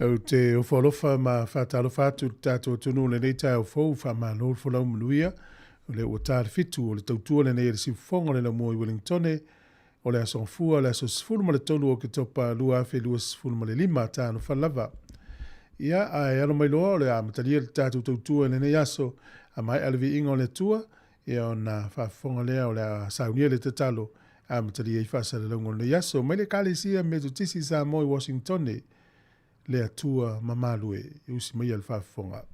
Tau te ofolofa ma whatalofa atu tātou tunu le nei tai o fau wha ma nol whalau manuia o le ua tāre fitu o le tautua le nei le sifonga le la mua i Wellingtone o le aso fua le aso sifuru ma le tonu o ke topa lua afe lua sifuru ma le lima tāno whalava. Ia a e alo mai loa o le a matalia le tātou tautua le nei aso a mai alvi ingo le tua ia o na whafonga lea o le a saunia le tatalo a matalia i whasa le laungo le aso mai le kālesia me tutisi Sāmoa i Washingtone le atua mamalue e usi mai al whafonga.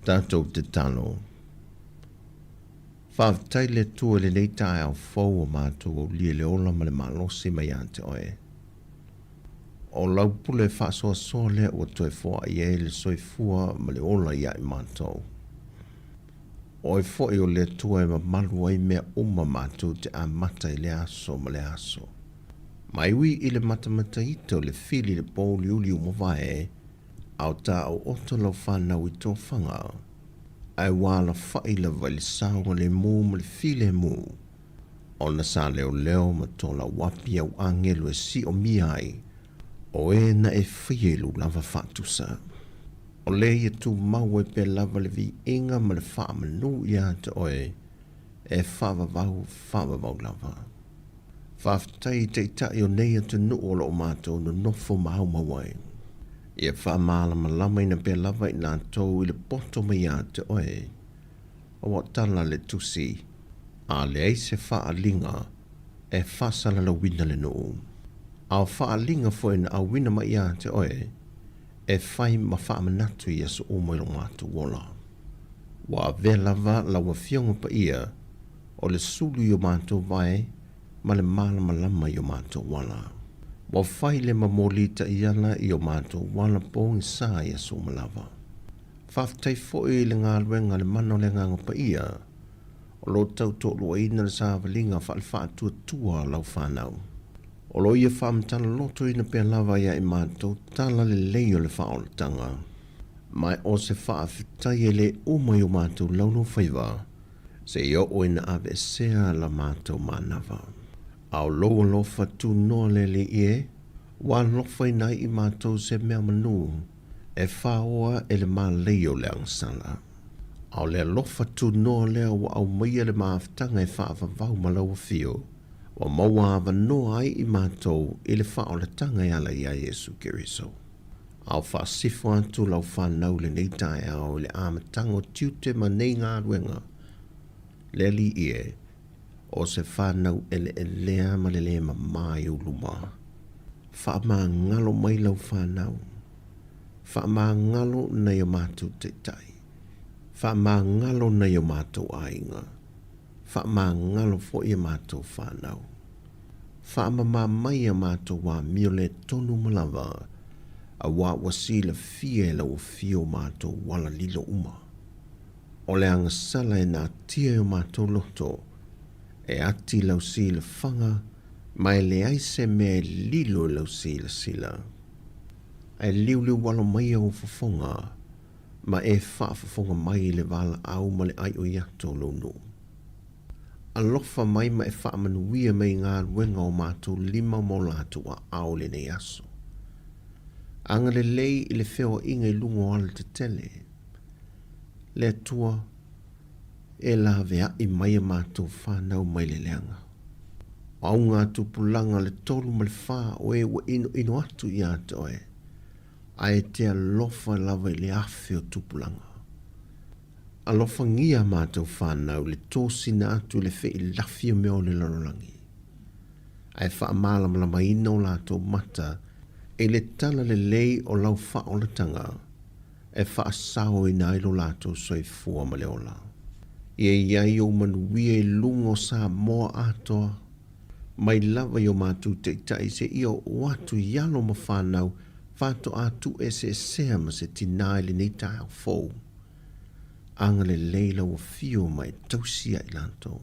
Tātou te talo. Whaatai le tua le nei tae au fau o mātou o lia le ola ma le malosi mai ante oe. O lau pule whaasoa soa lea ua toe fua i e le soifua ma le ola ia i mātou. O e fwoi o le tua e ma malu ai mea uma mātou te amata i le aso ma le aso. Mai ui i le matamata ito le fili le pōli uli umawae au tā au oto lau whanau i tō whanga. Ai wāla whai la vai le sāwa le mū ma le file mū. O na sā leo leo ma tō la wapi au angelu e si o miai. O e na e whielu lava whatusa. O le ia tu mau e pe lava le vi inga ma le wha manu ia te oe. E whawavau lava. Whaftai te itai o nei atu nu o lo mātou no nofo mau mawai. Ia whaamala malama ina pe lava i nā tau i le poto mai ia te oe. O wa tala le tusi. A le eise whaalinga e whasala la wina le nuu. Au whaalinga fo ina au wina mai ia te oe. E whai ma whaamanatu i aso o mai lo mātou wola. Wa ve lava la wa fionga pa ia o le sulu i o mātou vai ma le malama i o mātou wala. Wa whai le mamolita i ala i o mātou wala pōngi sā i aso malava. Whaftai fo i le ngā luenga le mano le nganga pa ia o lo tau tō lua ina le sāwalinga whaalwhaatua tua lau whanau. O lo ia whaamtana loto ina pia lava ia i mātou tala le leio le whaolatanga. Mai o se whaafitai e le umai o mātou launo whaiva, se i o ina ave sea la mātou manava. Au loa lofa tu noa le le ie, wa lofa ina i mātou se mea manu, e whaoa e le maa leio le angsala. Au le lofa tu noa lea wa au maia le maaftanga e whaavavau malaua fio, wa maua ava noa ai i mātou i le whaolatanga i ala i a Yesu Keriso. Au whaasifo atu lau whanau le neitai au le amatango tiute ma nei ngā ruenga. Le li ie, o se whanau ele lea ma le lea ma mai o luma. Wha maa ngalo mai lau whanau. Wha maa ngalo nei o mātou te tai. Wha maa ngalo nei o mātou ainga. Wha maa ngalo fo i mātou whanau. Wha maa mai a mātou wā mio le tonu malawa. A wā wasila fie lau fio mātou wala lilo uma. O le anga sala e nā tia o mātou loto. E ati lau sila whanga, mai le aise me lilo lau sila sila. E liu wala mai au fafonga, ma e whaafafonga mai le wala au ma le ai o yato lono. A lofa mai ma e whaamanuia mei ngā ruenga o mātou 5 mo lātu a au le nei aso. Anga le lei i le wheo inga i lungo ala te tele. Le tua, e la vea i mai a mātou whanau mai le leanga. Au ngā tupulanga le tolu ma le wha o e wa ino atu i ato e. A e te alofa lava i le awhi o tupulanga. Alofa ngia mātou whanau le tōsi na atu le whi i lafi o meo le lorolangi. A e wha amala ma ino lātou mata e le tala le lei o lau wha o le tanga. E wha asao i nailo lātou soi fua ma le ola. Ia iai o manuia i lungo Sāmoa atoa. Mai lava i o mātou te itai se i o watu ialo ma whanau whato atu e se sea ma se tinai le nei tae au fau. Anga le leila o fio mai tausia i lanto.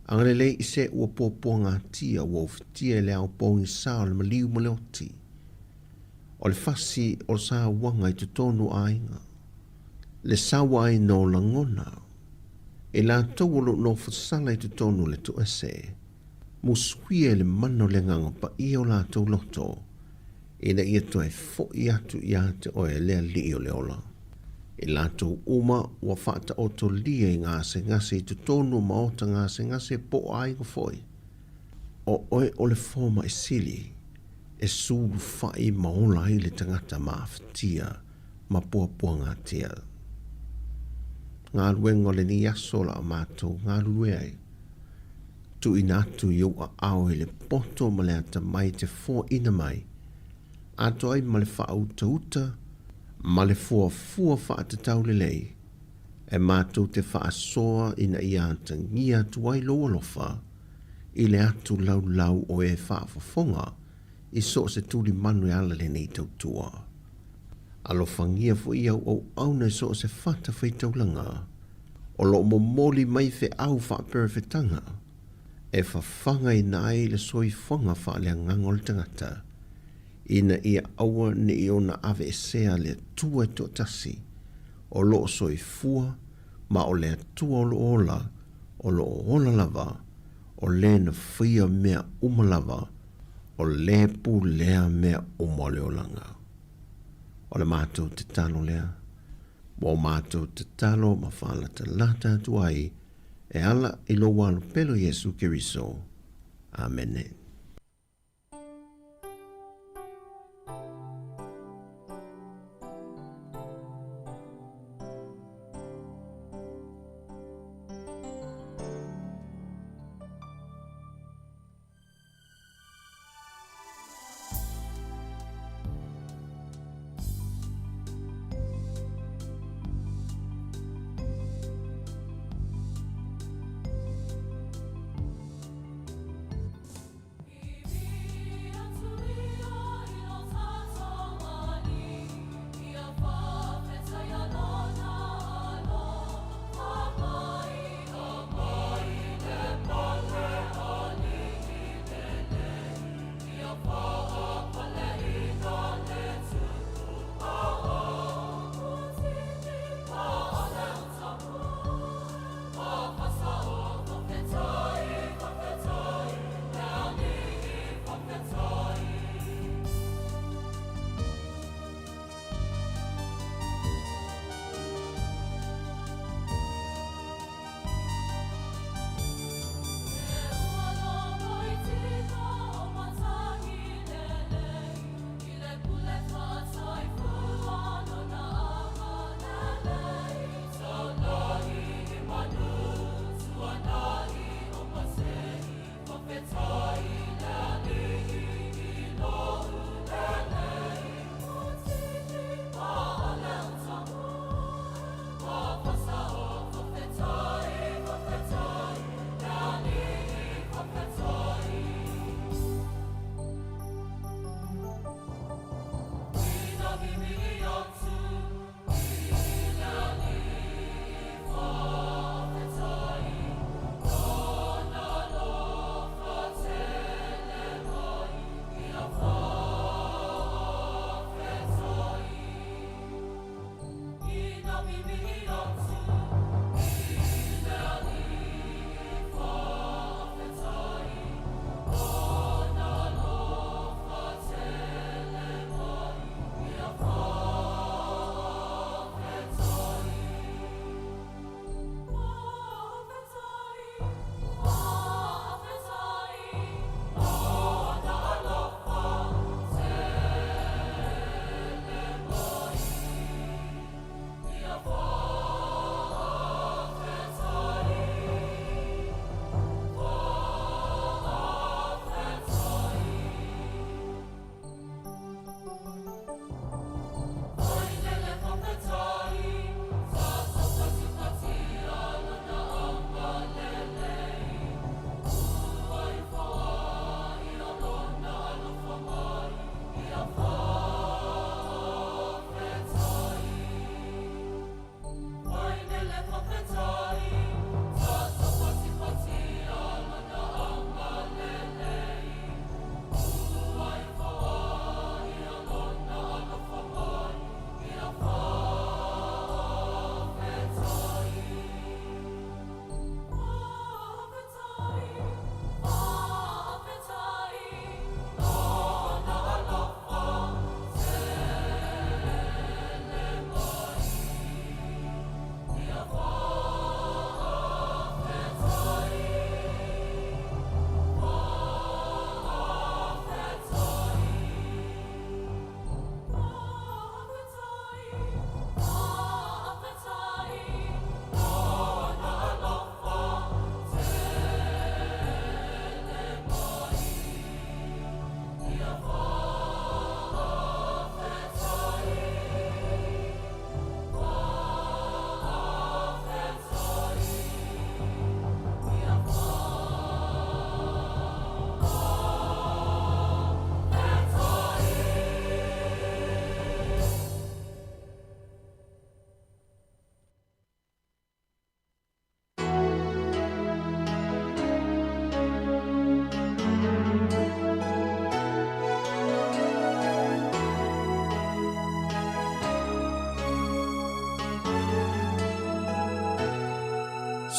Anga le lei i se ua pōpua ngā tia ua ufitia le au pōngi sao le maliu ma le oti. O le fasi o sa wanga i te tonu ainga. Le sawa ai no langona. E la tauolo no fasala i te tonu le tu ese. Musuia le mano le nganga pa i o la tau loto. E na ia to e fo i atu i ate o e lea li o le ola. E la tau uma wa whata o to lia i ngase ngase i te tonu maota ngase ngase po ai ko foi. O oe o le forma e sili. E sulu whai maola i le tangata maaftia ma pua ngā tia. Ngā ruengo le ni aso la o mātou ngā rue ai. Tu inatu iu a au le poto ma le ata mai te fo ina mai. Ato ai ma le wha uta Ma le fua whaatatau le lei, e mātou te whaasoa ina i ātangia tuai loa lofa, i le atu lau o e whaafafonga, i so se tuli manu e ala le nei tautua. Alo whangia fo i au nei so se whata whaitaulanga, o lo momoli mai fe au whaperewhetanga, e whawhanga i nai le soi whanga wha le ngangol tangata, ina ia aua ni i ona ave e sea le tua to tasi, o lo soi fua, ma o le tua o lo ola lava, o le na whia mea umalava, o le pu lea mea umaleolanga. O le mātou te talo lea, o mātou te talo ma whalata lata tuai, e ala i lo walo pelo Yesu Keriso. Amen.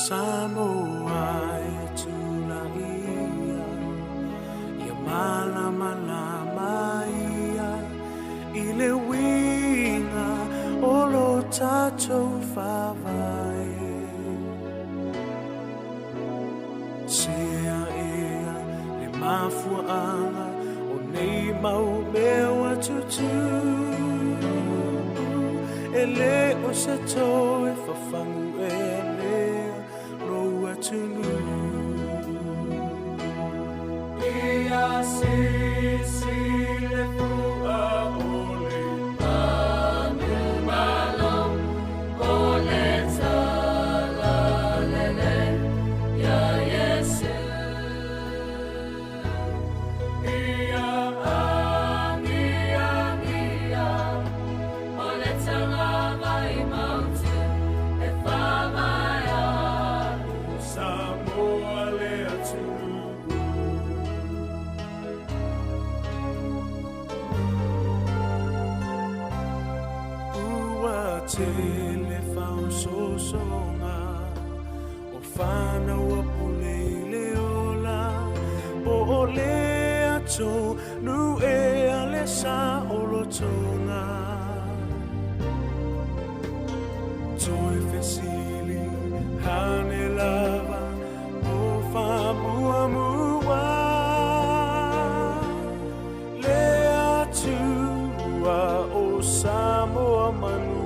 Sāmoa e tula ia, ia malama ia, I le winga o lo tātou whawai. Sea ea le mafuanga o nei mau mea tutu, e le o se toe whawhangu e lea roa tunu. Ia si le fua o le anu malo o le tala lele ia Yesu. Ia angia o le tala vai mautu e whamaya Sāmoa le atu. Te le whao sosonga o whanau a pule I le ola o o le ato nu e a le sa o lo tonga toi fesili hane lava o whamua mua le atua o Sāmoa manu.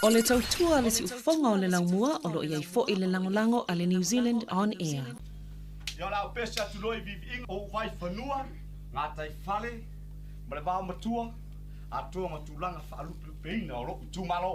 O le tautua le si ufonga o le laumua o lo iai fo i le langolango a le New Zealand On Air. Ia la pese atu loi vivi o vai fanua, ngā tai fale, ma le wā matua, atua matulanga whaalupeina o loku tūmalo.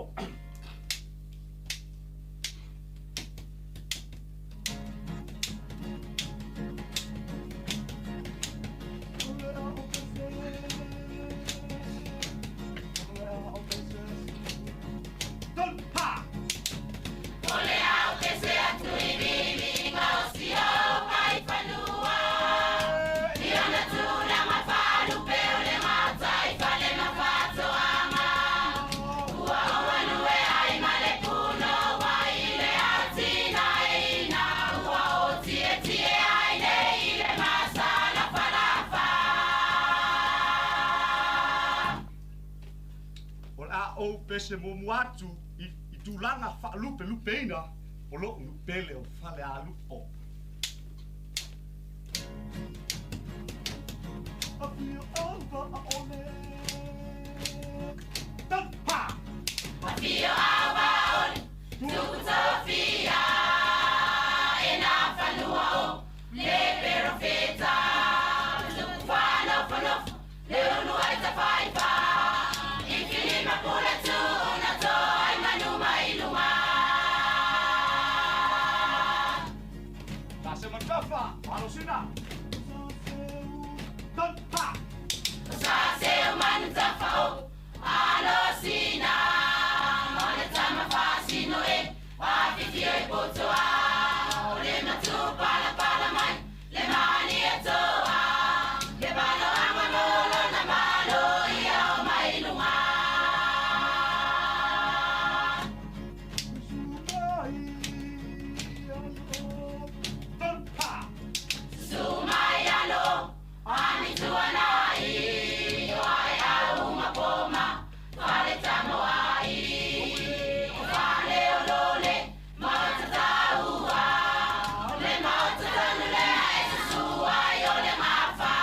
O pese mo muatu I tulanga whaalupeina o lo pele o whale a lupo. A feel over a ole. Tampa! A feel over a ole. Tutofia. Ena whanua o. Le perofeta. Tukufano whanofo. Le unua I ta whaipa. Alosina. Tampa. Saseu manu tafao. Alosina. Mole tama fasino e. Wafitio e potoa. Le matu pala mai. Le mani e toa. Le balo amanolo na malo ia o mailunga. Sumayalo, anituanai, wai au mapoma, wale tamoai, wale olole, matataua, le matatanule esusua yole mafa.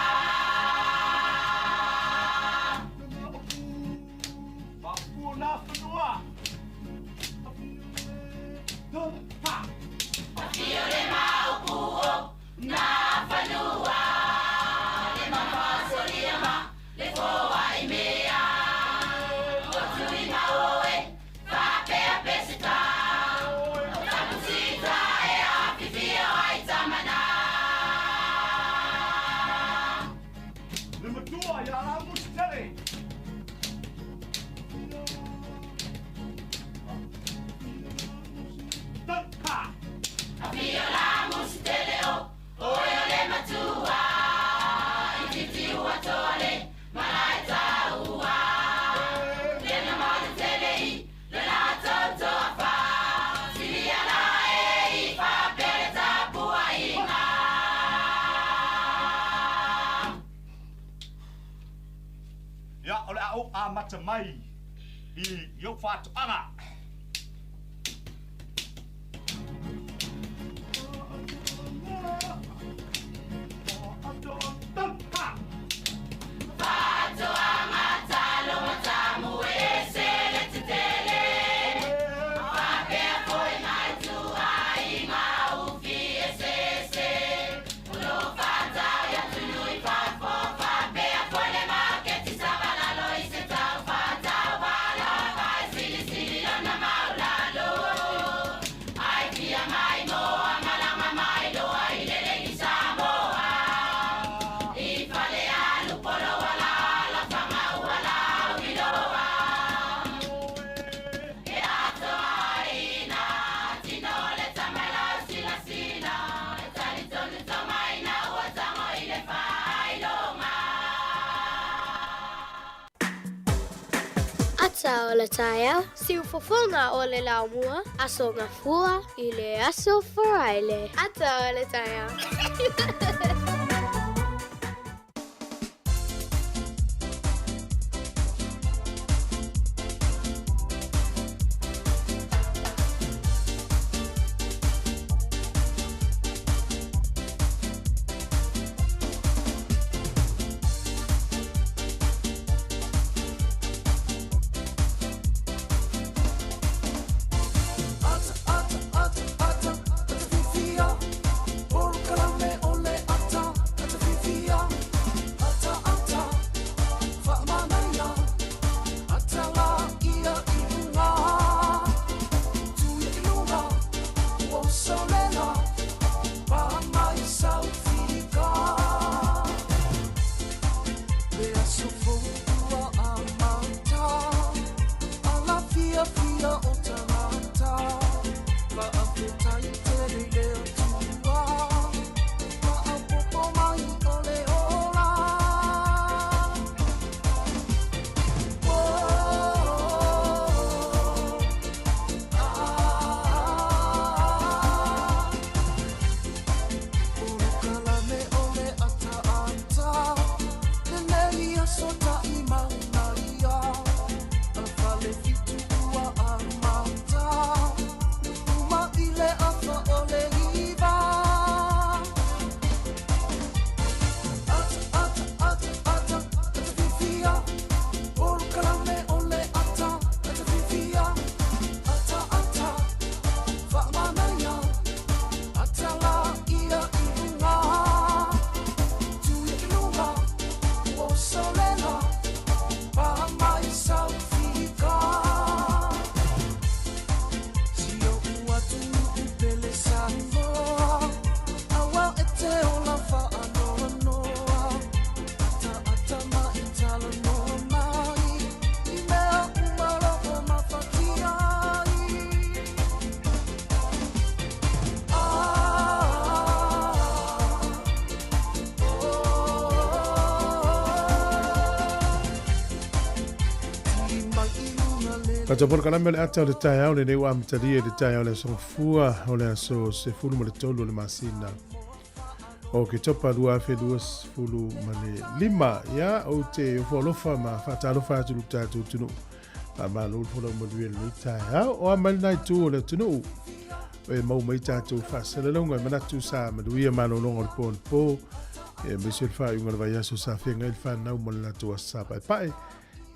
Papuna funua, afiole maupuo. Na fanua le mama soliama le foa I mea o tui maoe fa pea pesita o tamusita e a pifia ai tamana le matua ya la mustele tanka a viola mustele o Oyo le matua, ititi uatole, malaita ua. Le na male telei, le la toto afa. Siliana e ifa pereta pua inga. Ya ole au a matamai, I yo fatu ana. Ata o le taia, si ufofonga o le laumua, aso ngā fua I le aso wharaile. Ata o le taia. Kata por kana mele ata o le tai au le nei wa mtari le tai au le sofua o le aso se fulu mo le tolu le masina. O ke topa lua fe duas fulu ma le lima ya o te folofa ma fatalofa tu tatu tunu. Ma lo fulu mo le tai au o amal nai tu le tunu. E mau mai tatu fa se le longa mana tu sa ma duia ma lo longa po po. E monsieur fa un va ya so sa fe ngai fa na mo la tu sa pai pai.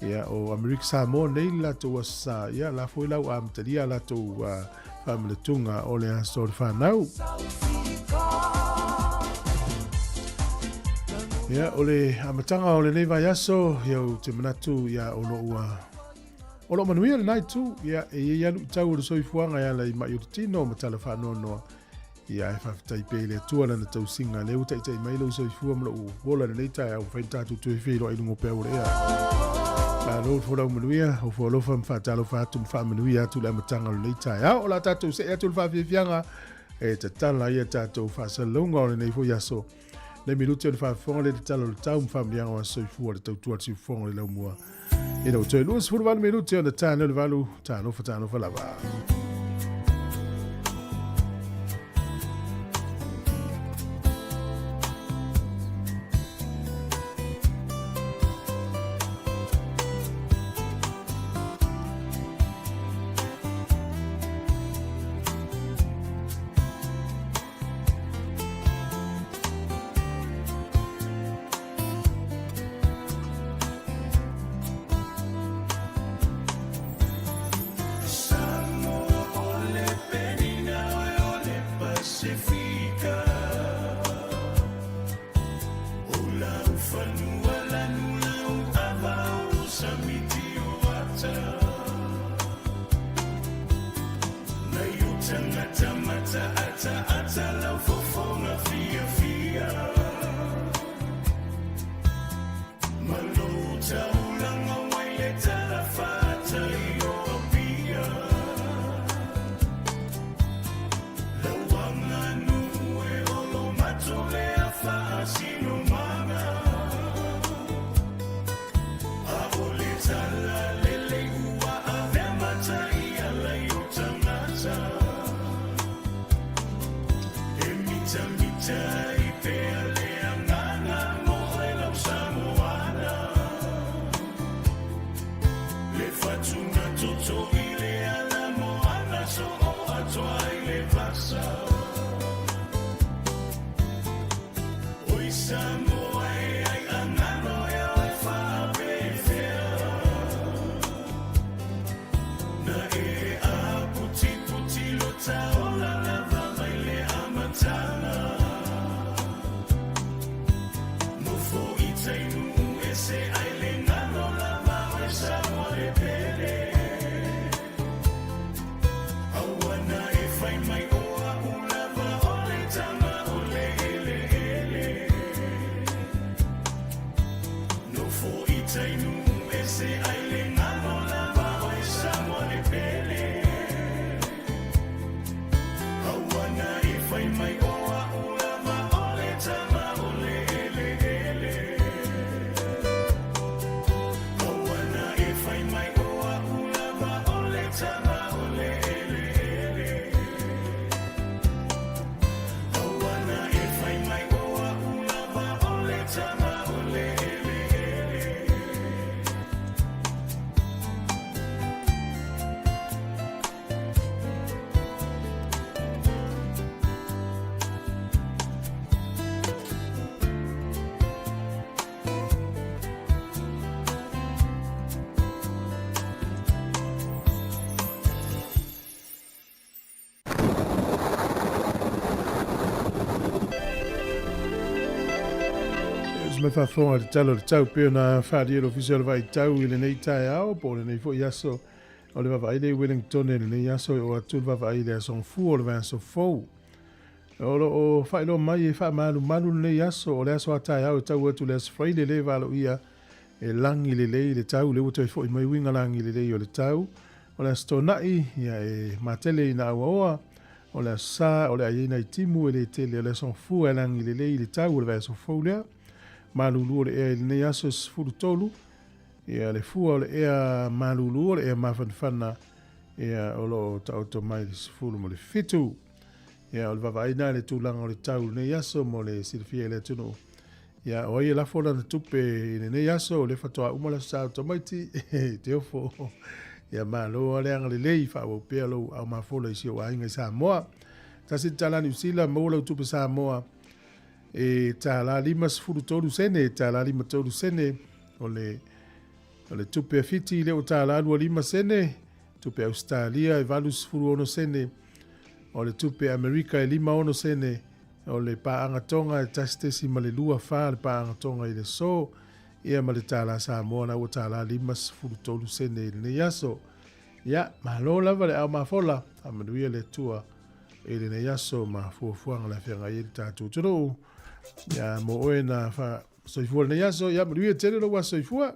Ya o Amerika Sāmoa nei la tu sa ya la foi la am teria la tu family tunga o le aso whanau. Ya o le amatanga o le nei vai aso ya o te manatu ya o lo manuia le nai tu ya e ia lu tau o soifuanga ya la i mai o tino matala whanau noa. Ya e whaftai pe le tua na tau singa le uta i tai mai lo soifua mla u wola le nei tai au whaitatu tu e whiro ai lungo pea o le ea. La lo fo la manuia o fo lo fam fatalo fatum fa manuia tu la matanga le tai o la tatu se tu fa fianga e te tala ia tatu fa sa longa o nei fo yaso le minuti o fa fo le talo le tau famlia o so fu le tau tu fo le mua e lo te lo fu va minuti o le tano le valu tano fa la va. Me fa fonga le tau pe na whaari official vai tau i le nei tai au po le nei fo yaso o le vavai le Wellington le nei yaso o atu vavai le son fu o le vanso fou o whailo mai e wha malu le nei yaso o le aso a tai au tau atu le as Friday le valo ia e langi le tau le uto e fo i mai winga langi le o le tau o le asto nai ia e matele ina aua o le asa o le aina i timu e le tele o le son fu e langi le tau o le vanso fou lea malulu le e nei aso fulu tolu Ia le fua o le ea malulu o le ea mafanfana ia o lo tauto mai le sifulu mo le fitu. Ia o le vavaina le tūlanga o le tau nei aso mo le silfia le tunu. Ia o ia la fola na tupe i nei aso o le fatoa umala sa automaiti te ofo. Ia malo le anga le lei fa o pe lo au mafola i si o ainga i Sāmoa. Tasi tala New Zealand mo lo tupe Sāmoa. E tala lima sifulu tolu sene, tala lima tolu sene o le tupe fiti le o tala alua lima sene, tupe Australia e valu sifulu ono sene, o le tupe Amerika e lima ono sene, o le paanga tonga e tastesi ma le lua wha, le paanga tonga i le so, ia ma le tala Sāmoa na o tala lima sifulu tolu sene i le nei aso. Ia, mahalo lava le au mafola, a manuia le tua e le nei aso ma fuafuanga la whianga i le tātou tunu. Ia, mo oe na wha soifua le nei aso, ia manuia tere lo wa soifua.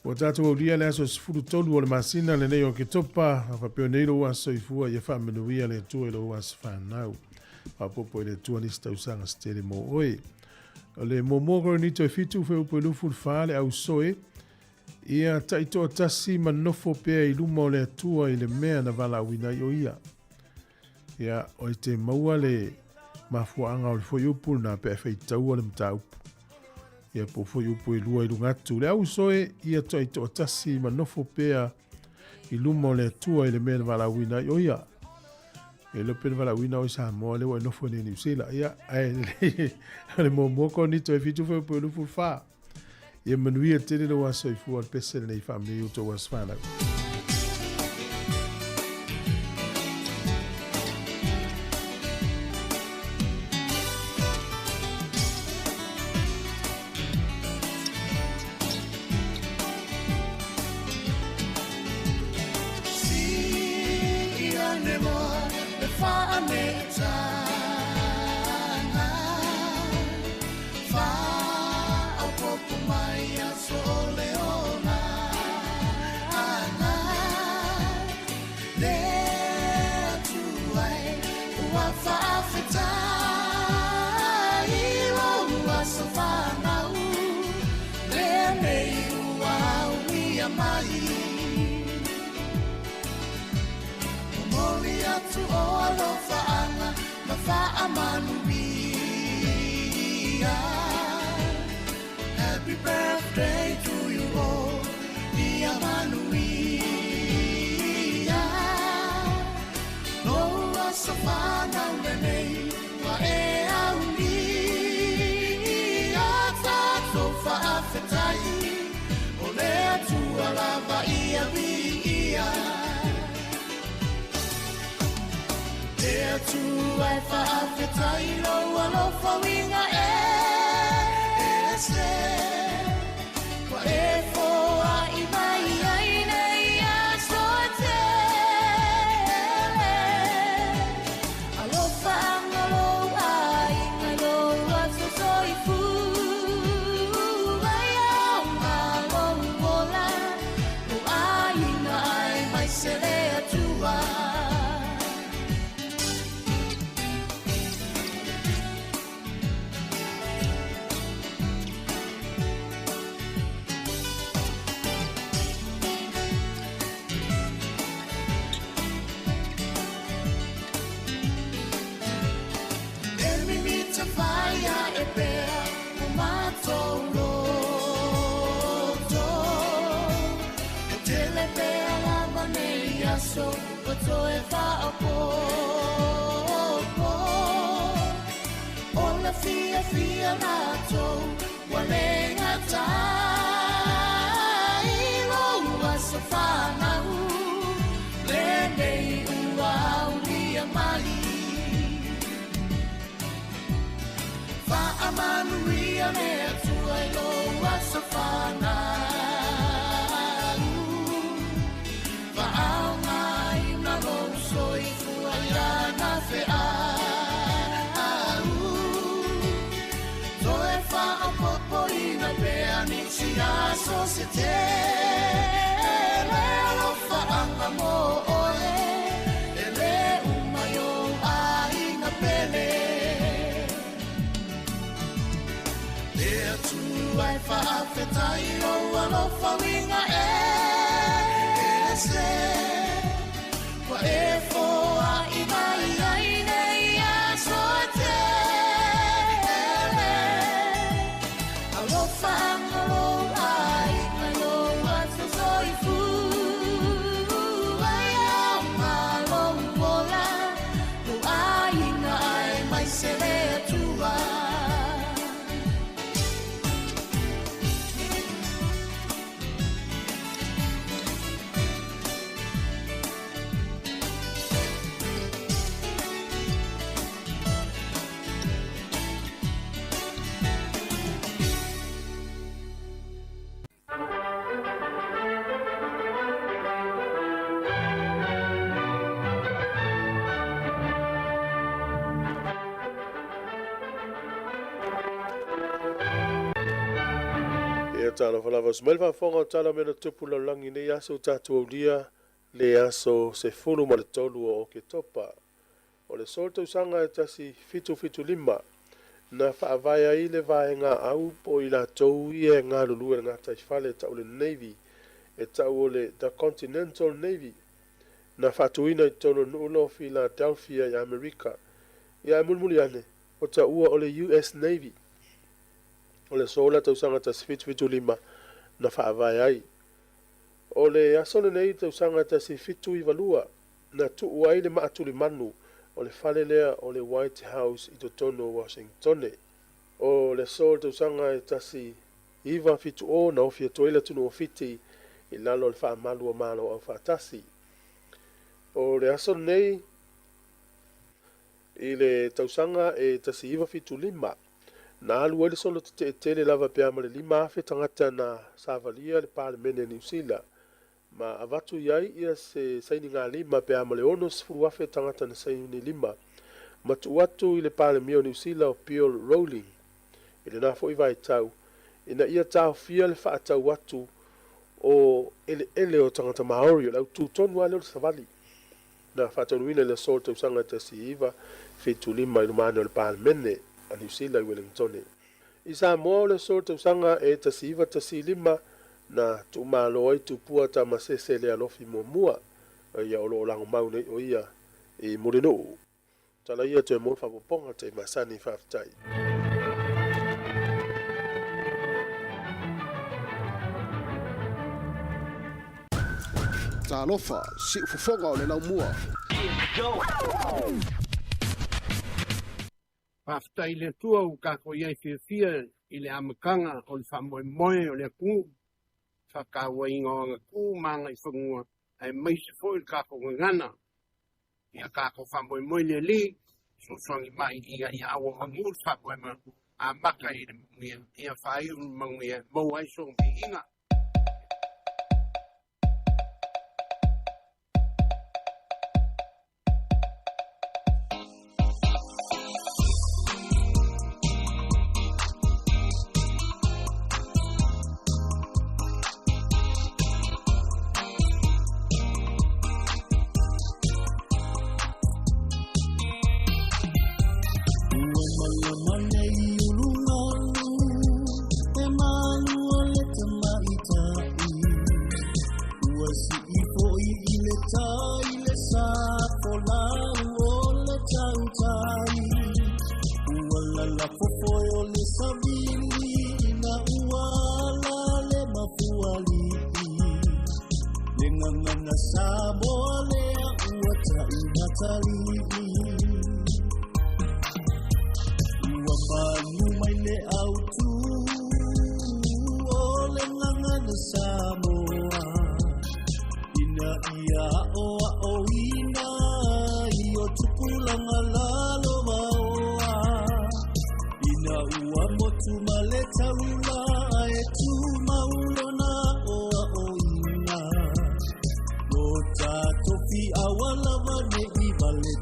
O tātou au lia le aso sifuru tolu o le masina le nei o ke topa, a whapeo nei lo wa soifua ia wha manuia le tua lo wa sifānau. Papopo le tua ni stausanga stele mo oe. O le momoro ni toi fitu fe upo lufu fale au soe. Ia taito tasi manofo pea i luma o le atua i le mea na vala wina i o ia. Ia o te maua le mafuanga o le foi upu na pea fei taua le mta upu. Ia po foi upu i lua i lungatu. Le au soe ia taito tasi manofo pea i luma o le atua i le mea na vala wina i o ia. E lo pena vala wina o i Sāmoa le wa nofo ni New Zealand. Ia le momoko ni toi fitu fe upu i lufu faa. Ia manuia tene lo wa soifua al pese nei family uto wa sfanau. Happy birthday to you all, dear Manuia. No wasafana wene wa e auni. Ata tofa afetai, ole atu alava ia via. E atu ai fa afetai lo alofa winga so e fa po ola fia na to wale ngata I lo wasafana le nei ua ulia mai fa amanuia me tu I lo wasafana societe le lo fa anga mo ole ele Tuai whaafetai o alofa winga e se Wa e foa I mai ai nei a soa te Alofa angalo ai ngalo atu soifu Ai au malo mola Nu ai na ai mai sele atua Tala falava smelva fonga tala mena tupula langi ne yaso tatu dia le yaso se fulu ma le tolu o ke topa o le solto sanga e tasi fitu lima na whaavaya I le vaenga au po I la tou I e ngā lulu e ngā taifale tau le Navy e tau o le The Continental Navy na whatuina I tono nulo Philadelphia I Amerika ia mulmuli ane o ta ua o le US Navy o le sola tausanga ta fitu lima na whaavai ai. O le asole nei tausanga ta fitu I valua na tuu ai le maatuli manu o le whale lea o le White House I totono Washington. O le sola tausanga e tasi iwa fitu o na ofia toila tunu o fiti I lalo le whaamalu o malo au whaatasi. O le asole nei I le tausanga e tasi iwa fitu lima na alu ele solo te tele lava pe amale lima afe tangata na savalia le parlemene New Zealand ma avatu yai ia se saini ngā lima pe amale ono sifuru afe tangata na saini lima ma tu watu I le parlemene New Zealand o Peel Rowling ile na fo I vai tau ina ia tau fia le whaatau watu o ele o tangata Maori o lau tūtonu ale o savali na whatanuina le solta usanga te si iwa fitu lima I lumane o le parlemene a New Zealand Wellington. I Sāmoa le sorta usanga e tasiva tasilima na tu malo ai tu pua ta masese le alofi mua ia o lo lango mau nei o ia I Moreno. Tala ia te mo fa ponga te masani faftai. Talofa si ufofonga o le lau mua. Paftai le tua u kako iai fia I le amakanga o le whamoemoe o le ku. Whakawa inga o ngā ku manga I whangua. Ai maise fo I kako ngana. Ia kako whamoemoe le li. So songi mai I awa mangur whamoemoe. A maka I le mungia. Ia whai mangia. Mau ai songi inga. Sāmoa lea ua tai natali Ua manu mai le autu O le nganga na Sāmoa Ina ia o ina I o tupulanga lalo maoa Ina ua motu ma le taula E tu maulona o ina Tofi awala vane I vale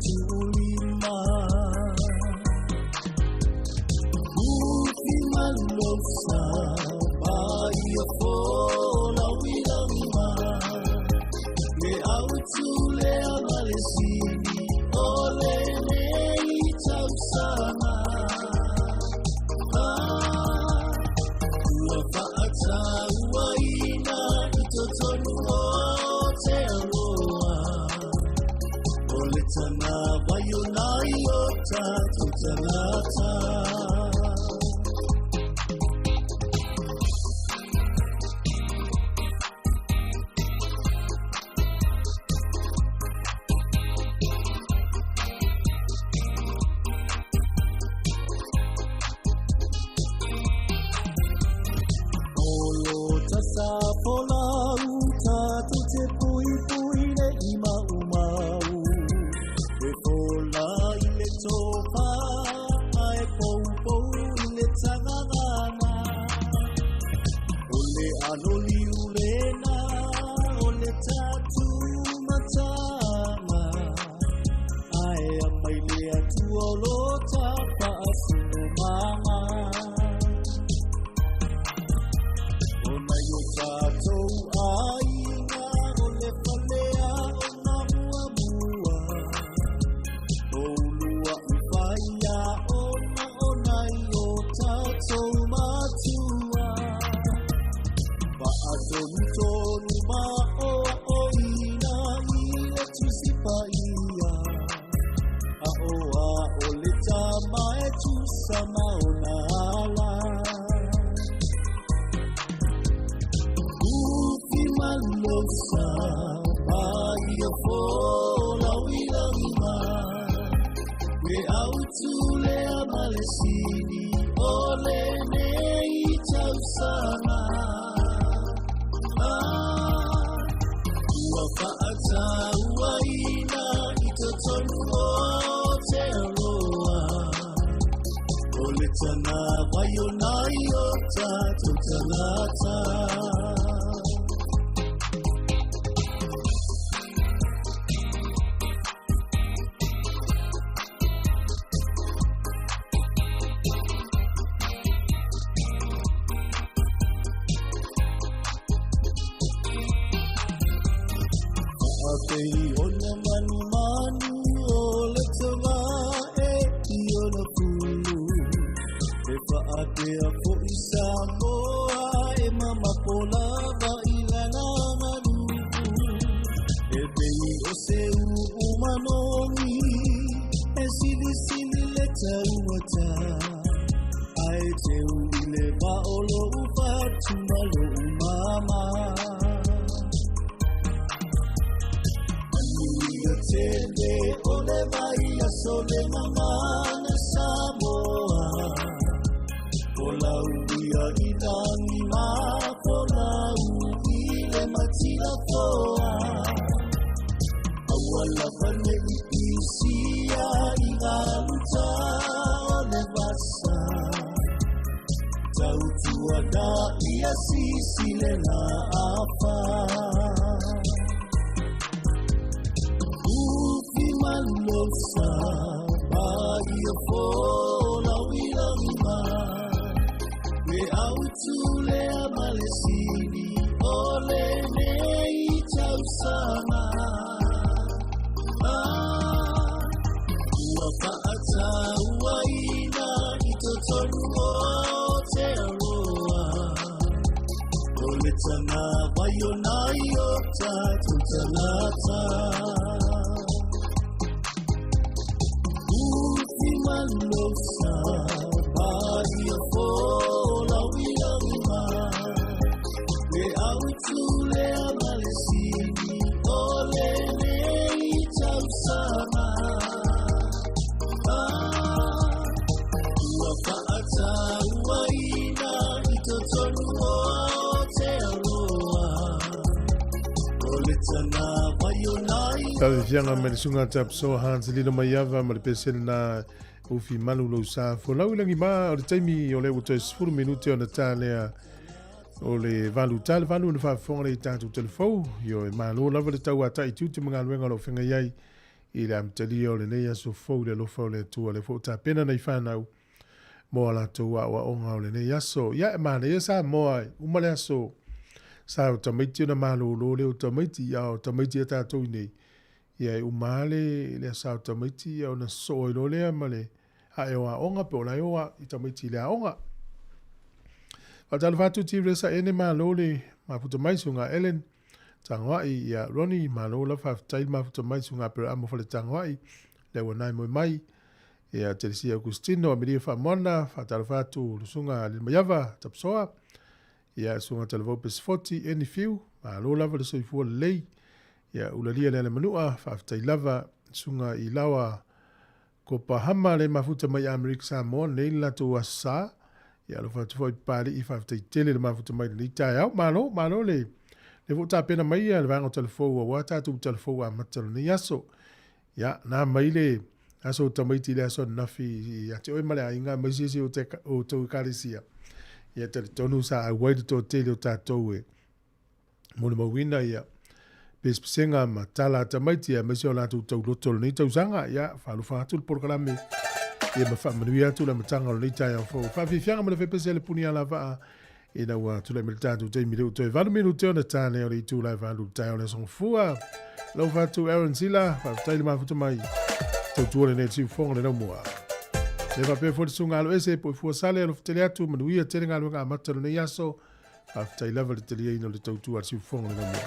Fianga me sunga tap so hands lino maiava ma le pesel na ufi malu lo sa fo lau langi ma o le taimi o le uto 10 minute ona tale o le valu na fa fonga le tatu telefo yo e malo lava le tau ata i tuti mga luenga lo whenga iai i le amtali o le neia so fo le tua le fo ta pena nei whanau mo la tua wa onga o le neia so ya e mana ia sa moa umale aso sa o tamaiti na malo lo le o tamaiti ya o tamaiti ata tau nei ia umale le sa tamaiti o na so lo le male a e wa onga pe ola yo i tamaiti le onga O tala fatu ti resa ene malo le mafuta mai sunga Ellen tangwai ya Ronnie malo la faafetai mafuta mai sunga pera amo fale tangwai le wanai moi mai ia Teresi Agustino a Maria Famona fatala fatu lusunga le mayava tapsoa ia sunga talavo pes 40 eni fiu malo lava le soifua lei ia ulalia le manua faafetai lava sunga i lawa ko pahama le mafuta mai Amerika Samoa nei la tu asa ia lo fatu foi pali i faafetai tele le mafuta mai le tai au malo le vota pena mai ia le vango telefo wa tatu telefo a matalo ni aso ia na mai le aso tamaiti le aso nafi ia te oi male ainga mai sisi o to karisia ia te tonu sa a wide to tele o tatou e mole mawina ia pespenga matala tamaiti ia mai so la tu tau loto ni tau sanga ia falu fatu por kalame ia ma fa manuia tu la matanga ni tai fo fa fianga me le pese le punia lava ina wa tu le militatu te mi to va minuto na tane o tu la va lu tai o son fua lo fa tu Aaron Sila fa tai ma futu mai tu ne si fonga le mo le va pe fo sunga lo ese po fu sale lo teleatu manuia te nga lo ga matalo ne yaso fa tai level te le ino le tu si fonga le mo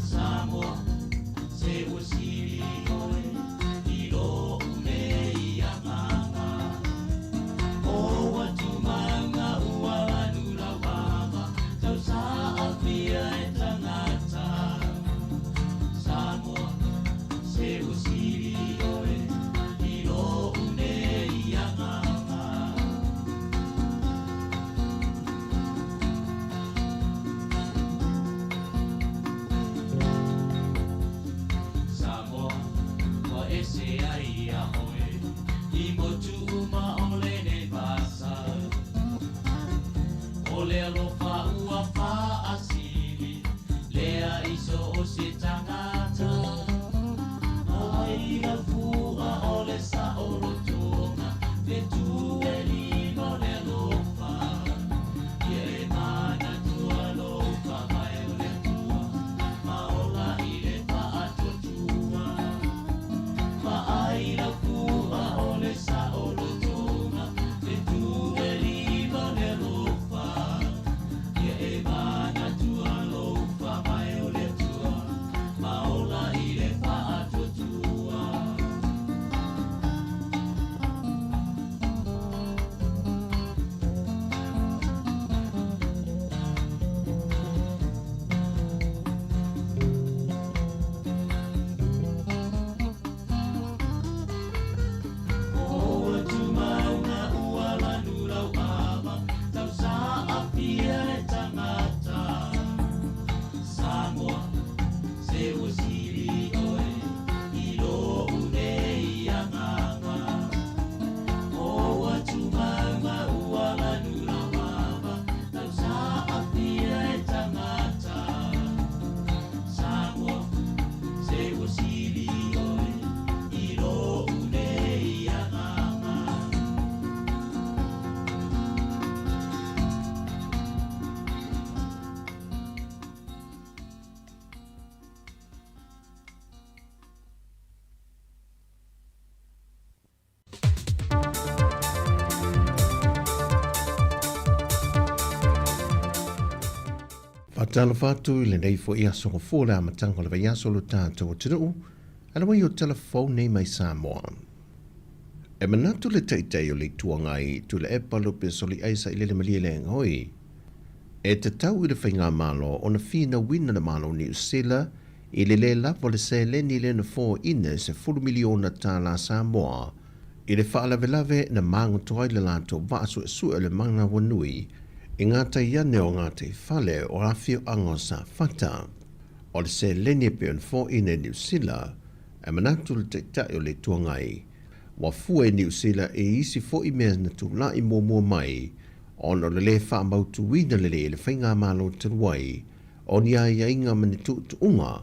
Sāmoa, se usiri oe, I lo une ia nganga. O watu manga uala nula wama, tau sa apia e tangata. Sāmoa, se usiri oe, I lo une ia nganga. Sāmoa, wa ese ai a hoe, I motu uma ole ne basa. Ole alofa ua wha asili, lea iso o se tangata. O aira fua ole sa oro tonga, te tu e lino le lofa. Ia e mana tua lofa, mai ole tua, ma ola I le pa atua tua. Ma aira fua ole sa oro tonga, te tu e lino le lofa. Ia e mana tua lofa, mai ole tua, ma ola I le pa atua tua. O atu maunga uala nula wama, tau sa apia e tangata. Sāmoa, se usiri oe, I lo une ia nganga. O atu maunga uala nula wama, tau sa apia e tangata. Sāmoa, se usiri oe, I lo une ia nganga. Fatala fatu I le nei fo ia songo fōle a matanga le vai aso lo tātou o tinu, ana wai o telefone nei mai Sāmoa. E manatu le teitei o le tuangai tu le epa lupe soli aisa I le malia le ngoi. E te tau I le whainga malo o na whina wina na malo New Zealand I le lavo le se leni le na fō ine se 4 miliona tā la Sāmoa I le whaalawelave na mango toai le lato vaasu e sua le mana wanui I ngā taiane o ngā te whale o awhio ango sa whata. O le se leni pe on fō ine New Zealand e manatu le teitei o le tuangai. Wa fua New Zealand e isi fo I mea na tu la I mua mai ono le le wha mautu wina le le whainga malo te ruai o ni a ia inga mani tu unga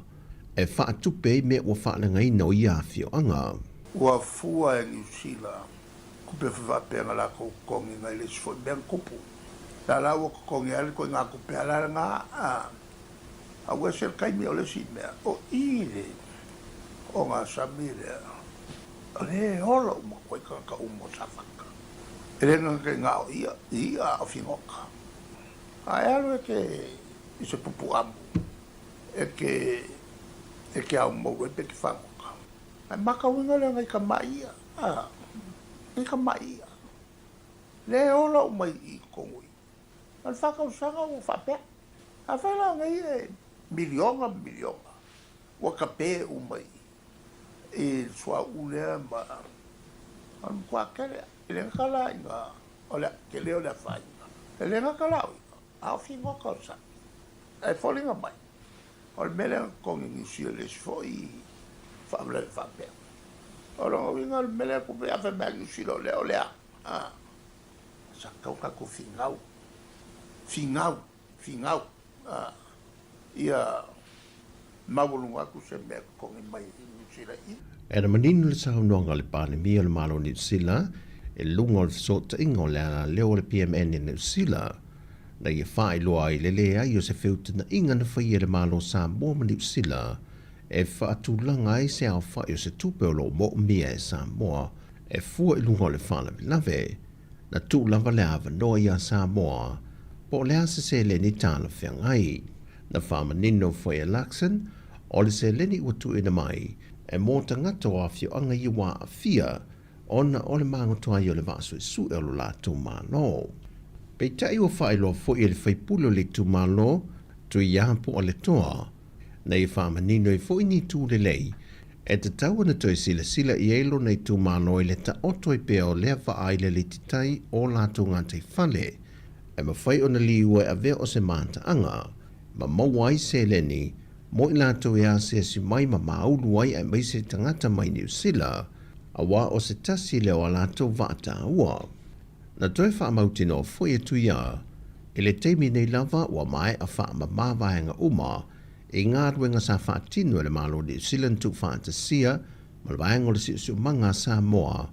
e wha atupe me o wha na ngai no I awhio anga. Ua fua e New Zealand kupe whapenga la kongi ngai le sifo ben kupu. La la ua kongi ale ko ngā kupe ala ngā a ua ser kaimi o le si mea o ile o ngā samire o le holo uma koe ka umo sa whaka. E le ngā ngā o ia o fingoka. A e alo e ke I se pupu amu e ke au mou e pe ki whangoka. Ai maka winga le ngai ka maia. Ngai ka maia. Le holo uma I kongui. Al whakau sanga o whapea. A whaila ngai e milionga. Wa ka pe umai. E sua ulea ma. An kua kere. E le ngakala inga. Ole ke leo le whainga. E le ngakala inga. A whingoka o sa. E wholinga mai. Ole mele kongi ngisi le sifo I whamle le whapea. Ole ngawinga mele kupe a whamea ngisi lo leo lea. Sa kauka ko whingau. Whingau. Ia mawulunga aku se mea kongi mai I New Zealand I. E na maninu le saunoanga le pāne mia le malo New Zealand e lunga o le sota ingo le ana leo le PMN I New Zealand na ia whae loa i lele ai o se whiutana inga na whaia le malo Sāmoa ma New Zealand e whaatulanga ai se au whae o se tupe o lo mo mia e Sāmoa e fua i lunga o le whala lave na tu lava le ava noa ia Sāmoa po le ase se le ni tāla whiangai na whamanino whae a Luxon o le se leni ua tu ina mai e mō tangata o awhio anga i wā a fia ona o le mangotoa i o le vaso i su e o lo la tu malo. Pei tai o whae lo fo i le whaipulo le tu malo tu i apo o le toa na i whamanino i fo i ni tu le lei e te tau ana toi sila i eilo nei tu malo i le ta oto i pea o lea wha aile le titai o la tu ngantai whale e ma whai ona li ua a vea o se manta anga ma mawai se leni mo i lato e a se si mai ma maulu ai e mai se tangata mai New Zealand a wā o se tasi leo a lato vata ua. Na toi wha mauti no fwoi e tu ia, e le teimi nei lava wa mai a wha ma mawaianga uma e ngā ruenga sa wha tino le malo New Zealand tu wha ta sia ma le vaianga le siu manga Sāmoa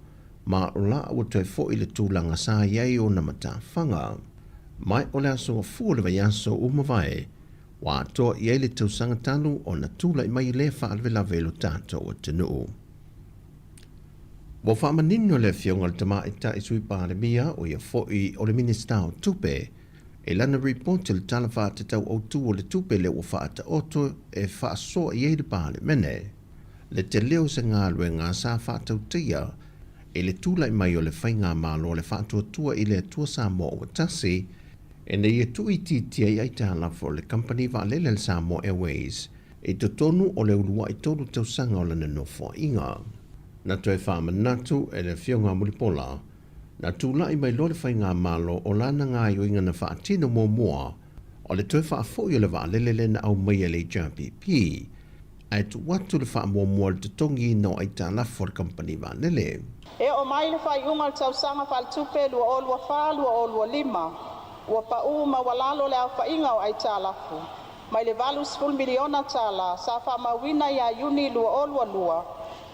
ma o la ua toi fwoi le tūlanga sa iei o na mata whanga. Mai o le aso fua le vai aso umawai wa toa iei le tausanga tanu o na tūla i mai le wha alvela velo tato o tenuu. Wa whamanino le fionga le tama i ta i sui pāremia o ia fo'i o le minista o tupe e lana report le tala wha te tau o tu o le tupe le o wha ata oto e wha soa i eide pāre mene. Le te leo se ngā lue ngā sa wha tau tia e le tūla i mai o le whainga malo le wha tua i le tua Sāmoa o tasi e ne ia tui titia i aita lafo le company wa lele le Sāmoa Airways e to tonu o le ulua i tolu tau sanga o lana no fo inga. Na toi whaama natu e le fionga mulipola, na tūla i mai lo le whainga malo o lana ngā i o inga na whaatino mō mua o le toi whaafoi o le wa lele na au mai le JPP ai tu watu le wha mō mua le tutongi no aita lafo le company wa lele. E o mai le whai unga le tau sanga wha le tupe lua o lua wha lua o lua lima ua pa ma walalo le au whainga o aita lafo. Mai le valu 10 miliona tala sa wha mawina ia yuni lua o lua lua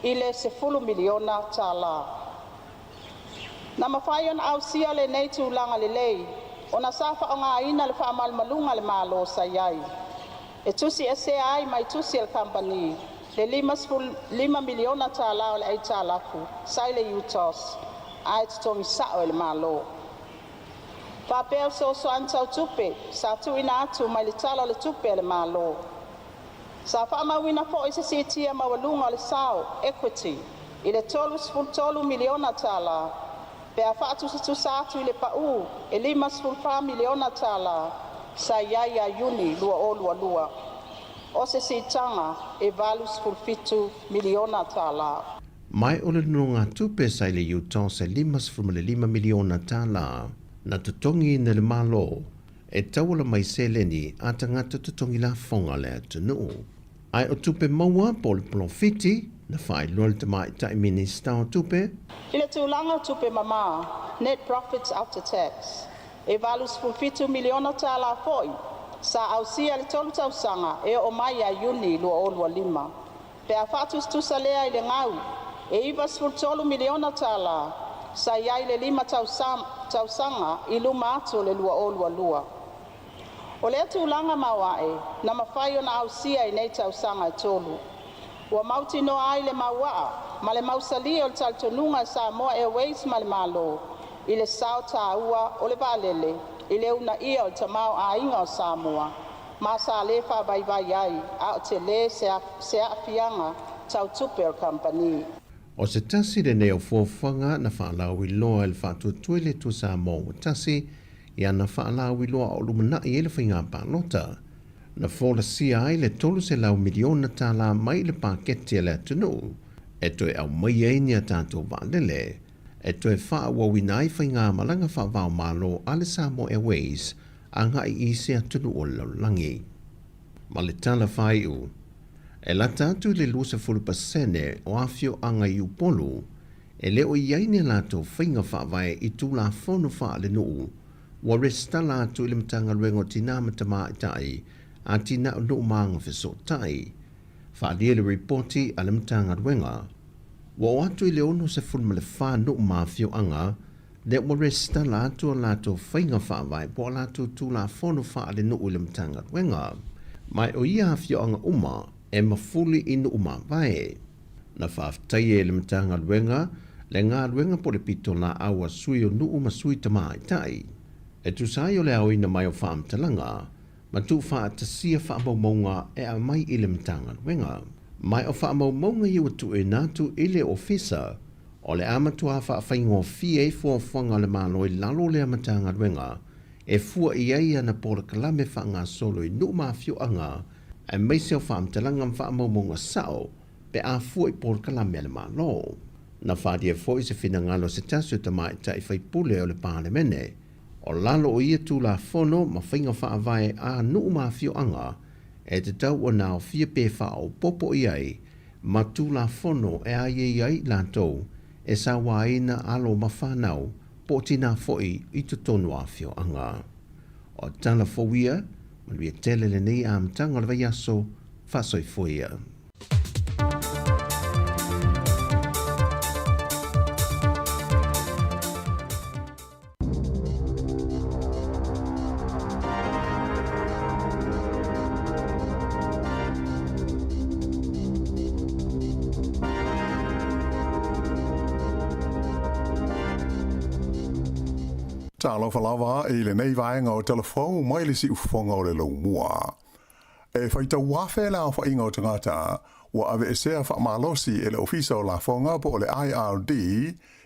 i le 10 miliona tala. Na mawhai ona au sia le nei tūlanga le lei, ona safa o ngā ina le wha malmalunga le malo sa iai. E tusi e se ai mai tusi el company, le 5 miliona tala o le ai talafu, sai le UTOS, ai tutongi sao le malo. Whapeo so antau tupe, sa tu ina atu mai le tala le tupe le malo. Sa whaamawina fo i se sitia mawalunga le sao, equity, i le 12 miliona tala, pe a whaatu se tusatu i le pau, e 5 miliona tala, sa iai a yuni lua o lua. O se sitanga e valus 5 miliona tala. Mai o le nunga tupe sai le UTOS e 5 miliona tala, na tutongi na le malo, e tawala mai se leni a tangata tutongi la fonga le atunu. Ai o tupe maua po le profiti na whai loa le tamai tai minista o tupe. I le tūlanga tupe mama, net profits after tax, e valus 5 miliona tala foi, sa au sia le tolu tau sanga e o mai a yuni lua o lua lima. Pe a whātus tusa lea i le ngau, e ivas 10 miliona tala, sa iai le 5 tau sanga i luma atu le lua o lua. O lea tūlanga mawae, na mawhai ona au sia i nei tau sanga i tolu. Ua mauti no ai le mawaa, ma le mausali o le taltonunga Sāmoa Airways ma le malo, i le sao tāua o le valele, i le una ia o le tamau a inga o Sāmoa. Ma sa le wha vai ai, a o te le se a fianga tau tupe o company. O se tasi le neo fōwhanga na whaalau i loa il whātua tuele tu Sāmoa o tasi, ia na whaalau i loa o lumana i ele whainga pālota. Na whora sia ai le tolu se lau miliona tala mai le pākete le atunu, e toi au mai einia tātou wālele, e toi wha wawina ai whainga malanga whaavau malo ale Sāmoa Airways, anga i se atunu o laulangi. Ma le tala whai u, e la tātou le 20% o awhio anga i upolu, e leo i aine lātou whainga whaavai i tū la whonu wha le nuu, wa resta lātou i le matanga ruengo tina matama i tai, a tina o nuu maanga wheso tai. Whaalia le reporti a le matanga ruenga, wa o atu i le ono se fulma le wha nuu mawhio anga, Le mo resta la to whainga whaavai po la tu la whono wha le no ulam tanga wenga. Mai o ia hawhio anga uma e mafuli inu uma vai. Na whaaftai e le mtanga wenga le ngā wenga po le pito na awa sui o nuu ma sui tamai tai. E tu sai o le au ina mai o whaam talanga, ma tu wha ta sia wha maumonga e a mai i le mtanga wenga. Mai o wha maumonga i watu e natu i le ofisa, o le amatua wha whaingo fie fua whanga le malo i lalo le amatanga wenga, e fua i eia na pora kalame wha ngā solo i nuu ma fio anga, e meise o whaam talanga wha maumonga sao, pe a fua i pora kalame le malo. Na whaadia fo i se whina ngalo se tasu tamai tai whaipule o le pāle mene, o lalo o ia tū la whono ma whainga whaavai a nuu ma fio anga, e te tau o nao fia pē whao popo i ai, ma tū la whono e a iei ai lantou, e sa waina alo ma whanau, po tina foi i tu tonu a fio anga. O tala fowia, manuia tele le nei a mtanga le vaiaso, whasoi foia. Talo falawa e le nei vaenga o telefon mai le si ufonga o le lo mua. E whaita wafe la o whainga o tangata, wa ave e sea wha malosi e le ofisa o la fonga po o le IRD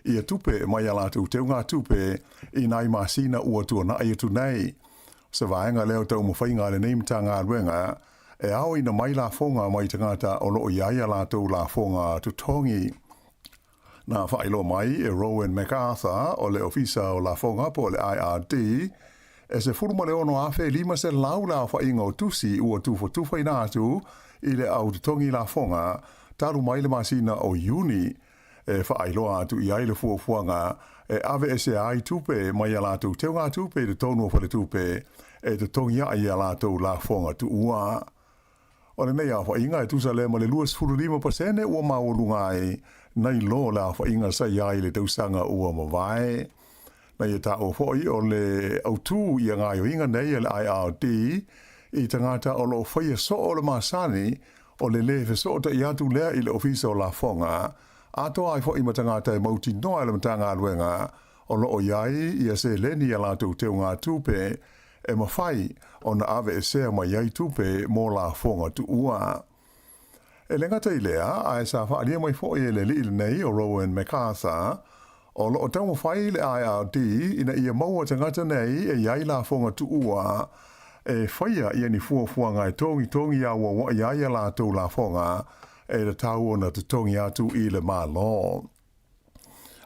i a tupe mai ala tu te unga tupe i nai masina ua tua na i tu nei. Sa vaenga leo tau mo whainga le nei mtanga ruenga, e au ina mai la fonga mai tangata o lo iaia la tu la fonga tu tongi. Na whailo mai e Rowan MacArthur o le ofisa o la fonga po le IRD e se furuma le ono afe lima se lau la whainga o tusi ua tufo tufai nātu i le au tongi la fonga taru mai le masina o Juni e whailo atu i aile fuafuanga e ave e se ai tupe mai ala tu teo ngā tupe te tonu o whale tupe e te tongi a i ala tu la fonga tu ua. O le nei a whainga e tusa le ma le 25% ua maolungai nei lo la whainga sa iai le tausanga ua mawai. Nei e ta o foi o le autu i a ngai o inga nei le IRD i tangata o lo whaia so o le masani o le lewe so o ta iatu lea i le ofisa o la fonga ato ai foi ma tangata e mauti noa le matanga aluenga o lo o iai i a se leni a la tau teo ngā tupe e mawhai o na ave e sea ma iai tupe mo la fonga tu ua. E le ngata i lea, a e sa whaalia mai fo e le li nei o Rowan MacArthur, o lo o tau whai le IRD ina ia maua tangata nei e iai la fonga tu ua, e whaia ia ni fuafuanga e tongi a wa iai la tau la fonga, e le tau o na tu tongi atu i le malo.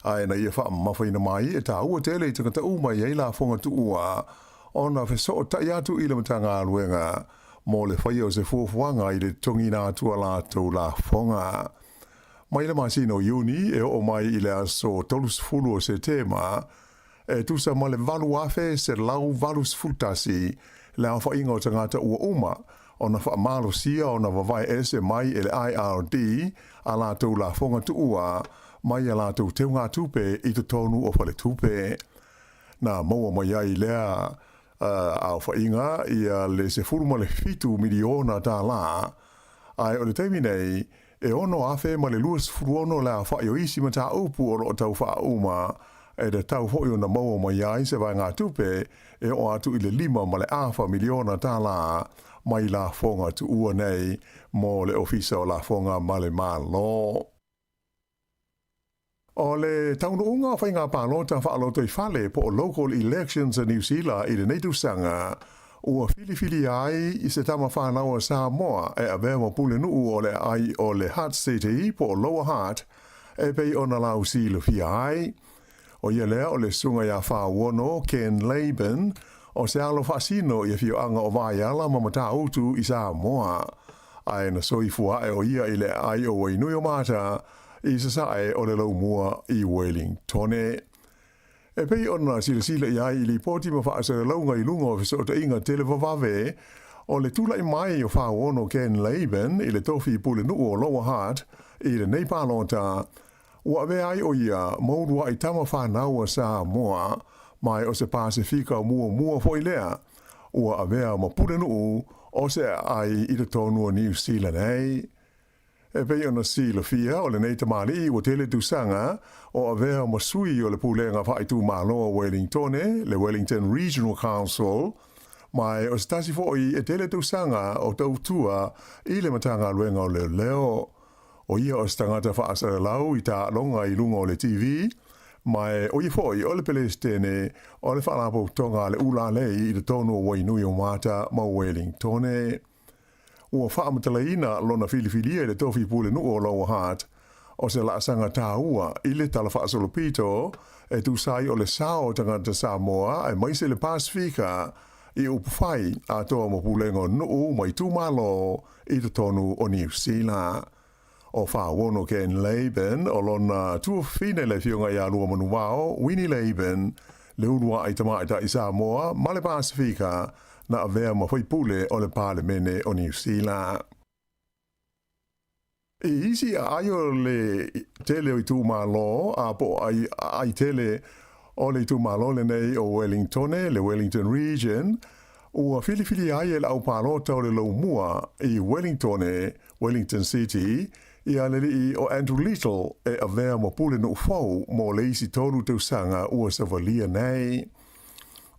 A e na ia wha mawhaina mai e tau o tele i tangata uma iai la fonga tu ua, o na wheso o tai atu i le matanga aluenga, mo le whaia o se fuafuanga i le tongi nā tua la tau la fonga. Mai le masino Juni e o mai i le aso tolus fulu o se tema, e tusa ma le valu afe se lau valus fultasi le a whainga o tangata ua uma, o na wha malo sia o na wawai ese mai e le IRD a la tau la fonga tu ua, mai a la tau teu ngā tupe i te tonu o whale tupe. Na maua mai ai lea, a whainga i le se furuma le fitu miliona tā la, ai o le teimi nei, e ono afe ma le luas furuono la whai o isi ma tā upu o lo tau wha uma, e le tau hoi o na maua mai ai se vai ngā tupe, e o atu i le 5 ma le awha miliona tā la, mai la fonga tu ua nei, mo le ofisa o la fonga ma le malo. O le taunu unga whai ngā pālota whaaloto i whale po o local elections a New Zealand i le neitusanga, ua fili ai i se tama whānaua Sāmoa e a vea pule nuu o le ai o le Hutt City po o Lower Hutt e pei o na lau silo fia ai. O ia lea o le sunga ia whāwono Ken Laban o se alo whasino i a fio anga o vai ala mamata utu i Sāmoa. Ai na soifua e o ia i le ai o wainui o mata i se sae o le lau mua i Wellingtone. E pei ona sila i ai li poti ma whaasa launga i lunga o fiso ta inga televavave o le tula i mai o whaono Ken Laban i le tofi pule nuu o Lower Hutt i le neipalota Ua ave ai o ia maurua I tama whanau a Sāmoa mai o se Pasifika mua foi lea. Ua avea ma pure nuu o se ai I te tonu o New Zealand ei. E pei ona sila fia o le nei tamali ua tele tusanga o avea ma sui o le pulenga whaitu malo Wellingtone, le Wellington Regional Council, mai o stasi foi e tele tusanga o tautua I le matanga luenga o leo. O ia o stangata whaasara lau I ta longa I lunga o le TV, mai o ia foi o le Palestine o le whalapo tonga le ula lei I le tonu o wainui o mata ma Wellingtone. Ua whaamatalaina lona filifilia le tofi pule nu o Lower Heart, o se laasanga tāua I le tala whaasolopito e tu sai o le sao tangata Sāmoa e maise le Pasifika I upawhai a toa mo pulengo nuu mai tūmalo I te tonu o New Zealand. O whawono Ken Laban o lona tuawhine le whiunga I alua manu wao, Winnie Laban, le urua I tamaita I Sāmoa, ma le Pasifika, na avea ma whaipule o le Parlemene o New Zealand. E isi a aio le tele o I tūmalo, a po ai tele o le tūmalo le nei o Wellingtone, le Wellington Region, ua filifili ai le au palota o le laumua I Wellingtone, Wellington City, ia le li o Andrew Little e avea ma pule no fau mo le isi tonu tausanga ua savalia nei.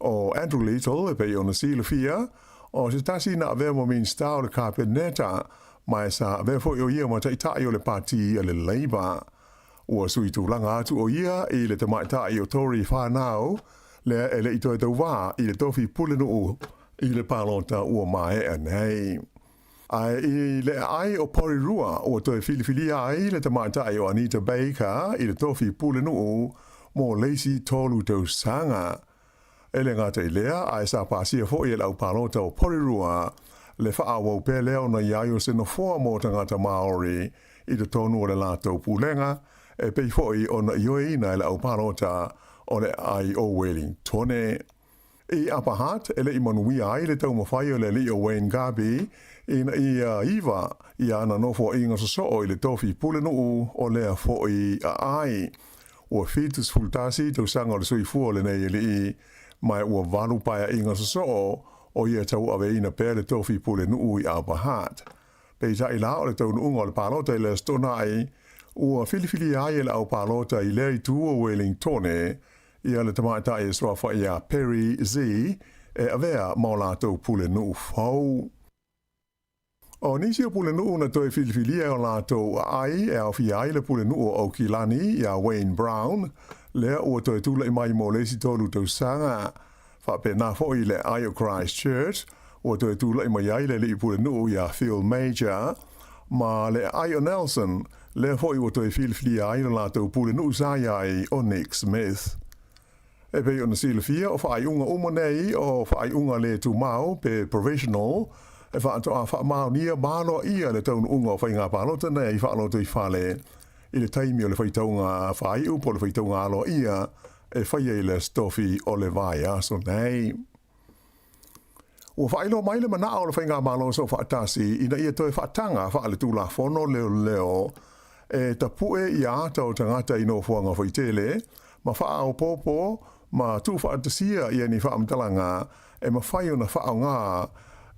O Andrew Little e pei ona sila fia, o se tasi na avea mo minsta o le kabineta, mai sa avea fo o ia ma taitai o le parti a le Labour. Ua sui tūlanga atu o ia I le tamaitai o Tory whanau, le e le ito e tau wā I le tofi pule no I le palota ua mai a nei. Ai I le ai o Porirua o toi filifili ai le tamaitai o Anita Baker I le tofi pule no mo leisi tolu tau sanga. E le ngata I lea ai sa pasia fo I le au palota o Porirua le whaawau pe leo na iaio se no foa mo tangata Maori I le tonu o le lātou pulenga e pei foi ona ioina le au palota o le ai o Wellingtone. I apahat ele I manui ai le tau mawhai o le li o Wayne Gabi ina I iwa I ana nofo inga so I le tofi pule nuu o lea foi a ai. Ua fitus fultasi tau sanga o le sui fua le nei li mai ua valu paia inga so o ia tau ave ina pēr le tofi pule nuu I apahat. Peita I la o le tau nuunga o le palota I le stona ai ua filifili ai le au palota I lea I tu o Wellingtone ia le tamaita e swafa ia Perry Z e avea maulatou pule nuu fau. O nisi o pule nuu na toi filifilia o lātou ai e au fi ai le pule nuu o Kilani ia Wayne Brown lea ua toi tula I mai mo lesi tolu tau sanga. Whape na foi le ai o Christchurch ua toi tula I mai ai le li pule nuu ia Phil Major ma le ai o Nelson le foi ua toi filifilia ai le lātou pule nuu saya I o Nick Smith. E pei ona sila fia o whaai unga umanei o whaai unga le tu mau pe professional e whaatoa whaamau nia malo ia le taunu unga o whainga palota nei I whaaloto I whale I le taimi o le whaitaunga whaai upo le whaitaunga alo ia e whaia I le stofi o le vai aso nei. Ua whailo mai le mana o le whainga malo so whaatasi ina ia toi whaatanga whaale tu la fono leo e tapue I ata o tangata I no fuanga whaitele ma wha o popo ma tu whaatasia ia ni whaamtalanga e ma whai o na whaonga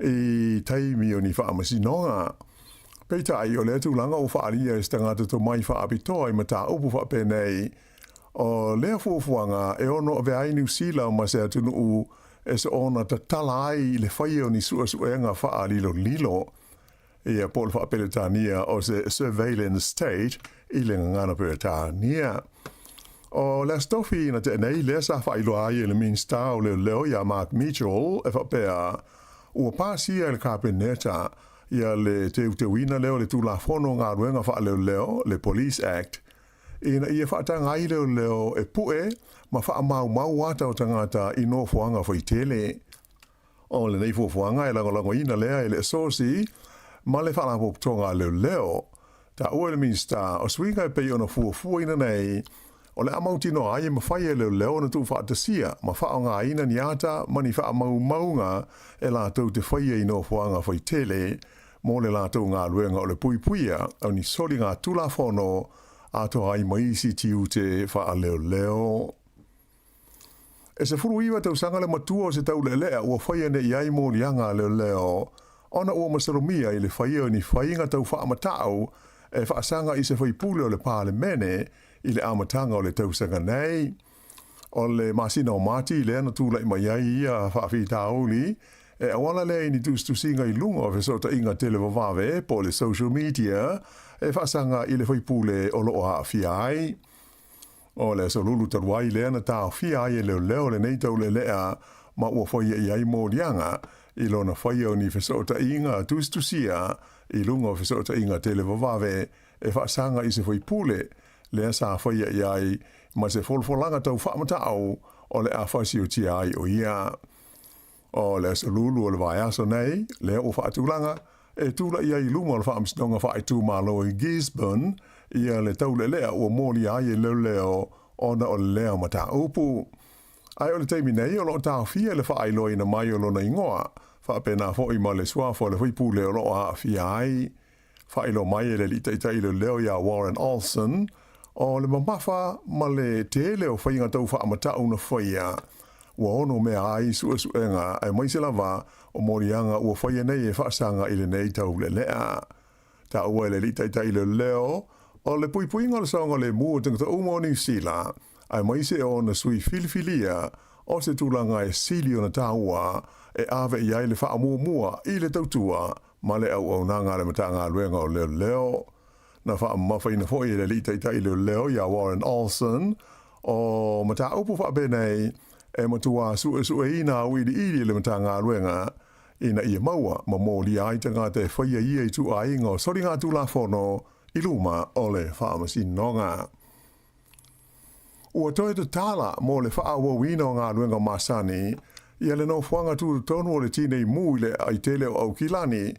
I taimi o ni whaamasinonga. Peita ai o le tūlanga o whaaria e stangata to mai whaapitoa I ma tā upu whapenei o lea fuafuanga e ono ave ai New Zealand ma se atunu u e se ona ta tala ai le whai o ni suenga whaalilo lilo. Ia pol whapeletania o se surveillance state I le ngana peletania. O le stofi na te nei le sa whailo ai le minsta o le leo ia Mark Mitchell e whapea ua pāsia le kabineta ia le teuina leo le tūlafono ngā ruenga wha leo le Police Act ina ia whaatanga ai leo e pue ma wha mau ata o tangata I no fuanga whaitele. O le nei fuanga e langolango ina lea e le sosi ma le whaalapo tonga leo ta ua le minsta o swinga e pei ona fuafua ina nei o le amautino ai ma whai e leo na tu whaatasia, ma whaonga ina ni ata, mani wha maunga e lātou te whai e no whaanga whai tele, mo le lātou ngā luenga o le puipuia, au ni sori ngā tula whono, ato ai maisi tiu te wha leo. E se furu iwa tau sanga le matua o se tau lelea ua whaia ne iai mō lianga leo. Ona ua masaromia i le whaia ni whainga tau wha amatau e wha sanga i se whai pule o le pāle mene i le amatanga o le tau sanga nei. O le masina o mati le ana tūla i mai ai ia wha whi tauli e awala le ni tu singa i lunga o fesota inga tele vavave po le social media e wha sanga i le whai pule o lo a whi ai. O le so lulu taruai le ana tā whi ai e leo le nei tau le lea ma ua whaia i ai mō lianga i lona whaia o ni fesota inga tusia i lunga o fesota inga tele vavave e wha sanga i se whai pule le sa whaia i ai ma se folfolanga tau whaamatau o le a whasi o tia ai o ia. O le so lulu o le vai aso nei, le o whaatulanga, e tūla ia i lunga o le whaamistonga whaitū malo i Gisborne, ia le tau le lea o mōli ai e leo ona o le leo mata upu. Ai o le teimi nei o lo tau fia le whaailoi na mai o lona ingoa, whaapena fo i ma le suafo le whipule o lo a fia ai. Whailo mai e le lita i leo ia Warren Olsen, o le mamafa ma le tele o whainga tau whaamatau na whaia. Ua ono mea ai suenga ai maise lava o morianga ua whaia nei e whaasanga i le nei tau le lea. Ta ua e le lita i le leo, o le puipuinga le saonga le mua tangata umo New Zealand, ai maise o na sui filifilia o se tūlanga e sili o na tāua e ave i ai le whaamua i le tautua ma le au nanga le matanga luenga o leo. Na wha mawhaina fwoi le lita i leo ia Warren Olsen o mata upu wha benei e matua sue ina ili le matanga luenga ina ia maua ma mōli ai tanga te whaia ia i tu a ingo sori ngā tū la whono i luma o le whaamasi nonga. Ua toi te tala mō le whaawawina o ngā luenga masani ia le no whanga tū tonu o le tinei mū i le aitele o au kilani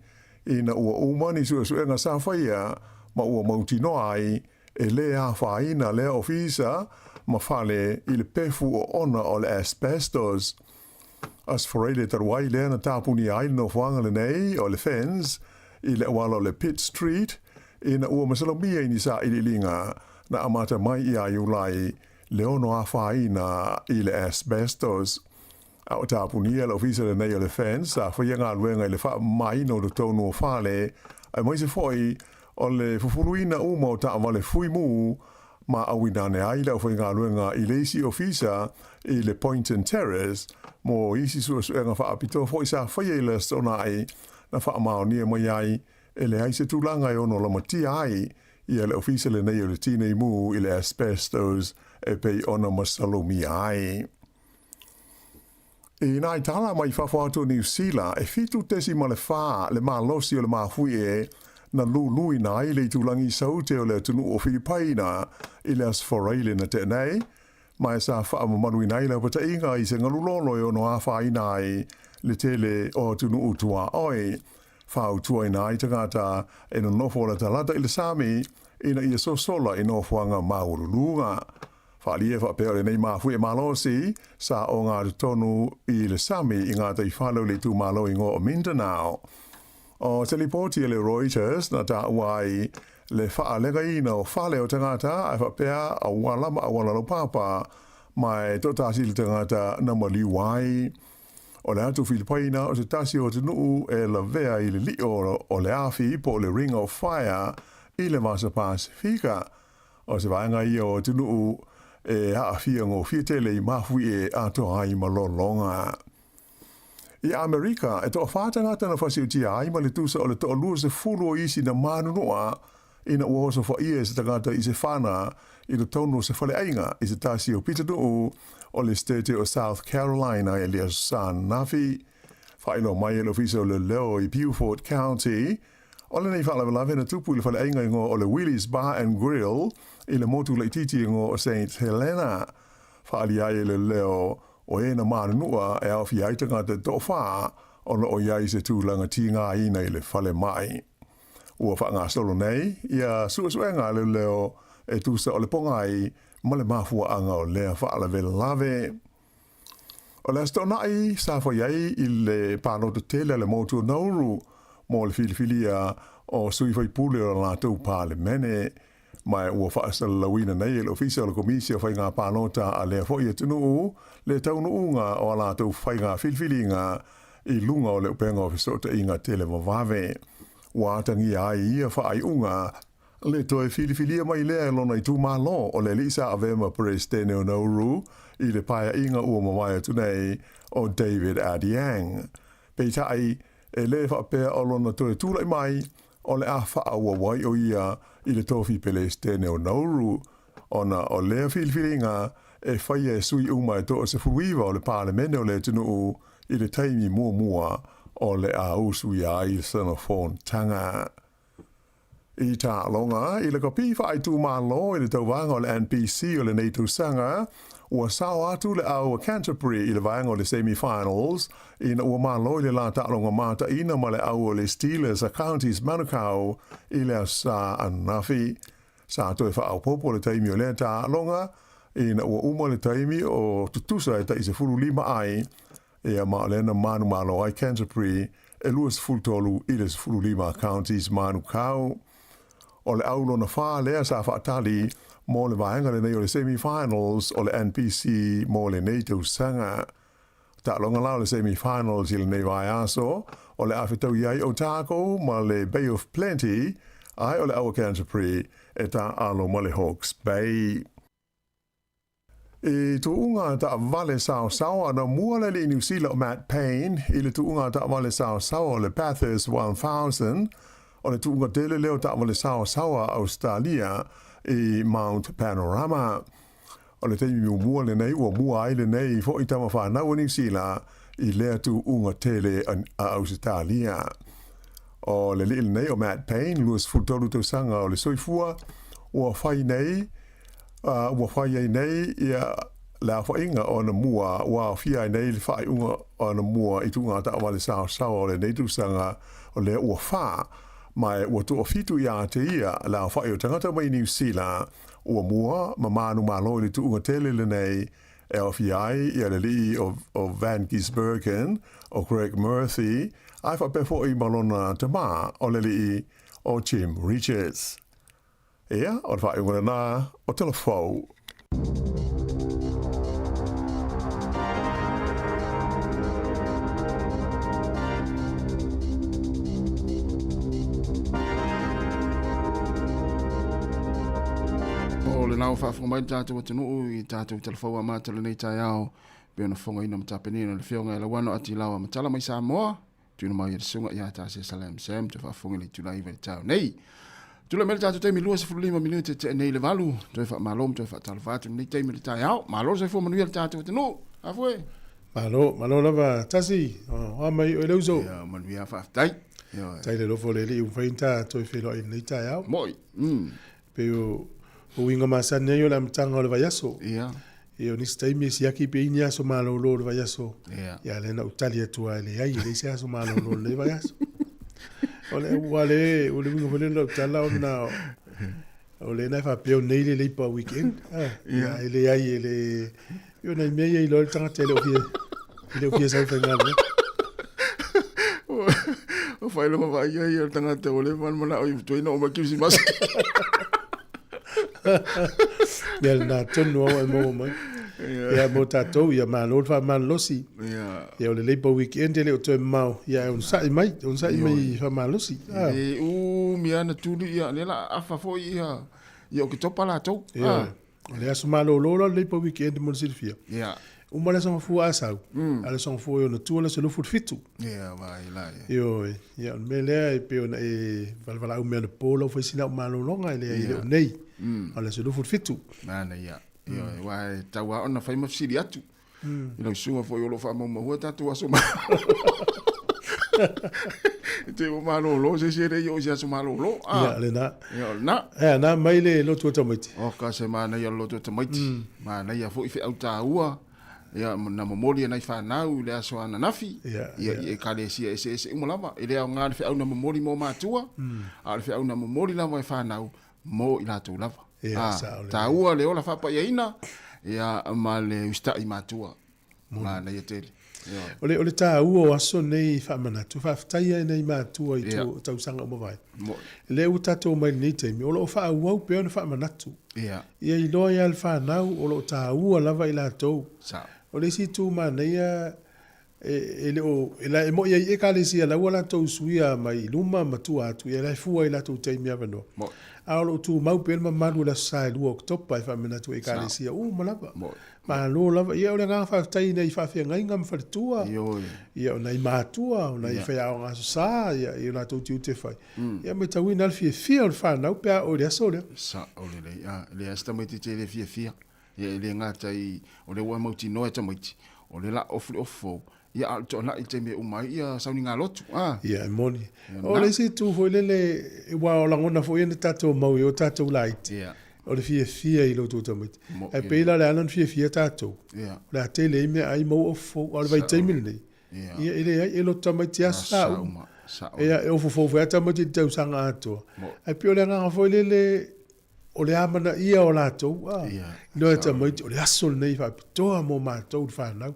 ina ua umani sue ngā sa whaia ma ua mauti no ai e le a whaina le ofisa ma whale i le pefu o ona o le asbestos. As whareile taruai le na tāpuni ai no whanga le nei o le fens i le awala o le Pitt Street ina ua masalomia ini sa i linga na amata mai i aiulai le ono a whaina i le asbestos. Au tāpuni le ofisa le nei o le fens a whaianga luenga i le wha mai no le tonu o whale ai maise foi o le fufuruina umo ta avale fui mu ma awinane ai la foi ngā luenga i leisi ofisa i le Point and Terrace mo isi suenga wha apito foi sa whaia le stona ai na wha amao nia mai ai e le ai se tūlanga i ono la matia ai i le ofisa le nei o le tinei mu i le asbestos e pei ona masalomi ai. E nai tala mai whawhātua New Zealand e fitu tesi ma le wha le mā losi o le mā hui e na lui na ai le tulangi saute o le tunu o Filipaina i le asforeile na te nei, mai sa whaamamanu i nei la pata inga i se ngalulolo e ono a whaina ai le tele o tunu utua oi, whau tua i nei tangata e no nofo la talata i le Sami ina i so sola i nofuanga maurulunga. Whaalie whapea le nei mafu e malosi sa o ngā tonu i le Sami i ngā tei whalau le tu malo i ngō o Mindanao. O telepoti le Reuters na ta wai le whaalega ina o whale o tangata ai whapea a walama a walalo papa mai totasi le tangata na mali wai. O le atu Filipaina o se tasi o te nuu e la vea i le li o le afi po le Ring of Fire i le Masa Pasifika. O se vaenga i o te nuu e haafia ngō fietele i mafui e ato ai malolonga. I Amerika, e toa whātangata na whasiutia ai ma le tusa o le toa lua se fulu o isi na manunua ina ua oso wha ia se tangata i se whana i le tonu se whale ainga i se tasi o Pitanuu o le state o South Carolina e lea San Nafi. Whaino mai e le ofisa o le leo i Beaufort County o le nei whalawalawe na tupu i le whale ainga ingo o le Willys Bar and Grill i le motu le titi ingo o St. Helena. Whaali ai e le leo o e na manunua e au fi aitanga te tofa o o iai se tūlanga ti ngā ina i le whale mai. Ua wha ngā solo nei, ia suenga le leo e tūsa o le pongai ma le mafua anga o lea whaalawe lawe. O le astonai, sa wha iai i le pānota tele le motu nauru mo le filifilia o sui whai pule o la tau pāle mene. mai ua whaasalawina nei le ofisa o le komisia whai ngā pānota a lea fo i atunu le taununga o la tau whai ngā whilwhilinga i lunga o le upenga ofisota i ngā tele wawave. Wa tangi ai ia whai unga le toi whilwhilia mai lea lona i tūmalo o le lisa avema Presidente o Nauru i le paia inga ua mawai atunei o David Adiang. Peitai e le whapea o lona toi tūlai mai o le awha awa wai o ia i le tofi Presidente o Nauru ona o lea whilwhilinga e whai e sui umai to o se furuiva o le parlemene o le tunu i le taimi mua o le a usui a i Sanafon tanga. I tā longa, i le kopi whai tū mālo i le tauwanga o le NPC o le neitu sanga, ua sao atu le au Canterbury i le vaenga o le semi-finals, ina ua mālo i le la tālonga mata ina ma le au o le Steelers a Counties Manukau i le sa anafi. Sa toi whaau popo le taimi o le tālonga, ina ua uma le taimi o tutusa e ta i se furu lima ai, e a maa lena manu malo ai Canterbury, e luas fultolu i le furu lima Counties Manukau. O le aulo na wha lea sa whaatali mo le vaenga le nei o le semi-finals o le NPC mo le nei tau sanga. Ta longa lao le semi-finals i le nei vai aso o le awhitau iai o tāko ma le Bay of Plenty ai o le awa Canterbury e ta alo ma le Hawke's Bay. I tuunga ta vale Sāmoa na mua le New Zealand o Matt Payne i le tuunga ta vale Sāmoa o le Bathurst 1000 o le tuunga tele leo ta wale Sāmoa Australia i Mount Panorama. O le teimi mua le nei, ua mua ai le nei, fo i tama whanau New Zealand i lea tuunga tele a Australia. O le li nei o Matt Payne, luas fultolu tau sanga o le soifua, ua whai nei, ua whai ai nei, ia la whainga o na mua, ua whia ai nei le whai unga o na mua i tuunga ta wale Sāmoa o le nei tu sanga o le ua wha, mai ua tu fitu ia te ia la whai o tangata mai New Zealand ua mua ma manu malo i le tuunga tele le nei e o fiai ia le li o Van Gisbergen o Greg Murphy ai whapefo i malona te maa o le li o Jim Richards. Ia, o le whai unga na o telefou. Le nau whaafonga mai tātou atunuu i tātou telefoua mātala nei tai au pe ona fonga ina matapenina le whionga e la wano ati lawa matala mai Sāmoa tūna mai e sunga ia tāse salam sam te whaafonga ni tūna iwa tau nei tūla mele tātou teimi lua se 5 minute te nei le valu toi wha malom toi wha talafatu nei teimi le tai au malo se fo manuia le tātou atunuu afue malo lava tasi o mai o leuzo ia manuia whaaftai tai le lofo le li uwhainta toi whilo i nei tai au moi pe o winga masane yo la mtanga o le vaiaso. Ia. E o nisi taimi si aki pe ini aso malo lo le vaiaso. Ia. Ia le na utalia tua le ai le se aso malo lo le vaiaso. O le wale o le winga vole lo tala o na o le na fa pe o nei le pa weekend. Ia le ai le yo na me ye lo tanga tele o fie. Le o fie sa fa ngalo. O fa lo va ye tanga te o le man mana o tu ina o ma kisi mas. Ia na tonu o mo mai. Ia mo tatou ia malo fa malosi. Ia o le labor weekend le o to mau. Ia on sai mai fa malosi. E u mi ana tulu ia le la afa fo ia. Ia o ke topa la tou. Ia. Le aso malo lo labor weekend mo silfia. Ia. Uma le son fu asau. Ale son fu yo no tu le solo fu fitu. Ia vai la. Yo, ia me le pe on e valvala o me le polo foi sina malo longa le nei. Ale solo fu fitu. Mana ia. Ia vai tawa ona fai mafsiri atu. Ilo sunga foi lo fa mo mo tatu aso ma. Te o malo lo se sere yo se aso malo lo. Ia le na. Ia na. Na mai le lo tu tamati. O ka se mana ia lo tu tamati. Mana ia foi fe au taua. Ia na memori na whanau le aso ana nafi ia e kale sia ese umolama ile au ngā fe au na memori mo matua a fe au na memori la mai whanau mo ila tu lava ta ua le ola fa pa ia ina ia ma le usta i matua ma na ia tele O le tā ua o aso nei whaamanatu, whaaftaia nei mātua i tausanga o mawai. Le u tato mai nei teimi, o lo wha uau peo na whaamanatu. Ia I loa ia le whanau, o lo tā ua lava I lātou. O le si tū māneia, e mo ia I ka le si ala ua lātou suia mai luma matua atu, ia lai fua I lātou teimi avano. A o lo tū mau peo na mamaru la sai lua oktopa I whaamanatu e ka le si, malava. Ma lo lava ia o le ngā whaatai nei whaafia ngai ngam whaletua. Ia o nei mātua, o nei whai ao ngā sā, ia o lātou tiu te whai. Ia me tau ina alfia fia o le whanau, pia o le aso lea. Sa o le lei, le asta mai te le fia. Ia le ngātai, o le ua mauti noa ta maiti, o le la ofu le ofo. Ia al to na I te me umai, ia sauni ngā lotu. Ia e moni. O le si tu foi lele, wa o langona foi ene tatou mau I o tatou laiti. O le fia I loto tamiti. E peila le anan fia tātou. Le a tele ime ai mau ofo, o le vai teimile nei. Ia ele ai e loto tamiti asa uma. Ia e ofo fo tamiti tau sanga atoa. E pio le ngā foi lele, o le amana ia o lātou. No e tamiti, o le asol nei whapitoa mo mātou whanau.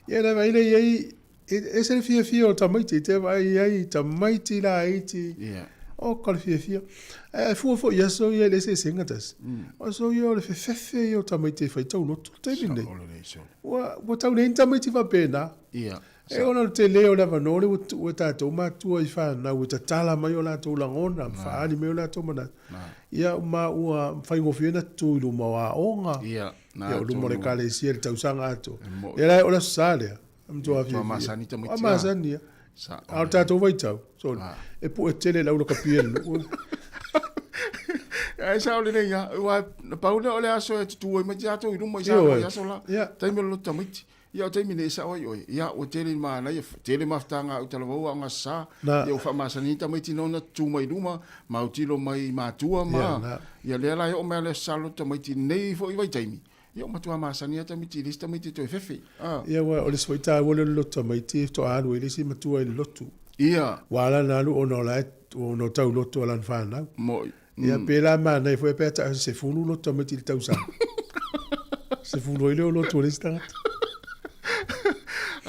Ia le vai le iai, e se le fia o tamiti, te vai iai tamiti la iti. O kala fia. E fua ia so ia le se singatas. O so ia le fefe ia o tamaiti fai tau lotu. Teimi nei. Wa tau nei tamaiti va pena. E ona te leo lava nore o tātou mātua I whanau, o ta tala mai o lātou langona, whaani mai o lātou mana. Ia ma ua whaingofia tu I luma o a onga. Ia o luma le kale sia le tausanga ato. Ia lai o la sālea. Amtua fia. Masani tamaiti. Masani ia. Au tātou vai tau. So, e pu e tele lau loka pienu. E sa ole nei, na pauna ole aso e tutua I mati ato I luma I sa o aso la. Taimi lo tamiti. Ia o taimi nei sa oi oi. Ia o tele maana, ia tele maftanga au talavau au ngā sa. Ia o whamasani tamiti nona tu mai luma, ma o tilo mai mātua ma. Ia lea lai o mea le salo tamiti nei fo I vai taimi. Ia o matua masani tamiti lista tamiti to e fefe. Ia wa o le soita wole loto tamiti to alu e lisi matua I lotu. Ia. Wala nalu o no lai, o no tau loto alan whanau. Ia pēla mana e fwe pēta se fulu loto tamiti li tau sang. Se fulu ile o loto lisi tangata.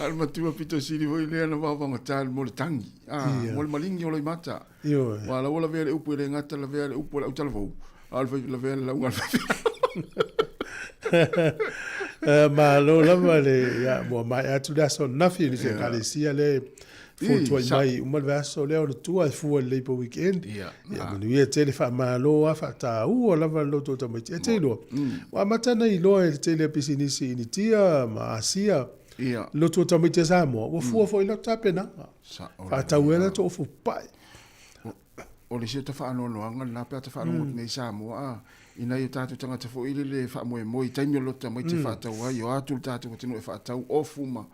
Al matua pito siri hoi lea na wawanga tāle mo le tangi. Mo le malingi o le mata. Wala o la vea le upu e le ngata la vea le upu e le au talavou. Alfa la vea le lau alfa ma lo lava le ya mo mai atu da so nafi ni se kale sia le foto mai uma verso le o tua fu le po weekend ya no ia tele fa ma lo fa ta u lava lo to mai te lo wa mata nei lo e tele pisini si ni tia ma asia lo to mai te Sāmoa o fu fo ilo tapena fa ta uela to fu pai o le se ta fa no no anga na pa ta fa no nei Sāmoa ina i tātou tangata fo ili le wha moe moi taimi o lota mai te whātau ai o atu le tātou tino e whātau o fuma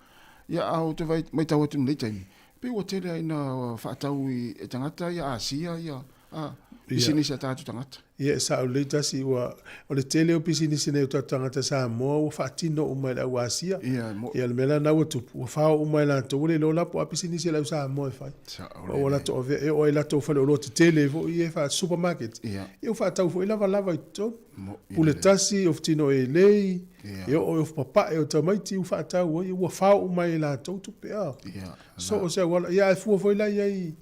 ia au te vai mai tau atu nei taimi pe ua tere aina whātau I tangata ia Asia ia pisinisi a tātou tangata ia sa o le tasi o le tele o pisinisi nei o tātou tangata Sāmoa o whaatino o mai lau Asia ia le mela nau atupu o whao o mai lantou le lo lapo a pisinisi lau Sāmoa e whai o lato o vea o e lato o whale o lo te tele vo i e wha supermarket ia o whaatau fo I lava I tō pule tasi o tino e lei ia o papa e o tamaiti o whaatau o whao o mai lantou tupe so o se wala ia e fua fo I lai ai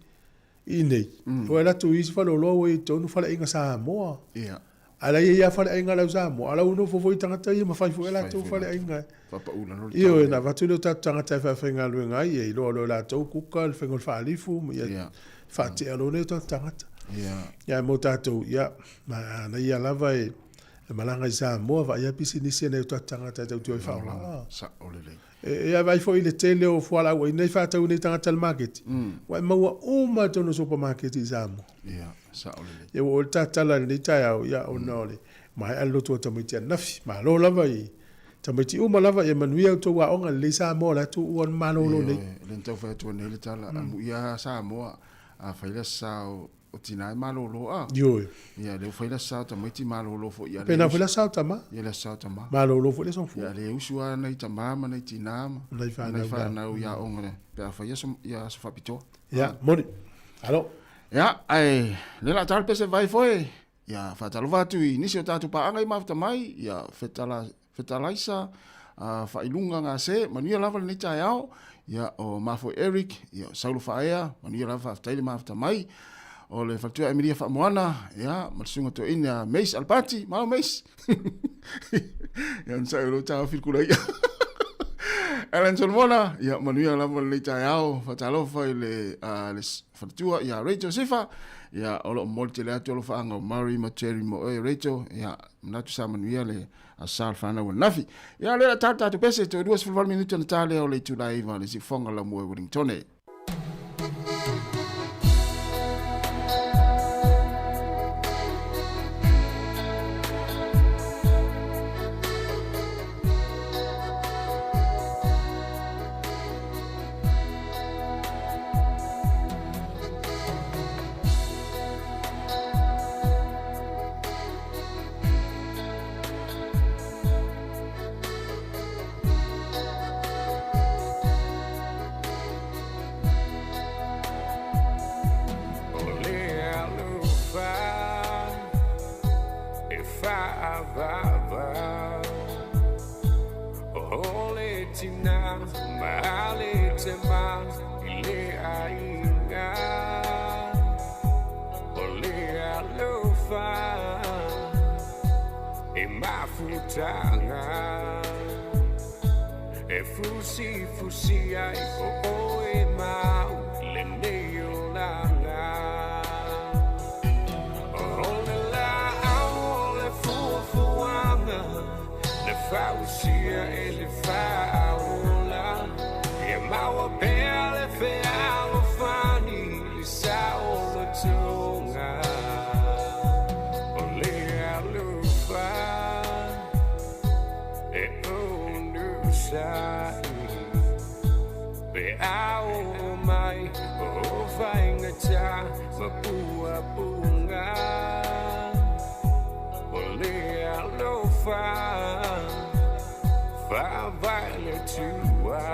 I nei. O ela tu isi falo lo e tonu fala inga Sāmoa. Ia. Ala ia fala inga lau Sāmoa. Ala uno fo foi tangata ia ma fai fo ela tu fala inga. Papa una no. Ia na vatu lo tangata fa fenga lu inga ia lo la tu kuka le fenga fa alifu ia. Fa te alo ne tangata. Ia. Ia mo tatu ia ma na ia lava e malanga Sāmoa va ia pisinisi ne tangata tu fa la. Sa olele. E vai foi le tele o fala o nei fata o nei tangata al market. Wa maua uma tono supermarket I Sāmoa. Ia, sa olele. E o tatala ni tai au ia o nole. Mai allo to tamiti nafi, ma lo lava I. Tamiti uma lava e manuia to wa onga le Sāmoa la tu on malolo nei. Le tau fa to nei le tala amu ia Sāmoa a faila sa o tina malolo a. Yo. Ia le faila sa tamiti malolo fo ia. Pena faila sa tama. Ia le sa tama. Malolo fo le son fu. Ia le usua nei tama ma nei tina ma. Nei fa na ia onga. Pe fa ia so fa pito. Ia, mori. Alo. Ia, ai le la tal pese vai foi. Ia fa talo vatu I nisi o tatu pa anga I mafta mai. Ia fetalaisa whailunga ngā se, manuia lava le tai au, ia o Mafo Eric, ia o Saulo Whaea, manuia lava whaftaile mafta mai, o le whatua Emilia Whamoana, ia, matasunga to ina Meis Albati, mau Meis. Ia nsai uro tawa whikura ia. Alan Solomona, ia manuia lava le tai au, whatalofa i le whatua, ia Rachel Sifa, ia olo mori te le atu olo whaanga o Murray, Materi, mo e Rachel, ia mnatu sa manuia le a sal whana wa nafi. Ia le tatu pese, to 2 minuto na tale o le tulaiva le si whonga la mua Wellingtone. Fusi ai o e mau le neo langa o le la au le fuanga le fausia e le faula e mau belle fe au fani le sao le tonga o le alufa e o nu sa Au mai o vainga cha mapua punga o le alofa fa vale tua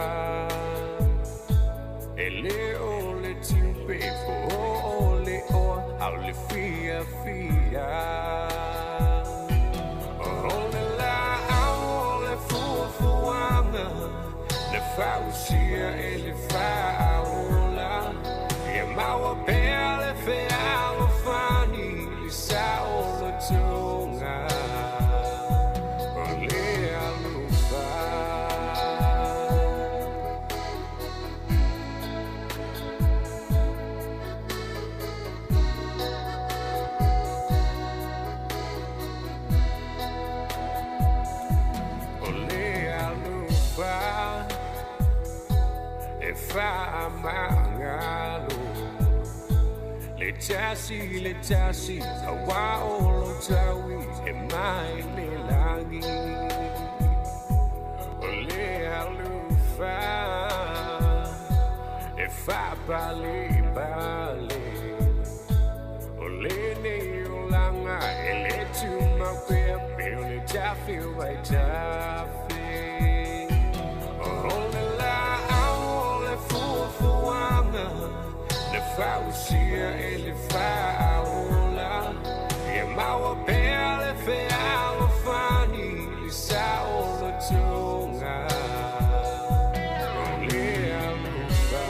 e le o le tupe o le o au le fia o le la au le fuanga le fausia e le faula e mau belle fe au fani le sao lo tonga o le alufa o le alufa fa mangalo le tasi awa o tawi e mai le langi o le alufa e fa bale o le ne o langa e le tuma pe o le tafi vai tafi fausia e le faula e mau belle fe au fani le sao lo tonga o le alufa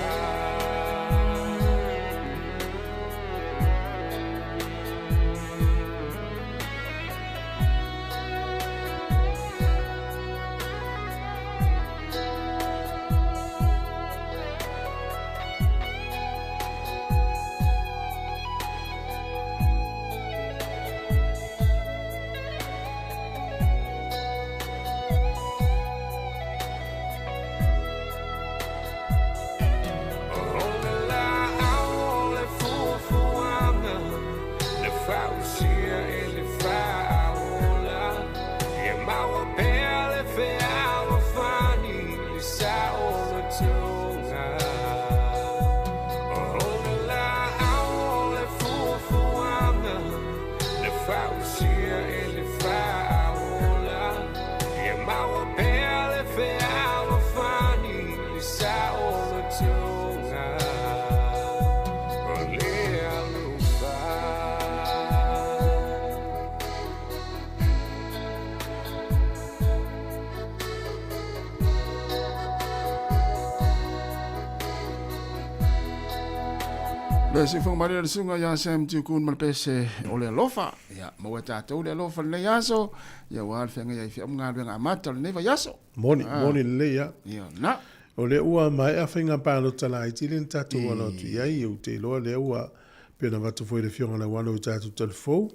Besi fong mari sunga ya sam tu kun mal pese ole lofa ya mo ta ole lofa le yaso ya wal fenga ya fi amnga nga matal ne va yaso moni le ya na ole ua mai a finga palo tala i tilen tatu wala tu ya i te lo le ua pena vatu foi le fionga na wano tatu telefo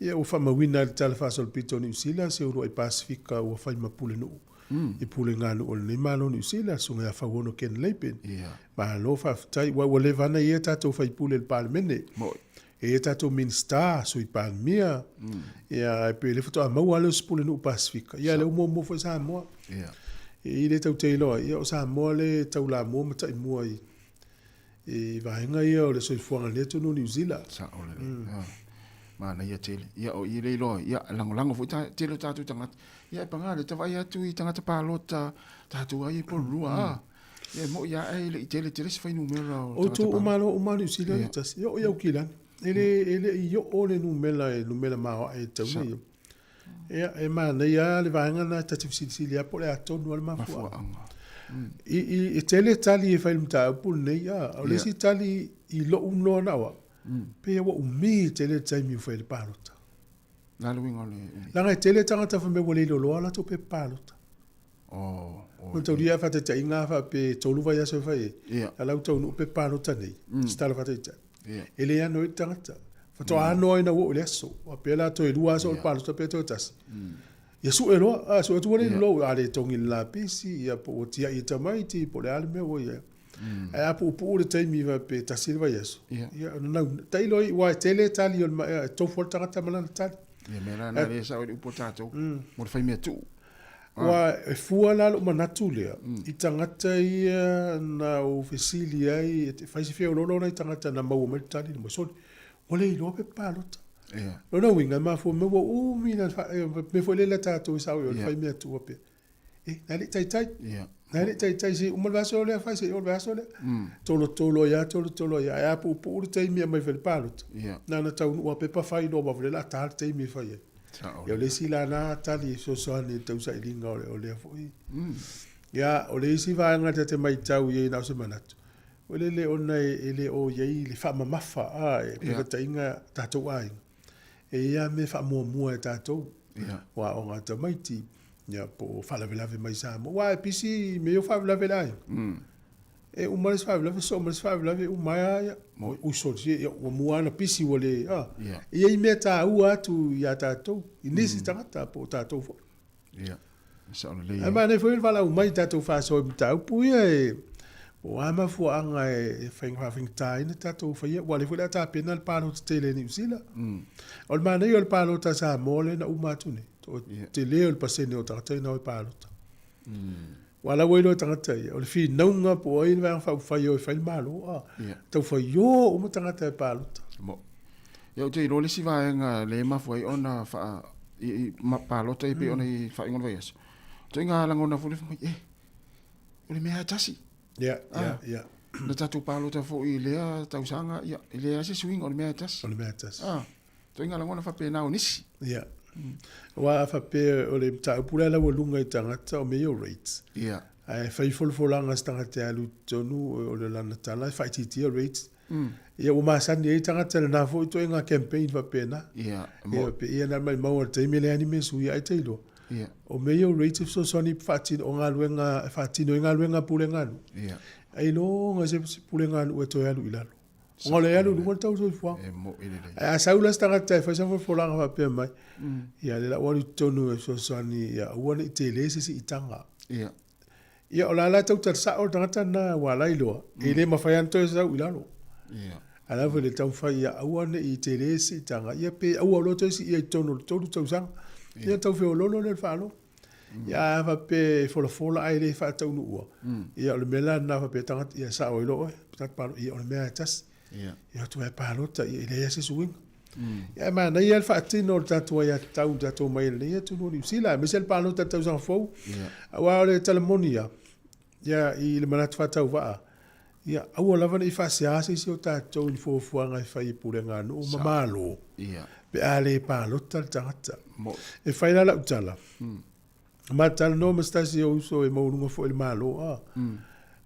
ia ua fama wina le tala sol pito ni usila se uru ai Pasifika ua fai mapule no i pule ngānu o le malo ni usila sunga ya fawono ken leipen ma lo fa tai wa le vana ia tatu fai pule le palmene e tatu minsta so i palmia ia pe le foto a mau alo spule no Pasifika ia le umo fo Sāmoa i le tau te iloa ia o Sāmoa le tau la mua mata i mua i vahenga ia o le soifuanga le tunu New Zealand mana ia tele ia o i le iloa ia lango fu tele tatu tangata ia panga le tawai atu i tangata palota tatu ai po rua ia mo ia ai le tele se fai numero o tu umalo New Zealand tas ia o ia ukila ele i o le numela ma e tau ia e mana ia le vahenga na tatu sili po le atonu al mafua i tele tali e fai mta pul nei ia o le si tali i lo uno na wa pe wa umi tele taimi fai le palota la luinga le la ngai tele tangata fa me wole lo ala to pe palota o to ria fa te inga fa pe tolu va ya so fa e ala to no pe palota nei stala fa te ele ya no tangata fa to ano ina wo le so wa pe la to lua so palota pe to tas Yesu elo so tu wole lo ale tongi la pisi ya po tia i tamaiti po le alme wo ya a po le taimi va pe ta silva yesu ya na tailo wa tele tali on to folta ta malana tali ya mera na le sa o potato mo fai me tu wa fuala lo manatu le i tangata ia na ofisili ai fai se feo lo na tangata na mau me tali mo so wole lo pe palota no no winga ma fo me wo mina me fo le tato sa o fai me tu pe na le tai na le tai si umal vaso le fai se o vaso le tolo ya ya pu tai mi mai fel palot na tau no pe pa fai no ba la ta tai mi fai yo le si la na tali so ni tau sa linga o le fo ya o le si va nga te mai tau ye na se manatu o le ona ele o ye le fa mafa pe ta inga tato ai ia me fa mua tatou wa o ngata maiti ia po fala velave mai Sāmoa wa pisi me yo fa velave lai e o mais fa velave so mais fa velave o mai o so ia o mua na pisi wole ia i meta u atu ia tatou inisi tangata po tatou fo sa le ia ma ne foi vala o mai tatou fa so tau pu ia o ama fu anga e fing tai ne tatou fa ia wale fu la ta penal palo tele ni usila o ma ne yo palo ta Sāmoa le na umatuni to tele o pasene o tata na o palo wala welo tata o le fi nunga po i va fa yo fa malo to fa yo o mo tata palo mo yo te ro le si va nga le ma foi ona fa i ma palo te pe ona i fa ngon vayas to nga la ngona fu le o le me tasi ya na tatu palo ta fo i lea tau sanga ia lea se swing on metas to inga la ngona fa pe na onisi wa fa pe o le ta pula la lunga i tangata o meio rates ai fa i folanga stangata alu tonu o le lana tala fa ti rates ia o ma san ni tangata na fo to inga campaign fa pe na pe ia na mai mau te mele anime su ia te lo o meio rates so soni fatin o nga luenga fatino nga luenga pulenga ai no nga se pulenga o to ya lu ilalo ngole ya lu ko tau so fo a saula stangata fa sa folanga fa pe mai ia le la wali tonu so soni ia wali te le se itanga ia o la tau ta sa o tangata na wala ilo ile mafayanto sa ilalo ala vele tau fa ia awane i te le se itanga ia pe au lo to si ia tonu tau sang ia tau fe lolo le falo ia va pe fola ai le fa tau no ia le mela na va pe tanga ia sa o lo ta pa ia le mea tas ia tu e pa lo ta ia ia se suing ia ma na ia fa tino ta tu ia tau mai le ia tu no ni sila me sel pa lo ta tau sang fo wa le telemonia ia i le mana fa tau va ia au la va i fa sia se o ta tau ni fo ngai fa i pulenga no mamalo pe ale pa lo ta tangata e fai la utala ma tal no mastasi o so e mo lungo fo il malo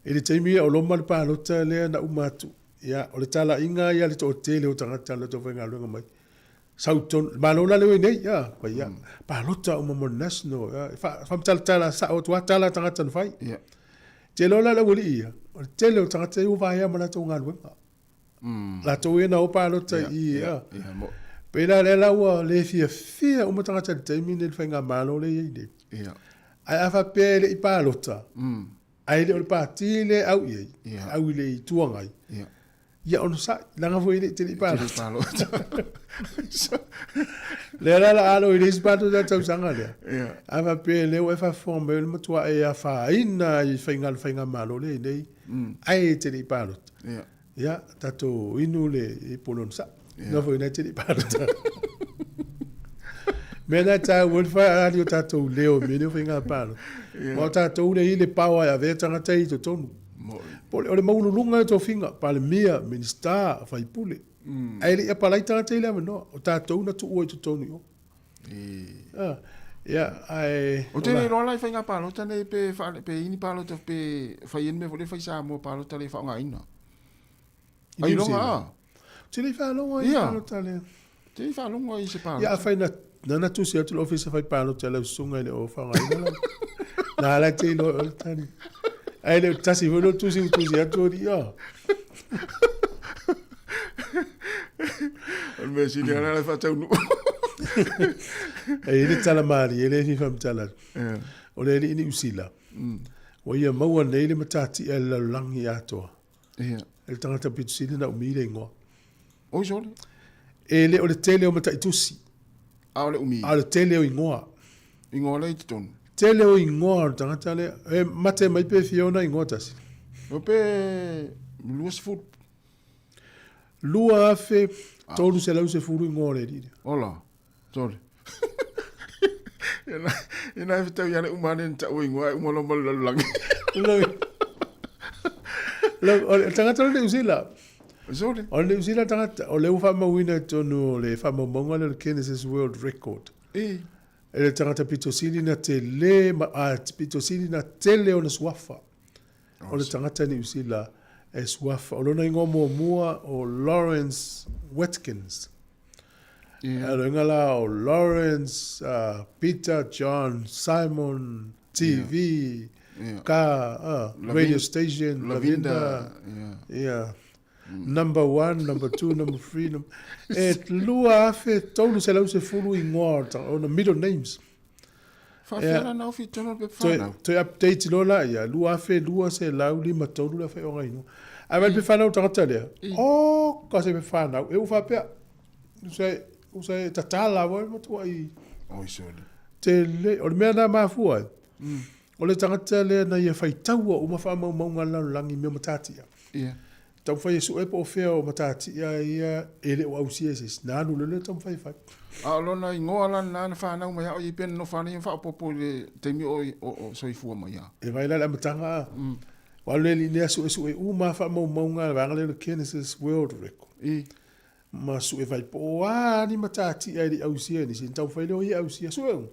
e le taimi o lo mal pa lo ta le na umatu Ia, o le tala inga ia le to tele o tangata le to whenga runga mai. Sauton, malola le wene, ia, pa ia. Pa lota o mamo national, ia. Fam tala sa o tua tala tangata na fai. Ia. Te lola le wali ia. O le tele o tangata i uwa ia mana to ngā runga. La to ena o pa lota i, ia. Pela le laua le fia o matangata le taimine le whenga malo le ia. Ia. Ai afa pele i pa lota. Ai le o le pati le au iei. Au le i tuangai. Ia ono sa, langa fo ile tele i pa lota. Le la alo i le ispato da tau sanga lea. Afa pele o efa fombe le matua e afa ina i whainga malo le nei. Ai tele i pa lota. Ia, tato inu le i polon sa. Nga fo ina tele i pa lota. Mena ta wolfa ali o tatou leo mene o whainga palo. Mo tatou le ile pawa ya ve tangata i to tonu. Pole ole maunu lunga to finga pale mia minister fai pule. Ai le pala tangata ile no o tatou na tu o to tonu yo. Ya ai o te lo lai whainga palo tane pe ini palo to pe fai en me vole fai Sāmoa palo tale fa nga ina. Ai longa. Te le fa longa i palo tale. Te le fa longa i se palo. Ya fai na Nana tu se atul office fai palo tele sunga le o fanga ina. Na la te lo tani. Ai le tasi volo tu si atu dia. Al me si dia na fa tau nu. Ai le tala mari, ele fi fam tala. O le ni usila. O ia maua nei le matati e la langi ato. Ia. El tangata pitusili na umile ingoa. O jole. Ele o le tele o matai tusi. Ale umi. Ale tele o ingoa. Ingoa le tonu. Tele o ingoa tangata le e mate mai pe fiona ingoa tasi. O pe luas food. Lua afe tolu se lau se furu ingoa le dide. Ola. Sorry. Ina e tau yana umane ta o ingoa umalo malo langi. Lo tangata le usila. Zole. O le usila tangata o le ufa mawina tonu le fa mamonga le Guinness World Record. E le tangata pitosili na tele pitosili na tele o na swafa. O le tangata ni usila e swafa. O lona ingo mua o Lawrence Watkins. Ngala o Lawrence, Peter, John, Simon, TV, radio station, Lavinda. Yeah. Number 1, number 2, number 3. Et lua afe tolu se lau se fulu ingoa on the middle names. Fa na fi tono pe fa. To update lola ya lua afe lua se lau lima tolu la fe onga ino. Avel pe fa na utangata lea. Oh, ka se pe fa na. E ufa pe. Usai tatala wa matua i. O isole. Te le o me na mafua. O le tangata le na ia fai taua o mafa maunga langi me matatia. Ia. Tau fai su e po fea o matati ia ele o au sieses. Nā nu lele tau fai fai. A lona i ngoa lan nā na whanau mai hao i pen no whanau i whapopo le teimi o soifua mai a. E vai la matanga a. Wale li nea su e uma wha maunga wangale le Guinness World Record. I. Ma su e vai po ni matati ia li au sie ni sin tau fai leo i au sie su e.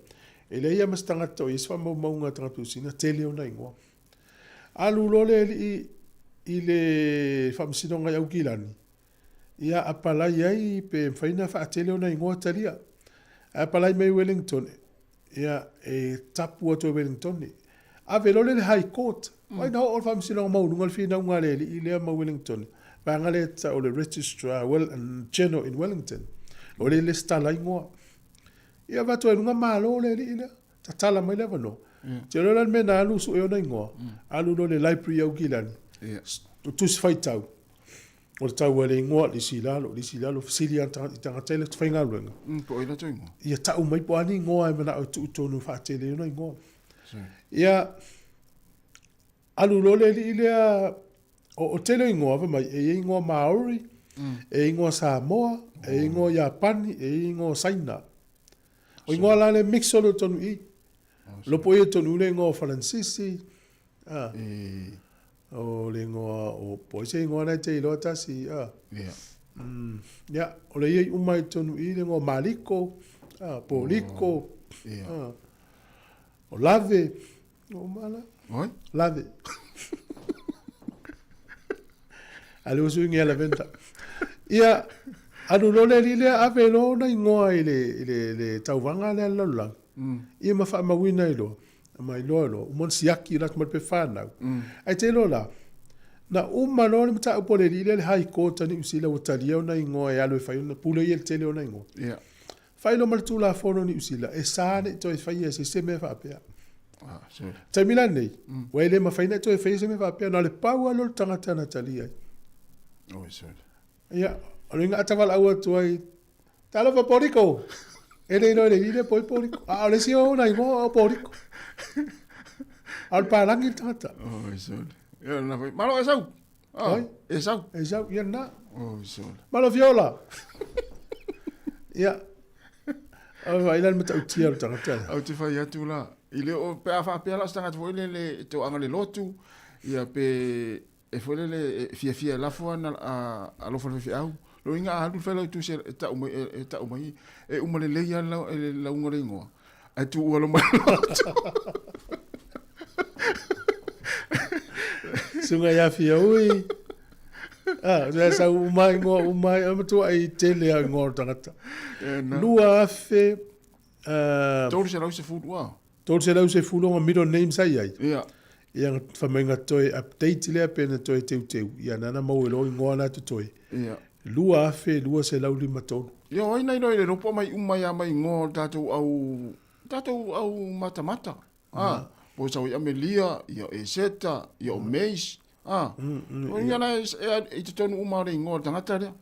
Ele ia mas tangata o is wha maunga tangata sina tele o na ingoa. Alu lole li i le whamsinonga i au kilani. Ia apalai ai pe whaina wha atele o na ingoa talia. Apalai mai Wellington. Ia e tapu ato Wellington. A velole le High Court. Wai na o whamsinonga maununga whina unga le i lea ma Wellington. Pangale ta o le Registrar General in Wellington. O le stala ingoa. Ia vato e nunga malo le i lea. Ta tala mai lewa no. Te rolan me na alu su e o na ingoa. Alu no le library au kilani. Tu se fai tau. O le tau ele ingoa li silalo, fasili an tangata ele whainga luenga. Po ila tu ingoa. Ia tau mai po ani ingoa e mana o tu tonu whaatele una ingoa. Ia alu lole li ilea o tele ingoa pa mai e ingoa Maori, e ingoa Sāmoa, e ingoa Japani, e ingoa Saina. O ingoa la le mixo lo tonu i. Lopo e tonu le ingoa Francisi. O le ngoa o poise ngoa na te ilo tasi ya o le iei umai tonu i le ngoa Maliko Poliko o lave o mala lave Ale o suingi ala venta. Ia, anu lole li le ave lo na ingoa le tauwanga le alaula. Ia ma wha mawina ilo. Ma ilo ilo. Umon siaki rat mal pe whanau. Ai te lo la. Na umalo le mta upole li le hai kota ni usila o talia na ingoa e alo e whai na pule i el tele o na ingoa. Ia. Whai lo maltula fono ni usila. E sāne to e whai e se me whapea. Sorry. Tai mila nei. Wele ma whaina to e whai se me whapea. Na le pau alo tangata na talia. Oh, sorry. Ia. Alo inga atawal au atu ai. Tala pa poriko. Ele no le vile poi poriko. Ale si o na ingoa o poriko. Al parangi tangata. Oh, sorry. Ia, na foi. Malo e sau. Oi? E sau. E sau, ia na. Oh, sorry. Malo viola. Ia. Au vai lan mata utia o tangata. Au te whai atu la. I le o pe a whapea la stanga tfo le te anga le lotu. Ia pe e fole le fia lafua na a lo fole fia au. Lo inga a lu fela tu se ta umai e umale le ia la unga le ingoa. Ai tu ua lo mai. Sunga ia fia ui. Ia sa umai ngoa umai amatu ai tele a ngoa tangata. Lua afe. Tōru se lau se food wa. Tōru se lau se fulonga middle name sai ai. Ia. Ia whamenga toi update lea pena toi teu. Ia nana mau e loi ngoa na tu toi. Ia. Lua afe, lua se lau lima tonu. Ia oi nei noi le ropo mai umai a mai ngō tātou au mata. Po sau i Amelia, ia e Seta, ia o Mace. O ia na e te tonu umare i ngō tangata rea.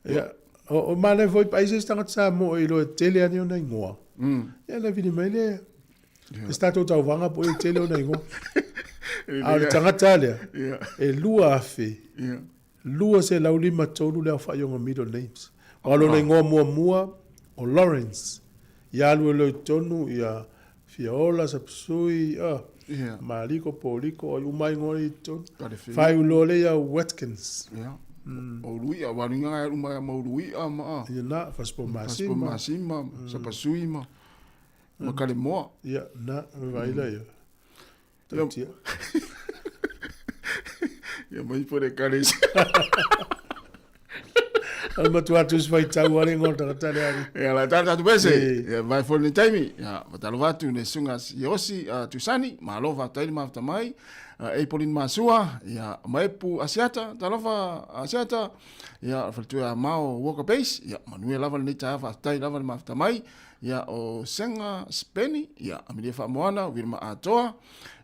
Ia. O mana foi países tangata Sāmoa i loe tele ani o na ingoa. Ia na vini mai lea. Stato tau vanga po e tele o na ingoa. A le tangata lea. E lua afe. Lua se lau lima tonu lea whaionga middle names. Walo na ingoa mua o Lawrence. Ia alue loi tonu ia Fiola, Sapsui, Mariko, Poliko, o umai ngori tonu. Whai ulole ia Watkins. O lui a waringa e umai a maurui a maa. Ia na, faspo masima. Faspo masima, sapasui ma. Makale moa. Ia, na, vaila ia. Tautia. Ia mai pore kares. Al matuatu se vai tau are ngol tangata le ari. Ia la tata tu pese. Ia vai fole taimi. Ia vatalo vatu ne sungas iosi tusani. Malova taili mafta mai. E polin masua. Ia maepu asiata. Talova asiata. Ia faltu ia mao walker base. Ia manue lava le nita afa tai lava le mafta mai. Ia o senga speni. Ia amilia fa moana. Wirma atoa.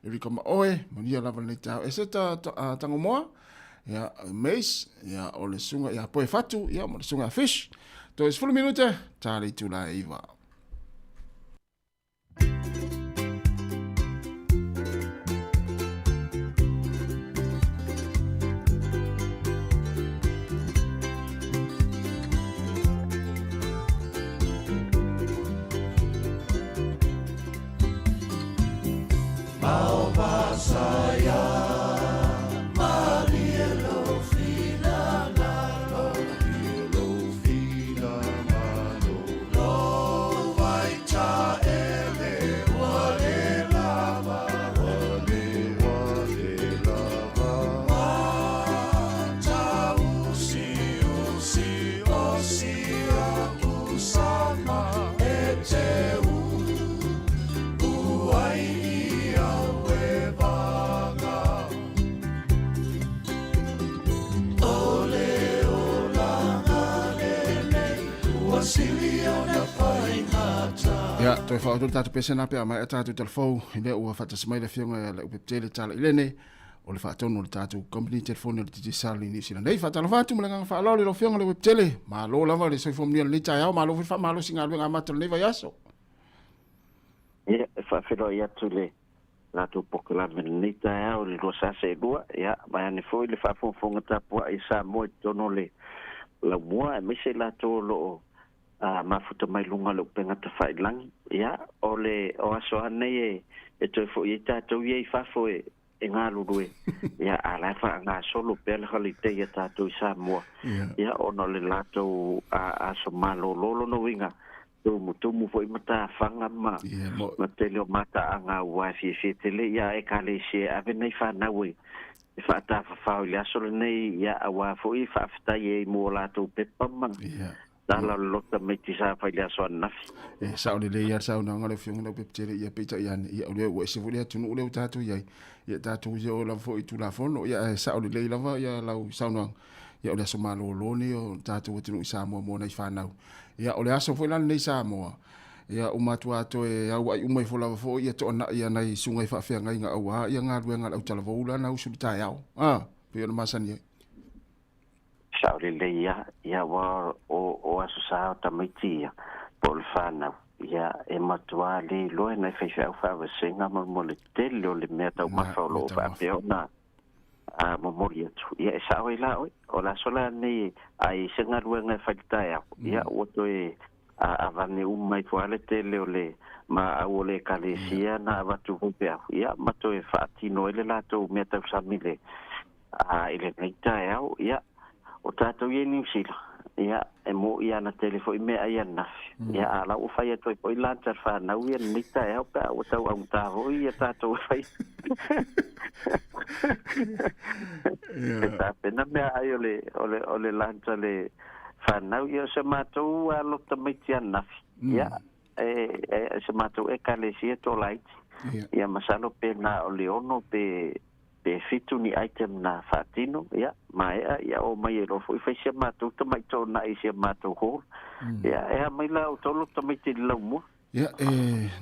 Irika maoe. Mania lava le nita. Eseta tangomoa. Ya mais ya ole sunga ya poe fatu ya mo sunga fish to is full minute tali tula iva Mau pasaya Ya, toi fa tu tatu pese na pe ama tatu telefon ile o fa tasmai le fionga le uptele tala ile ne o le fa tonu le tatu company telefon le titi sali ni sila nei fa tala fa tu mlanga fa lo le fionga le uptele ma lo lava le soi fomni le taya ma lo fa ma lo singa nga mato le vayaso ya fa felo ya tu le la tu pokla ni taya o le rosa se dua ya ma ni foi le fa fonga tapu isa mo tono le la mua me se la to lo mafuta mai lunga lo penga ta fai lang ya ole o aso ane e to fo ita to ye fa fo e ngalu due ya ala fa nga solo pel halite ya ta to Sāmoa ya ono le lato aso malo lolo no winga to mutumu fo imata fanga ma matelo mata anga wa fi tele ya e kale she ave nei fa na we Fata fa le aso nei ya awa fo I fa fta ye mo la to pepa man. Dala lota me ti sa fa le aso nafi. Sa o le ya sa na ngale fiong na peptere ya pita ya le o se fu le tunu le tatu ya ya tatu yo la fo itu la fo no ya sa o le la va ya la sa na ya o le aso malo lo ni o tatu tunu Sāmoa mo na fa na ya o le aso fo la nei Sāmoa ya umatua to ya wa umai fo la fo ya to na ya nai sungai fa fe ngai nga wa ya nga lu nga au tala voula na usu ta ya pe no masani Sauri le ya wa o aso sa ta miti ya pol fana ya e matua le lo na fe fa singa mo le tele o le meta ma fa lo fa pe na memoria tu ya sauri la o la sola ni ai singa lu nga fa ta ya o to avane umai fuale tele ole ma ole kalesia na watu hupea ya mato e fatino ele lato meta famile ile nita ya o tato ye New Zealand ya e mo ya na telefo me aya na ya ala o fai to po lancer fa na u nita ya pa o tau au ta ho ya tato fai ya pena me ayole ole lancer le Whanau ia se mātou a lota maiti anafi. Ia, se mātou e kalesia tō laiti. Ia masalo pe nā o leono pe fitu ni item nā whātino. Ia, mai ia o mai e rofo. I whai se mātou ta mai tō nā i se mātou hōr. Ia, ea mai la o tō lota maiti lau mua. Ia,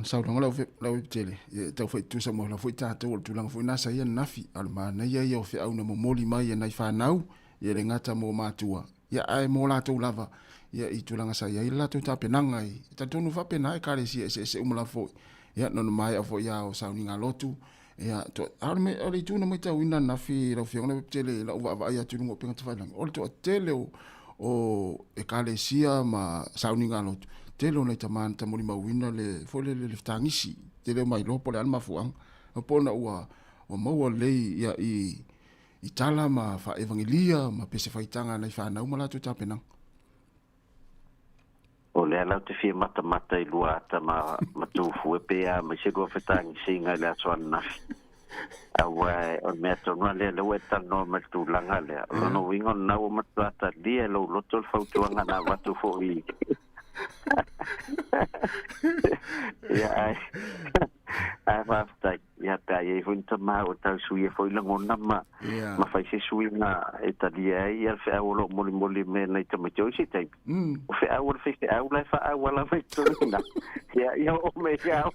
sauranga lau tele. Tau whai tu sa mo la whai tātou o tūlanga whai nasa ia nafi. Alma na ia o whi au na mo moli mai e nai whanau. Ia le ngata mo mātua. Ya ai mo la tu lava ya I tulanga sa ya la tu ta penanga I ta tonu fa pena e kare si se umla fo ya no mai a fo ya o sa ninga lotu ya to arme ali tu no mai ta wina na fi lo fi ona tele la va ya tu ngo penga ta lang o to tele o e kare sia ma sa ninga lotu tele ona ta man ta mo ma wina le fo le tangisi tele mai lo po le alma fuang o pona ua o mo le ya I tala ma fa evangelia ma pese faitanga nei fa na umala tu tapenang o le ala te fia mata I lua ta ma tu fu pe a me se go fetang singa le swan na awa o me to no le weta no ma tu langa le no wingo na o mata dia lo tol fa tu nga na wa tu fo I ya ai va sta ya ta ye funta ma o ta su ye foi la ngona ma fai se su na eta dia ia fe au lo moli me na ta me josi tai o fe au la fa au la fe tu na ya o me ya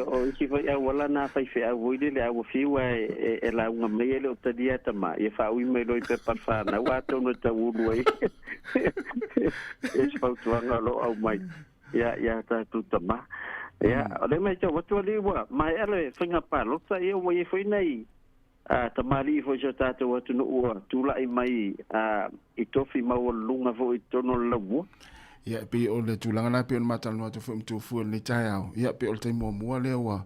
o ki foi au la na fai fe au le au fi wa e la unha me le o ta dia ta ma ia fa u me lo pe pa fa na wa to no ta u lui es fa tu anga lo au mai ya ta tu ta ma ya ole me cho watu li wa mai ele finga pa lo sa ia wa foi nei ta mari fo jo ta to watu no u tu la mai I tofi ma o lunga fo I tono la bu ya pe o le tulanga na pe o matal no to fo tu fu le taiao ya pe o te mo le wa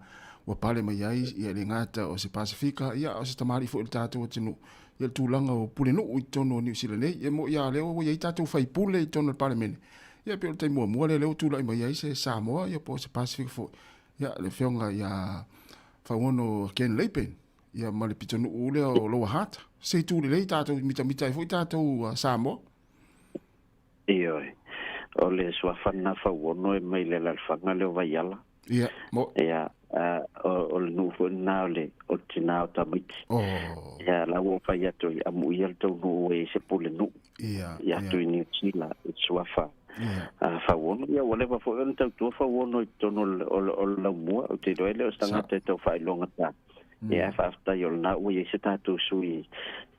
pale mai ai ia le ngata o se Pasifika ia o se tamari fo le tato tinu ia tulanga o pule no I tono New Zealand ia mo ia le o ia tato fai pule I tono pale mene ia pe o te mo le o tula mai ai se Sāmoa ia po se Pasifika fo ia le fionga ia fa wono ken leipen ia male pitonu ule o lo hata se tu le tato mita fo tato Sāmoa iyo o le swafana fa wono e mai le alfanga le vaiala ia mo ia o le nufu na le o tina o tamiti ia la wo fa ya to amu ia to no e se pule no ia to ni chila swafa fa wono ia wale va fo en to fa wono to no o la mo o te doele o stanga te to fa longa ta ia fa sta yo na o ye se ta to sui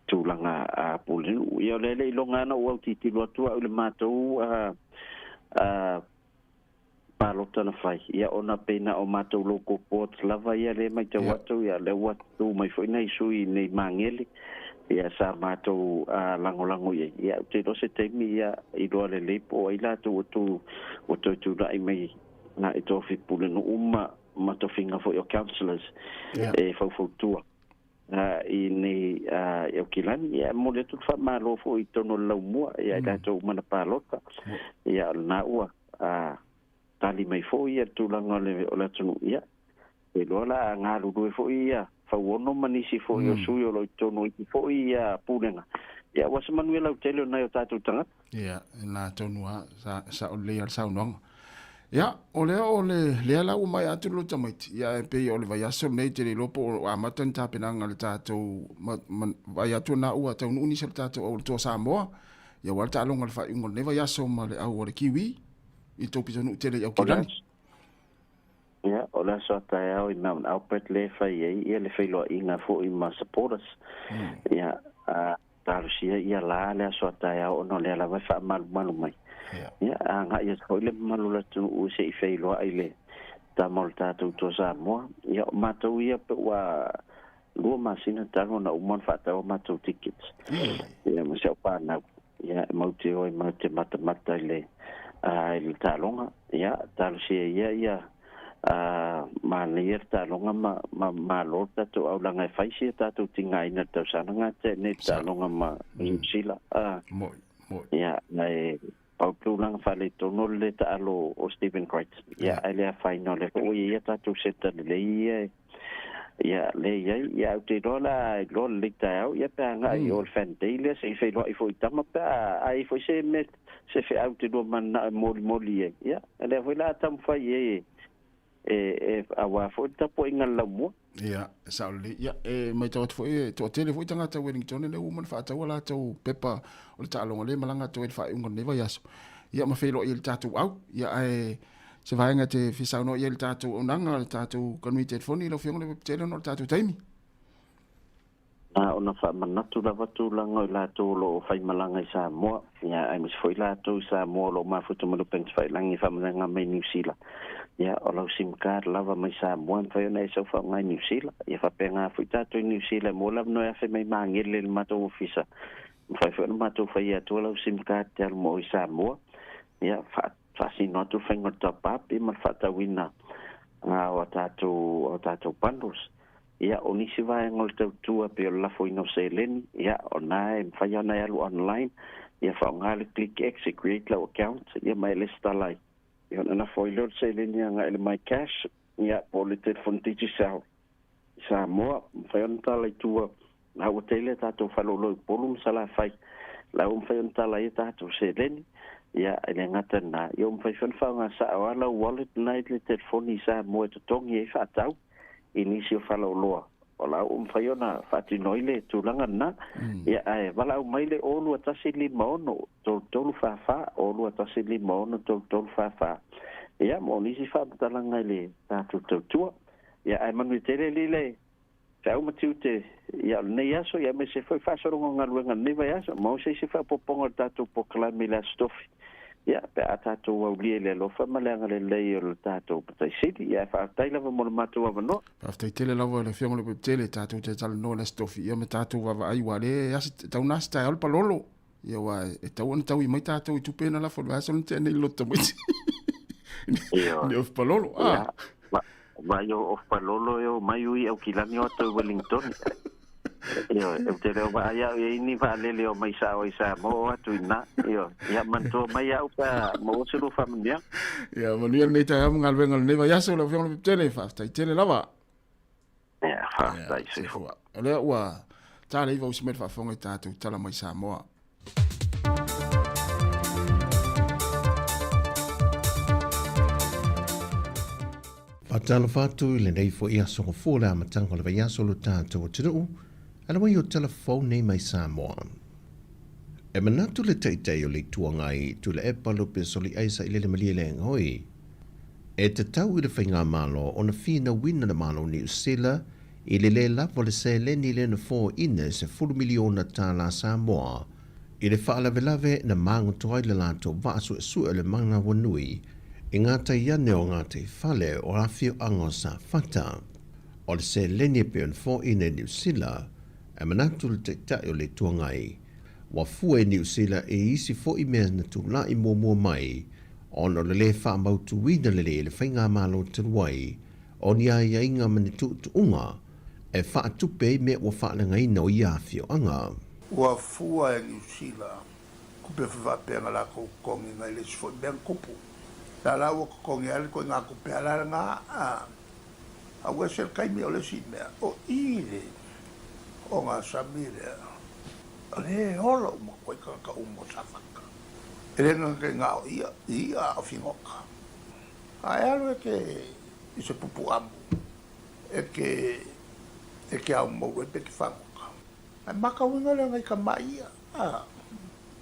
tulanga a pule ia le longa na o ti ti lo tu o le mato palota na fai ia ona pena o matou loko port lava ia le mai te watu ia le watu mai foi nei sui nei mangeli ia sa matou lango ia te do se te mi ia I do le lepo ai la tu dai mai na I to fi pule no ma to finga for your counselors e fo tua I nei eu kilani ia mo le tu fa malo fo I tono lau mua ia la to mana palota ia na ua tali mai fo ia tulanga le o la tunu ia e lola nga lu fo ia fa wono manisi fo yo suyo lo tono i fo ia pulenga ia was manuela tele na yo tatu tanga ia na tonu sa o le al sa no ia ole le ala o mai atu lo tamai ia pe o le vai aso nei te lopo a matan tapena ngal tatu vai atu na u atu uni se tatu o to Sāmoa ia wal ta longa fa ingol ne vai aso ma le au o le kiwi i to pisonu tele au kirani ia ola so ta au i Mount Albert le fa ia le felo inga fo i ma supporters ia tarsia ia la le so ta au no le la va fa mal mai ia nga ia ko le malula tu u se i felo ai le ta molta tu to Sāmoa ia matou ia pe wa lu masina tango na umon fa ta o matou tickets ia mo se pa na ia mo te mata le il talonga ia tarsia ia ma le talonga ma lota to au langa faisi ta tu tinga ina to sananga te ne talonga ma sila mo ia nei pau lang fa le tono le ta alo o Stephen Crichton ia ele final le o ia ta tu seta le ia le ia te dola lo le ta ia pa nga i ol fan dele se fe lo i foi tama pa ai foi se met se fe au te do man moli ia ele foi la tam fa ye awa foi ta po inga la mo ia sauli ia mai tawat foi to tele foi tanga ta Wellington le woman fa ta wala to pepa o ta longa le malanga to fa unga ne vai aso ia ma fe lo il tatu au ia se vai nga te fisa no il tatu onanga tatu committed phone lo fiong le tele no tatu taimi ona fa manatu la watu langa la to lo fai malanga i Sāmoa ia ai mis foi la to Sāmoa lo ma futu mo pens fai langi fa malanga mai New Zealand ia o lo sim card lava mai Sāmoa fa na so fa ngai New Zealand ia fa penga fu tatu New Zealand mo la no fa mai mangele le mato ofisa fa fa mato fa ia to lo sim card tel mo i Sāmoa ia fa si no tu fengo top up i ma fa ta wina o tatu pandos ia onisi vai ngol tua pe la foi no selen ia ona fa ia na alu online ia fa ngal click create la account ia mai lista lai ia na foi lo selen ia ngai mai cash ia politet fontiti Sāmoa fa on tala tua na hotel tatu fa lo polum sala fai la fa on tala ia tatu selen ia ele ngata na ia fai fa nga sa wala wallet night le telefoni Sāmoa to tongi fa tau inisio falo loa ola fai ona fati noile tulanga na ia ai wala mai le olu atasi limono tolu fa olu atasi limono tolu fa ia mo nisi fa talanga le tatu tua ia ai manu tele lile fa uma tute ia nei aso ia me se foi fa so nga luenga nei vai aso mo se fa poponga tatu poklami la stofi ia pe atato wa ulie lo fa malanga le o tato patai siti ia fa tai lava mo mato wa no fa tai tele lava le fiong le tele tato te tal no la stofi ia me tato wa ai wa le as tau nas tai al palolo ia wa e tau on tau i mai tato i tupena la fo va so te nei loto mai ni of palolo va yo of palolo yo mai ui au kilani o to Wellington io te lo va ia ni va le o mai sa o isa mo atu ina io ia manto mai au pa mo se lo familia ia mania nei ta ngal vengal nei va ia so lo fiong tele fa tai tele lava ia fa tai se fo ole wa ta le va usmet fa fonga tatu tala mai Sāmoa Patala fatu le nei fo ia so fo la matanga le ia so lo tatu tru ala mai o telefone nei mai Sāmoa. E manatu le teitei o le tuangai tu le epalo pe soli aisa i le malia le ngoi. E te tau i le whainga malo o na whina wina na malo New Zealand i le lapo le se leni le na 4 ine se 4 miliona tāla Sāmoa i le whaalavelave na mangotoai le lato vaasu e sua le manga wanui i ngā taiane o ngā te whale o awhio ango sa whata. O le se leni pe on 4 ine New Zealand e manatu le teitei o le tuangai wa fua e New Zealand e isi fo i mea na tu la i mua mai ono le wha mautu wina le whainga malo te ruai o ni a inga mani tu unga e wha tupe me wa wha langa ina o iawhio anga. Wa fua e New Zealand kupe whawapea la kongi ngai le sifo ben kupu La la wo ko ngi al ko nga ku pe ala nga a wo ser kai mi ole si me o ile o nga samire ale holo mo ko ka umo safaka ele nga ia a fingoka ai algo che se pupu amu e che ha un mo pe che fa ai maka winga le ngai ka mai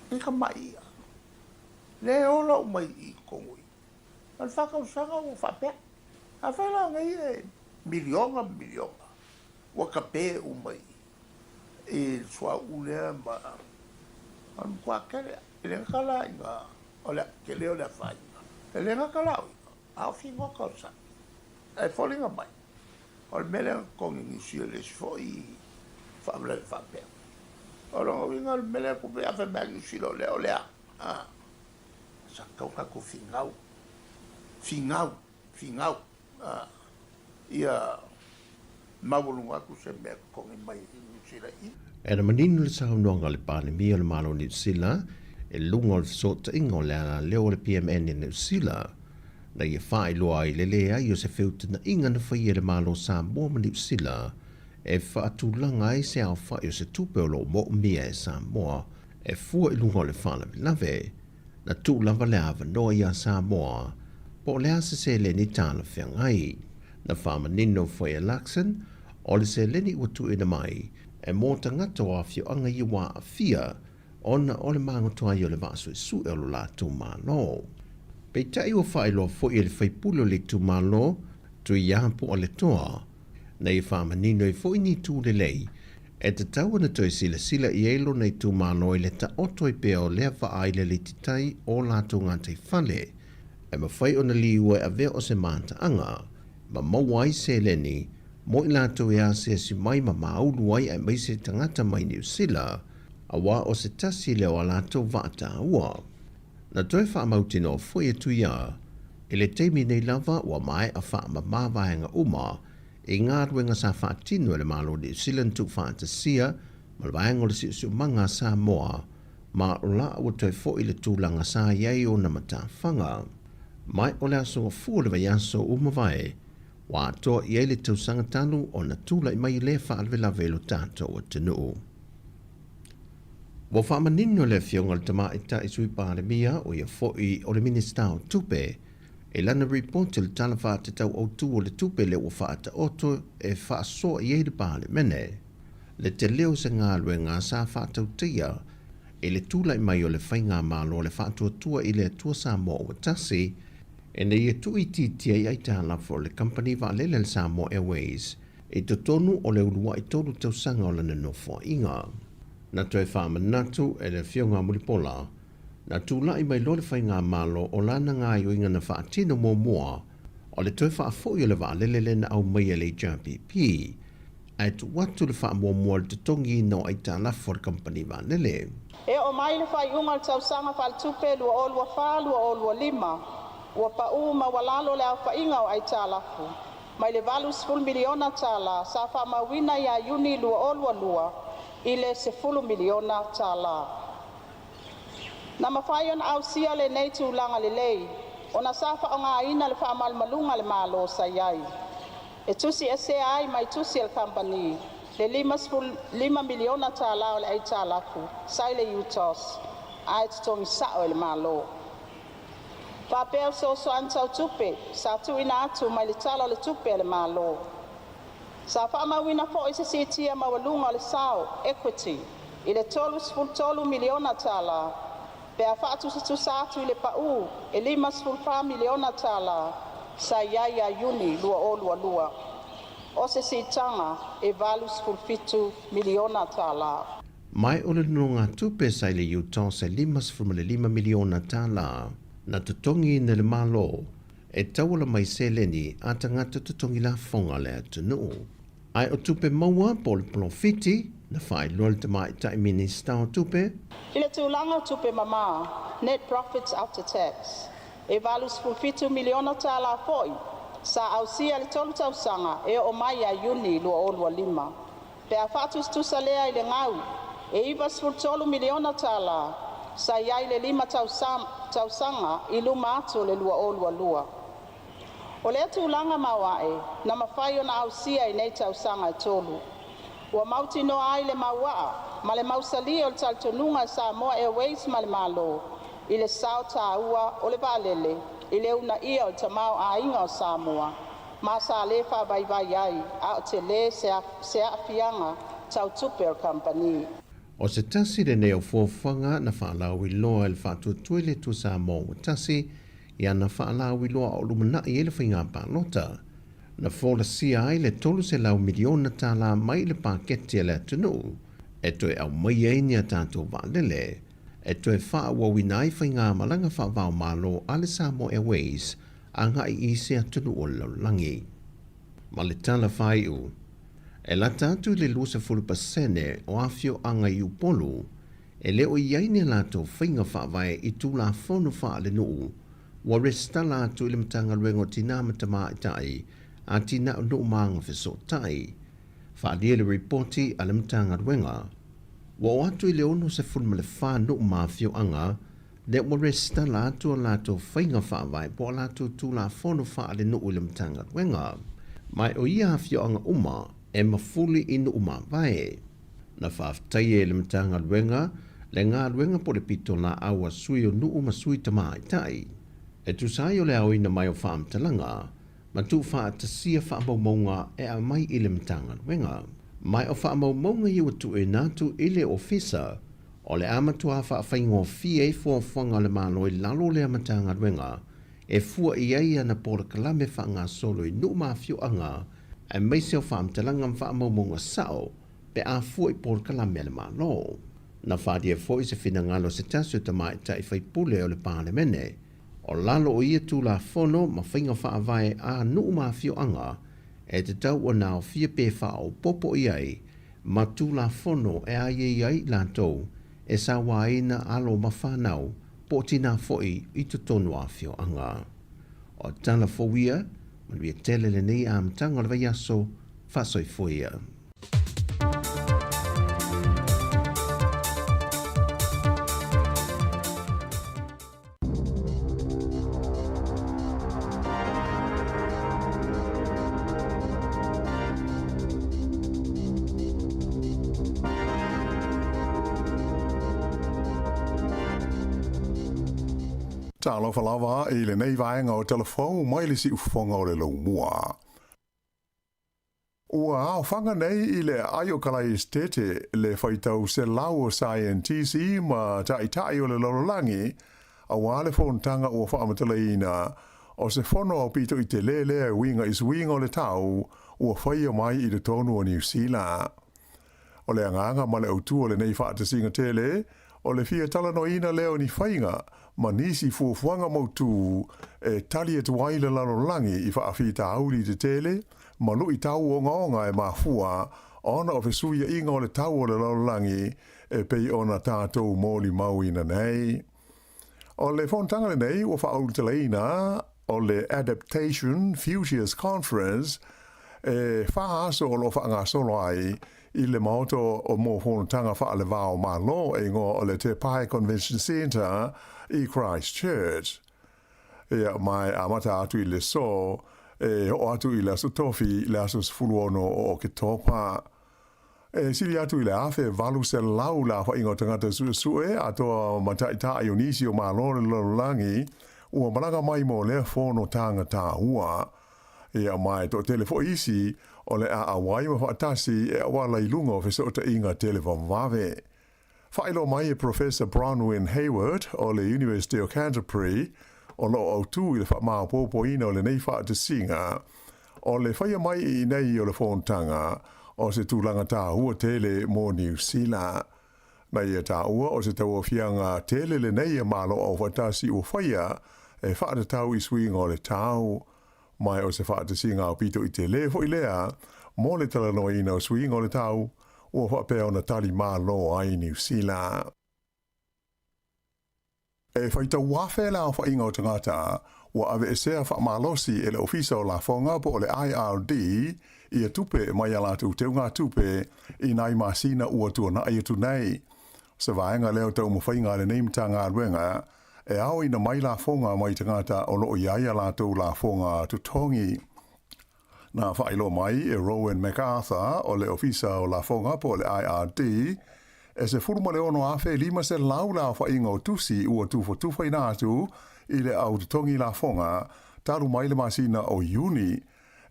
ngai ka mai le holo mai I ko al faka usanga o fa pe a fa la ngai miliona wa ka pe o mai e sua ule ma an kwa kele ele kala inga ole kele ole fa ele nga kala a fingo cosa e folinga mai ol mele con inicio le foi fa bla fa pe ora winga al mele ko be ave mele si lo le ole sa ka ko fingau ia mawulunga ku se me ko mai sila I Era manino le sao nonga le pane mi le malo ni sila e lunga le sota ingo le ana leo le PMN ni sila na ia fai loa I lele ai o se feuta na inga na fai le malo Sāmoa ma ni sila e whaatulanga I se au fai o se tupe o lo mo mia e Sāmoa e fua I lunga le whana lave na tu lava le ava noa ia Sāmoa po le asa se le ni tāna whiangai na whama nino fai a laksan o le se leni utu ina mai e mō tangata o awhio anga I wā a fia ona o le mangotoa I o le vaso su e o lo la tū mālo. Pei tai o whai lo fo I le whaipulo le tū mālo tu I ahampo o le toa na I whama nino I fo I ni tū le lei e te tau na toi sila I eilo nei tū mālo I le ta oto I pea o lea wha aile le titai o la tū ngātai whale e ma whai o na liua e a vea o se māta anga ma mawai se leni mo I lātou e ase si mai ma maulu ai ai mai se tangata mai New Zealand a wā o se tasi leo a lātou vata ua. Na toi wha mauti no fwoi e tuia, e le teimi nei lava ua mai a wha ma mawaenga uma e ngā ruenga sa wha tino e le malo New Zealand tuk wha tasia ma le waenga le si manga Sāmoa ma o la ua toi fwoi le tūlanga sa iei o na mata whanga. Mai o le aso fua le vai aso umawai wa to I le tausanga tanu o na tula I mai le whaalwe la velo tato o tenu. Wa whaamanino le fionga le tama I ta I sui pāre mia o ia fōi o le minista o tupe e lana report le tala wha te tau o tu o le tupe le o whaata oto e wha so I le pāre mene. Le te leo se ngā lue ngā sa whaatau tia e le tula I mai o le whainga mālo le whaatua tua I le tua Sāmoa o tasi e ne ia tui titia I aitala for le company va lele le Sāmoa Airways e to tonu o le urua I tolu tausanga o lana no fo inga. Na toi whaama natu e le fionga muripola na tula I mai lo le whainga malo o lana ngā yoinga na whaatino mō mua o le toi whaafoi o le va lele na au mai le JPP ai tu watu le wha mō mua le tongi no aitala for le company va lele. E o mai le whai unga le tausanga whal tupe lua o lua wha lua o lua lima. Ua pa ma walalo le au whainga o ai tālafu. Mai le valu 10 miliona tāla, sa wha mawina ia uni lua o lua I le 10 miliona tāla. Na mawhai ona au sia le nei tūlanga le lei, ona sa wha o ngā ina le wha malmalunga le malo sa iai. E tusi e se ai mai tusi el company, le 5 miliona tāla o le ai tālafu, sai le UTOS, ai tutongi sao le malo. Whapea so antau tupe, sa tu ina atu mai le tala le tupe le malo. Sa whaamawina fo I se sitia mawalunga le sao, equity, I le tolu miliona tala. Pea whaatu se tu sa atu I le pau, e 5 miliona tala, sa iaia uni lua o lua. O se sitanga, e valu 5 miliona tala. Mai o le nunga tupe sa le yuton se 5 miliona tala. Na tutongi na le malo, e tawala mai se leni a tangata tutongi la fonga le atunu. Ai o tupe maua po le profiti, na whai loa le tamai tai minista o tupe. I le tūlanga tupe mama, net profits after tax, e valus 5 miliona tāla foi, sa au sia le tolu tausanga e o mai a uni lua o lua lima. Pea whatus tu salea I le ngau, e ivas 10 miliona tāla, sa iai le 5 tausaga I luma atu o le luaʻolualua. O le atulaga mauaʻe na mafai ona ausia I nei tausaga tolu. Ua mautinoa ai le mauaʻa ma le mausalia o le talitonuga e Sāmoa Airways ma le mālō I le sao tāua o le va'alele I le una ia o le tamao āiga o Sāmoa. Ma sa le whawaivai ai a o te le se a'afiaga tautupe o company. O se tasi le neo fōwhanga na whaalau I loa e le whātua le tu Sāmoa tasi ia na whaalau I loa o lumana I ele whainga pālota. Na whola sia ai le tolu se lau miliona tāla mai le pākete le atunu. E toi au mai eini a tātou vālele. E toi wha wawina I whainga malanga whaavau mālo a le Sāmoa Airways a ngai I se atunu o laulangi. Ma le tala whai u. E la tātou le lusa pasene o awhio anga I upolu, e leo I aine lātou whainga whaavai I tū la whono wha le nuu, wa resta lātou I le matanga ruengo tina matama I tai, a tina o nuu maanga whiso tai. Whaalia le reporti a le matanga ruenga, wa o atu I le ono se fulma le wha nuu mawhio anga, le wa resta lātou lātou whainga whaavai po lātou tū la whono wha le nuu I le matanga ruenga. Mai o ia hawhio anga uma, e mafuli inu umawai. Na whaftai e le matanga luenga, le ngā luenga po le pito la awa sui o nuu masui tamai tai. E tu sai o le au ina mai o whaamtalanga, ma tu whaatasia whaamaumaunga e a mai I le matanga luenga. Mai o whaamaumaunga iwa tu e nātu I le ofisa, o le amatua whaafai fie fuawhanga le malo I lalo le matanga luenga, e fua I aia na pora kalame whaanga solo I nuu mawhio anga, e meise o whaamtalanga whaamaumunga sao, pe a fua I por kalame le malo. Na whaadia fo I se whinangalo se tasu tamai tai whaipule o le pālemene, o lalo o ia tū la whono ma whainga whaavai a nuu mawhio anga, e te tau o nao fia pe whao popo iai, ma tū la whono e a iai lātou, e sa waina alo ma whanau, po tina foi I tu tonu a whio anga. O tana fowia, Manuia tele le nei a mtanga le vaiaso, whasoi foia. Tālo whalawa I le nei vaenga o telefou mai le si ufonga o le lau mua. Ua au whanga nei I le aio kalai estete le whaitau se lau o scientisi ma tai o le lololangi a wale whontanga ua whaamatala ina o se whono au pito I te lele winga is winga o le tau ua whaia mai I le tonu o New Zealand. O le anganga ma le autu o le nei whaatasinga tele o le fia talano ina leo ni whainga ma nisi fuafuanga mautu e tali e tuai le lalolangi I whaafita auli te tele, ma lui tau o ngaonga e mafua, ona o fesuia inga o le tau o le lalolangi e pei ona tātou mōli mauina nei. O le whontanga le nei, o whaaulitalaina, o le Adaptation Futures Conference, e whaaso o lo whaangasolo ai, I le maoto o mō whontanga whaale vāo malo e ngō o le Te Pai Convention Centre, I Christchurch. Ia mai amata atu I le so, e o atu I le asu tofi, le asu sfuluono o ke topa. E sili atu I le afe valu se lau la wha ingo tangata sue, atoa mataita Ionisi o malo le lololangi, ua malanga mai mo le whono tanga tā ua. Ia mai to telefo isi, o le a awai ma whaatasi e awala I lunga o fesota inga telefon vave. Whaelo mai e Professor Bronwyn Hayward o le University of Canterbury o lo au tū I le whamao pōpo ina o le nei whaatasinga o le whaia mai I nei o le whontanga o se tūlanga tā hua tele mō New Zealand. Na ia tā ua o se tau fianga tele le nei e malo o whatasi o whaia e whaatatau I swinga o le tāu. Mai o se whaatasinga o pito I te le fo I lea mō le talanoa ina o swinga o le tāu ua whapea ona tali malo ai New Zealand. E whaita wafe la o whainga o tangata, ua ave e sea whaamalosi e le ofisa o la whonga po o le IRD I a tupe mai a lātou teo ngā tupe I nai masina ua tua na ai atu nei. se vaenga leo tau mo whainga le neim tanga ruenga, e au ina mai la fonga mai tangata o loo iaia la tau la fonga tutongi. Na whailo mai e Rowan MacArthur o le ofisa o la fonga po le IRD, e se furuma le ono afe lima se lau la whainga o tusi ua tufo tufai nātu i le au tutongi la fonga, taru mai le masina o Juni,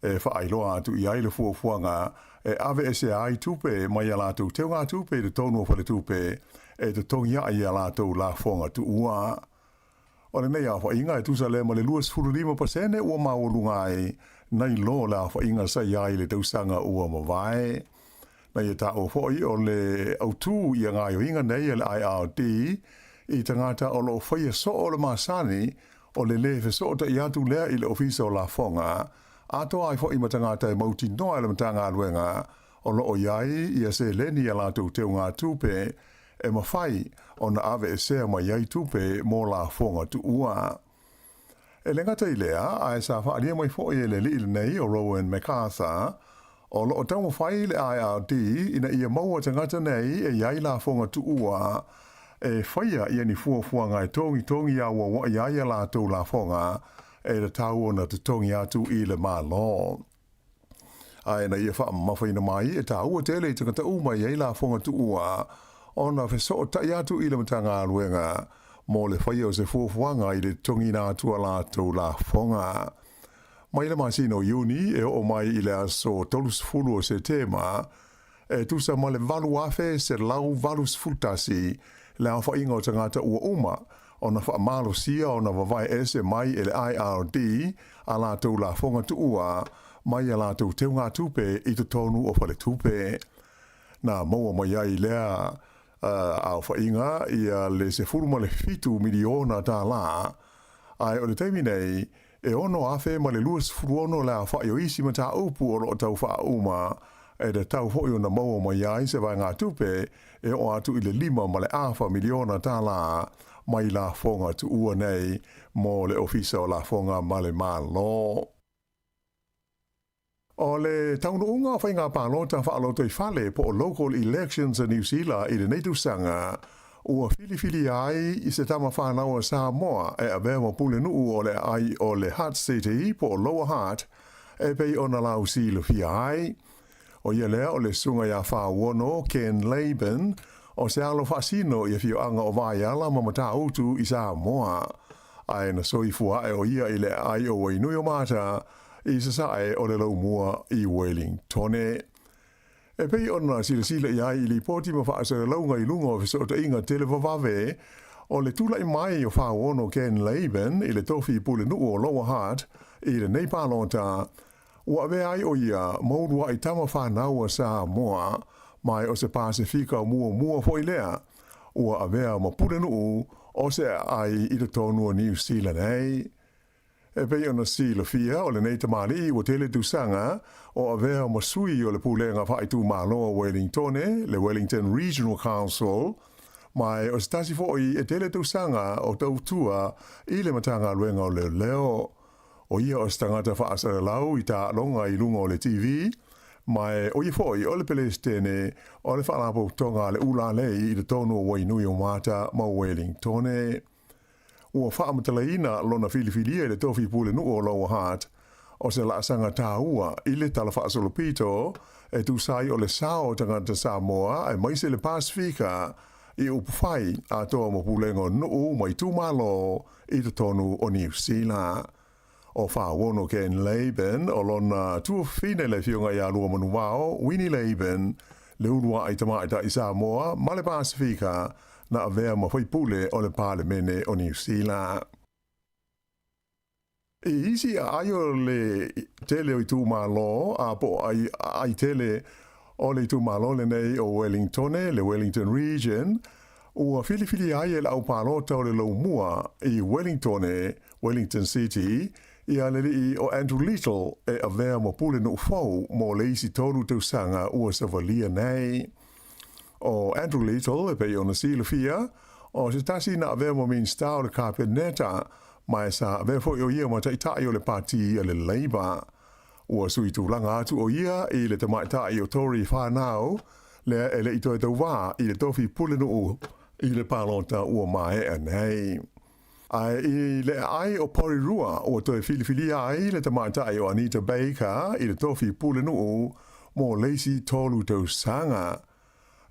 e whaailoa atu i aile fuafuanga, e ave ese ai tupe mai ala tu te ngā tupe te tonu o whale tupe, e te tongi ai ala tu la fonga tu ua. O le nei a whainga e tusa le ma le 25% ua maolungai, nei lo la whainga sa iai le tausanga ua mawai. Nei e ta o hoi o le autu i a ngā yoinga nei e le IRD, i tangata o lo whaia so o le masani, o le lewe so o ta i atu lea i le ofisa o la fonga, ato ai fo i matangata e mauti noa le matanga aluenga, o lo o iai i a se leni a lato teo ngā tupe, e mawhai o na ave e sea mai iai tupe mō la fonga tu ua. E le ngata i lea, a e sa whaaria mai fo i le li nei o Rowan MacArthur, o lo o tau mawhai le IRD ina ia maua tangata nei e iai la fonga tu ua, e whaia i ani fuafua ngai tongi a wa iai a lato la fonga, e le tau o na te tongi atu i le malo. Ai na ia wha mawhaina mai e tau o tele i tangata umai ei la fonga tu ua o na wheso o tai atu i le matanga aluenga mo le whaia o se fuafuanga i le tongi na atu a lato la fonga. Mai le masino Juni e o mai i le aso tolus fulu o se tema e tusa ma le valu afe se lau valus fultasi le a whainga o tangata ua uma o na whaamalo sia o na wawai ese mai ele IRD a lātou la fonga tu ua mai a lātou teo ngā tupe i te tonu o whale tupe. Nā maua mai ai lea a whainga i a le se furuma le fitu miliona tā la ai o le teimi nei e ono afe ma le luas furuono la whaio isi ma tā upu o lo tau wha uma e le tau hoi o na maua mai ai se vai ngā tupe e o atu i le 5 ma le awha miliona tā la mai la fonga tu ua nei mo le ofisa o la fonga ma le malo. O le taunu unga whai ngā pālota whaaloto i whale po o local elections in New Zealand i le neitusanga ua fili ai i se tama whānaua Sāmoa e a vea pule nuu o le ai o le Hutt City po o Lower Hutt e pei o na lau si le fia ai. O ia lea o le sunga ia whāwono Ken Laban o se alo whaasino i a fio anga o vai ala ma mata utu i Sāmoa. Ai na soifua e o ia i le ai o wainui o mata i se sae o le lau mua i Wellingtone. E pei ona sila i ai i li poti ma whaasa le launga i lunga o fiso ta inga televavave o le tula i mai o whaono Ken Laban i le tofi pule nuu o Lower Hutt i le neipalota ua ave ai o ia maurua i tama whanaua Sāmoa mai o se Pasifika mua foi lea ua avea ma pule nuu o se ai i le tonu o New Zealand ei. E pei ona sila fia o le nei tamali ua tele tusanga o avea ma sui o le pulenga whaitu maloa Wellingtone, le Wellington Regional Council, mai o se tasi foi e tele tusanga o tautua i le matanga luenga o leo. O ia o se tangata whaasara lau i ta longa i lunga o le TV, mai o ia foi o le Pelestene o le whaalapo tonga le ula lei i le tonu o wainui o mata ma Wellingtone. Ua whaamatalaina lona filifilia i le tofi pule nuu o Lower Hutt o se laasanga tāua i le tala whaasolopito e tūsai o le sao tangata Sāmoa e maise le Pasifika i upwhai a toa mo pulengo nuu mai tūmalo i te tonu o New Zealand. O whaono Ken Laban o lona tuawhine le fionga i a lua manu wao, Winnie Laban, le urua i tamaita i Sāmoa, ma le Pasifika, na avea ma whaipule o le Parlemene o New Zealand. I isi a aio le tele o i tūmalo, a po ai tele o le tūmalo le nei o Wellingtone, le Wellington Region, ua fili ai e lau pālota o le laumua i Wellingtone, Wellington City, i aleli o Andrew Little e avea ma pule no fau mo le isi tonu tausanga ua savalia nei. O Andrew Little e pei ona sila fia, o se tasi na avea mo min stau le kāpeneta, mai sa avea fo o ia ma taitai o le pati a le Labour. Ua sui tūlanga atu o ia i le tamaitai o Tory whanau, lea e le ito e tau wā i le tofi pule no I le palota ua mai anei. Ai I le ai o Porirua o toi filifili ai le tamatai o Anita Baker I le tofi pule nuu mo leisi tolu tau sanga.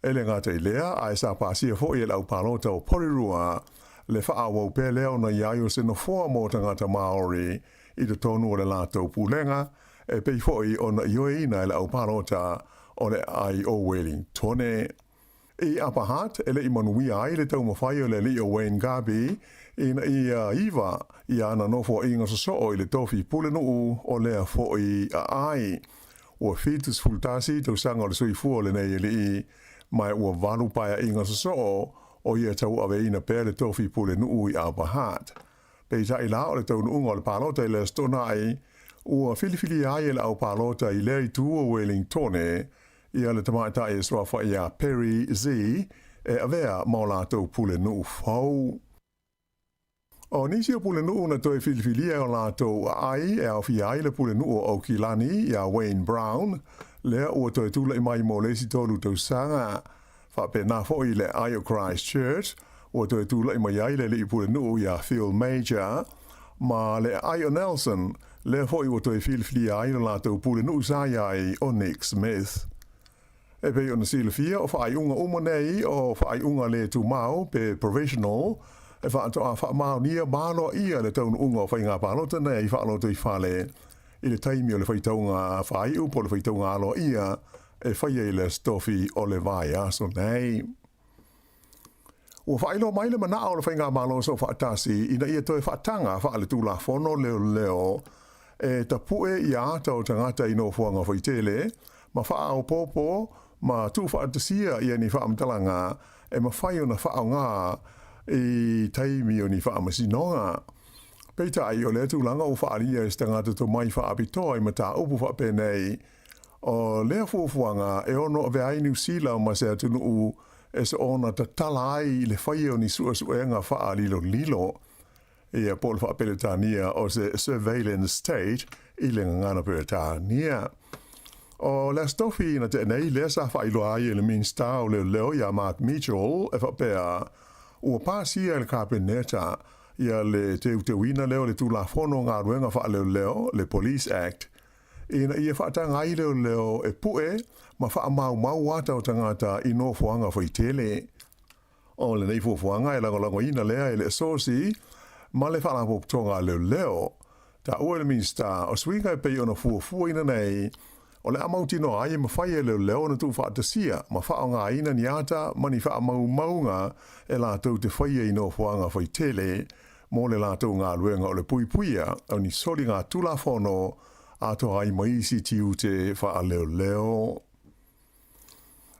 E le ngata I lea ai sa pasia fo I lau palota o Porirua le faa wau pe leo na iaio senofoa mo tangata Maori I te tonu o le lato pulenga e pei fo I o na ioeina I lau palota o le ai o Wellingtone. I apahat ele I manui ai le tau mawhai o le li o Wayne Gabi ina I iwa I ana nofo inga so I le tofi pule nuu o lea fo I a ai. Ua fitus fultasi tau sanga o le sui fua le nei li mai ua valu paia inga so o ia tau ave ina pere tofi pule nuu I apahat. Peita I la o le tau nuunga o le palota I le stona ai ua filifili ai le au palota I le tu o Wellingtone ia le tamata e swafa ia Perry Z e avea maulato pule nuu fau. O nisi o pule nuu na toi filifilia o lato ai e au fi ai le pule nuu o Kilani ia Wayne Brown lea ua toi tula I mai mo lesi tolu tau sanga fa pe na fo I le ai o Christchurch ua toi tula I mai ai le li pule nuu ia Phil Major ma le ai o Nelson lea fo I ua toi filifilia ai o lato pule nuu sa ai o Nick Smith. E pe ona silafia o whaai unga umanei o whaai unga le tu mau pe professional e wha atoa wha mau nia malo ia le taunu unga o whainga palota nei wha aloto I whale I le taimi o le whaitaunga whaai upo le whaitaunga alo ia e whaia I le stofi o le vai aso nei. Ua whailo mai le mana o le whainga malo so whaatasi ina ia toi whaatanga wha le tūla whono leo e tapue I ata o tangata I no fuanga whaitele ma wha o popo ma tu whaatasia ia ni whaamtalanga e ma whai o na whaonga I taimi o ni whaamasinoga. Peita ai o le tūlanga o whaaria e stangata to mai whaapitoa I mata upu whaapenei o lea fuafuanga e ono ave ai New Zealand ma se atunu u e se ona ta tala ai I le whai o ni suenga whaalilo lilo. Ia pol whaapeletania o se surveillance state I le ngana peletania. O le stofi na te nei le sa whailo ai le minsta o le leo ia Mark Mitchell e whapea ua pāsia le kāpeneta ia le teuina leo le tūlafono ngā ruenga wha leo le Police Act ina ia whaatanga ai leo e pue ma wha mau ata o tangata I no fuanga whaitele. O le nei fuanga e langolango ina lea e le sosi ma le whalapop tonga leo ta ua le minsta o swinga e pei ona fuafua ina nei o le amautino ai ma whai e leo na tu whaatasia, ma whaonga ina ni ata, mani wha maunga e la tau te whai e no whaanga whai tele, mo le la tau ngā luenga o le puipuia, au ni soli ngā tula whono, ato ai maisi tiu te wha leo.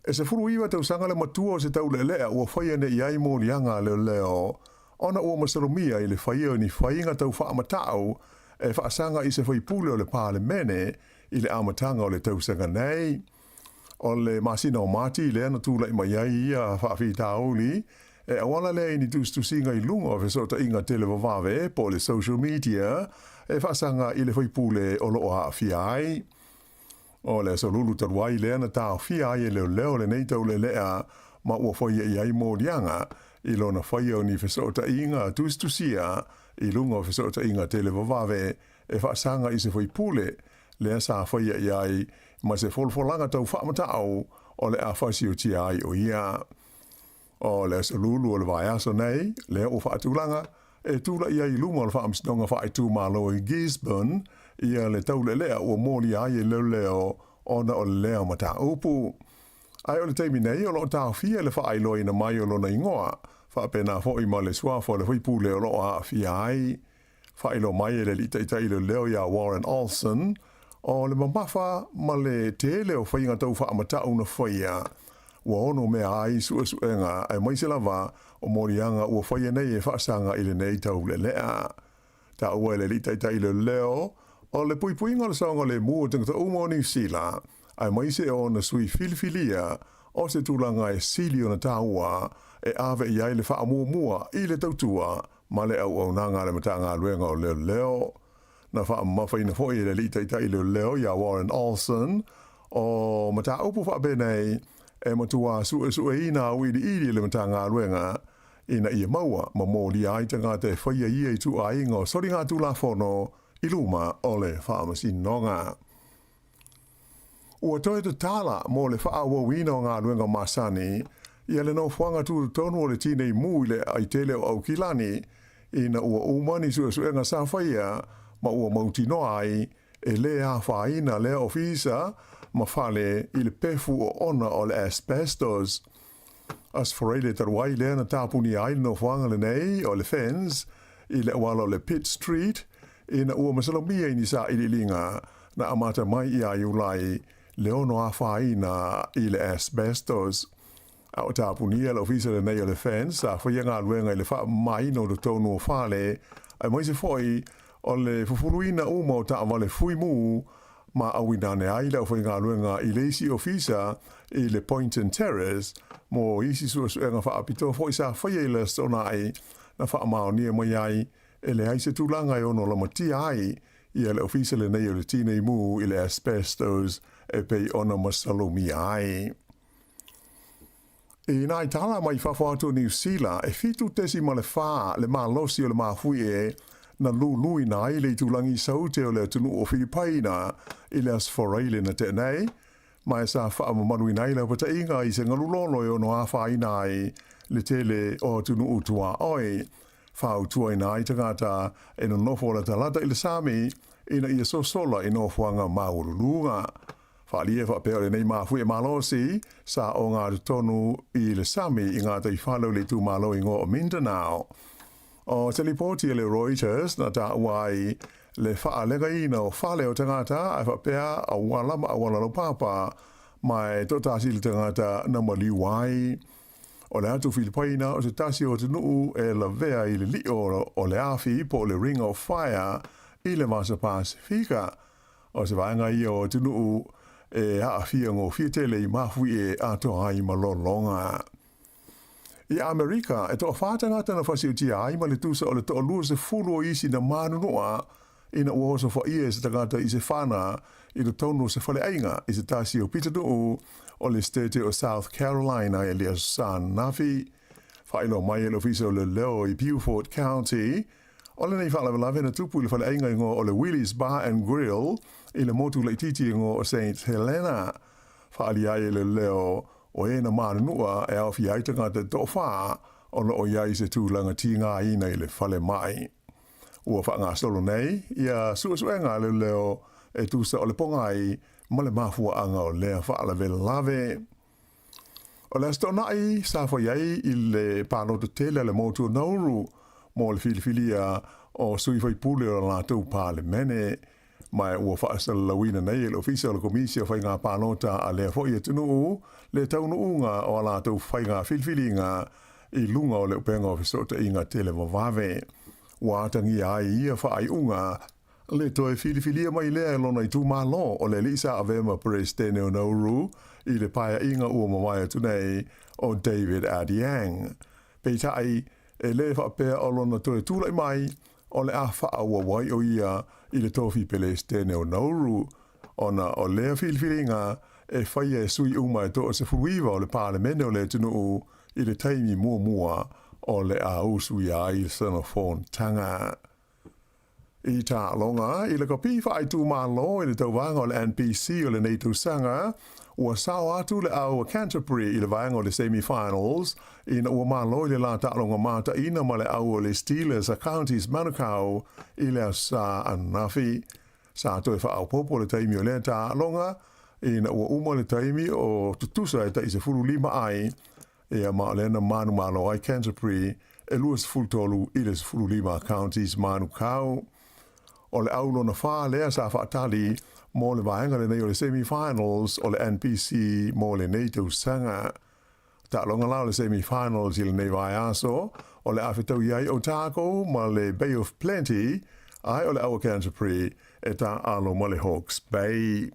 E se furu iwa tau sanga le matua o se tau lea ua whai ane I ai mo lianga leo, ona ua masalomia I le whai o ni whai ngā tau wha amatau, e wha sanga I se whai pule o le pāle mene, I le amatanga o le tausanga nei. O le masina o mati le ana tūla I mai ai ia whaafi tauli, e awala le ni tusinga I lunga o fesota inga televavave po le social media, e whaasanga I le whaipule o loo haafi ai. O le solulu taruai le ana tau fi ai e leo le nei tau le lea ma ua whaia I ai mōrianga, I lona whaia o ni fesota inga tusia, I lunga o fesota inga televavave, e whaasanga I se whaipule, le sa whaia I ai, ma se folfolanga tau whaamatau o le a whasi o tia ai o ia. O le salulu o le vai aso nei, le o whaatulanga, e tula I ai lunga o le whaamistonga whaetu malo I Gisborne, ia le tau le lea o mōli ai e leo ona o le leo mata upu. Ai o le teimi nei o lo tau fia le whaailoa ina mai o lona ingoa, whaapena fo I ma le suafo le whaipu leo lo a fia ai. Whailo mai e le litaitai le leo ia Warren Olsen, o le mamafa ma le te leo whainga tau whaamatau na whaia. Ua ono mea ai suenga ai maise lava o morianga ua whaia nei e whaasanga I le nei tau le lea. Ta ua le litaitai le leo, o le puipuinga le saonga le mua tangata umo New Zealand, ai maise o na sui filifilia, o se tūlanga e sili o na tāua, e ave I ai le whaamua I le tautua, ma le au nanga le matanga luenga o leo. Na wha mawhaina fwoi le litaitai leo ia Warren Olsen, o mata upu wha benei, matua su ina ili le matanga luenga ina ia maua mo li ai tanga te whaia ia tu ai ngo sori ngā tu la fono iluma ole pharmacy nonga. Ua toi te tala mo le whaawa wino ngā luenga masani ia le no whanga tu tonu o le tinei mui le ai tele o au kilani ina ua umani suenga sa whaia ma ua mauti no ai e le a whaina le ofisa ma whale i le pefu o ona o le asbestos. As foreile tarwai le na tapuni ai no whanga le nei o le fence i le wala le Pitt Street ina ua masalomia ini sa i linga na amata mai i ai ulai le ono a whaina i le asbestos. Au tapunia le ofisa le nei o le fence a whaia ngā luenga i le wha mai no le tonu o whale ai mai se foi o le fufuluina umo ta avale fui mu ma awinane ai le whaia ngā luenga i le isi ofisa i le Point and Terrace mo isi suenga wha apito foi sa whaia i le stona ai na wha maonia mai ai e le ai se tūlanga i ono la matia ai i le ofisa le nei o le tinei mu i le asbestos e pei ona masalomi ai. E nai tala mai whawhatu New Zealand e fitu tesi ma le wha le maa losi o le maa fui e na lui na i le tūlangi saute o le tunu o Filipaina i le asforeile na te nei mai sa wha mamanu i nei le pata inga i se ngalulono e ono a wha inai le tele o tunu utua oi whau tua i nai tangata e no nofo la talata i le Sami ina ia so sola i nofuanga maurulunga. Whaalie whapea le nei mawhi e malosi sa o ngā tonu i le Sami i ngā tei whalau le tū malo i ngō o Mindanao. O telipoti le Reuters na ta wai le whaalega ina o whale o tangata a whapea a walama a walalo papa mai totasi le tangata na mali wai. O le atu Filipaina o se tasi o te nuu e la vea i le li o le afi po le Ring of Fire i le Masa Pasifika. O se vaenga i o te nuu e haafia ngō fietele i mahui e ato ai malolonga. I Amerika, e toa whātangata na whasiutia ai ma le tusa o le toa lua se fulu o isi na manunua ina ua osa whaia se tangata i se whana i le tonu se whale ainga i se tasi o Pitanuu o le state o South Carolina e lea San Nafi. Whaino mai e le ofisa o le leo i Beaufort County o le nei whalawalawe na tupu i le whale ainga i ngō o le Willys Bar and Grill i le motu leititi ngō o St. Helena. Whaali ai le leo o e na manunua e au fi ai tangata tofa o lo o iai se tūlanga ti ngā ina i le whale mai. Ua wha ngā stolo nei, ia suenga le leo e tūsa o le pongai ma le mafua anga o lea whaalawe lave. O le astonai sa whaiai i le pānoto tele le motu Nauru mo le filifilia o sui whai pule o la tau pāle mene. Mai ua whaasala lawina nei le ofisa o le komisia whai ngā pānota a lea fo i atunuu, le taunuunga o la tau whai ngā filfilinga i lunga o le upenga o fisota i ngā tele wawawe. Ua atangi ai ia whaai unga, le toe filifilia mai lea e lona i tū malo o le lisa avema Prestene o Nauru i le paia inga ua mawai atunei o David Adiang. Peitai e le whapea o lona toe tūlai mai o le a whaua wai o ia i le tofi Prestene o Nauru, ona o lea filfilinga e whaia e sui uma e toa se furuiva o le pālemene o le tunuu i le taimi mua o le a usui a i Xenophone tanga. I tā longa, i le kapi whaai tū mālo i le tauwanga o le NPC o le neitu sanga, ua sao atu le au a Canterbury i le vaenga o le semi-finals, ina ua mālo i le la tālonga māta ina ma le au o le Steelers a Counties Manukau i le sa anafi. Sa toi whaau popo le taimi o le tālonga, ina ua uma le taimi o tutusa e ta i se furu lima ai, e a maa lena manu malo ai Canterbury, e luas fultolu i le furu lima Counties Manukau. O le aulo na wha lea sa whaatali mo le vaenga le nei o le semi-finals o le NPC mo le nei tau sanga. Ta longa lao le semi-finals i le nei vai aso o le awhetau iai o Tako ma le Bay of Plenty ai o le aua Canterbury e ta alo mo le Hawke's Bay.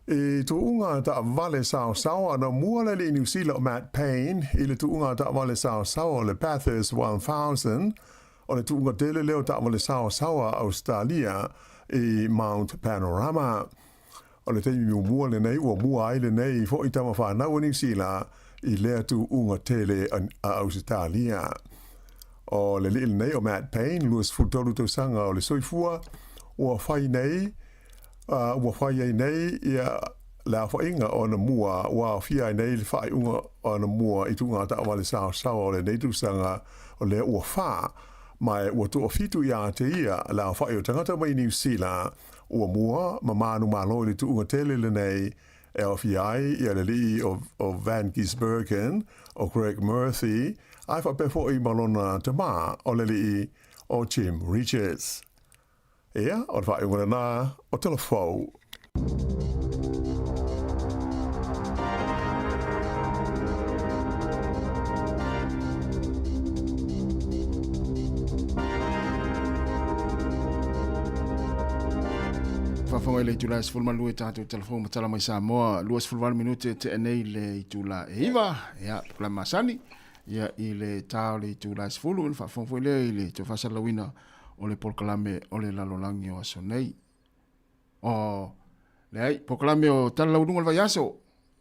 I tuunga ta vale Sāmoa na mua le New Zealand o Matt Payne i le tuunga ta vale Sāmoa o le Bathurst 1000 o le tuunga tele leo ta vale Sāmoa Australia i Mount Panorama. o le teimi mua le nei, ua mua ai le nei, fo i tama whanau New Zealand, i lea tu unga tele a Ausitalia. O le li nei o Matt Payne, luas futolu tau sanga o le soifua, ua whai nei, ua whai ai nei, ia la whainga o na mua, ua fia ai nei le whai unga o na mua, i tunga ta awale sao o le nei tu sanga, o le ua wha, mai ua tu o fitu ia te ia, la whai o tangata mai New Zealand, ua mua, ma manu malo le tu unga tele le nei, LFI, ia le li o Van Gisbergen, o Greg Murphy, ai whapefo i malona te mā, o le li o Jim Richards. Ia, o le whai unga nā, o telefou. Whawhonga le itula e sifulma lua i tātou telefon matala mai Sāmoa, lua sifulma minute te enei le itula e iwa, ia, kula masani, ia i le tāo le itula e sifulu, il whawhonga le i le te whasalawina o le polkalame o le lalolangi o aso nei. O, le ai, polkalame o tala laurunga le vai aso,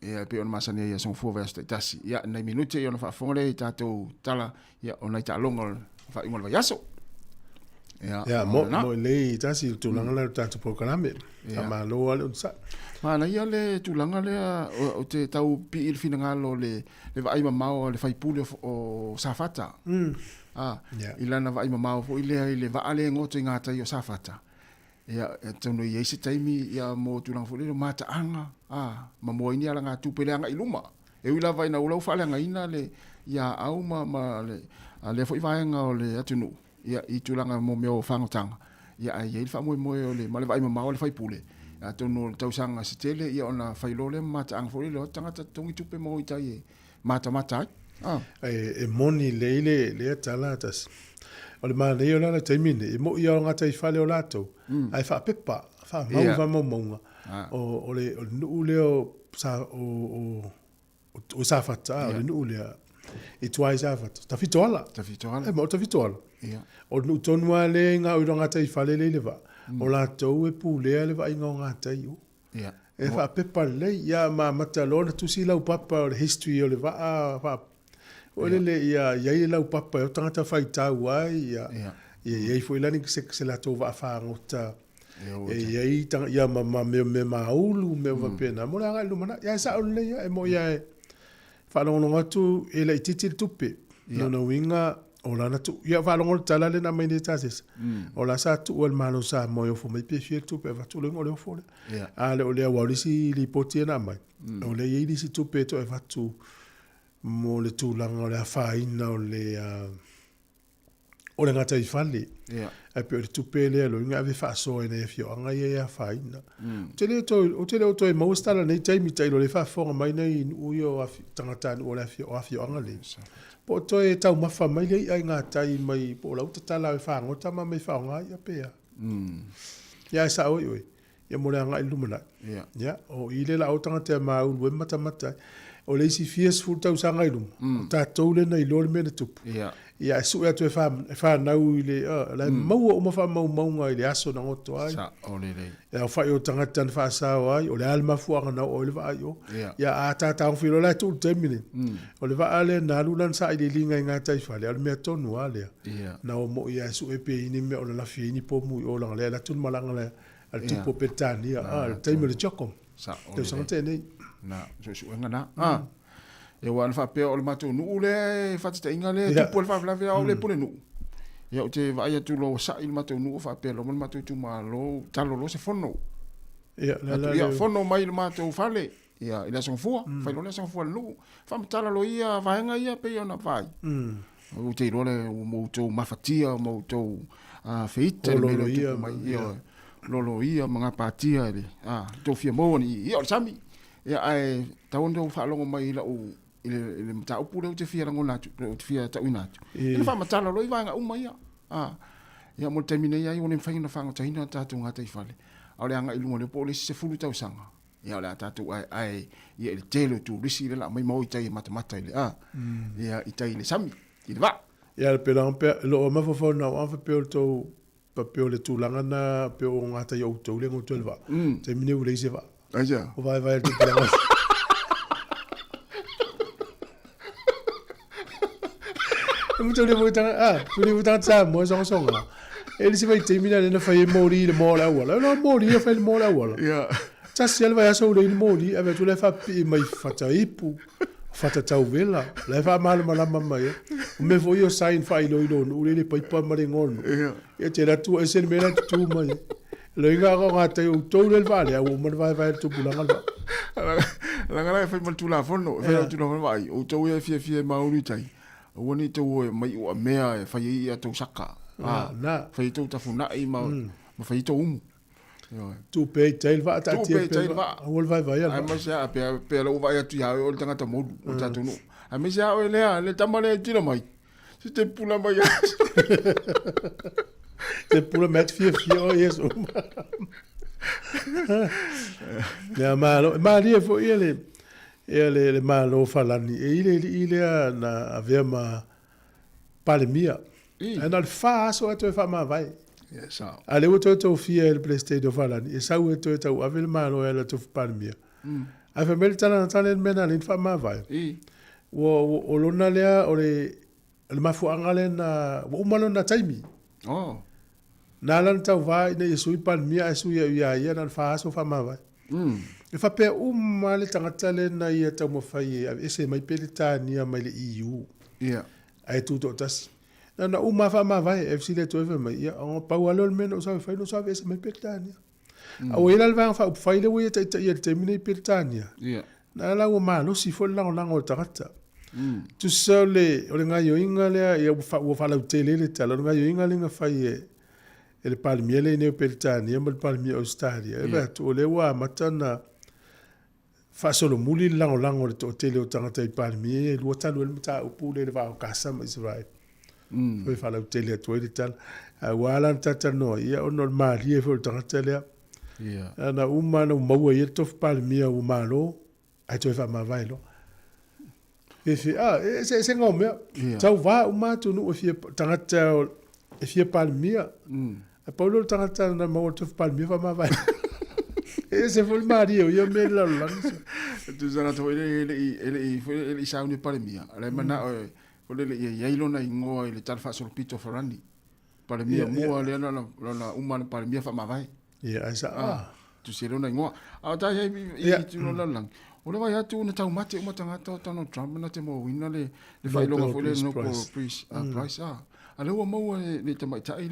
ia pe ona masani ia song fua vesta itasi, ia nei minute i ona whawhonga le i tātou tala, ia ona i tālonga le whainga le vai aso. Ja, mo le tasi tulanga le tatu pokalame. Ma lo ale unsa. Ma na ia le tulanga le o te tau pi il finangalo le vai mamao le fai pule o safata. Ilana vai mamao fo ile va ale ngoto ngata i o safata. Ia tonu i ese taimi ia mo tulanga fo le mata anga. Ma mo ini ala nga tupele anga iluma. E wila vai na ula ufa le anga ina le ia au ma le fo i vai anga o le atunu. Ia i tulanga mo meo whangotanga. Ia ai il wha moe o le male vai mamao le whai pule. Ia tono tausanga se tele, ia ona whai lole mata ang fori leo tangata tongi tupe mo i tai e mata ai. E moni leile lea talatas. O le maa leo lana taimine, e mo ia o ngata i whale o lato. Ai wha pepa, wha mau maunga. O le nuu leo o safata, o le nuu lea. I tuai safata. Ta fitoala. E mo ta fitoala. O nu tonua le nga o ngata i whale le va. O la tau e pūlea le va inga o ngata i o. E wha pepa le, ia ma mata lona tusi lau papa o le history o le va. O le ia iai lau papa o tangata whai tau ai, iai fo ilani se la tau va whaangota. Iai tanga, ia ma me maulu, me va pena. Mo le anga ilumana, ia sa o le ia, e mo ia e whalongo atu e la ititi tupe. Nona winga, o lana tu ia valongo tala le na mai ni tasis o la sa tu o malo sa mo yo fo mai pe fiel tu pe va tu le ngole fo le ale o le wa si li poti na mai o le yi si tu pe to e va tu mo le tu la ngole fa ina o le ngata I fali e pe tu pe le lo nga ave fa so ene fio anga ia fa ina te le to e mo sta la nei tai mi tai lo le fa fo mai nei u yo tangata o la fio anga le po to e tau mafa mai le ai ngā tai mai po lau tatala e whaangota ma mai whaonga ia pēa. Ia sa oi oi. Ia mo rea ngā ilumana. Ia, o i le la o tangata ma ulu e mata. O le isi fies full tau sa ngā ilum. O tātou le na i lori mena tupu. Ia e sui atu e whanau i le, la maua o mawha maunga i le aso na ngoto ai. Sa, o le rei. Ia o whai o tangata na whaasao ai, o le alma fuanga na o le vai o. Ia a tātau whiro lai tūru temine. O le vai ale na alunan sa i le linga i ngā taifale, ale mea tonu a lea. Na o mo ia e sui pe ini mea o le lafi ini po mui o langa lea, la tunu malanga lea, al tupo petani, al taimo le jokom. Sa, o le rei. Tau sangate nei. Na, so nga na. E wan fa pe o le matou nu le fa te inga le tu pol fa la vea o le pole nu. Ya o te vai tu lo sa il matou nu fa pe lo matou tu malo talo lo se fono. Ya fono mai le matou fa le. Ya ila son fua, fa lo le son fua lu. Fa tala lo ia va nga ia pe ona vai. O te lo le mo to mafatia mo to feita le lo ia mai ia. Lo ia mga patia le. To fia mo ni ia sami. Ya ai tawondo fa longo mai la o ile mata upu le te fia ngona tu te fia ta uina tu ile fa mata lo iwa nga uma ia ia mo termine ia i one faina fa nga taina tatu nga te fale ole anga ilungo le polisi se fulu tau sanga ia ole tatu ai ia le telo tu risi le la mai mo itai mata ile ia itai le sami ile va ia le pelampe lo ma fo na wa fa pe to pa pe le tu langa na pe o nga ta yo to le ngo to va termine u le se va Aja. O vai tu pula. Mucho le vuta Sāmoa songa. Ele se vai terminar na fai mori le mola wala. No mori e fai le mola wala. Yeah. Ta sel vai aso le mori, ave tu le fa mai fata ipu. Fata tau vela. Le fa mal mala mai. Me foi o sign fai lo no, le pai pa mare ngon. E te la tu e se me la tu mai. Le nga ga te o to le vale, o mo vai tu bulanga. La ngara fai mal tu la fono, fai tu no vai. O to e fie mauri tai. Wani te o mai o mea e fai ia tau saka. Na. Fai tau tafuna i ma fai tau umu. Tu pe tail va ta ti pe va. O vai vai. Ai ma sa pe lo vai atu ya o tanga ta modu o ta tunu. Ai ma sa o le tamale tira mai. Se te pula mai. Te pula met 4 years o. Ya ma ri fo ele. Le malo falani e ile na avema palmia ana al fa so to fa ma vai yes ale o to fia el playstation falani e sa o to avel malo ela to palmia ave mel tana mena le fa ma vai o lona le o le mafu angale na o malo na taimi na lan tau vai ne sui palmia e sui ya na fa so fa ma vai e fa pe le tangata le na ia tau mawhai e se mai pele tānia mai le EU. Ia. Ai tu to tas. Na fa ma vai e fsi le to e mai ia o pau alo le meno sa fai no sa e se mai pele tānia. A o ila le va fa fai le ia te mine pele tānia. Ia. Na la o ma no si fo la o tangata. Tu so le o le ngai o inga le ia o fa la tele le tala ngai o inga le nga fai e le palmiele ne pele tānia ma le palmie Australia. E va to le wa matana fa solo muli lango le tele o tangata I palmie lu talu le mata o pule le va o casa ma Israel foi fa la tele to le tal wala tata no ia o normal ie fo tangata le ana umana mo ia to palmie o malo ai to fa ma vai lo e fi se ngome tau va o matu no fi tangata e fi palmie a paulo tangata na mo to palmie fa ma vai se foi Mario io me la lanza tu sana to ele sa uni pare mia ale mana o le ia ilo na ingo ele tal fa sol pito farani pare mia mo ale na umana pare mia fa ma vai ia sa tu se na ingo a ta ia tu no lang o le vai atu na tau mate o matanga tano Trump na te mo wina le fa ilo fo le no price ale o mo le te mai tai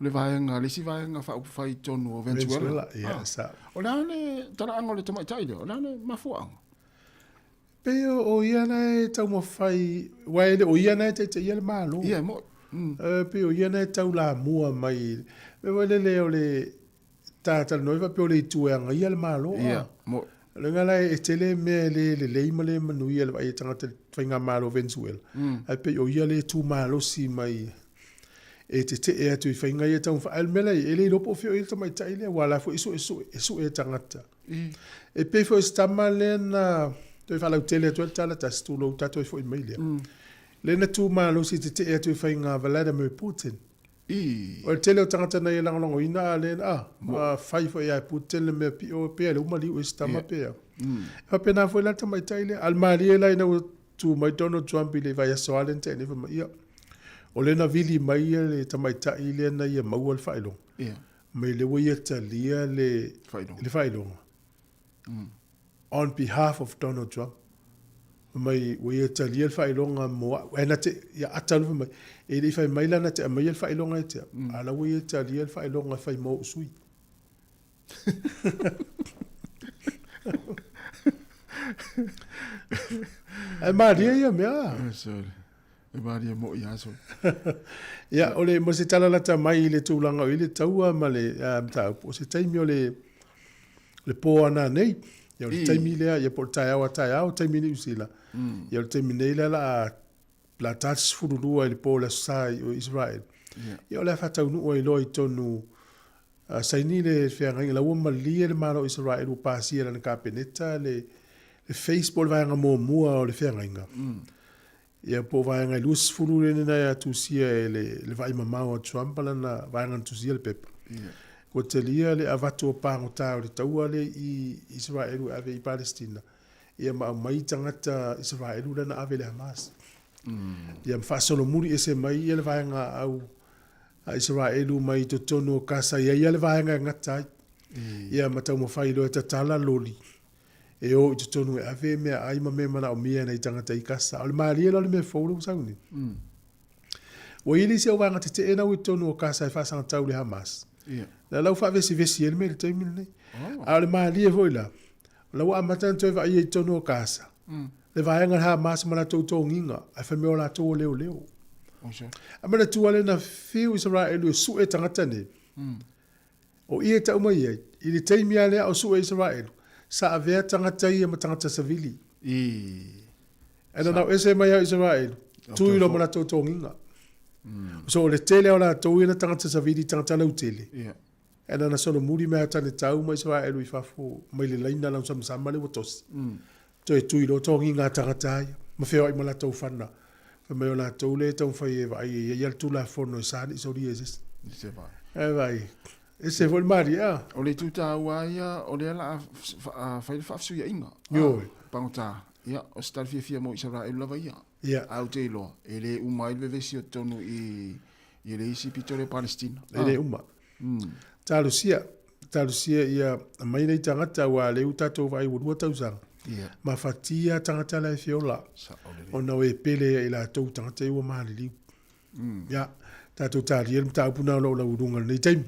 le vaenga le si vaenga fa fai tonu o Venezuela ia sa o la le tara ango le te mai tai o la le mafuang pe o ia na tau mo fai wai le o ia na te ia le malo ia mo pe o ia na tau la mua mai me wai le o le tata noiva pe o le tuanga ia le malo ia mo le ngala e tele me le imale manu ia le vai tanga te fainga malo Venezuela ai pe o ia le tu malo si mai e te e atu I whainga ia tau wha almela I ele lopo whio I tamai taile wala fo isu e tangata e pe fo istama le na toi whalau tele atu tala tas tu lo tato I fo I mailea le na tu malo si te e atu I whainga Vladimir Putin o tele o tangata na I langolongo ina le na whai fo ia Putin le mea pi o pea le umali o istama pea e pe na fo ila tamai taile almari e la ina o tu mai Donald Trump I le vai aso alente ne fa ia o le na vili mai le tamaita I le na ia mau al failo mai le wai talia le failo on behalf of Donald Trump mai wai talia le failo mo ena te ya atalu mai e le fai mai lana te mai le failo ngai te ala wai talia le failo ngai fai mo sui ai maria ia mea e maria mo ia so ya ole mo se tala la mai le tulanga ile taua ma le ta o se taimi le po ana nei ya le taimi le ya po tai au taimi ni usila ya le taimi nei la tats furulua le po la sai o Israel ya le fa tau no o loi tonu saini le fianga la uma li le maro Israel u pasi la ka peneta le Facebook va nga mo o le fianga ia po vai ngai lus fulu le na ya tu sia le vai mama o Trump la na vai ngai tu sia le pep ko te lia le avatu o pango tau le taua le i Israelu ave i Palestina. Ia mai tangata Israelu lana ave le Hamas. Ia mfasolo muri ese mai ia le vaenga au a Israelu mai to tono kasa ia le vaenga ngatai. Ia matau mo failo e tatala loli. E o to tono e ave me ai ma me mana o mia nei tangata i kasa. Ole maria le me folo sauni. O ili se o vanga te ena o tono kasa e fasanga tau le Hamas. La lau fa vesi ele me le taimina nei. Ale maria voila. Lau amatan toi va i tono kasa. Le vaenga Hamas mana to nginga. A fa me o la to leo. Amana tuale na fiu Israelu su e tangata ne. O ia tau mai ai, i le teimia lea o su e Israelu, sa avea tangata ia ma tangata savili. Ena nau ese mai au Israelu, tui lo mana tau nginga. So le tele o la tau ina tangata savili tangata lau tele. Ena na solo muri mea tane tau ma Israelu i fafo, mai le laina lau samsama le watos. Toi tui lo tau nginga tangata ia, ma feo ai ma la tau whana. Me o la tau le tau whai e vai, e ial tu la fono e sani, so di eses. E vai. E se vol maria. O le tuta waia, o le ala whai le whafsu ia inga. Yo. Pangota. Ia, o star fia mo Israel lava ia. Ia. Au te iloa. E le uma ilwe vesi o tonu i le isi pitore Palestina. E le uma. Talusia ia mai nei tangata wa le utato vai urua tausanga. Ma fatia tangata la fiola. Ona o e pele i la tau tangata i ua mahali. Ia. Tato tari el mta upuna lo la urunga nei taimi.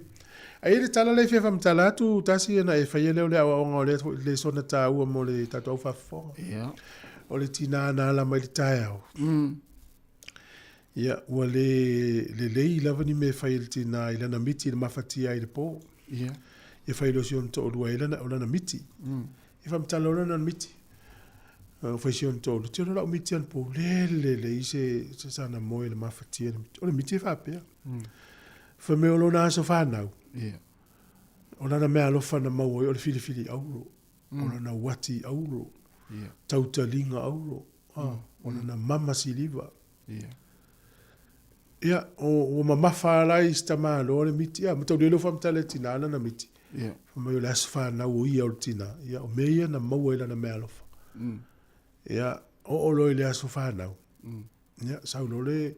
Ai le tala le fia famtala tu tasi na e faia leo le awa le sona ta ua mo le tato au fafonga. Ia. O le tina na la mai le tae au. Ia, ua le lei lava ni me faia le tina ilana miti le mafatia i le po. Ia. Ia faia lo sion to olua ilana o lana miti. Ia famtala o lana miti. Faia sion to olua. Tio la o miti an po le i se sana moe le mafatia. O le miti e whapea. Fa me o lo na aso whanau. O lana mea alofa na mau o le filifili auro. O lana wati auro. Tautalinga auro. O lana mama siliva. Ia, o mamafa alai sta malo o le miti. Ia, matau lelo whamtale tina ana na miti. Fa me o le aso whanau o ia o le tina. Ia, o meia na mau e lana mea alofa. Ia, o lo le aso whanau. Ia, sau lo le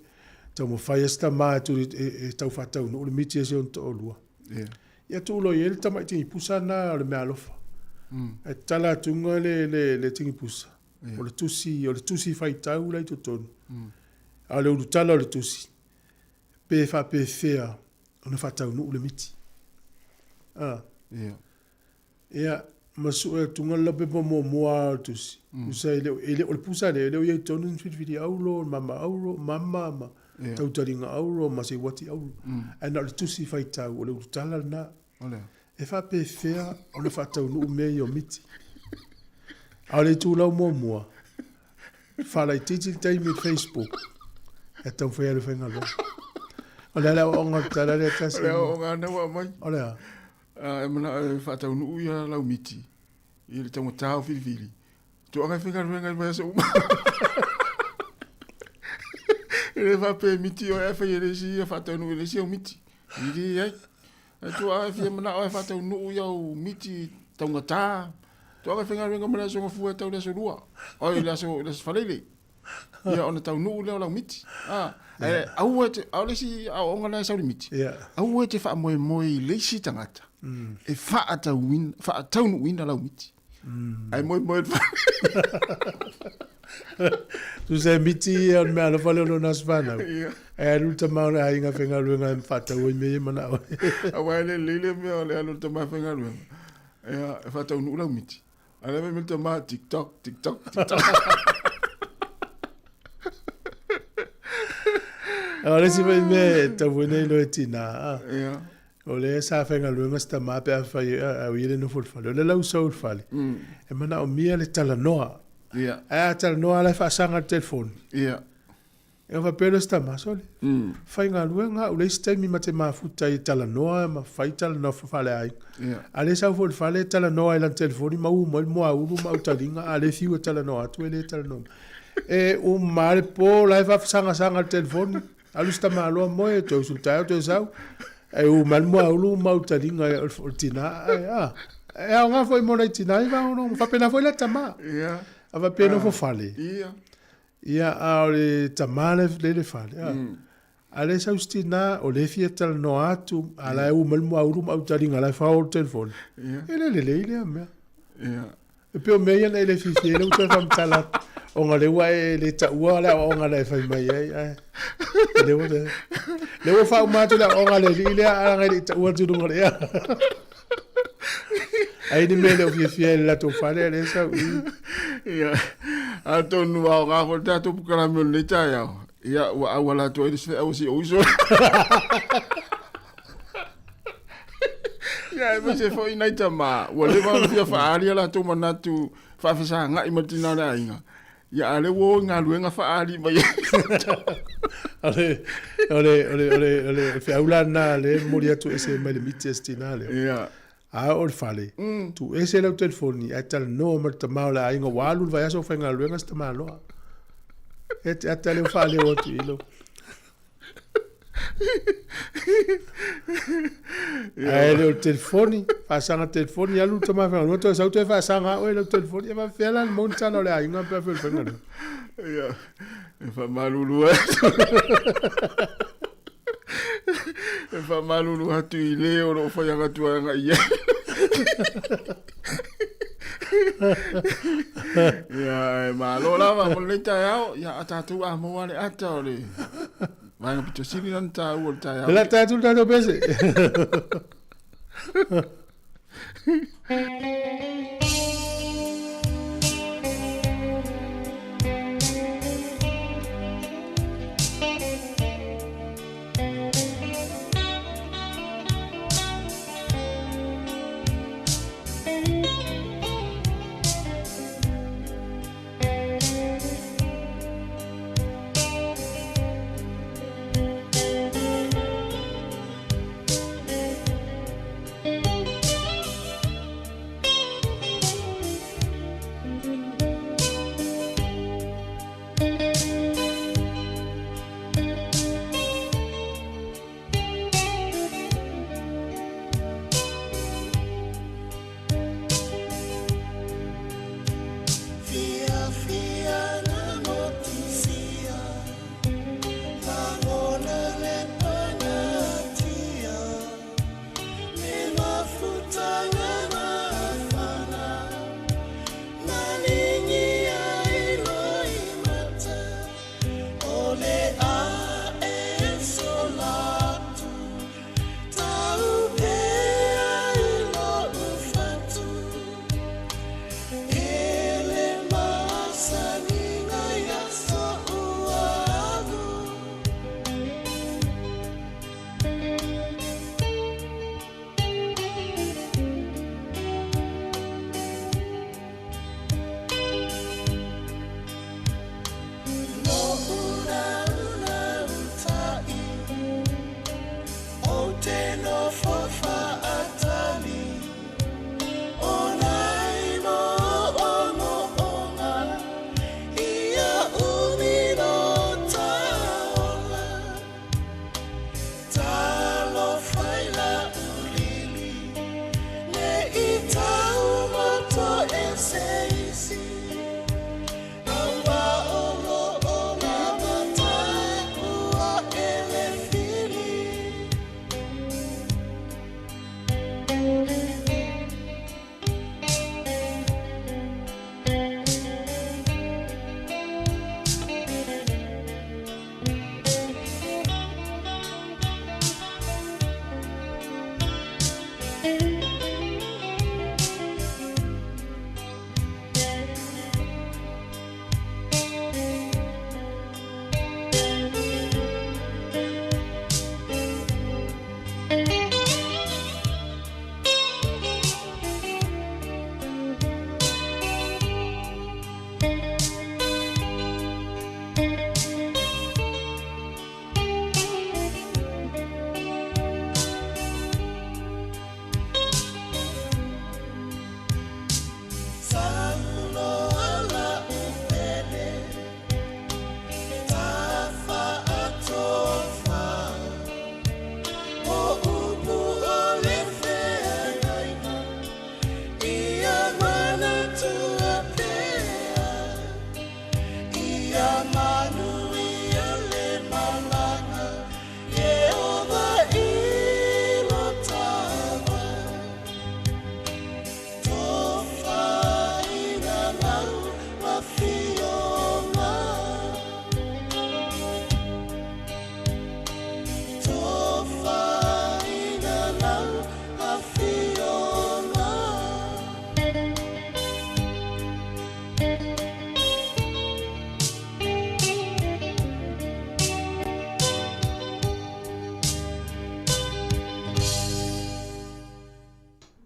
tau mo whai esta maa tu e tau whatau no le miti e se on to olua. Ia tu lo ye le tamai tingi pusa na o le mea alofa. E tala tunga le tingi pusa. O le tusi whai tau lai to tonu. A le uru tala o le tusi. Pe wha pe whea o na whatau no le miti. Ia, masu e tunga lape po moa o tusi. Pusa ele o le pusa le o tonu nwhiri aulo, mama aulo, mama tautaringa auro, masi wati auro. Ana le tusi whai tau, o le urutala na. E wha pe whea, o le whatau nuu mei o miti. A le tūlau mua. Whalai titi taimi Facebook. E tau whea le whenga lo. O le ala o onga tala le tasi. O le o onga nawa mai. O le a. E mana whatau nuu ia lau miti. I le tau tau whiriwhiri. Tu anga whenga i mai asa uma. Ele vai pe miti o e fa ele si e fa tonu ele si o miti. Iri ai. Tu a fi mana o fa tonu ia o miti tonga ta. Tu a finga ringa mana so fu e tau le so lua. O ile so le falele. Ia ona tau nu le la miti. Au e au le si au onga le sa miti. Au e te fa moi le si tangata. E fa ata win fa tau nu win la miti. Ai moi tu sei miti e me ala fale no nasvana. E alu tama na inga fenga luenga fata o me mana. Awale lele me ole alu tama fenga luenga. E fata no la miti. Ala me tama TikTok. Ora si vai me ta vone lo etina. Ole sa fenga luenga sta ma pe fa a wile no fol fale. Le la uso fale. E mana o mia le tala noa. Tala noa la fa sanga telefon. E va pelo sta ma sole. Fai nga luenga o le sta mi mate ma futa i tala noa ma fai tala no fa fale ai. Ale sa fol fale tala noa la telefoni ma u mo ma utalinga ale fiu tala noa tu ele tala noa. E o mal po la fa sanga telefoni. Alu sta ma lo mo e to sulta to sau. e u man mo ulu mau taringa o tina e a nga foi mo na tina i va no fa pena foi la tama ia ava pena fo fale ia a le tama le fale ale sa ustina o le fiatal no atu ala u man mo ulu mau taringa la fa o telefon le me ia e pe o me ia le fifiele u te fam tala o nga le wa le ta wa la o nga le fa mai ai le wa fa ma tu la o nga le le a nga le ta wa tu nga le ai ni me le fifiele la to fa le sa ia a to nu wa ga ko ta tu kala me le ta ya ia wa wala to i se o si o so ya me se foi na tama wa le va fia fa ali la to mana tu fa fa sa nga i matina la inga ya ale wo nga luenga fa ali mai ole fe aula na le moria tu ese mai le mitestinale ya a or fale tu ese le telefoni atal no mer tamala inga walu vai so fa nga luenga sta malo et atal fale o tilo ai le telefoni pasanga telefoni alu tama fa no to sa to fa sanga o le telefoni va faire la montana le ai nga pa fe fa nga ya fa malulu fa malulu hatu ile o lo fa nga tu nga ia ya malo la va mo le ta ya atatu a mo wale atole vai no pito sini nan ta o ta ya la ta tu ta do pese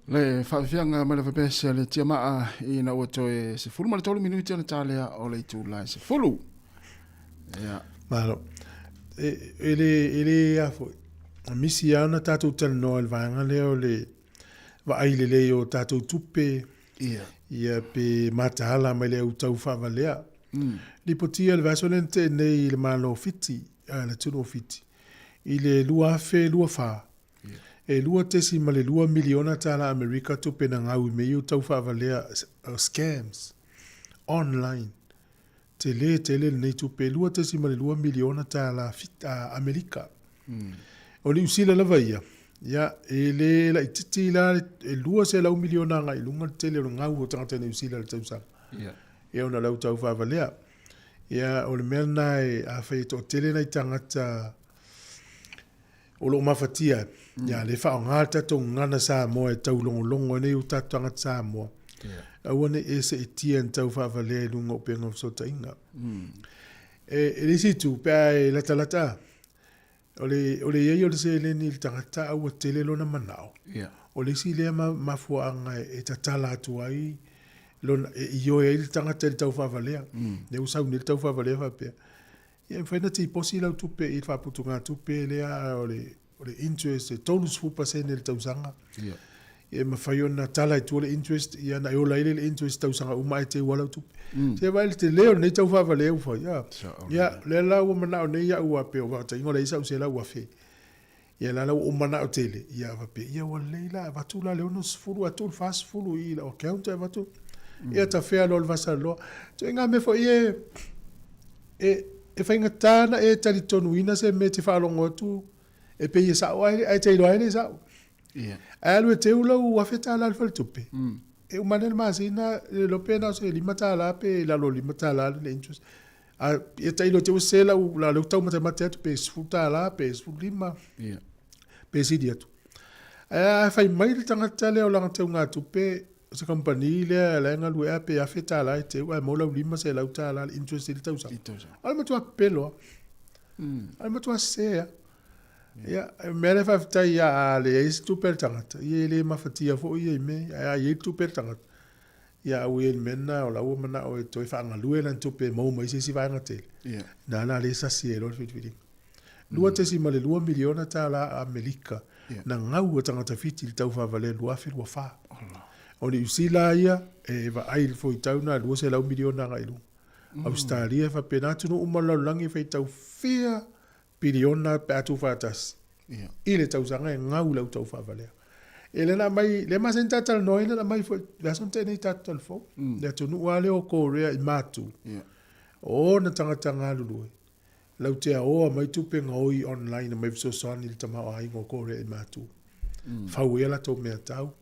Le whawhianga mai le whapesa le tia maa I na ua toe se fulu ma le tolu minuti ana tālea o le itu lai se fulu. Ia. Malo. Ele afo. Misi ana tātou tala noa le vaanga leo le wa aile le o tātou tupe. Ia. Ia pe matahala mai le utau whavalea. Lipotia le vasolente nei le malo fiti. Le tuno fiti. I le lua fe lua wha. E lua tesi ma le 2 miliona tala Amerika tupe na ngau me i utau whavalea scams. Online. Tele nei tupe lua tesi ma le 2 miliona tala Amerika. O li usila lava ia. Ia, e le la ititi la e lua se lau miliona nga i lunga tele o ngau o tangata nei usila le tausanga. Ia. E ona lau tau whavalea. Ia, o le mea nai a whaito tele nei tangata o lo mafatia. Ia, le whao ngā tato ngana Sāmoa e tau longo nei o tato ngata Sāmoa. Awane e se itia en tau whavalea i lunga o penga so tainga. E risi tu, pēa e lata. O le iei o le se le ni tangata au a tele lona manao. O le si lea mafua anga e tatala atu ai lona i o e il tangata le tau whavalea. Ne usau ni le tau whavalea whapea. Ia mwhaina te posi lau tupe i whaputu ngā tupe lea o le interest e tonus fupa se ne le tau sanga. Ia mawhai ona tala i tua le interest ia na e ola ile le interest tau sanga uma e te walau tupe. Te vai te leo nei tau whavalea ufa. Ia le lau o manao nei ia ua pe o wata ingo le isa use lau ua fe. Ia la lau o manao tele. Ia wape ia wa leila watu la leo no sfuru atu fast fulu i la o counter watu. Ia ta fea lo le vasa loa. So inga me fo ie e whainga tāna e tali tonu ina se me te whaalongo atu e pe ia sao ai te iloa ele sao. Alu e te ulau wafeta ala alfa le tupe. E umane le masina lo pena se limata ala pe la lo limata ala le interest. E te ilo te usela la lo tau matemate atu pe sfuta ala pe sfulima. Pe sidi atu. A fai mai le tangata le o langa te unga tupe se company le la nga lu pe afeta ala te wa mo la lima se la uta ala interest le tau sa. Ala ma tu apelo. Ala ma tu asea. Ia, mele whawhita ia le eisi tupel tangata. Ia le mawhatia fo ia me, ia tupel tangata. Ia au e mena o lau mana o e toi whaangalue lan tupe mau mai si vaenga tele. Nā le sasi e lor whitwhiti. Lua te si ma le 2 miliona tā la Amerika. Na ngau o tangata whiti li tau whawale lua whilua wha. O ni usila ia, e wa ai fo i tau na lua se lau miliona ngai lu. Australia whapenatu no umalau langi whai tau whia piliona pe atu fatas. Ile tau sanga ngau lau tau favalea. Ele na mai le ma senta tal no ile na mai fo la sonte nei tatal fo. Le tonu wale o Korea I matu. O na tanga lulu. Lau te o mai tupe ngoi online mai so son il tama ai ngo Korea I matu. Fa wela to me tau.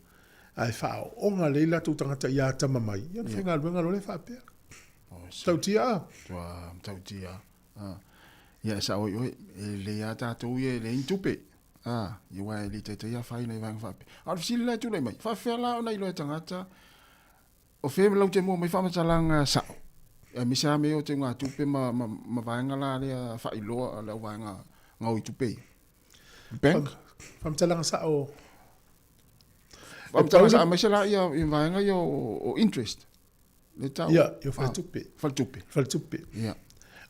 Ai fa o nga leila tu tanga ya tama mai. Ya finga luenga lo le fa pe. Tau tia. Tau tia. Ia sa oi le ya tātou ia le intupe. Ia wai le te ia whai nei vang whape. Ar fsili lai tu nei mai. Whawhela o nei loe tangata. O wheme lau te mua mai whamatalanga sao. Misa me o te ngā tupe ma vaenga la lea whai loa leo vaenga ngau I tupe. Bank? Whamatalanga sao. Whamatalanga sao mai se la ia vaenga ia o interest. Ia, ia whaltupe. Whaltupe. Ia.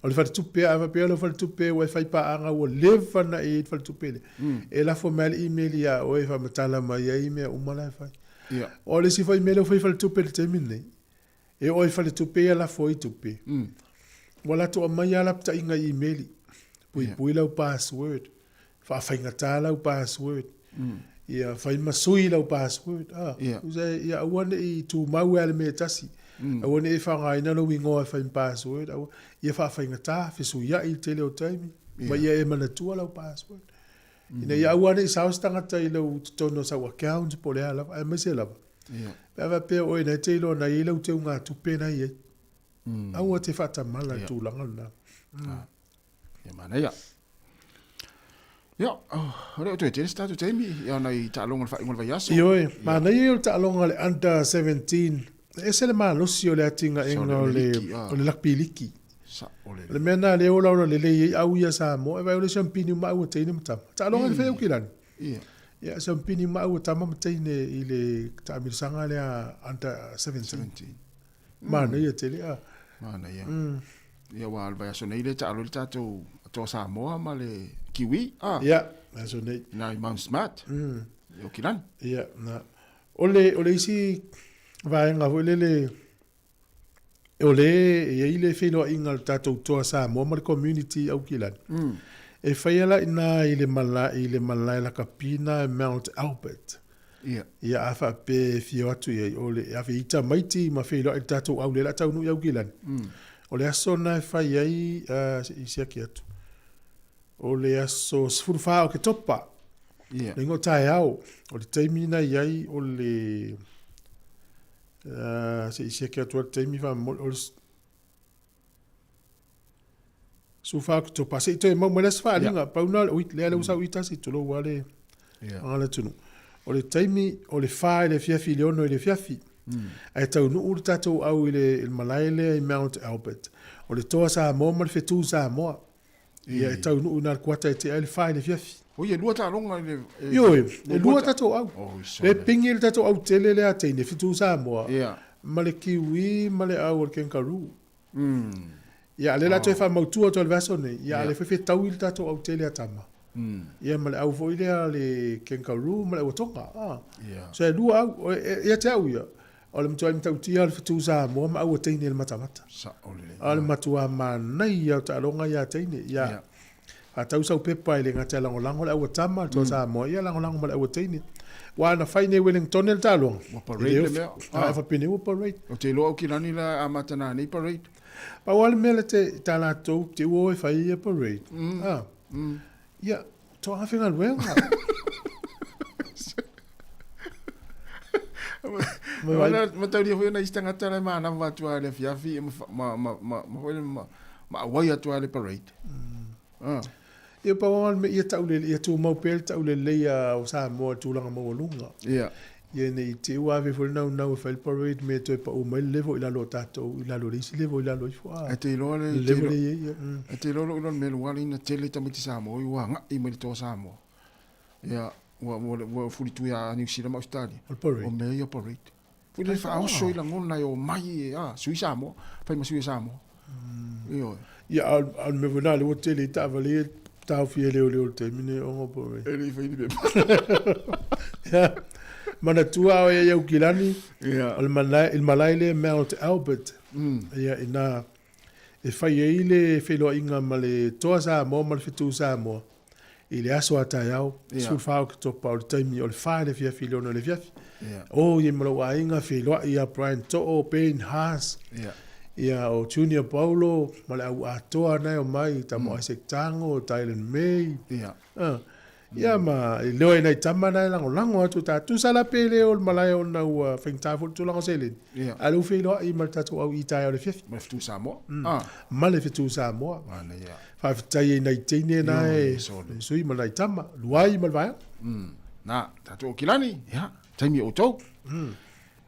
O le whaltupe a whapea lo whaltupe o e whaipaanga o lewa na e whaltupe le. E la fo mele email ia o e whamatala mai a email umala e whai. O le si whai mele o whaltupe le temin nei. E o e whaltupe a la fo I tupe. Wala to a mai ala pta inga email. Pui lau password. Whawhainga tā lau password. Ia whai masui lau password. Ia awane I tu mau ale me tasi. Awane e whangaina lo wingoa e whain password. Ia whawhainga tā, whisu ia I tele o taimi. Ma ia e manatua lau password. Ina ia awane I saustangata I lau tono sa account po lea lava. Ai mese lava. Pea pea oe nei te ilo na I lau te unga tupe na I. Aua te whatamala tu langa na. Ia mana ia. Ia, ore o tu e tene statu taimi. Ia nei ta alonga ngol vai aso. Ioe, mana ia o ta alonga le under 17. E se le malosi o le atinga enga o le lakpiliki. Le mena le ola o le au ia Sāmoa. E vai o le champini uma au te ina matama. Ta alonga le whea ukirani. Ya so pini ma o tama mtaine ile tamirsanga le under 17. Mana ia tele a. Mana ia. Ia wa alba so nei le talo le tato to Samoa ma le kiwi. Ya, so nei. Na Mount Smart. Yo kilan. Ya, na. Ole isi vai nga le ole e ile fino ingal tato to Samoa ma community au kilan. E whaiala ina ile mala la kapina Mount Albert. Ia afa pe fio atu ia ole afa ita maiti ma whailo e tatou au le la tau nui au kilan. Ole aso na whai ai isi aki atu. Ole aso sifuru whao ke topa. Lengo tae au. Ole taimina iai ole isi aki atu ole taimi wha ole sufa to pase to mo mele sfa linga pauna le usa uita si to lo wale ala tunu o le taimi o le fa le fia filiono le fiafi ai tau no urta to au ile il malaile Mount Albert o le to sa mo mal fetu sa mo ia tau no una kwata te il fa le fiafi o ye lua ta longa le yo le lua ta to au le pingil ta to au tele le ate ne fetu sa mo male kiwi male au ken karu ia le la te fa mautua to le vasone ia le fe tau il tato au tele atama ia male au foi le kenkaru male o tonga so e lua au ia te au ia o le mtua mtau tia le fitu sa mo ma au teine le matamata o le matua manai ia ta longa ia teine ia a tau sau pepa ile ngata lango lango le au tama to sa mo ia lango lango male au teine wa na fai ne Wellington el talo parade le fa pine o parade o te lo ki lani la amatana ni parade pa wale mele te tala tau te uo e whai e parade. Ia, tō hawhinga luenga. Ma tau lia whena istanga tala ma na watua le fiafi ma awai atua le parade. Ia pa wale me ia tau le ia tū maupele tau le leia o Sāmoa tūlanga mawalunga. Ia. Ia nei te ua ave fol nau e whai parade me toi pa o mai levo ila lo tatou, ila lo reisi levo, ila lo ifua. E te loa le... Levo le ia. E te loa ulan me luali ina tele tamiti Sāmoa, i ua ngai mai tō Sāmoa. Ia, ua furitu ia New Zealand ma Australia. Al parade. O me ia parade. Fui le wha aoso ila ngona o mai e, sui Sāmoa, whai masui Sāmoa. Ia, al me vana le o tele ta avale tau fie leo te mine o ngo parade. E rei whai ni me. Ia. Mana tua o ia ukilani il malaile Mount Albert ia ina e fai ile felo inga male toa sa mo mal fitu sa mo ile aso ata yao sul fao que to pa taimi o fa le fia filo no le fia o ye malo wa inga felo ia Brian to o pain has ia o Junior Paulo male au atoa na o mai tamo asektango Thailand May ia ma leo e nei tamana lango atu tu sala pele o malai o na ua whaingta fu tu lango selen. Alu whilo i mal tatu au i tai o le fiafi. Ma fitu Sāmoa? Ma le fitu Sāmoa. Whawhitai e nei teine na e sui ma nei tama. Luai ma lwaya. Na, tatu o kilani. Ia, taimi o tau.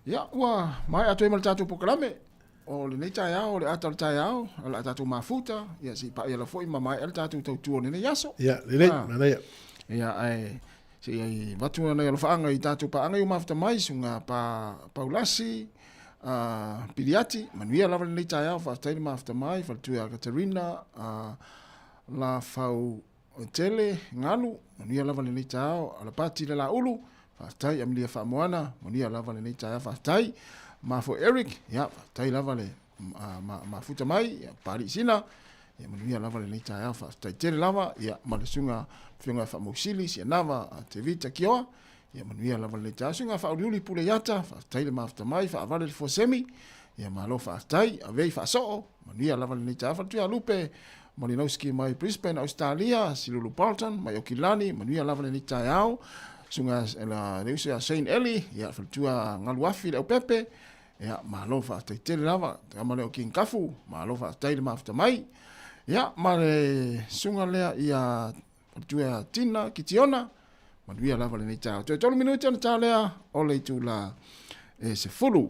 Ia, ua, mai atu e mal tatu pokalame. O le nei tai au, le ata le tai au, ala tatu mafuta. Ia, si pa ia la foi ma mai ala tatu tau tuo nene yaso. Ia, le nei, ia ai se ai watu na lo faanga i tatu pa anga i mafta mai sunga pa Paulasi Piliati manuia lava nei tai au fa tai mafta mai fa tu a Katerina la fau tele ngalu manuia lava nei tai au ala pati la ulu fa tai amlia fa moana manuia lava nei tai fa tai ma fo Eric ya fa tai lava le ma futa mai pari sina ya manuia lava nei tai au fa tai tele lava ya malesunga fiunga fa musili si nava te vita kioa ya manuia lava le tasunga fa uli pule yata fa taile mafta mai fa avale fo semi ya malo fa tai ave fa so manuia lava le tafa tu alupe Malinowski mai Brisbane Australia silulu Parton mai okilani manuia lava le tayao sunga la reusia Saint Eli ya fa tu ngaluafi le pepe ya malo fa taile lava kamale okin kafu malo fa taile mafta mai ya male sunga le ya tua tina kitiona manuia lava le nei tau. Te 3 minuti ana tālea o le tu la se fulu.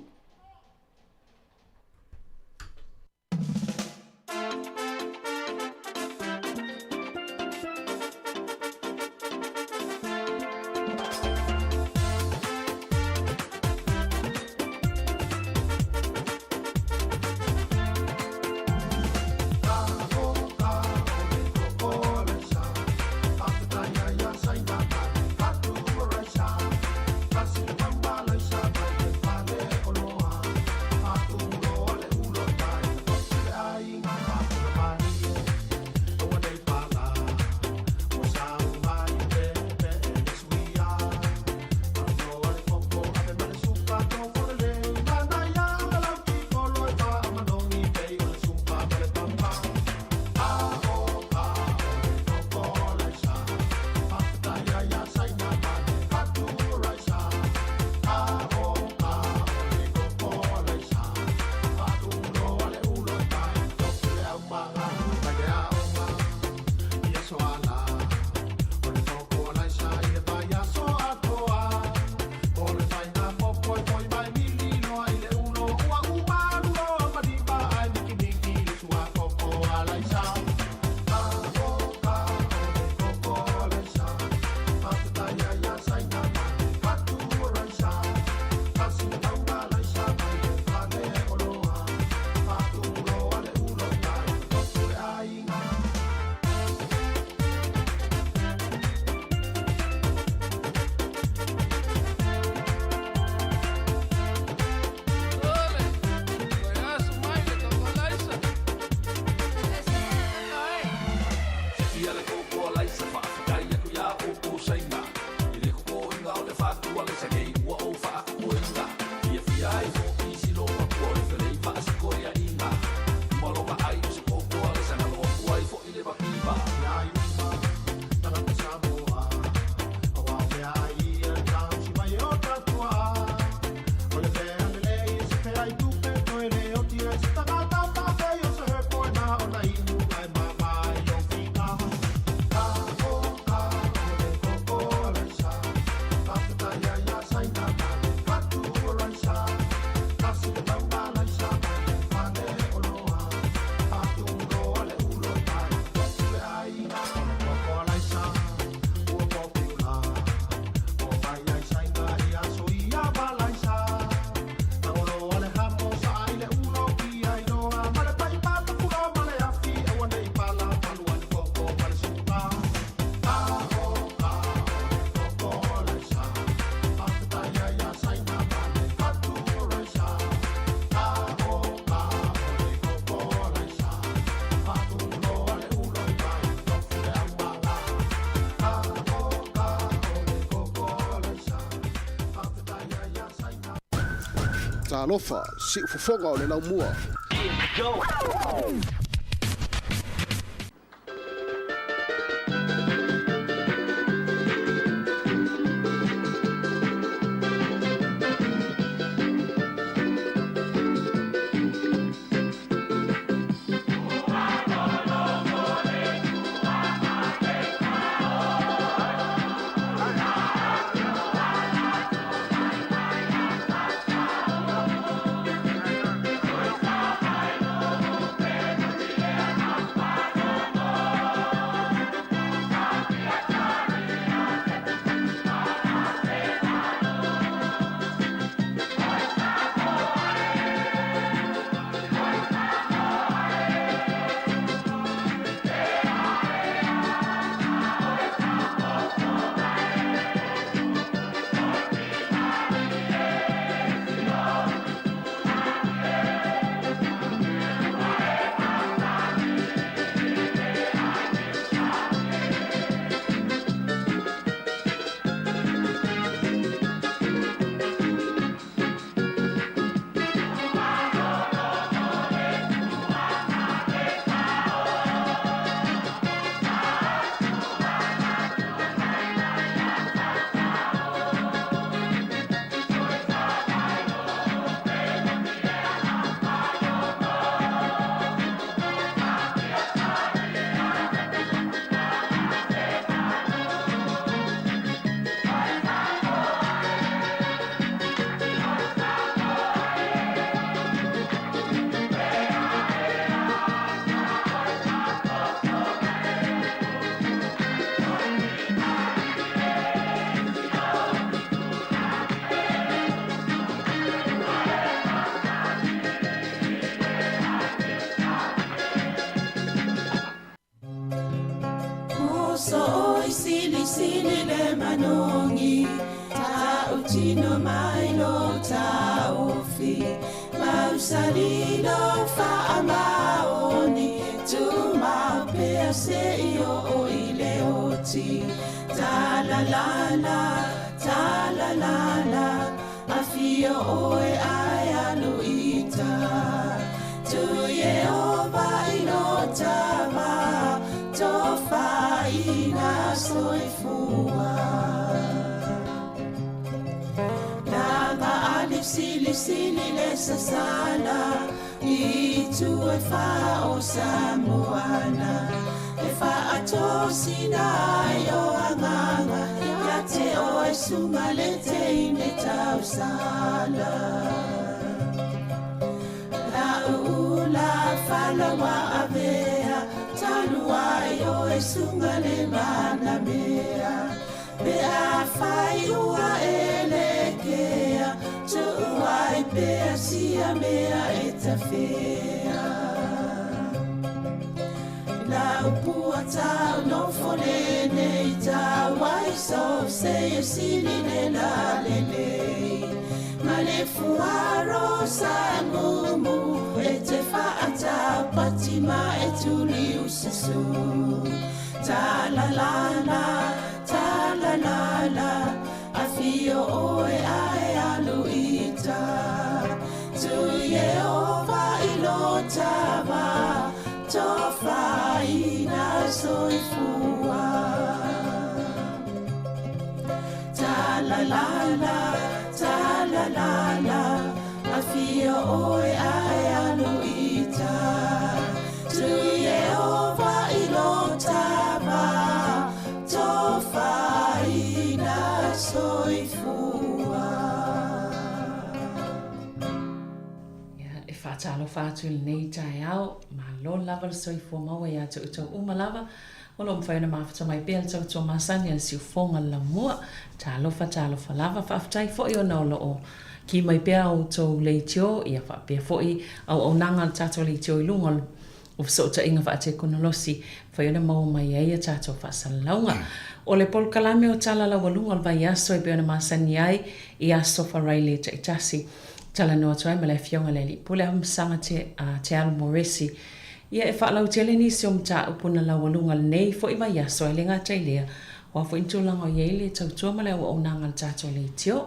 Talofa, si ufofonga o le lau mua. Sasana itu e fa o Sāmoana e fa ato sinai o anganga ya te o e sumalete ine tau sala la ula fala wa avea talua o e sungale mana mea be a fai ua elekea tu ai pe sia mea eta fea la puata no fole nei ta wai so se sili ne la lele ma le fuaro samumu e te fa ata patima e tu li usisu ta la la la ta la la la afio oe ai aluita tu Yehova ilotava tofa ina soifua ta la la la ta la la la afio oe ai aluita tu Yehova ilotava tofa ina soifua Talo fatu nei tai au ma lo lava soi fo ma wa ya tu uma lava o lo mfa na mafta mai bel tu masani al si fonga la mo talo fa lava fa tai fo yo no lo ki mai pe au to le tio ia fa pe fo i au nanga tato le tio lunga o so ta inga fa te kono losi fa yo na mo mai ia tato fa salonga o le pol kalame o tala la walunga al vai aso e pe na masani ai ia so fa raile te tasi tala no toa me le fionga le li pule am sanga te al moresi ia e fa lau tele ni som ta upuna la walunga nei fo i vai aso e lenga tailea wa fo intulanga o yele tau toma le o nanga tato le tio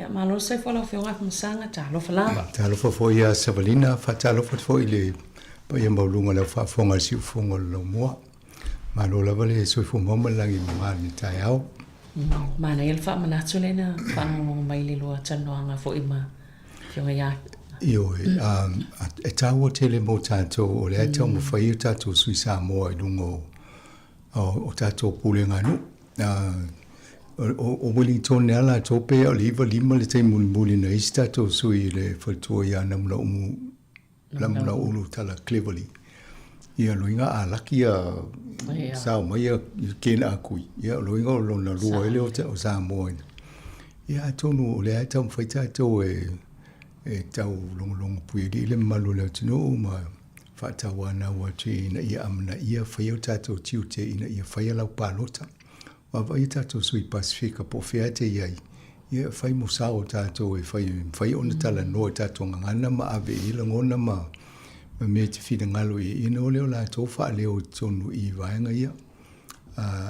Ia malo sai fola fionga kumsanga talo falava. Talo fo ia Savalina fa talo fo ile pa ia maulunga le fa fonga si fonga lo mo. Malo la vale so fo mo langi ma ni tai au. Mana il fa manatu lena fa mai le lo tanoanga fo ima. Fionga ia. Io e taua tele mo tato o le ata mo fai tato sui Sāmoa I lungo o tato pule nganu. O Wellington ne ala tope o liva lima le te muli na ista to sui le fatua ia namla ulu tala Cleverly. Ia loinga a laki a sao mai a kena akui. Ia loinga o lona lua ele o Sāmoa. Ia tonu o le ata mo fai tato e tau longo pui le malu le tino ma whatawana wa te ina ia amna ia whaiau tato tiu te ina ia whaia lau pālota. Wa vai tato sui Pasifika po whea te iai. Ia whai musao tato e whai ona tala noa tato ngangana ma ave ila ngona ma me te whina ngalo I ina o leo la tō wha leo tonu I vaenga ia.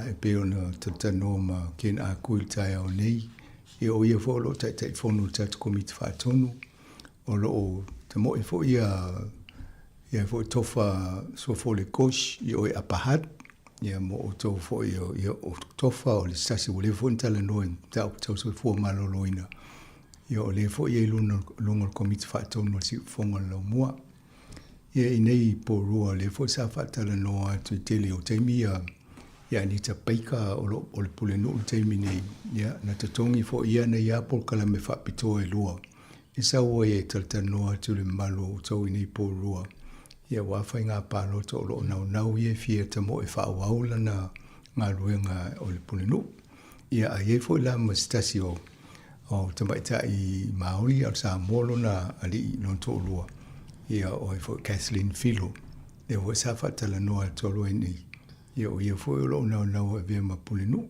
E pe ona tatano ma ken a kui tai au nei. E o ia wholo tai whonu tato komiti wha tonu. O lo te mo I fo ia fo tofa so fo le kosh I o apahat ia mo o to fo ia o tofa o le sasi o le fo tala no tau so fo maloloina ia o le fo ia lunga komiti fa tono si fonga lo mua ia nei po rua le fo sa fa tala no tu tele o te mia ia ni ta paika o le pule no te mini ia na te tongi fo ia na ia por kala me fa pito e lua Isa o e tata noa tu le malo tau I nei po rua. Ia wawhai ngā pālo to lo nau ie fia ta mo e whaawaula na ngā ruenga o le pulenu. Ia a ie fo la mastasi o tamaita I Māori al Sāmoa na ali non to lua. Ia o e fo Kathleen Filo. Ia o sa whatala noa tolo e nei. Ia o ia fo lo nau e vea ma pulenu.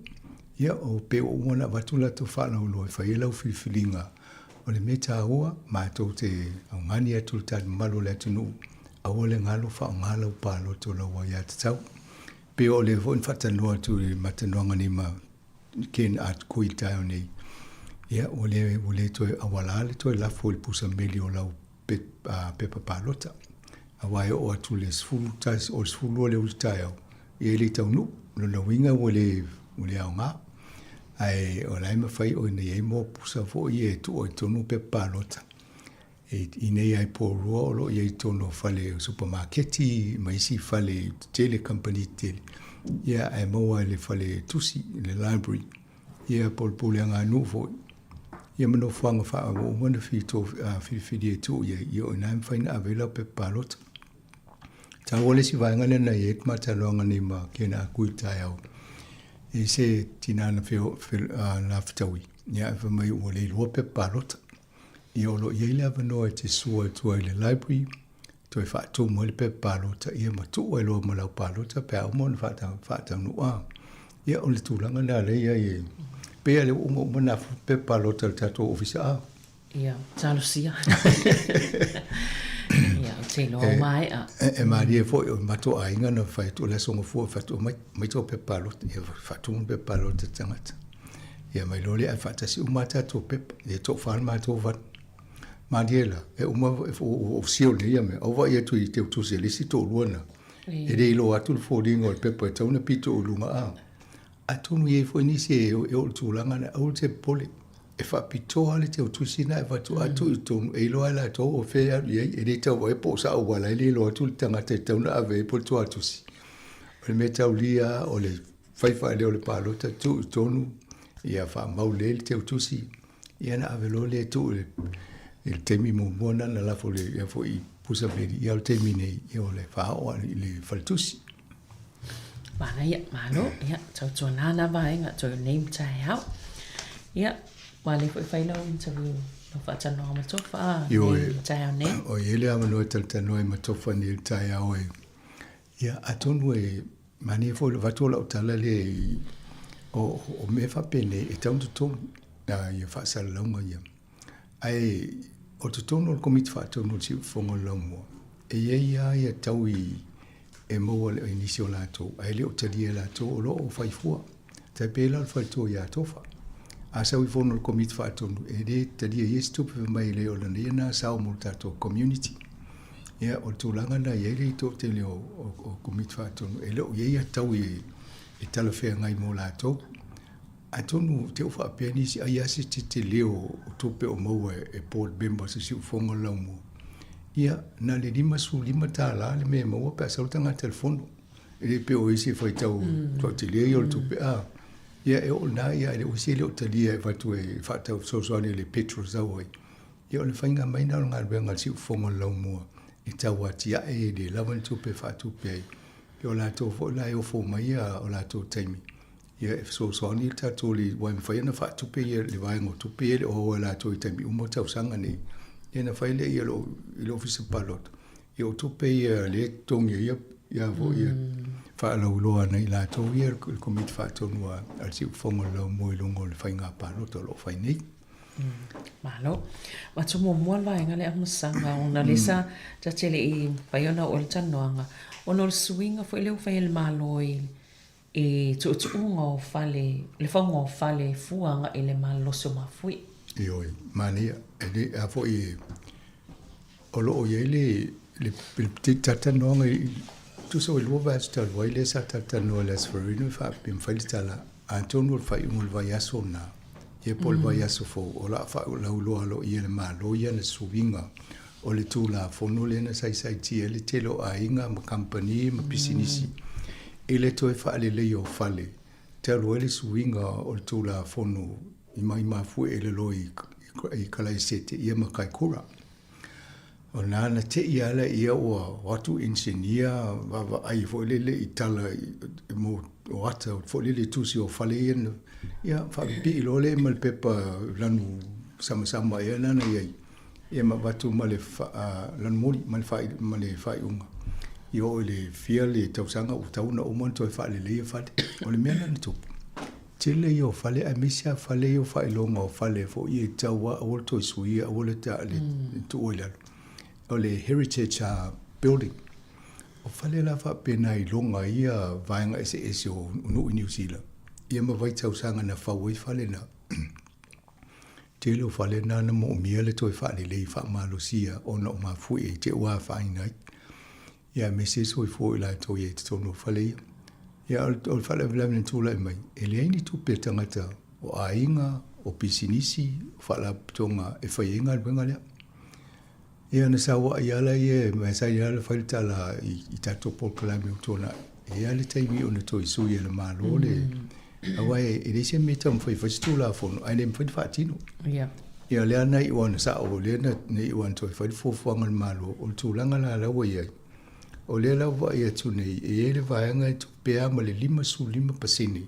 Ia o pe o wana watula to whanau lo e whailau whiwhilinga. O le meta ua, mātou te au ngani atu tātu malu le tunu, au le ngalo wha o ngalo pālo to lawa ia te tau. Pe o le voin whatanua tu le matanoanga ni ma ken at kui tau nei. Ia o le toi awalale toi lafo le pusa meli o lau pepa pālota. Awai o atu le sfulu tais o sfulu o le ulitai au. Ia le tau nu, lona winga o le au ngā. Ai o lai mawhai o nei ei mō pusa fo I e tu o I tonu pe pālota. I nei ai pō rua o lo I ei tono whale supermarketi, maisi whale tele company tele. Ia ai maua le whale tusi, le library. Ia pōle ngā nu fo. Ia mano whanga wha o mana whiwhiri e tu ia o nai mwhaina awela pe pālota. Tā wale si vaenga lena I et mataloanga ni ma kena kui tai au. E se tinana na fitawi. Ia e mai o le lua pe pālota. I olo i eile avanoa te sua tua I le library. Toi whātou mo le pe pālota. Ia matu e loa mo lau pālota. Pe au mona whātau nua. Ia o le tūlanga nā leia i pea le umo mana pe pālota le tato ofisa. Ia, talosia. Ia, o te loa mai a. E maari e fo o mato a inga na whaitu le songa fua whaitu mai tō pe pālota. Ia whaitu pe pālota tangata. Ia mai lole a whaitasi umata tō pepa. Ia tō whanma tō vat. Maari e la. E uma o sio le ia me. Au ia tu I te utusi e lisi tō luana. E rei lo atu le fōringa o le pepa e tauna pito o lunga a. A tonu ie fo inisi e o le tūlanga na au te pole. E whapitoa le te utusi na e watu atu I tonu. E loa la tō o whea iei. E rei tau e po sa au wala le lo atu le tangata e tauna ave e pole tō atusi. O le me tau lia o le whaiwha leo le pālota tu I tonu. Ia wha mau le te utusi. Ia na ave lo le tu il temi mo mona na la fo le ia fo I pusa veri. Ia o temi nei. Ia o le wha o le whalitusi. Mana ia, malo, ia, tau tua nana vaenga, tau name tai au. Ia, wale fo whailau interview, no whatanoa matofa, name tai au nei. O ele amanoa taltanoa matofa ni tai au e. Ia, atonu e, mani e fo le watola o tala le o me whapene e taun tutonu, ia whaasala launga ia. Ai, o tutonu o komiti whaatonu si fonga laumua. E ia tau e maua le inisio la tō, ai leo talia la tō o lo o whaifua. Tai pēla le whaitua ia tofa. a sau I fono le komiti whaatonu, e re tali e stupe mai leo la nena sao mo tato community. Ia o tūlanga na ia le tō te leo o komiti whaatonu, e leo ia tau e talawhea ngai mō lātou. A tonu te uwha apea nisi, ai ase te leo o tōpe o maua e board members e si ufonga lau mo. Ia, na le 5 tā la le mea maua pe a sautanga telefono. E le pe o isi whai tau te leo i o le tōpe a. Ia e o na ia e o isi leo talia e whatu e whatau sosoane le petro zau ai. Ia o le whainga maina o ngā ruenga si ufonga lau mua. E tau ati a e le lawa ni tōpe whatu pe ai. Ia o lātou fo la e o fo mai o lātou taimi. Ia e sosoane il tātou li wai mwhaiana whatu pe ia le waingo tōpe e le o lātou i taimi umo tau sanga nei. Ia na whaile ia lo ofisa palot. Ia o tōpe ia le tongi ia vo ia whaalau loa nei lātou ia le komiti whātonua al si ufonga lau mo I longo le whainga palot o lo whainei. Malo. Watu mo muan vai ngale a musanga ona lesa ta tele I whaiona o le tanoanga. Ono le suinga fo ele whaile malo e tuunga o whale, le whaunga o whale fuanga ele malo so mafui. Ioi, mania, ele a fo I olo o ye le tatanoanga tu so I lua vastal waile sa tatanoa las farino fa pim whailitala Antonio whai umul vaiaso na ye pol vaiaso fo o la wha lauloa lo I le malo ia na suinga o le tūla fono le na sai tia le telo a inga ma company ma pisinisi e le toi whaale le o whale te alo ele suinga o le tūla fono I mai mafu e le loi I kalai sete ia ma kai kura o nana te iala ia o watu engineer wawa ai fo le I tala mo o ata fo le tusi o whale ia whapipi I lo le mal pepa lanu sama ia nana iai ia ma watu ma le lan mori ma le whai unga. I o le fia le tausanga o tauna o man toi whale le whale. O le mea nana tupu. Tele I o whale a misia whale I o whai longa o whale fo I e taua a wole toi suia a wole ta le tu oilalo. O le heritage building. O whale la wha pena I longa ia vaenga ese o unu I New Zealand. Ia ma vai tausanga na whawai whale na. Tele o whale nana mo mia le toi whale lei wha malosia o na o mafui e te ua whainai. Ia me se soi fo I la toi e te tono whale ia. Ia o le whale vlamene tūla mai. E le aini tupe tangata o ainga, o pisinisi, whala tonga e whaienga alwenga lea. Ia na sawa I ala ia me sai ala whaitala I tato Paul Kalami o tōna. E ale taimi o na toi sui e le malo le. Awai e reise me tam foi tu la fono ai nem foi fatino ia le ana I wana sa o le na nei wan toi foi fo ngal malo o tu langa la wa o le la wa ia tu nei e le vaanga tu pe ama le 5%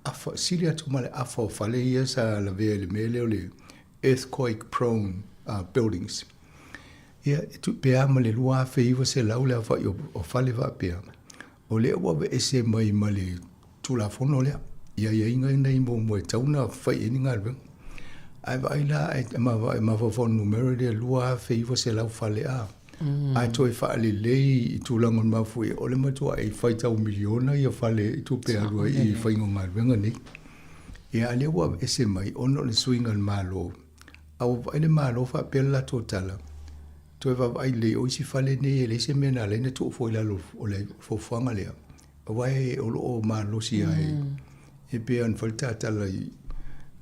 afa silia tu male afa fale ia sa la ve le mele o le earthquake prone buildings ia tu pe ama le lua fe I se la o le afa o fale va pe o le wa ese mai male tu la fono le ia inga nei mo e tauna whai e ninga rung. Ai vai la ma fa numero de lua feiva se lau whale a. Ai toi whaale lei I tūlangon mafui o le matua e whai tau miliona ia whale I tu pea rua I whaingo ngā runga ni. Ia ale wa ese mai ono le suinga malo. Au vai le malo wha pela tōtala. Toi vai le o isi whale nei e le se mena le na tu fo lalo o le fofanga lea. Wai o lo malo si ai. E pe an falta tala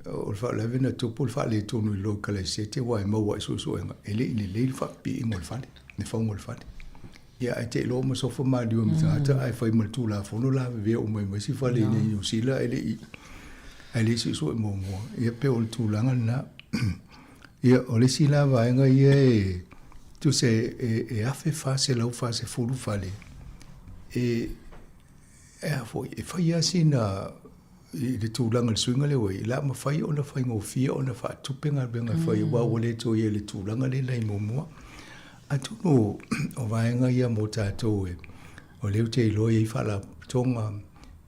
o fa la vena to pol fa le tonu lo kala sete wa mo wa so nga ele le fa pi ngol fa ne fa ngol fa ya te lo mo so fa ma dio mta ai fa mo tu la fo no la ve o mo si fa le ni o si la ele so mo ya pe o tu la na ya o le si la va nga ye tu se e a fe fa se lo fa se fu fa le e fa ya sina I le tūlanga le suinga le wei, la ma whai o na whai ngofia o na wha tupenga benga whai wa wale to ye le tūlanga le nei momua. A tūno o vaenga ia mo tātou e, o leo te ilo i whala tonga,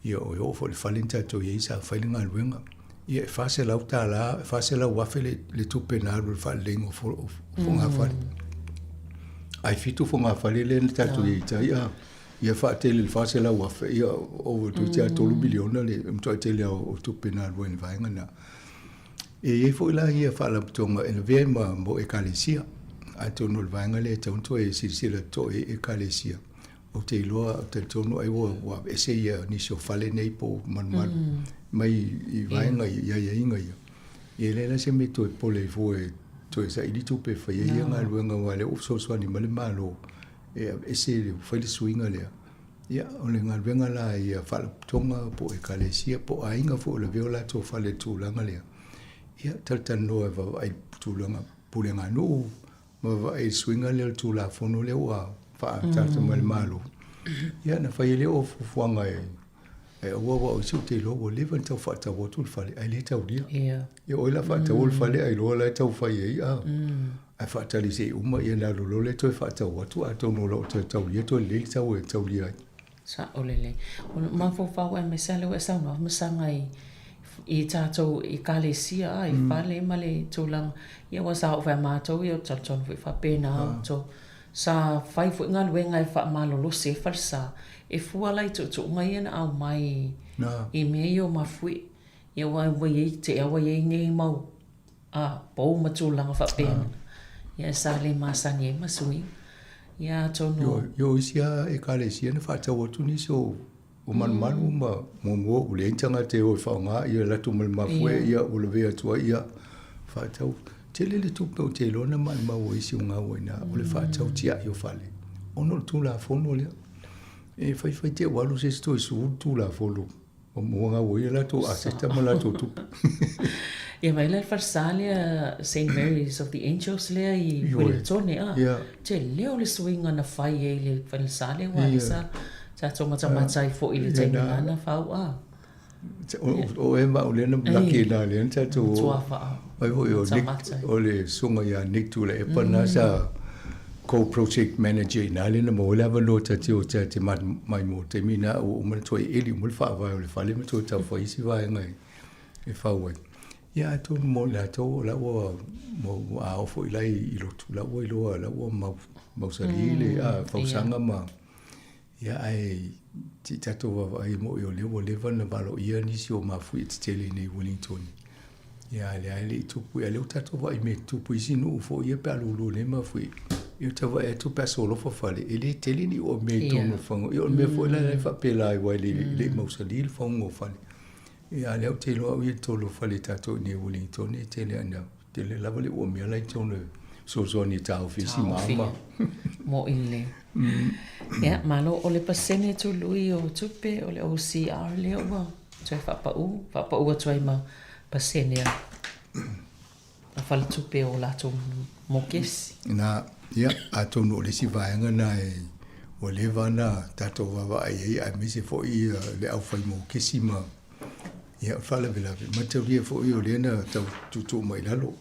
ia o ofo le whalin tātou ye sa whailinga luenga. Ia e whase lau tā la, whase lau wafe le tupena aru le whale lengo fo ngā whale. Ai fitu fo ngā whale le na tātou ye ta ia, ia fa tele fa se la wa ia o tu tia tolu biliona le mto tele o tu pena lo en vainga na E foi la ia fala tonga e ve ma mo e kalesia. A tono vanga le tonto e silsila to e kalesia. O te loa te tono e wa e se ia ni so fale nei po man mai I vanga ia inga ia. E le la se me to po le fo e to sa ili tu pe fa ia nga luenga wale o so so ni male malo e se le fa le swinga le. Ia o le nga luenga la ia fala tonga po e kalesia po a inga fo le viola to fale tu langa le. Ia taltano e va ai tulanga pulenga no ma va ai swinga le tu la fono le wa fa tata mal malo ia na fa ile o fuanga e o o su te lo o live until fa ta wotul fa ai le tau dia ia o la fa ta wol fa le ai lo la tau fa ia ai fa ta li se uma ia na lo le to fa ta wotu a to no lo tau ia to le tau e tau dia sa olele ma fo fa wa me sa le sa no ma sa ngai I tātou I kalesia I whale male tūlang ia wa sa o whai mātou I o tātou whi whapena to sa whai fu ngā luenga I wha malolo se whalsa e fualai tu ngai ana au mai I mea I o mawhui ia wa wai te awa I ngai mau pou ma tūlanga whapena ia sa le māsani e masui ia tono yo isia e kalesia na whatau atu ni so o man ma mo ule tanga te o whaonga ia latu mal mafue ia o le vea tua ia whatau te lele tupe o te lona man ma o isi o ngā waina o le whatau tia i o whale ono tu la fono lea e whai te walu se sto I su tu la fono o mo ngā waia latu a se tama latu tupe ia mai le farsalia St. Mary's of the Angels lea I Wellingtone te leo le swinga na whai e le farsalia wa isa Tato mata fo ile te nana fau o e ma o le na laki na le tato ai o le sunga ya Nick tu le pana sa co-project manager na le na mo le avalo tato te mai mo te mina o mo toi eli mo fa va le fa le mo to fa isi va ngai e fa we ya to mo la to la o mo a fo ile I lo tu la o lo la o ma salile a fa sanga ma ia ai ti tato wa ai mo yo le van na lo ia ni si o mafui te tele nei Wellington ia le ai le tupu ia le tato wa I me tupu isi no fo ia pa lo le mafui io tava e tu paso lo fo fale e le tele ni o me tono fango io me fo la fa pela ai wa le mausalil fango fale ia le te lo ia to lo fale tato nei Wellington e tele ana tele la vale o me la tono so ni ta ofisi mama mo ile ia malo o le pasene tu lui o tupe o le OCR le o tu fa pa u tu ma pasene a fal tupe o la tu mokesi na ia a to no le si vaanga na e o le vana tato va ai ai mi se fo I le au fai mokesi ma ia fa le vela ma te ri fo I o le na tu mai lalo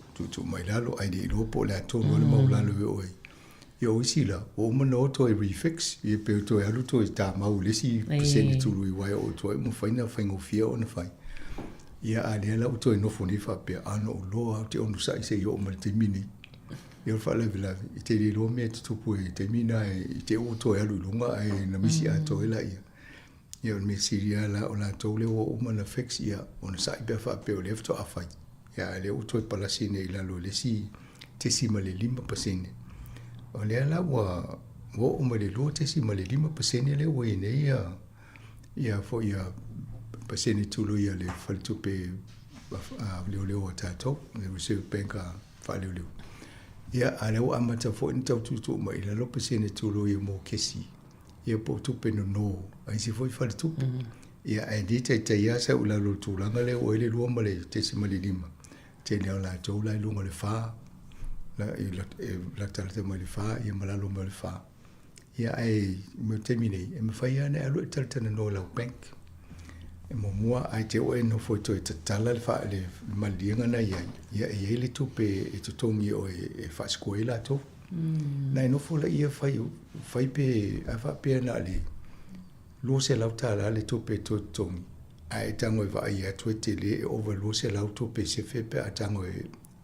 ai de lo po la to no le mau lalo o Yo sila o mano to refix I pe to alu to ta mau le si percent tu lui wai o to mo faina faingo fia on fai ia ale la to no foni fa pe ano lo te on sa se yo mo te mini yo fa le vela te li lo me tu pu te mina te o to alu lunga ai na misi a to la ia yo me siria la o la to le o mo fix ia on sa be fa pe o left to afai ia ale o to pala sine la lo le si te si ma le 5% o le ala wa o mo le lo te si ma le 5% le o nei ia fo ia paseni tulu ia le faltupe le o tato le reserve bank fa le ia ale o amata fo ni tau tu ma ila lo paseni tulu ia mo kesi ia po tupe no ai si foi faltupe ia ai dite te ia sa ula lo tu langa le o le lo ma le te si ma le 5 te le la to la lo le fa la talte ma le fa ia ma la lo ma le fa ia ai mo terminei e me fai ana alo talte no la bank e mo mua ai te o no foi to te tala le fa le malinga na ia ia le tupe e to tongi o e fa skoela to na no fo la ia fai pe a fa pe na le lo se la tala le tupe to tongi ai tango va ia to te le over lo se la tupe se fe pe a tango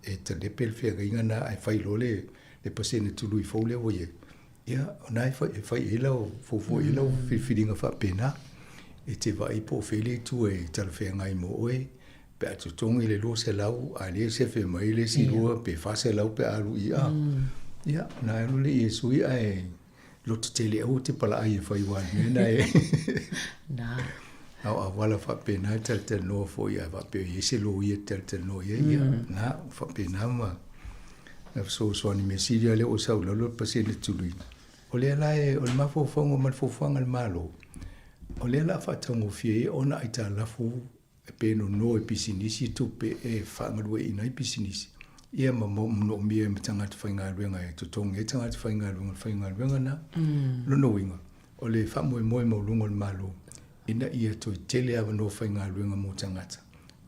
e te le pel fe ringa na ai fai lo le pasene tu lui fo le o ia na fai ela fo ela fi filinga fa pena e te vai po fele tu e tal fe ngai mo oe pe atu tongi le lo se lau a le se fe mai le si lo pe fa se lau pe alu ia ia na lu le Yesu ia lo te tele o te pala ai fa iwa na na au wala fa pe na te no fo ia va pe se lo ia te no ia na fa pe na ma so ni mesiria le o sa lo pa se le tului o le la o le mafo fongo mal fo fanga le malo o le la fa tango fie ona ita la fu pe no pisinisi tu pe fanga do ina pisinisi ia ma mo no mie tanga te fainga ruenga to tonga tanga te fainga ruenga na lo no winga o le fa mo mo lungo le malo ina ia to tele ava no fainga ruenga mo tangata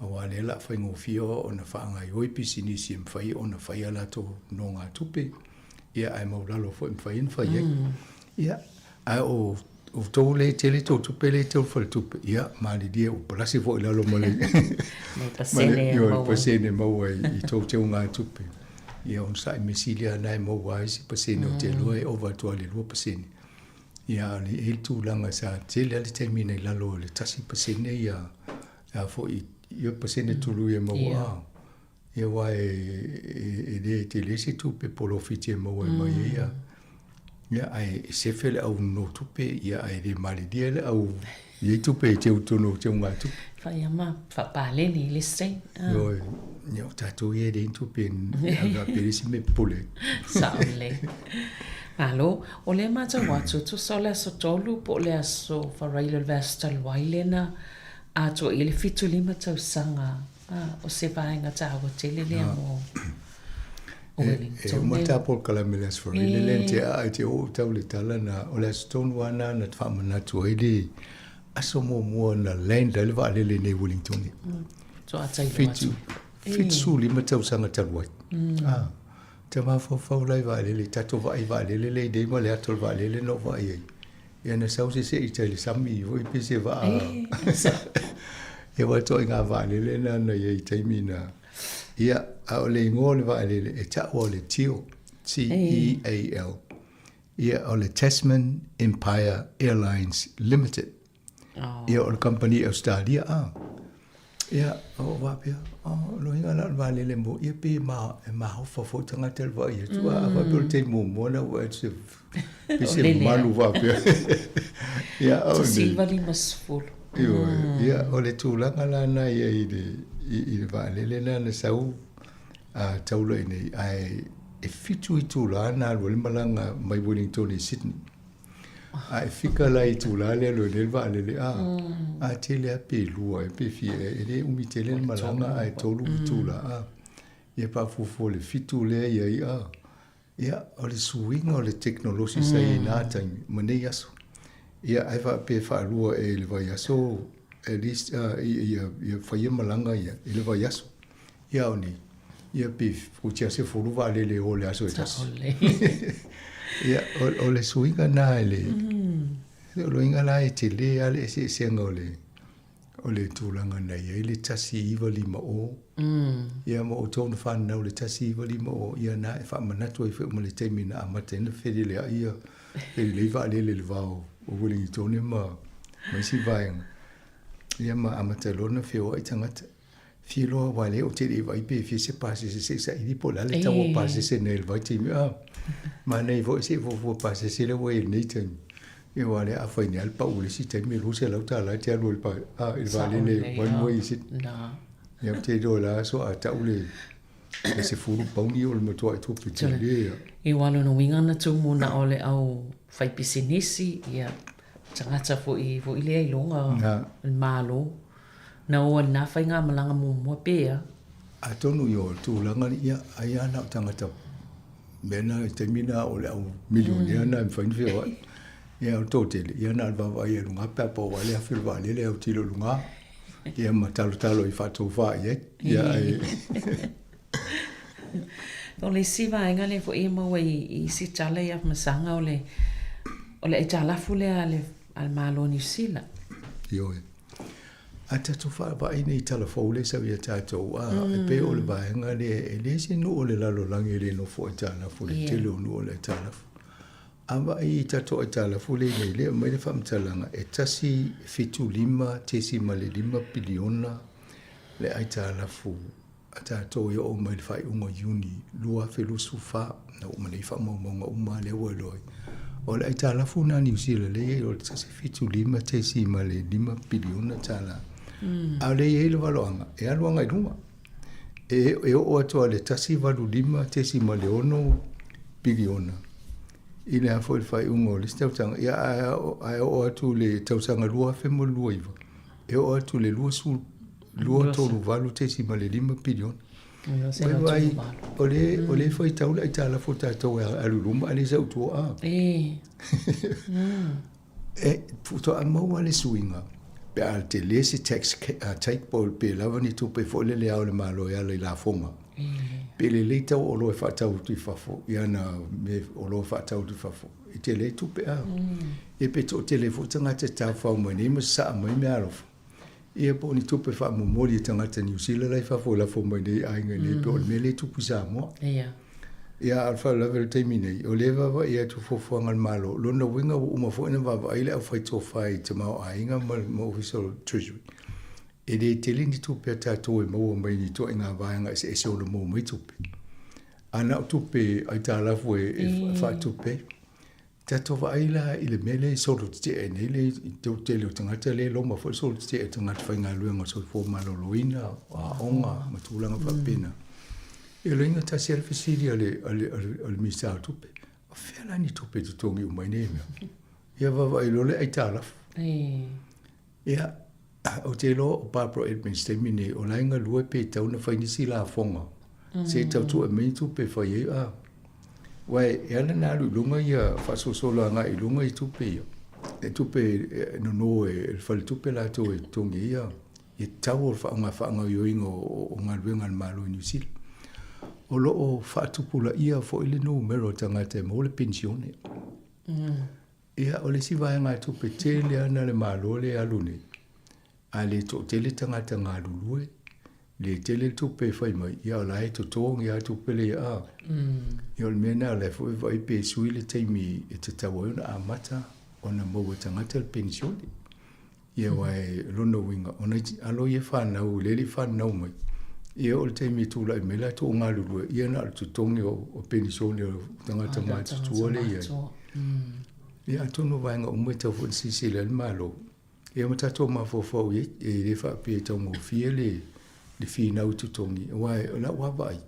awa le la fainga fio ona fanga yo pisinisi mfai ona fai ala to no nga tupe ia ai mo lalo fo mfai ia ai o tole tele to pele to fo to ia mali dia o plasi fo lalo mole pasene mo i to te nga tupe ia on sai mesilia nai mo wise pasene o te loe over to le lo pasene ia le el tu langa sa tele le termina lalo le tasi pasene ia fo ia pasene tu lu ia mo ia wa e tele si tupe polo fiti mo mai ia ia ai se fele au no tupe ia ai de malidia au ia tupe te utono te unga tu fa ia ma fa pale ni le sei yo tatu ia de tupe aga perisi me pole saule alo o le mata watu tu sola so tolu po le aso fa rail vestal wailena a to ile fitu lima tau sanga o se vainga tawa te le mo mata por calamilas for le te ai te o tau le tala na o le stone wana na fa mana tu ele asomo mo na land le va le ne Wellington so atai fitu lima tau sanga tawa te ma fa lai va le tato va le de mo le atol va le no va ia na sau se i le sami o i pese va e wa to inga va le na ia i mina ia a le ngole va le e ta o le tio TEAL ia o le Tasman Empire Airlines Limited ia o le company Australia ia o va pia lo inga la va le mo ia pe ma ho fo tanga tel va ia tu va pe te mo na wa se pise malu va pia ia o silva li masful ia o le tulanga la na ia i va le na sau taulo nei ai e fitu i tula na lo le malanga mai Wellington i Sydney ai fika la i tula le lo le va le a tele a pe lua e pe fie e le umi tele malanga ai tolu tula ia pa fu le fitu le ia o le swing o le technology sai na tai mane yaso ia ai va pe fa lua e le va yaso at least ia fa ia malanga ia le va yaso ia oni ia pe o tia se fulu va le o le aso etas ia o le swinga na le lo inga la e te le ale se ngole o le tulanga na ia le tasi iva lima o ia mo o tonu fa na o le tasi iva lima o ia na e fa manatu e fe mo le temina amate na fe le ia le va le va o Wellington ma si vai ia ma amate lona fe o itangata filo wale o te vai pe fi se passe se sa i po la le tawo passe se nel vai ti ma nei vo se vo passe se le we nei ten e wale a fa ni al pa u le si te mi lu se la ta la te lu pa il va le one way sit na ia te do la so a ta u le se fulu pa ni o le moto ai tu pe te le e walo no winga na tu mo na ole au fai pisinisi ia tangata fo i le ai longa malo na o na fai ngā malanga mo pea a tonu yo tu langa ia ai ana tangata mena termina o le au milionia na fai fe wa ia o totele ia na va ia lunga pa po wale a fil vale le au tilo lunga ia matalo i fatu fa ia ai o le siva inga le fo e mo i si tala ia masanga o le e tala fule al malo ni sila yo a tatu fa ba ina i telefone le sa ia tatou e pe o le vaenga le se no o le lalo langi le no fo tala fo le tele no o le tala ava i tatou i tala fo le nei le mai le famtalanga e tasi fitu lima tesi ma le 5 biliona le ai tā lafu a tātou ia o mai le whai unga uni lua whelu sufa na uma nei whamamonga uma le ua loi o le ai tā lafu na New Zealand le o le tase fitu lima te si ma le 5 piliona tā la a le e le waloanga e aluanga i runga e o atua le tasi walu 5 te si ma le 1 piliona i le hafo i whai unga o le stautanga ia a o atu le tautanga lua whemo lua iwa e o atu le lua tolu valu te si ma le 5 piliona Wai o le foi taula i tala fo tātou aluluma ale sa utua futo a maua le suinga pe al te lesi tax take ball pe lava ni tupe fo le au le malo ya le la fonga pe le le tau o lo fa tau tu fafo ya na me o lo fa tau tu fafo i te le tupe e pe to telefo tanga te tau fa mo ni mo sa mo me alof e po ni tupe fa mo mori tanga te New Zealand lai fafo la fo mo ni ai ngai pe o me le tupu Sāmoa ia alfa level terminate o leva va ia tu fo ngal malo lo no winga uma fo ina va ile au fai to fai te mau ainga mo official treasury e de telini tu pe ta to mo mai ni to inga va nga se so mo mai tu pe ana tu pe ai ta la fo e fa tu pe ta to va ila ile mele so lo te ne le to te lo tanga te le lo mo fo so te tanga fa nga lu nga so fo malo loina a onga ma tu langa fa pena e le inga ta ser fisiri ale misa tupe a fela ni tupe tu tongi o mai neme ia va ilo le ai tala ia o te lo o Barbara Edmonds te mine o lainga lue pe tau na whaini si la fonga se tau tu e mei tupe whai e wai e ana na lunga ia whaso sola nga i lunga i tupe ia e tupe no e whale tupe la to e tongi ia e tau o whaanga ioinga o ngā ruenga malo i New Zealand o loo whaatupula ia fo ile numero tangata mo le pensione. Ia o le siwai ngai tupe tele ana le malo le alune. A le to tele tangata ngā lulue. Le tele tupe whai mai. Ia o lai to tōng ia tupe le a. Ia o le mena le fo vai pe sui le teimi e te tawauna a mata o na mo tangata le pensione. Ia wai lono winga. Ona alo ye whanau, leli whanau mai. Ia o le teimi tūla i mela tō ngā lulua. Ia na tu tongi o penisione o tangata mai tutua le ia. Ia atono vaenga umwe tau fo sisi le malo. Ia matato mafofau e le whapia tau mo fia le whinau tu tongi. Wai o la wawai.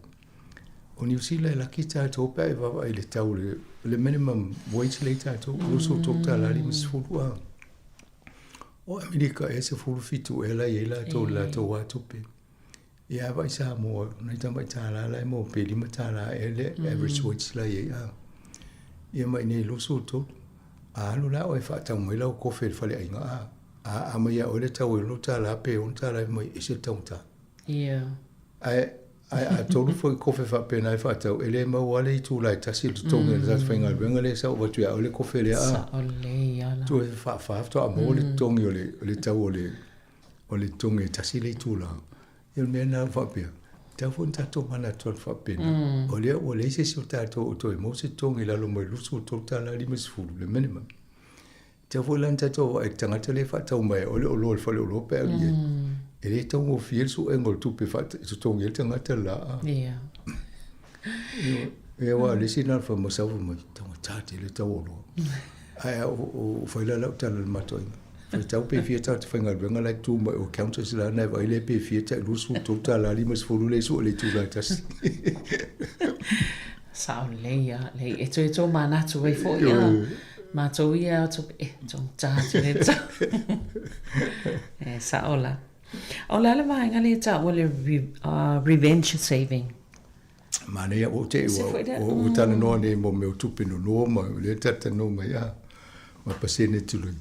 O New Zealand la ki tātou pia e wawai le tau le minimum wage le tātou. Uso tōk tā lari masifurua. O Amerika e se furu fitu e la tō la tō watupe. Ia vai Sāmoa, nei tamai tāla lai mo pe 5 tāla e le average wage lai e a. Ia mai nei loso tō. A alo la o e whaatau mai lau kofe whale ainga a. A mai a o le tau e lo tāla pe on tāla mai e se tau tā. Ia. Ai a tōru fo i kofe whape nai whaatau e le mau ale i tūlai tasi tu tonga le tatu whainga luenga le sa o watu a o le kofe le a. Sa o le ala. Tu e whaafto a mo le tongi o le tau o le tonga e tasi le tūla. Ia mea nā whapea. Tau fo tato mana tō whapena. O lea o leise si o tato o toi mo se tongi lalo mai lusu o tō tāla 5 le minimum. Tau fo lan tato e tangata le whatau mai o le o loo le whale o loo pēr ia. E le tau mo fiel su engol tupe whatau tongi e tangata la. Ia. Ia wa lesi nā whamasau mai. Tau tāte le tau o loo. Ai o whaila lau tāla le matoinga. Fai tau pe fia tau te whainga ruenga lai tū mai o counters la nai vai le pe fia tau lusu tō tā la 5 le su o le tū lai tasi. Sao leia, lei e tō manatu wei fo ia. Ma tō ia o tō e tō tātu le tau. E sa ola. Ola le maenga le tau o le revenge saving. Mana ia o te o tana noa ne mo meo tupe no noa mai, le tata no mai a. Ma pasene tului.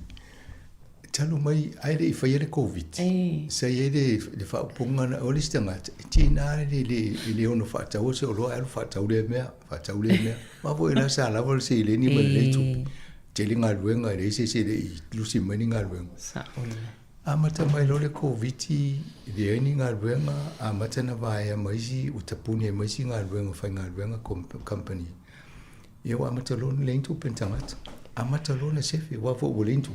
Talo mai aire i whai ere COVID. Sa i ere le whauponga na o lista ngata. Ti nāre le ono whaatau se o loa alo whaatau le mea. Ma vo e la sa lava se i le ni mai le tupi. Te le ngā luenga e se le i lusi mai ni ngā luenga. Sa ole. Amata mai lo le COVID le ai ni ngā luenga. Amata na vaea maisi utapuni e maisi ngā luenga whai ngā luenga company. Ia wa amata lo le intu pentangata. Amata lo na sefi wa vo o le intu.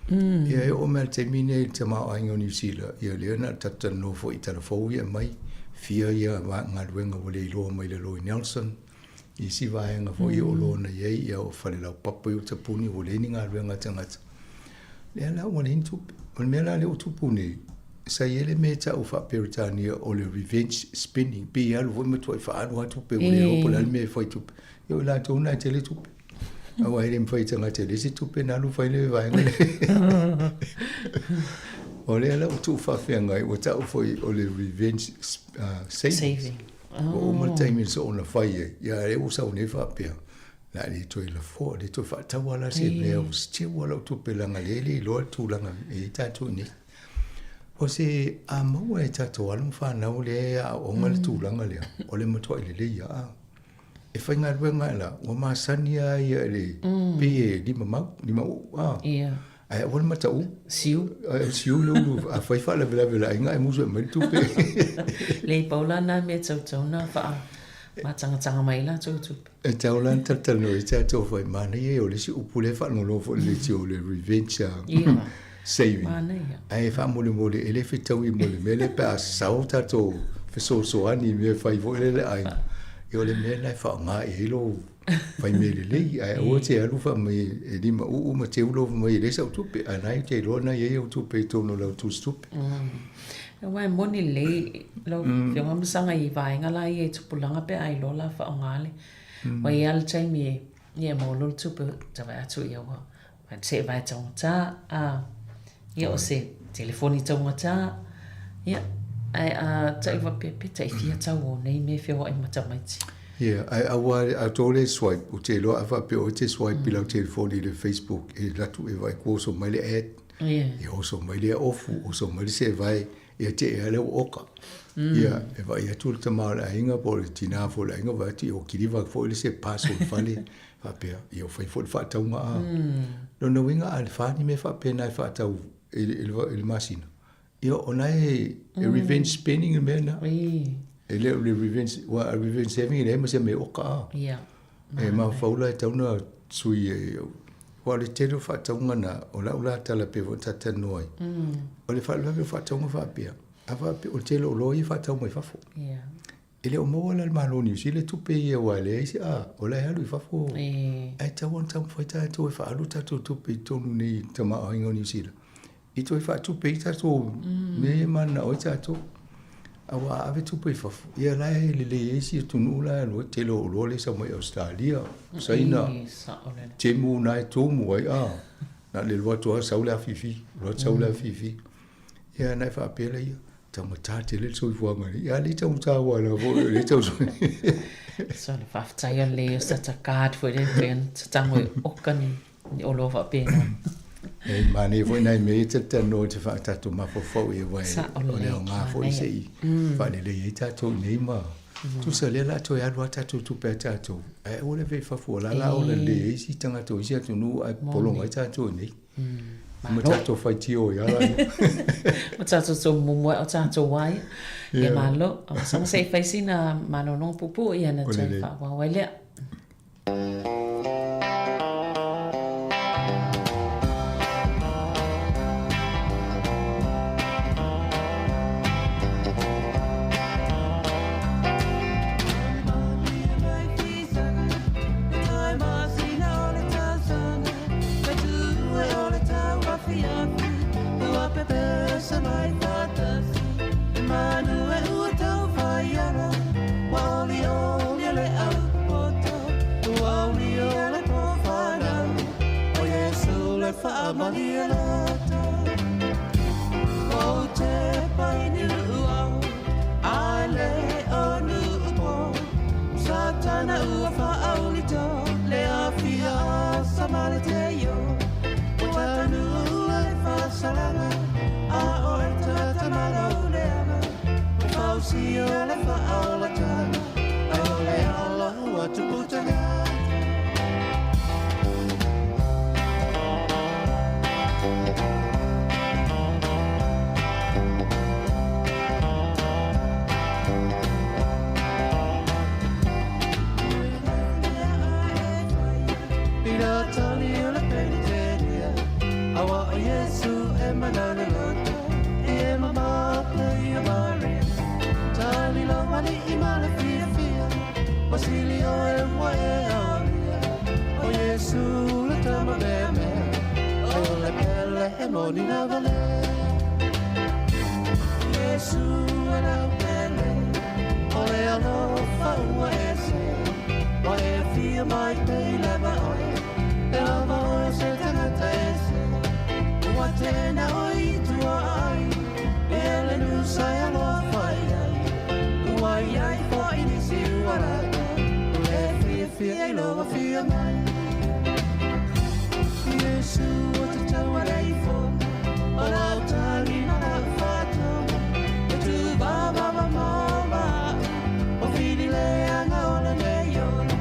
Ia o me te mine te mao ainga New Zealand. Ia leona tata no fo i telefou ia mai. Fia ia wa ngaruenga wale i loa mai le Loi Nelson. I si vaenga fo i o lona iei ia o whale lau papu i o tapuni o le ni ngaruenga tangata. Lea la wale in tupe. O le mea la le o tupuni. Sa iele me ta o wha peritania o le revenge spending. Pi alu fo me tuai wha anu atu pe o le opo la me fai tupe. Ia o la tona i tele tupe. Awa ele mwhai tanga te lesi tupe nalu whai le vaenga le. O le ala o tu whawhia ngai o tau whai o le revenge saving. O ma taimi so ona whai e. Ia e o sau ne whapea. La le toi la fo, le toi whatau ala se lea o stia wala o tupe langa lele i loa tūlanga e tātou ni. O se a maua e tātou alam whanau le a onga le tūlanga lea. O le matua i le lea a. E whai ngā ruenga la, o maa sania ia le pe lima u. Ai wala matau. Siu. Siu le ulu, a whai whala vela inga e musu e mai tupe. Le paula na me tau na wha ma tanga mai la tau tupe. E tau lan tatano e tātou whai mana e o le si upule whanolo fo le ti o le revenge saving. Ai wha mole ele whetau i mole pe a sau tātou whesosoani me whai vo ele ai. Yo le mena fa nga elo fa mele le ai o te alu fa me e lima u ma te ulo me le sa tupe anai te lo na ye o tupe to no lo tu stupe wa moni le lo yo ngam sanga I vai nga la ye tupulanga pe ai lo la fa ngale wa yal chai me ye mo lo tupe ta va tu yo wa se vai tong ta a ye o se telefoni tong ta ya ai tai va pepe tai fia tau nei me fio ai matamaiti. Yeah, ai a tole swipe o te lo ava pe o te swipe bila telefoni le Facebook e latu e vai ko so mai le ad. E o so mai le ofu o so mai se vai e te e le oka. Yeah, e vai e tu te mal a inga por tina fo la inga vai ti o kiriva fo le se paso fale fa pe e o fai fo fa tau ma. No winga al fa ni me fa pe na fa tau il masina. Io onai revenge spending in mena. E le revenge revenge saving in ema se me oka. Yeah. E ma faula tau na sui wa le tero fa tau na ola tala pe vota tanoi. O le fa lo fa tau fa pia. Ava pe o telo lo I fa tau mai fa fo. Yeah. Ele o mo la maloni si le tupe ye wa le si ola ya lu fa fo. Ai tau on tau fa ta to fa alu ta to tupe tonu ni tama aingo ni sila. I toi wha tupe I tato me mana o I tato awa ave tupe whafu ia lai le esi tunu la no te lo le sa mai Australia saina te mu nai tomu ai na le lo to saula fifi ia nai fa pele ia tamata te le so fuanga ia le tamata wala vo le tau so le whaftai le sa ta card for the pen tango okani o lo fa pena. E mani foi nai me te no te fa tato ma fo e vai o le nga fo I sei fa le le tato nei ma tu se le la to ya lo tato tu pe tato e o le ve fa fo la o le si tanga to si tu nu ai polonga I tato nei ma tato fa tio ya la ma tato so mo o tato wai e malo o sa se fa sina ma no pupu ia na te fa wa le Oh, yeah. Pasili o e moe aolia O Yesu le tama meme O le pele e moni na vale Yesu e na pele O le alofa ua ese O e fia mai te leva oe E lava oe se tangata ese Ua tena oi tua ai E le nusai alofa ai Ua iai fo inisi uarata E fia fia e loa fia mai Yesu o te taua reifo O lau tali na lau whātua E tu baba mama O whiri leanga o le leiola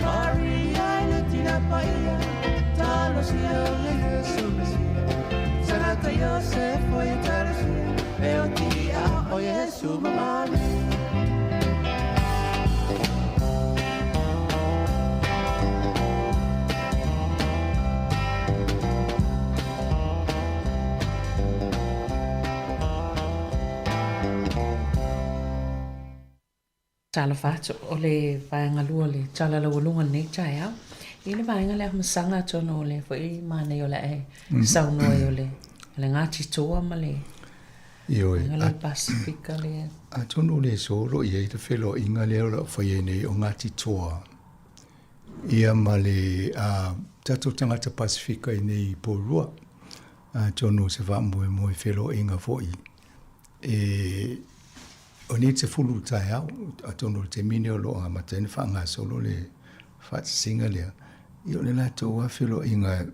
Mari ai le tina paia Talo sia le Yesu Mesia Sanata Yosef o e tarasia E o tia o Yesu mamari Tala fatu o le vaenga lua le tala la walunga nei tai au. I le vaenga le ahmasanga tono o le fo i mane o le e saunoa o le ngati toa ma le vaenga le Pasifika le. A tono le soro i eita whelo inga le ora whaie nei o ngati toa. Ia ma le tato tangata Pasifika i nei porua. Tono se wha moe moe whelo inga foi. O ni te fulu tai au, a tono te mine o loa ma tene whanga solo le whata singa lea. I o le lato wa whilo inga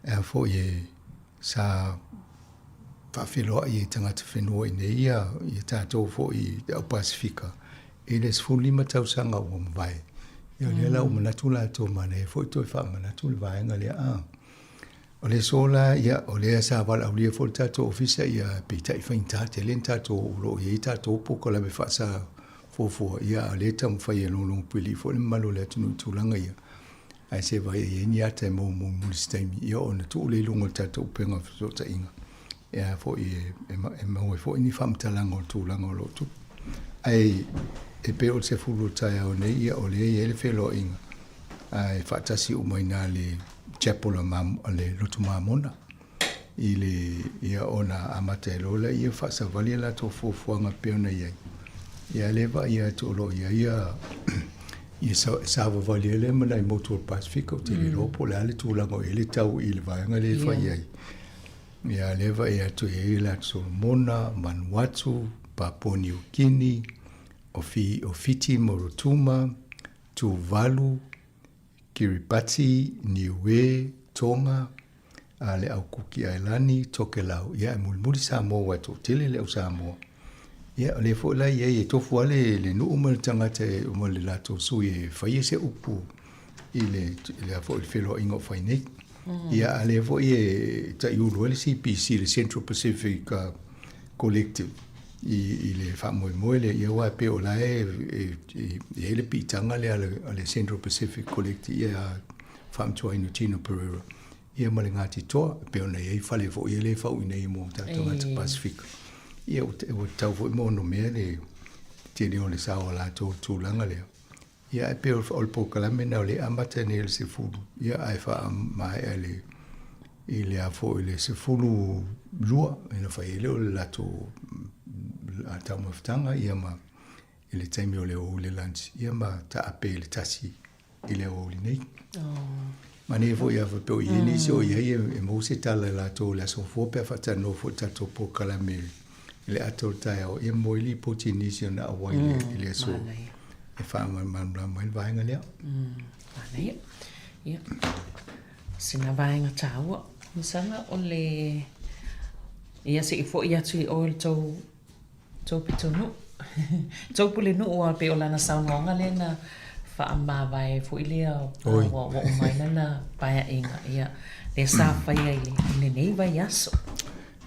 e fo i sa whawhilo i tangata whenua i ne ia i tātou fo i au Pasifika. I le sfulu lima tausanga o mwai. I o le lau manatu lato mana e fo i toi wha manatu le vaenga lea O le sola ia o le sa wala au lia fo tato ofisa ia pita i fainta te len tato lo ia tato poko la me fa sa fo ia le tam fa ia no pili fo le malo le tunu tulanga ia ai se vai ia ni ata mo stemi ia on tu le lungo tato penga so ta inga ia fo e mo fo ni fam talanga tulanga lo tu ai e pe o se fulu tai o ne ia o le ele felo inga ai fa tasi o moina le Chapola mam ale lotu mamona ile ia ona amate lola ia fa sa valia la to fo nga peona ia leva ia to lo ia sa valia le mana i motor Pasifika te le ropo le ale tu la ngo ele tau ile va nga le fa ia leva ia to ia la Solomona Vanuatu Papua New Guinea Ofiti Morotuma Tuvalu Kiribati, Niue, Tonga, le au Kuki Ailani, Tokelau, ia mulmuli Sāmoa watu, tele le au Sāmoa. Ia le fo la ia e tofu ale le no umal tangata umal le lato sui e whaia se upu i le fo le whelo ingo whainei. Ia ale fo i ta iulu le CPC, le Central Pacific Collective, i le whamoe le ia wa pe o la e le pitanga le Central Pacific Collective ia whamtua inu Tino Pereira. Ia male ngati toa pe o nei whale fo ia le whau inei mo tangata Pacific. Ia o tau fo mo no mea le tene o le sao la tūlanga lea. Ia e pe o po kalamena o le amata ne le se fulu. Ia ai wha mai ale i le a fo i le se fulu lua ina whai ele o le lato a tau mawhtanga ia ma i le taimi o le o le lunch ia ma ta ape le tasi i le o le nei ma ne fo ia fo i ni so ia e mo se tala la to la so fo pe fa ta no fo ta to po kala me le ato tai o ia mo li po ti ni si na wa i le so e fa ma ma va nga le nei ia sina va nga tau misanga o le ia se fo ia tu o to pitonu to pule no o pe o lana saunga le na fa amba vai fo ilia o mai na paia inga ia le sa fa ia le nei vai aso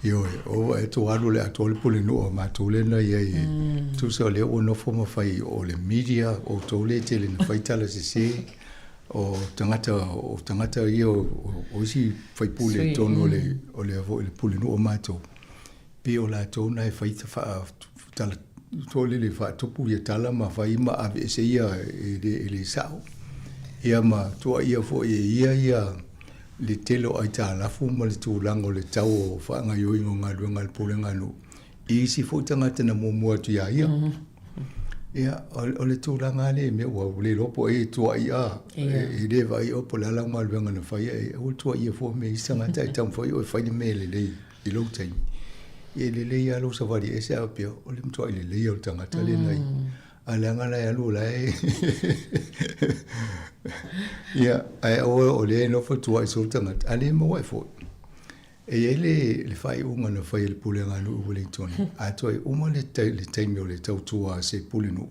io o e to alu le atole pule no ma to le na ia tu so le o no fo ma fai o le media o to le tele na fai tala se o tangata ia o si fai pule tono o le pule no o mato pe o la to na fai fa tole le fa tupu ia tala ma fa ima ave se ia ele sao ia ma to ia fo ia le telo ai tala fu ma le tulango le tau fa nga yo nga luanga le pulenga no i si fo tanga tena mo tu ia ia o le tulanga le me wa le lopo e to ia e le vai o pola la nga luanga no fa ia o to ia fo me sanga tai tam fo o fa ni mele le i lo tai e le ia lo sa vari e se apio o le mto le ia o tanga tale nai ala nga la lu la ia ai o le no fo to ai so tanga ale mo wa fo e ele le fai unga no fai le pulenga no Wellington a toi uma le tai me le tau tua se pulinu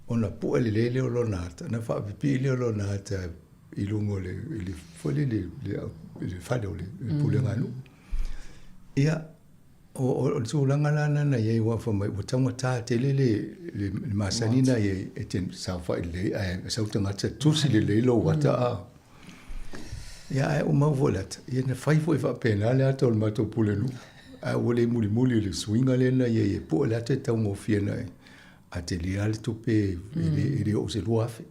ona pu le le o lo nata na fa pi le o lo nata i lungo le fole le fai le pulenga no ia o tu langa lana na ye wa fa mai o tanga ta te le masanina ye eten sa fa le sa tanga tu si le lo wata ia o mau volat ia na fai foi fa pena le ato ma to pulenu a ole muli le swinga le na ye po la te tau mo fiena a te li al to pe ele o se lo afe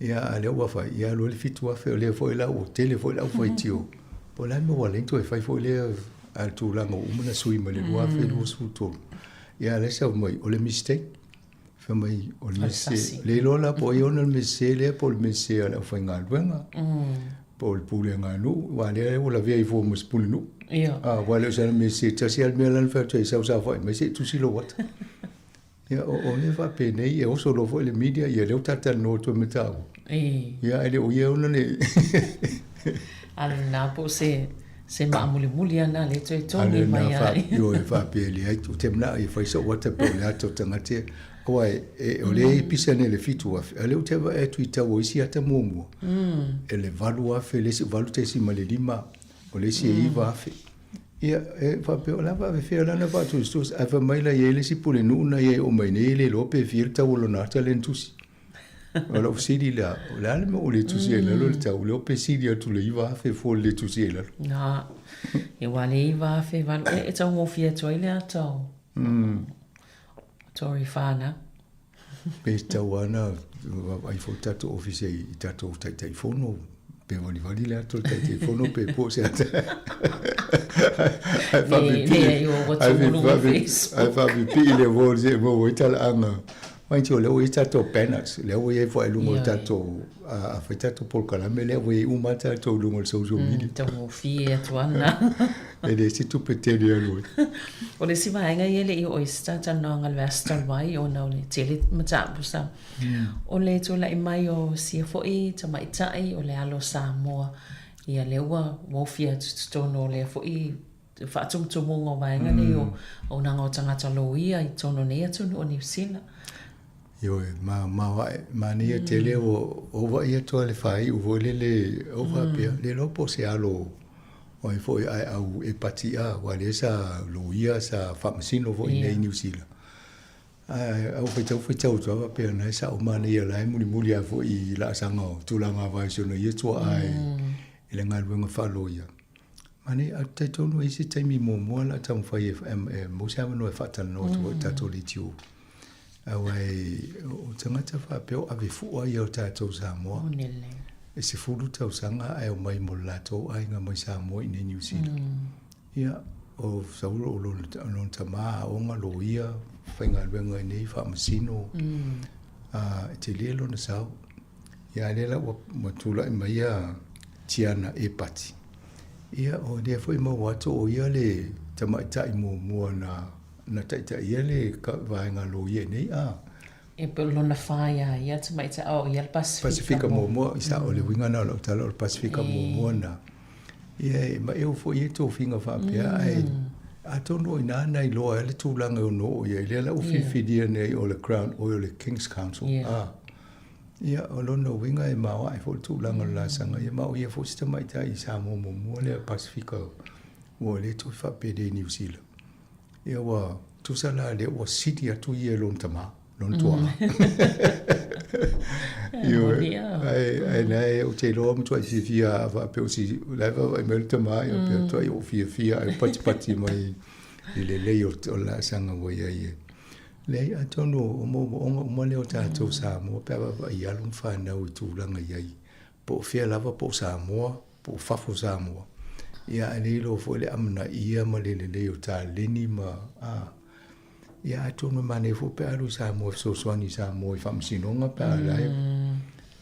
ia ale wa fa ia lo le fitu afe le foi la o tele foi la foi tio po la mo wale to fai foi le al tu la mo una sui ma le lo afe lo su to ia le sa mo o le mistake fa mai o le lo la po io nel mese le po il mese ala fa ngalwenga Paul pulenga no wale o la vei fo mus pulinu wale sa me se tasial me lan fa tsa sa fa me se tu si lo wat ia o ne va pene e o solo fo le media ia le tata no to metao ia ele o ia ona ne al na po se ma muli ana le to ni mai ai yo e fa pele ai tu temna e fa so wat pe le ato tangate Oai, o le pisane le fitu afe. Ale o teva e tuita o isi ata muamua. E le valu afe, le si valu te si ma le lima, o le si e iwa afe. Ia, fa pe o lava afe fea lana va tu stos, afa maila ye le si pule nuuna ye o mai ne le lope fiel tau o lo nata le ntusi. O la usiri la, o la alme o le tusi e lalo le tau, le ope siri atu le iwa afe fo le tusi e lalo. Na, e wale iwa afe, e tau ngofia toi le atau. Tori whāna. Pe tau ana, ai fo tato ofise i tato tai fono, pe wani le ato tai fono, pe po se ata. Ai whabi pi le wo se mo i tala anga. Mai tio leo i tato penax, leo i fo e lungo tato, a fai tato polkalame, leo i uma tato lungo social media. Tau fie atu ana. E le si tupe tele anu. O le si vaenga i ele i oista tano ngal western wai o na o le tele matapu sa. O le tula i mai o sia fo i ta mai tai o le alo Sāmoa. Ia leua wofia tutono le fo i whaatumtumungo vaenga ni o nanga o tangata loia i tono nea tunu o New Zealand. Yo, ma ni tele o va ia to le fai o le o va pia le lopo se alo o foi ai au e patia wa le sa loia sa famasino vo nei New Zealand. Au foi tau to pe na sa o mani la muli a foi la sanga tulanga vai so no ye to ai ile ngal wenga fa loia. Mani a te tonu isi te mi mo la tam fai mo sa no e fata no to tato le tiu. Awai o tangata fa pe o ave fu ai o tato Sāmoa. E se fulu tau sanga ai o mai mo lato ai nga mai Sāmoa i New Zealand. Ia o saulo o lon tama o nga loia whainga luenga nei whamasino te lelo na sau. Ia lela o matula i mai a tiana e pati. Ia o lea fwoi ma wato o ia le tamaitai mua na taita ia le vaenga loia nei E pelo na faia ia te mai te au ia Pasifika mo isa o le winga na lo tala o Pasifika mo na ia ma eu fo ia to finga fa pia ai a tono ina na i loa le tūlanga o no ia le la ufifidia nei o le Crown o le King's Council ia o lono winga e mawa ai fo tūlanga la sanga ia ma o ia fo sita mai ta i Sāmoa mo le Pasifika o le to fa pede New Zealand ia wa tu sala le o city atu ia lon tama non tua. Ai nei o te loa mo tua si fia va pe o si leva e melta mai o pe tua o fia ai pati mai i le o la sanga wo ia ia. Le atono mo le o tātou Sāmoa pe wa I alum whanau I tūranga iai. Po fia lava po Sāmoa, po whafo Sāmoa. Ia ane lo fo le amana ia ma le o tā leni ma ia atono mane fo pe alu Sāmoa sosoani Sāmoa I whamsinonga pe alai.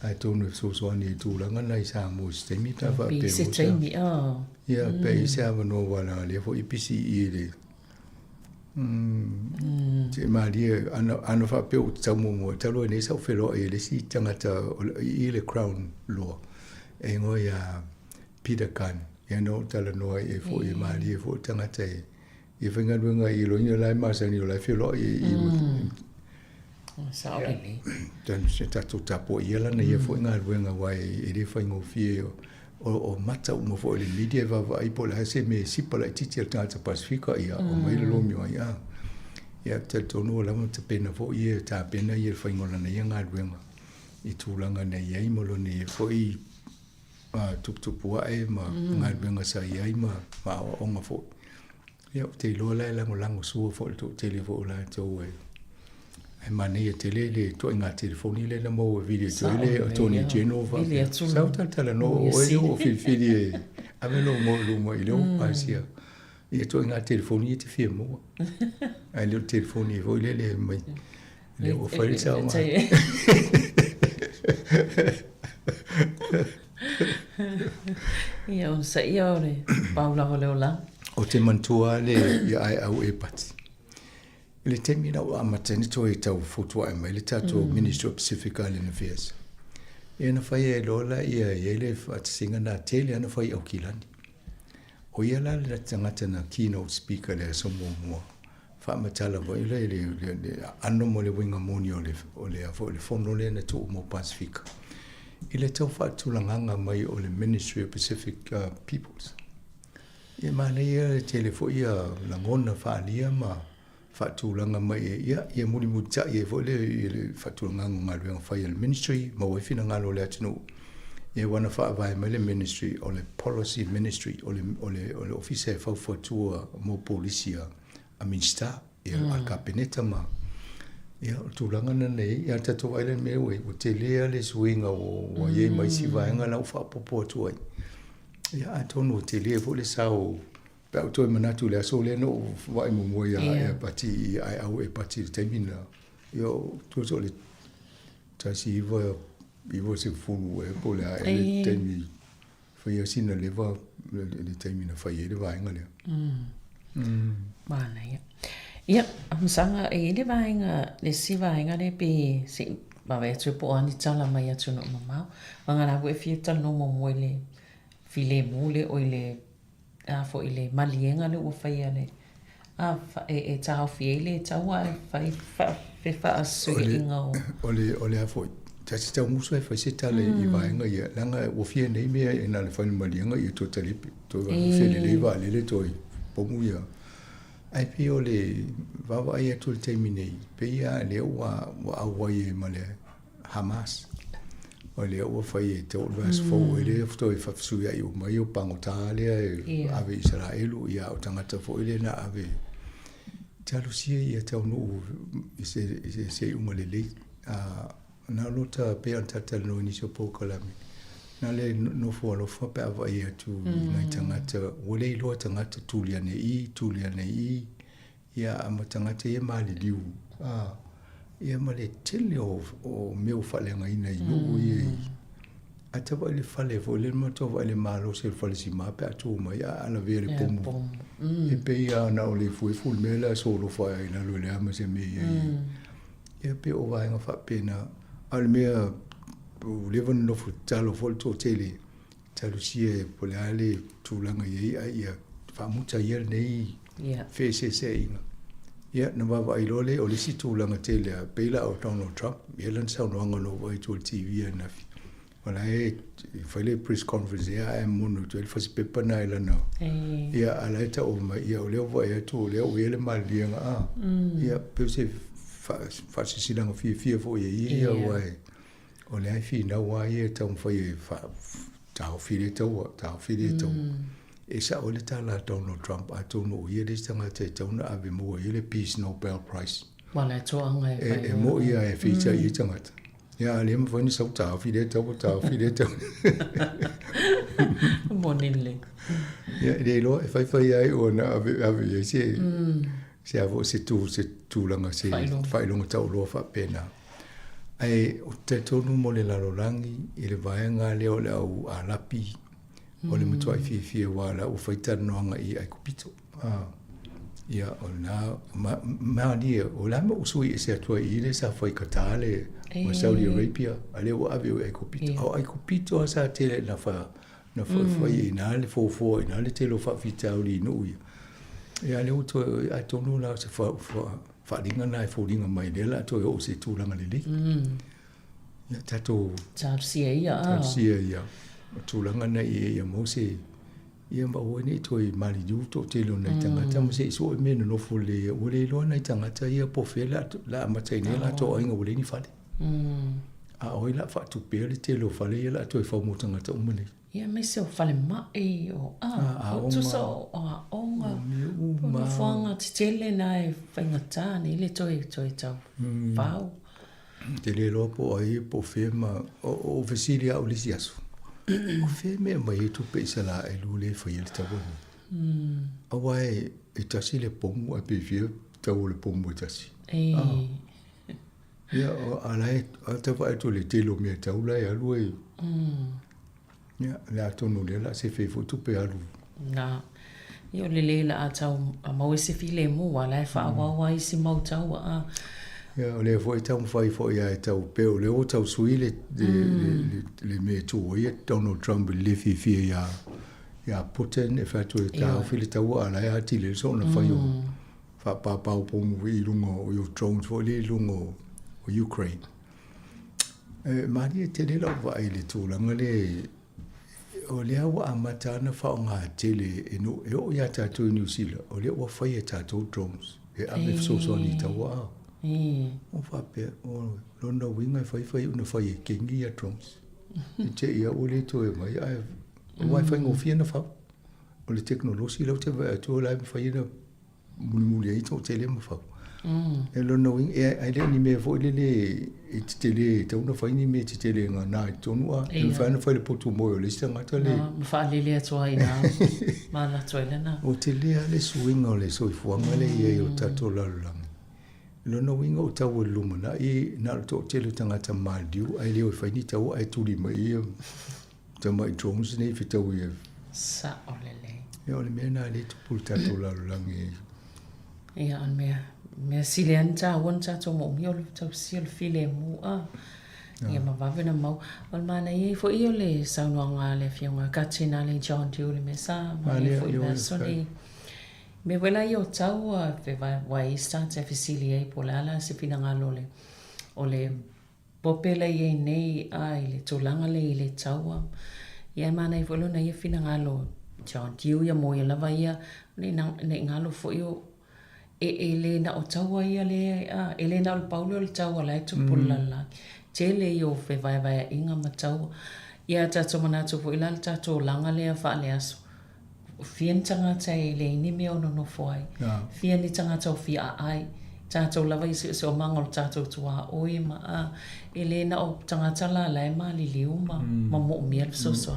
Atono sosoani I tūranga nei Sāmoa stemi pe wa pe se taimi ia pe se avano wala le fo IPC I le. Te maria ana fa pe o tamo mo talo nei sa felo e le si tangata I le crown law e ngo ya Peter Khan ya no tala no e fo e maria fo tangata e venga venga I lo ni la ma sa ni la felo sa o le dan se tato tapo ia la nei fo nga venga wai e le fa ngo fie o mata mo fo le media va I po la se me si pa la titi tata Pacifica ia o mai lo mi ia ia te tono la mo te pena fo ia ta pena ia fa ngola na ia nga wenga I tūlanga nei ai mo lo ne fo I tupu e ma nga wenga sa ia ma o nga fo ia te lo la lango su fo to telefo la to e mane e tele le to nga telefoni le na mo video to le o Tony Genova sa tala no o fili ave lo mo ile o pasia e to nga telefoni te fie mo ai le telefoni vo le mai le o fai sa ma ia on sa ia ore Paula holeola o te mantua le ia ai au e pati le temina o amatenito e tau fotua e mai le tato Ministry of Pacific Island Affairs. E na whai e lola ia le whatisinga na tele ana whai au kilani. O ia la le tangata na keynote speaker le Sāmoa mua. Whaamatala wa ile le ano mo le winga moni o le fono le na tō mo Pacifica. I le tau whaatulanganga mai o le Ministry of Pacific Peoples. Ia mana ia le telefo ia langona whaalia ma fatulanga mai ia muli muta ia vole fatulanga ngalwe fa il ministry ma we fina ngalo le atno ia wana fa vai mai le ministry o le policy ministry o le office fa fotua mo policia a minsta ia al kabineta ma ia tulanga na nei ia tato vai le me we o te lea le swinga o ia mai si vai ngala fa popo tu ia atono te lea vole sao pe to manatu le so le no vai mo ia pati ai au e pati termina io tu so le tasi ivo se fulu e po le ai termi foi assim na leva le termina foi ele vai ngale mana ia amsanga e le vai nga le si vai nga le pe si ba ve tu po ani tala mai atu no mama nga na we fi tal no mo le file mule o le a fo ile malienga le o fai ale a e tau fiele tau a fai fa asu inga o le a fo tasi tau muso e fai se tale I vaenga ia langa o fie nei mea e na le fai malienga I to talipi to fele le va le toi pomu ia ai pe o le vava ia to le terminei pe ia le wa awa ia ma le Hamas o le o fai te o vas fo ele fto I fa su ia o mai o pangotale ave Israelu ia o tangata fo ele na ave talusia ia te no se uma le na lota pe anta no ni so pokalami na le no fo pe ava ia tu na tangata o le lo tangata tuliane I ia ama tangata ia mali liu ia male tele o meu falenga ina no ia atava le fale vo le moto le malo se fale si mape atu mai ana vere pomo e pe ia na o le foi full mela solo fa ina lo le ama se me ia pe o vai nga fa pena al mea o le von no futalo volto tele talusie polale tulanga ia fa mucha ia nei fese se ina ia na va vai lole o le situlanga tele pela o Donald Trump ia sa no ngano vai to TV na wala e fale press conference ia mono to fa se pepa na ila no ia ala ta o ma ia o le vai to le o ele malianga ia pe se fa se silanga fi fo ia vai o le ai fi na wa ia ta fa ta fi le to e sa o le tala Donald Trump a tono ia le tanga te tauna ave mo ia le Peace Nobel Prize Wala toanga e mo ia e feature i tangata. Ia le mo fani sau tau fide tau tau. Monile. Ia le lo e fai ai o na ave ia se avo se tu langa se fai longa tau lo fa pena. Ai o te tonu mo le lalolangi i le vaenga leo le au a lapi o le mutua i fie wala o faitana noanga i ai kupito. Ia o na ma ni o la mo usui se atua i le sa fai katale o Saudi Arabia ale o ave o ai kupito. O ai kupito sa tele na fa fai ina le fo ina le telo fa fita o li no ia. Ia le o to a tonu la se fa dinga na fo dinga mai le la to o se tu langa le li. Ia tato sia ia. Tu langa na ia mo se ia ma o ni toi mali du to telo na tangata mo se so me no fo le o le lo na tangata ia po fela la ma tsaine la to inga o le ni fale. A o la fa tu pe le telo fale la to fa mo tangata o mane. Ia me se o fale mai o o tu so onga ma fanga tele na e fangata ni le toi tau fau. Te le lo po ai po fema o vesilia o lisiasu. O feme mai tu pe sala e lule fa il tabo. Awai e tasi le pomu a pe vie tau le pomu tasi. Ia alai ta va to le telo me tau la ya lui. Ia la tonu le la se fe fo tu pe alu. Na io le la tau a mau se file mo wala fa wa isi mau tau a. Ia o le foi tau fai foi ia tau pe o le o tau suile le me tu ia Donald Trump le fi ia Putin e fa tu tau fili tau ala ia ti le so na fai o fa pa o pomu i lungo o drones fo le lungo o Ukraine. Mari te le lo va ile tu langa le o le awa amatana fa nga tele no e o ia tatu New Zealand o le o fai e tatu drones e ave so ni tau o fa pe o lona winga fai una fai kengi ya drones te ia o le to e mai ai wifi ngo fia na fa o le teknolosi lo te va to la fai na muli ai to tele mo fa e lona wing e ai le ni me vo le e tele te una fai ni me tele nga na to no e fa na fai le potu mo le stanga tele fa le to ai na ma na to le na o tele le swing o le so fuanga le e o tato la Lona winga o tau luma na i na to tele tangata maldiu ai leo fai ni tau ai tuli mai te mai drones nei fitau ia sa olele e ole mena le tupul tatu la langi ia an me silenta wonta to mo mi ol tau sil file mu ia ma va vena mau ol mana i fo io le saunga le fianga katina le John Dewey me sa ma le fo i soni me wela io tau fe va ista te fisilia po la se finanga lole ole popela ye nei ai le tolanga le tau ia mana i volo na ia finanga lo John Dewey ia mo ia lava ia nei ngalo fo io e le na o tau ia le ele na o Paulo le tau la tu pulala tele io fe va inga ma tau ia tatu mana tu fo ila tatu langa le fa le aso Fien tangata e le ni me ono no foi. Fien ni tangata o fia ai. Tato lava i se o mangol tato tua oi ma ele na o tangata la lai ma li liu ma mo miel so so.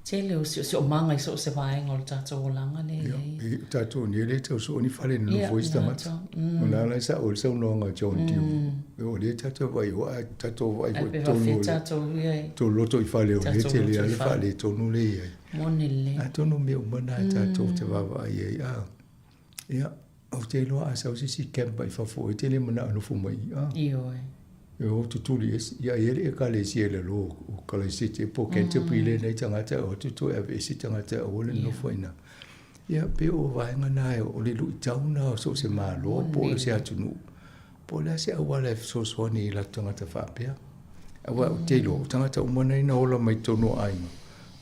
Tele o se o manga i so se vai ngol tato o langa le. Tato ni le tau so ni fale no foi stamata. Ona la sa o so no nga John Dew. O le tato vai o tato vai to no. To loto i fale o le tele ale fale to no le. Monele. Atono me umana tato te vava ai ia o te loa a sau si kempa i fafo e tele mana anu fumai io e o tutuli ia ele e kale si ele lo o kale si te po kente pile nei tangata o tutu e vesi tangata o le no fuina ia pe o vaenga na o le lui tauna o so se malo po se atunu po le se awala so so ni la tangata fapea awa o te lo tangata umana ina ola mai tono ai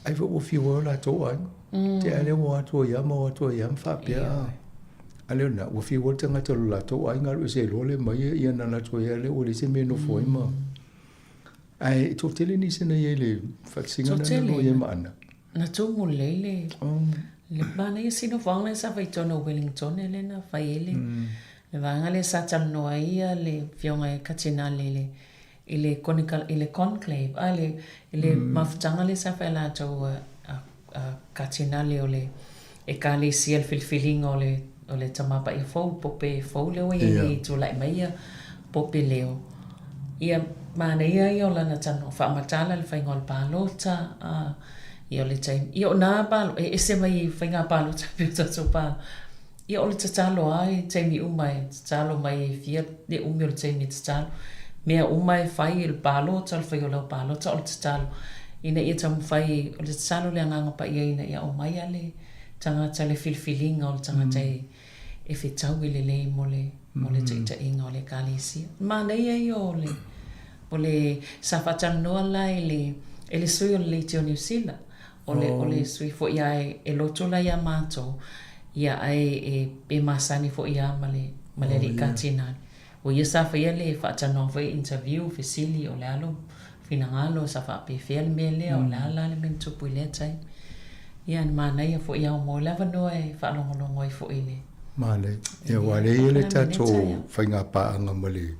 ai vo fi wola to ai te ale wa to ya fa pia ale na wo fi wo tanga to la to ai ngal se lo le mai ia na na to ya le o le se me no foi ma ai to tele ni se na ye le fa singa na no ye mana na to mo le bana ye sino vang le sa vai to no Wellington ele na fa ele Le vanga le sa noa ia le fionga e katina le conclave le mafutanga le sa fela tau katina le ole e kali sia filfilinga ole tamapa i fou pope fou leo i tu lai mai pope leo ia mana ia o lana tano fa matala le fainga o palota ia le tai ia na palo e se mai fainga palota pita so pa ia ole tatalo ai tai mi umai tatalo mai fia de umio tai mi tatalo mea umai fai il palota le fainga o palota ole tatalo ina ia tam fai ole tatalo le nganga pa ia o mai ale tanga tale filfilinga o tanga tai e fitau ile le mole te inga ole kalisi mana ia ole safatang noa la ele sui o le teo New Zealand ole sui fo ia e loto la ia mato ia ai e masani fo ia male li katina o ia safa ia le fatano fo interview fisili o le alo finangalo safa pe fiel mele o la le mento puileta ia mana ia fo ia mo lava no e fa longo fo ile male ia wale ile tato fainga pa anga male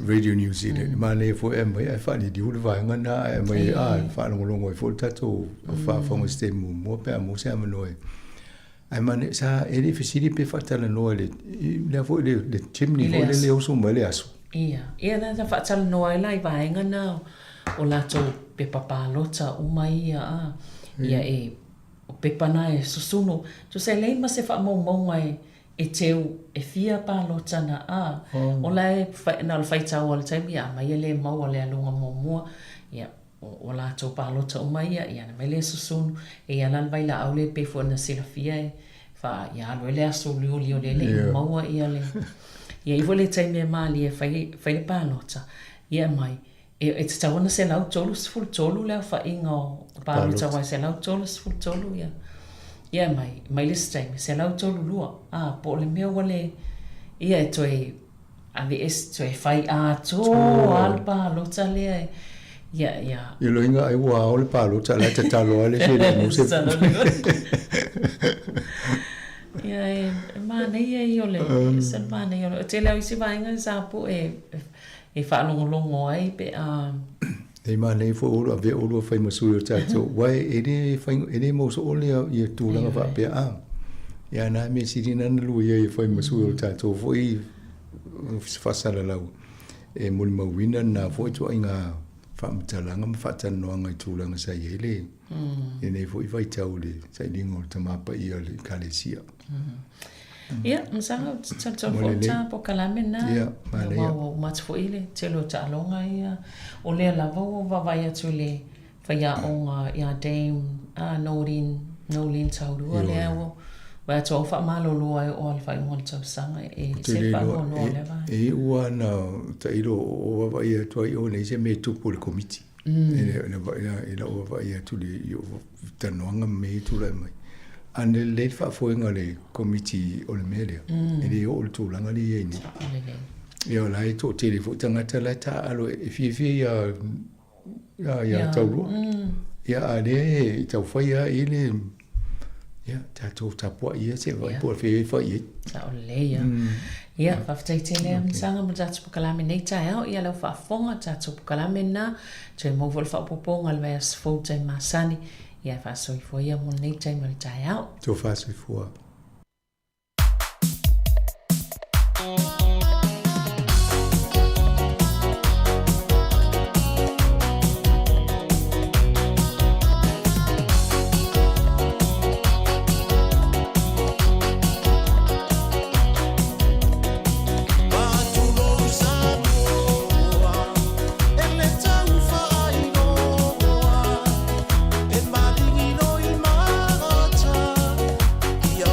Radio New Zealand male fo e mai fa ni diu va ngana e mai fa longo fo tato fa fo ste mo pe mo se amno ai mane sa ele fisili pe fatala no le fo le chimney fo le uso male aso ia na fatala no ai va ngana o lato pe papa lota umai ia e o pepana e susuno tu se lei ma se fa mo mai e teu e fia pa lota na o lai na le faita o le taimi mai le mau le alunga mo ia o lato pa lota umai ia na mele susuno e ia lan vai la aule pe fo na sila fia fa ia lo le aso li le mau ia le ia i vole taimi mali e fai pa lota ia mai e te tawana se lau tolu leo fa ingo palu tawa se lau tolu ia mai le stime se lau tolu lua po le mea wale ia e toi AVS toi fai al palu tale ia i lo inga ai wa o le palu tale te talo ale se le mo se ia mana ia i ole se mana i ole te lau isi vainga sa po e fa longo ai pe e mane fo o ave o fai masu tato wai ene mo so ole ia tu langa fa pe ia na me sirina na lu ia fai masu tato foi fa sala lau e mo ma wina na fo to inga fa mtalanga fa tano nga tu langa sa yele ene fo vai taule sai dingo tama pa ia le kalesia ia msanga tsa fota po kalamena wa matfo ile telo ta longa ia o le lava o vai atu le faia onga ia dame nolin taudu le o wa to fa malo lo ai o fa mo tsa sanga e se fa no le va e una tailo o vai atu o ne se me tu por committee ina o vai atu le tanonga me tu le mai ane le fa foinga le committee o le media ele o tu langa le yeni yo la to telefo tanga tala ta alo fi ya tau ya ale tau fa ya ele ya ta to ta po ia se vai por fi fa ia ta le ya fa ftai tele sanga mo tatu kalame nei ta ia lo fa fonga tatu kalame na che mo vol fa poponga le vas fo tai masani ia fa soi fo ia mo nei tai mo tai out to fa soi fo Ia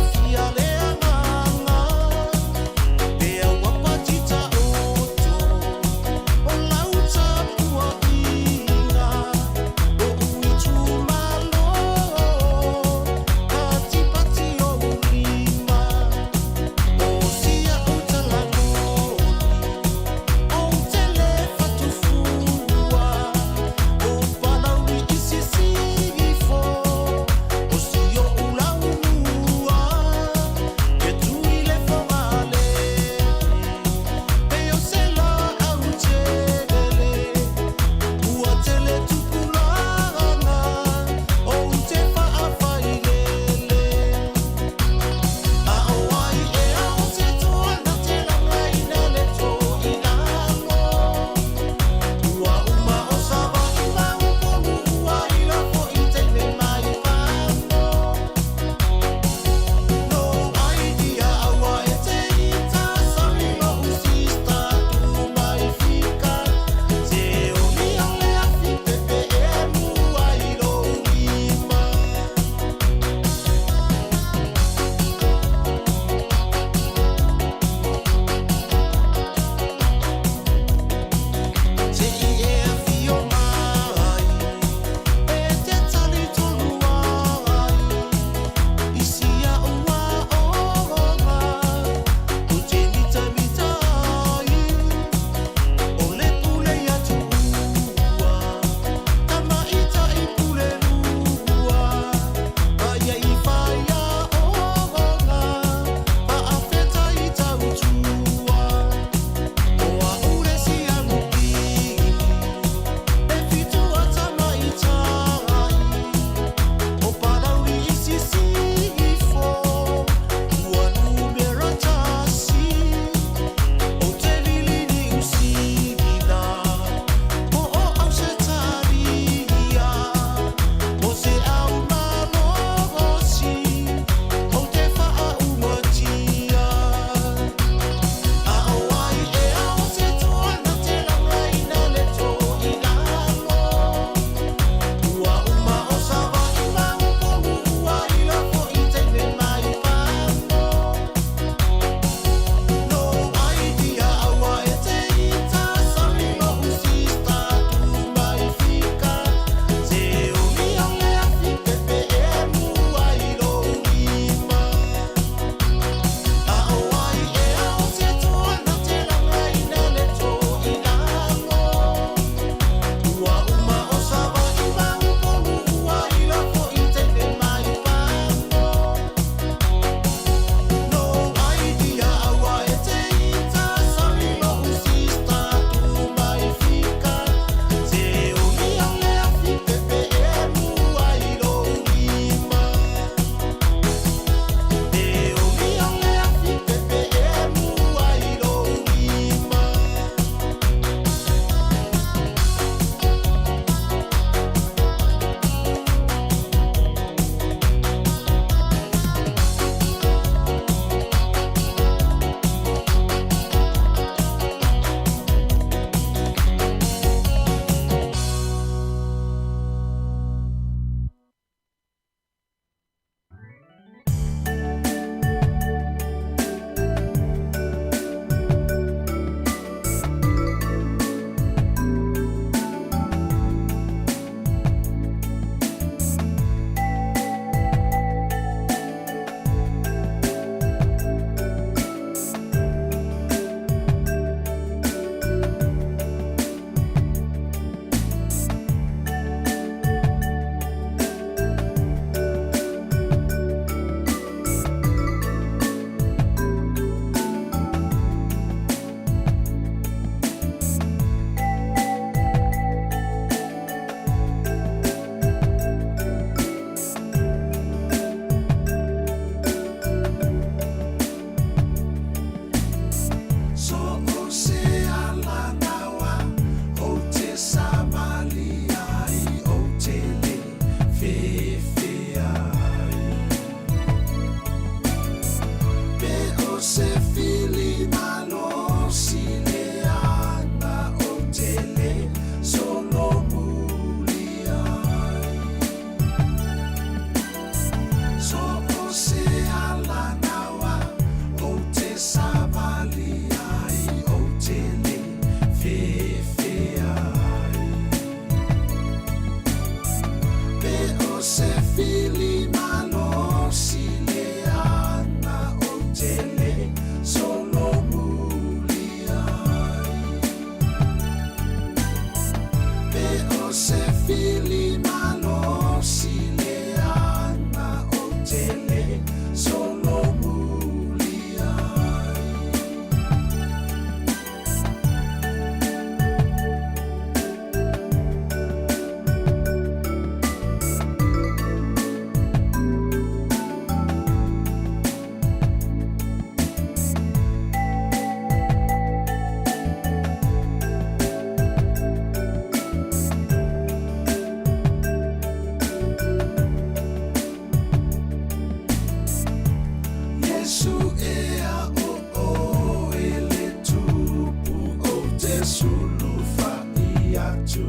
sulu fa'i atu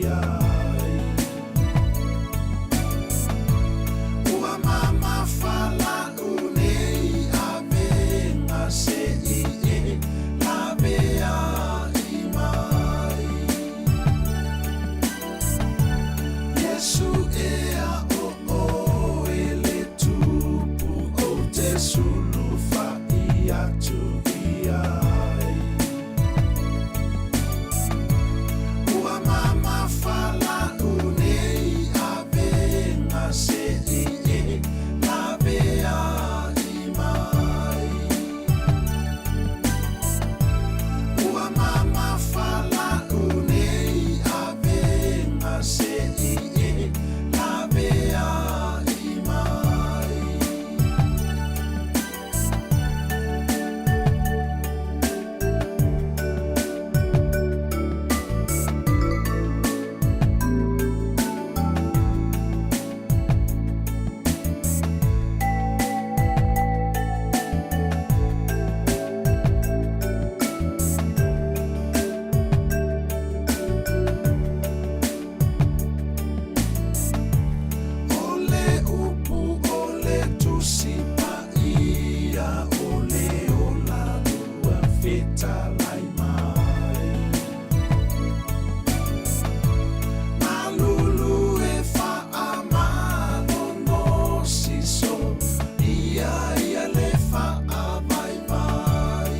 iai. Ua mama fala unei ave ngase i e lawe a i mai. Yesu e a o e le tupu o te sulu fa'i atu iai. Ua mama fala unei ave ngase i e lawe a i mai. Ua mama fala unei ave ngase i e lawe a i mai. Ole upu ole tusi paia ole ola lua feta lai mai. Malulu e whaamalo no siso ia ia le whaavai vai.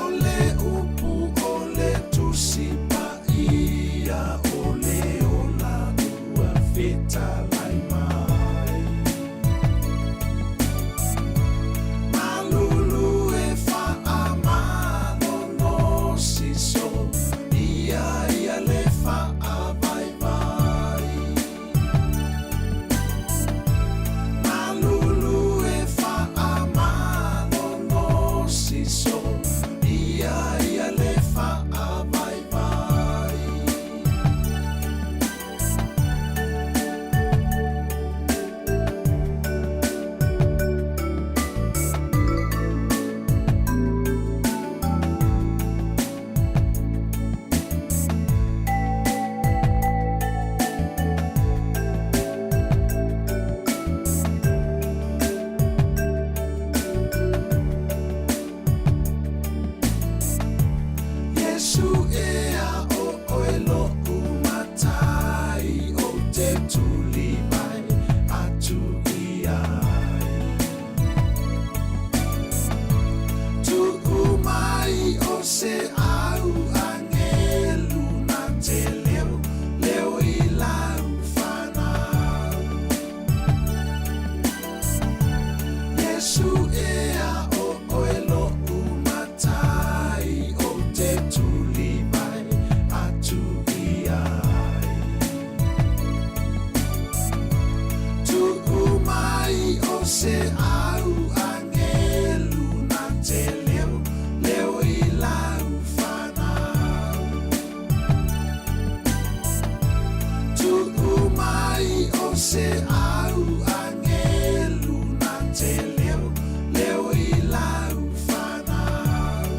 Ole upu ole tusi paia ole ola lua feta lai mai. Malulu e whaamalo no siso ia ia le whaavai vai. Malulu e whaamalo no siso ia ia le whaavai vai. Yesu e a o e lo umatai o te tuli mai atu i ai. Tu umai o se au angelu na te leo leo i lau whanau. Yesu e a o e lo umatai o te tuli mai atu i ai. Tu umai o se au angelu na te leo leo i lau whanau. Tu umai o se au angelu na te leo leo i lau whanau.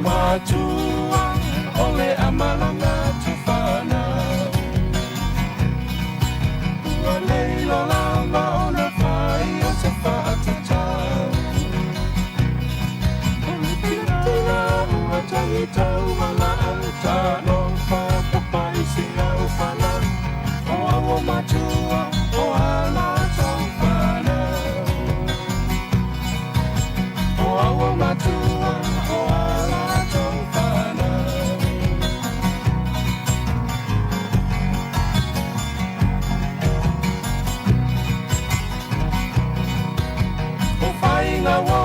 Matua, ole ama tau mana au ta no fa papai si au fana o au matua o ala tau fana o au matua o ala tau fana o whainga wo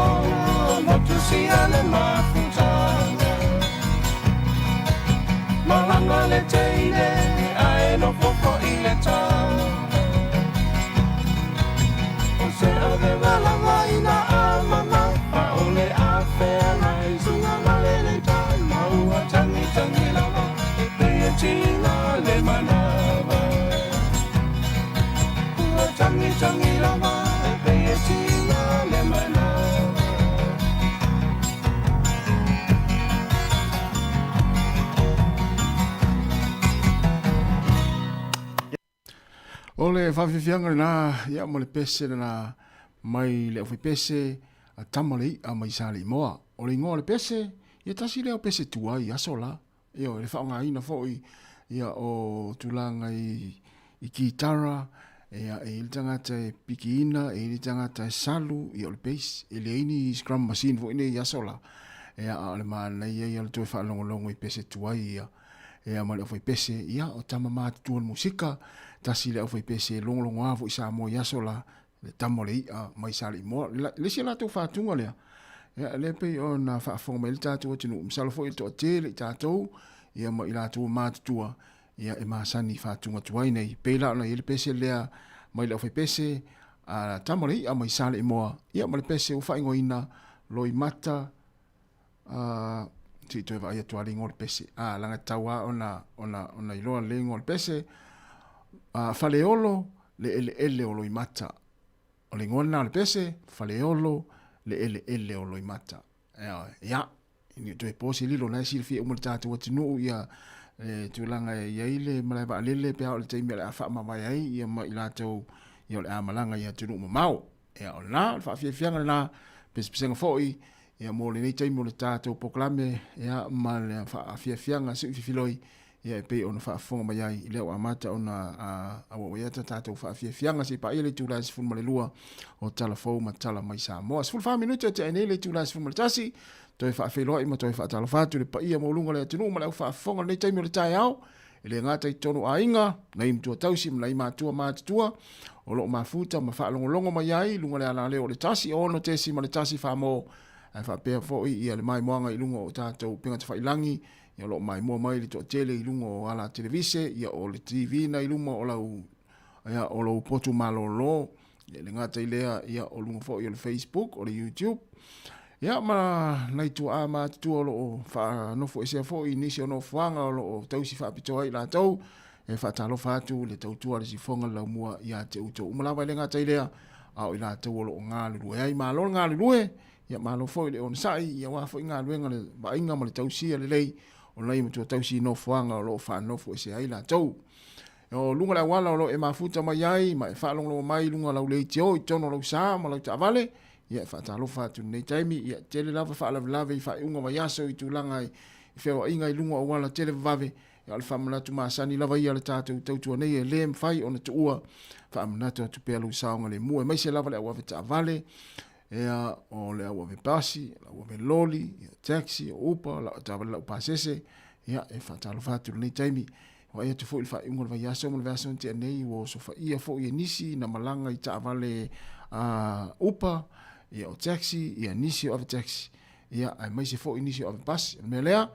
motu si ane mafutanga malanga le teine ae no popo i le tau o se ave malanga ina a mama pa ole a whea nai sunga male le tau maua tangi tangi lava e pea tina le manawa ua tangi tangi lava e pea tina le manawa O le whawhiwhianga na ia mo le pese na mai le awhi pese a tamale a mai sali moa. O le ingoa le pese, ia tasi leo pese tua i asola. Ia o le whaonga ina fōi ia o tulanga i kitara, ia e ili tangata e piki ina, e ili tangata e salu, ia o le pese, e le ini scrum machine fōi ne i asola. Ia o le maana ia le toi whaalongolongo i pese tua ia. Ia ma le awhi pese, ia o tamamata tuan musika, tasi le awhai pese longolongo afu i Sāmoa i asola le tamole i a mai sali moa. Le si la tau whātunga lea. Le pei o na whaafonga mai le tātou atinu. Msalo fo i toa te le tātou ia ma i la tau mātutua ia e maasani whātunga tuai nei. Pei la ona i le pese lea mai le awhai pese a tamole i a mai sali moa. Ia ma le pese u whaingo ina loi mata si toi vai atu alingo le pese. Langa taua ona iloa lengo le pese faleolo le ele o loi mata. O le ngona le pese, faleolo le ele o loi mata. Ia, ni toi posi lilo na esi fi umul tatu watinu ia tuilanga ia ile malai ba lele pe o le teimi le afa mawai ai ia ma ilatou ia le amalanga ia tunu mamau. Ia o na, fa fianga na pesipisenga foi ia mo le nei teimi le tatu poklame ia ma le fa fianga si filoi ia pe ona fa fonga mai ai le o amata ona a o ia tata fa fianga si pa ile tu la si fun malelua o telefon ma tala mai Sāmoa ful fa minuto te nei tu la si fun mal tasi to fa felo i ma to fa tala fa tu le pa ia mo lunga le tu ma le fa fonga nei tai mo le tai au ile ngata i tonu ainga nei mtu tausi mai ma tu o lo mafuta ma fa longo mai ai lunga le ala le o le tasi ono te si ma le tasi fa mo fa pe fo ia le mai moanga i lunga o tatou pinga te fa ilangi ia lo mai mo mai le to tele i lunga o ala televise ia o le TV na i lunga o lau ia o lo potu malolo ia le ngata ilea ia o lunga fo i le Facebook o le YouTube ia ma nai tu a ma tu o lo fa no fo ese fo i nisi o no fuanga o lo tausi fa pito ai la tau e fa talo fa tu le tau tu ala si fonga la mua ia te uto umala le ngata ilea a o ila te o lo ngalu ai ma lo ngalu ia ma lo fo i le on sai ia wa fo ngalu ngale ba inga ma le tausi le lei o lai mo tausi no fuanga o lo fa no fo ese ai la tau o lunga la wala o lo e mafuta mai ai ma e fa longo mai lunga la le tio i tono lo sa ma lo tavale ia fa talo fa tu nei taimi ia tele lava fa lava i fa unga mai aso i tulanga i fe o inga i lunga o wala tele vave ia al famala tu masani lava ia le tatu tautu nei e lem fai ona tua fa amna tu pelu saunga le mu e mai se lava le wa tavale ia o le wa pasi la wa loli ia taxi o upa la tavale la pasese ia e fa talo fa tu nei taimi o ia te fo il fa unga vai aso mo verso te nei o so fa ia fo ia nisi na malanga i tavale upa ia o taxi ia nisi o taxi ia ai mai se fo nisi o bus me lea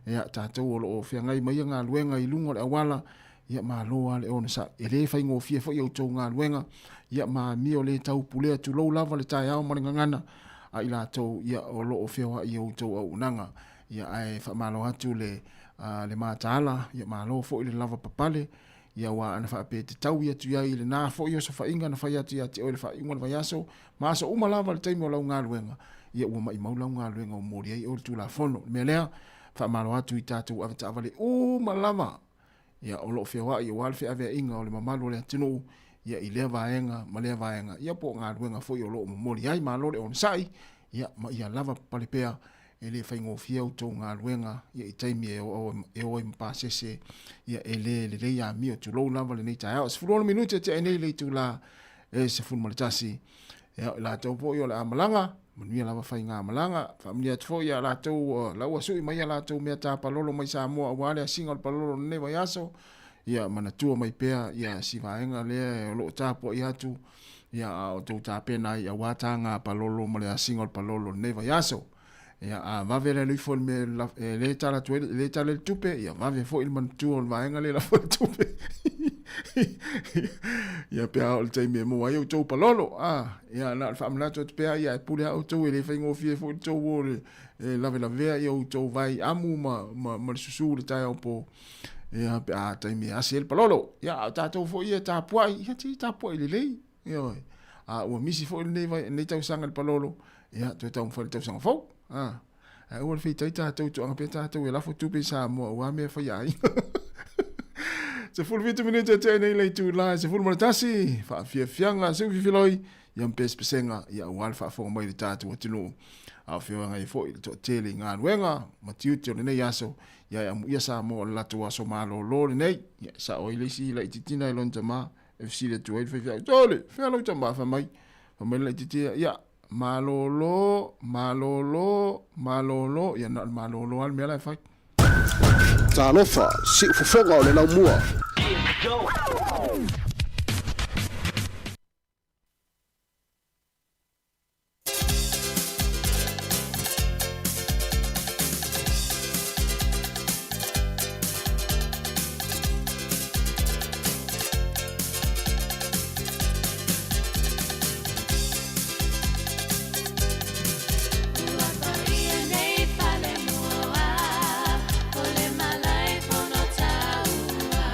ia tatou o fiangai mai nga luenga i lunga le awala ia ma loa le ona sa ele fa ngo fia fo ia to nga luenga ia ma mi o le tau pule tu lo lava le tai au mo ngana a ila to ia o lo fia wa ia to o nanga ia ai fa malo atu le le matala ia ma lo fo ile lava papale ia wa ana fa pe te tau ia tu ia ile na fo ia so fa inga na fa ia tu ia te o le fa inga va yaso ma so uma lava le taimo la nga luenga ia wa mai mau la nga luenga o mori ai o tu la fono me lea fa malo atu i tatu ava ta vale o malama ia o lo fe wa ia wal fe ave inga o le mamalo le tinu ia ile vaenga ma le vaenga ia po nga luenga fo ia lo mori ai ma lo le on sai ia ma ia lava palipea e le fai ngofia o tō ngā luenga ia I taimi e o mpasese ia e le ia mi o tūlou lava le nei tai au. 10 minuta te nei le tū la e se fun malatasi. Ia la tau po i o le amalanga, manuia lava fai ngā amalanga, whamia tfo ia la tau lau asui mai la tau mea tā palolo mai Sāmoa wale a singa o palolo nei vai aso, ia manatua mai pea, ia si vaenga lea o lo tā po I atu, ia o tau tā pena ia wata ngā palolo ma le a singa o palolo nei vai aso. Ia a vave le lui fol me le tala tuele le tala le tupe ia vave fo il man tu on vaenga le la fo tupe ia pe au te me mo ai o to palolo ia na fa mla to pe ia pule au to le fa ngofie fo to wo le lave la vea ia o to vai amu ma susu le tai po ia pe a te me asel palolo ia ta to fo ia ta puai ia ti ta puai le ia o misi fo le vai ne tau sanga le palolo ia to tau fo le tau sanga fo o le feitai tātou tu anga pe tātou e lafo tupe Sāmoa ua mea whai ai. Se fulu 20 minuta te nei lei tu la, se fulu maratasi, wha fia fianga, se ufi filoi, ia mpes pesenga, ia uale wha fonga mai le tātou atinu. A fia ngai fo i to tele ngā nuenga, ma tiuti o le nei aso, ia ia Sāmoa lato aso malo lo le nei, ia sa o ilesi la ititina ilon tama, e fsile tu ai fia tole, fia lau tama wha mai la ititina, ia, malolo, ia na malolo al mea lai fai. Talofa, si ufufonga o le lau mua. Ole malai pono taua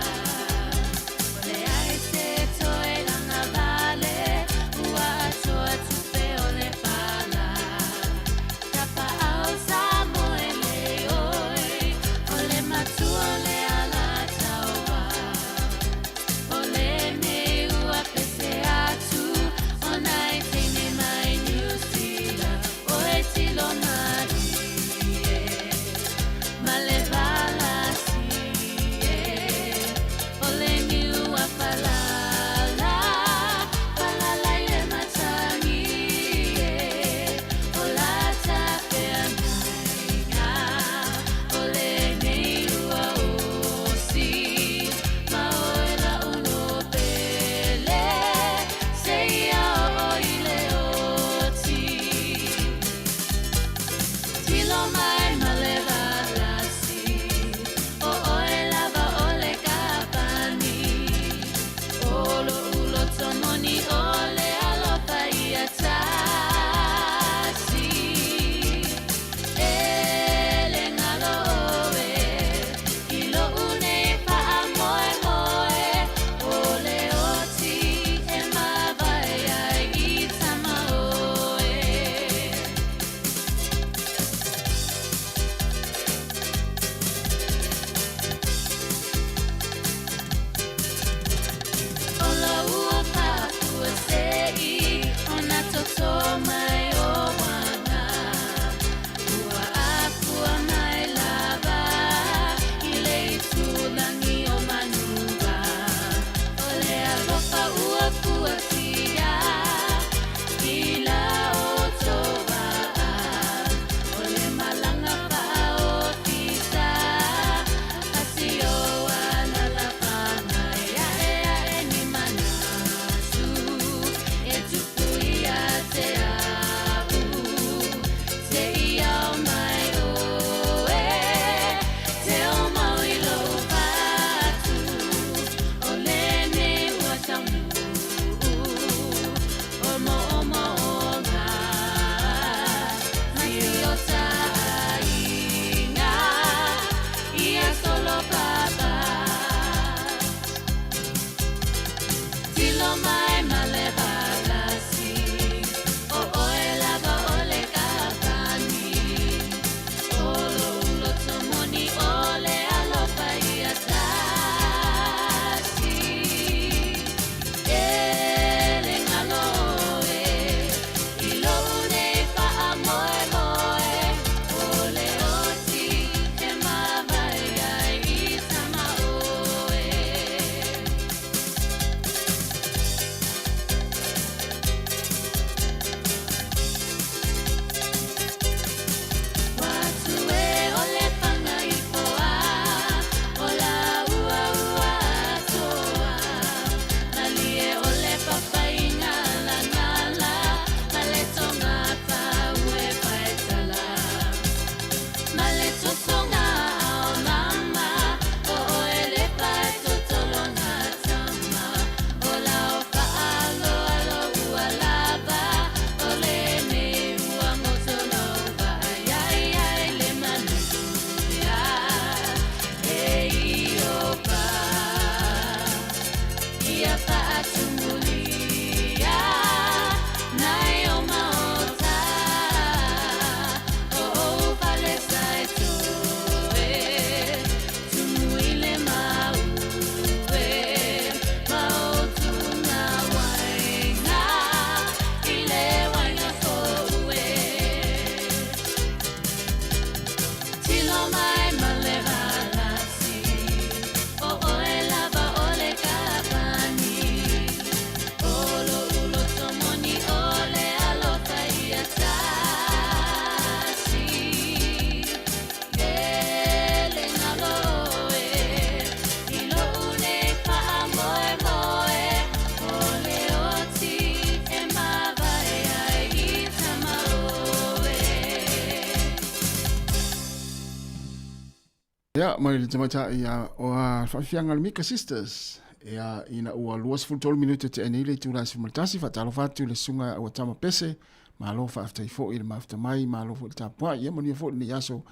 mai le tamata ia o whawhianga le Mika Sisters. Ia ina ua luas fultol minute te ene le tūra si maltasi whatalo fatu le sunga o tama pese. Malo whaftai fo i le mafta mai, malo fo i tapua. Ia mani fo ni yaso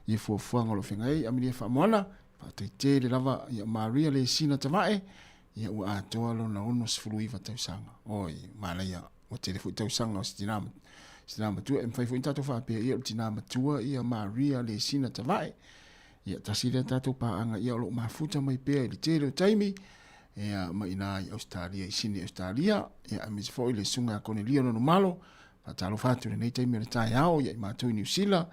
i fo fuanga lo whengai. Amini e whamoana. Whatai te le lava ia Maria le sina tamae. Ia ua atoa lo na ono sifuru i whatau sanga. Oi, malaya. O te le fo i tau sanga o sitinama. Sitinama tua. E mwhai fo i tato whapea ia o tinama tua ia Maria le sina tamae. Ia tasile tato paanga ia lo mafuta mai pea i le tele o taimi. Ia maina i Australia, i sini Australia. Ia amis fo i le sunga Cornelia no malo. Patalo fatu le nei taimi le tai ao. Ia i mātou i New Zealand.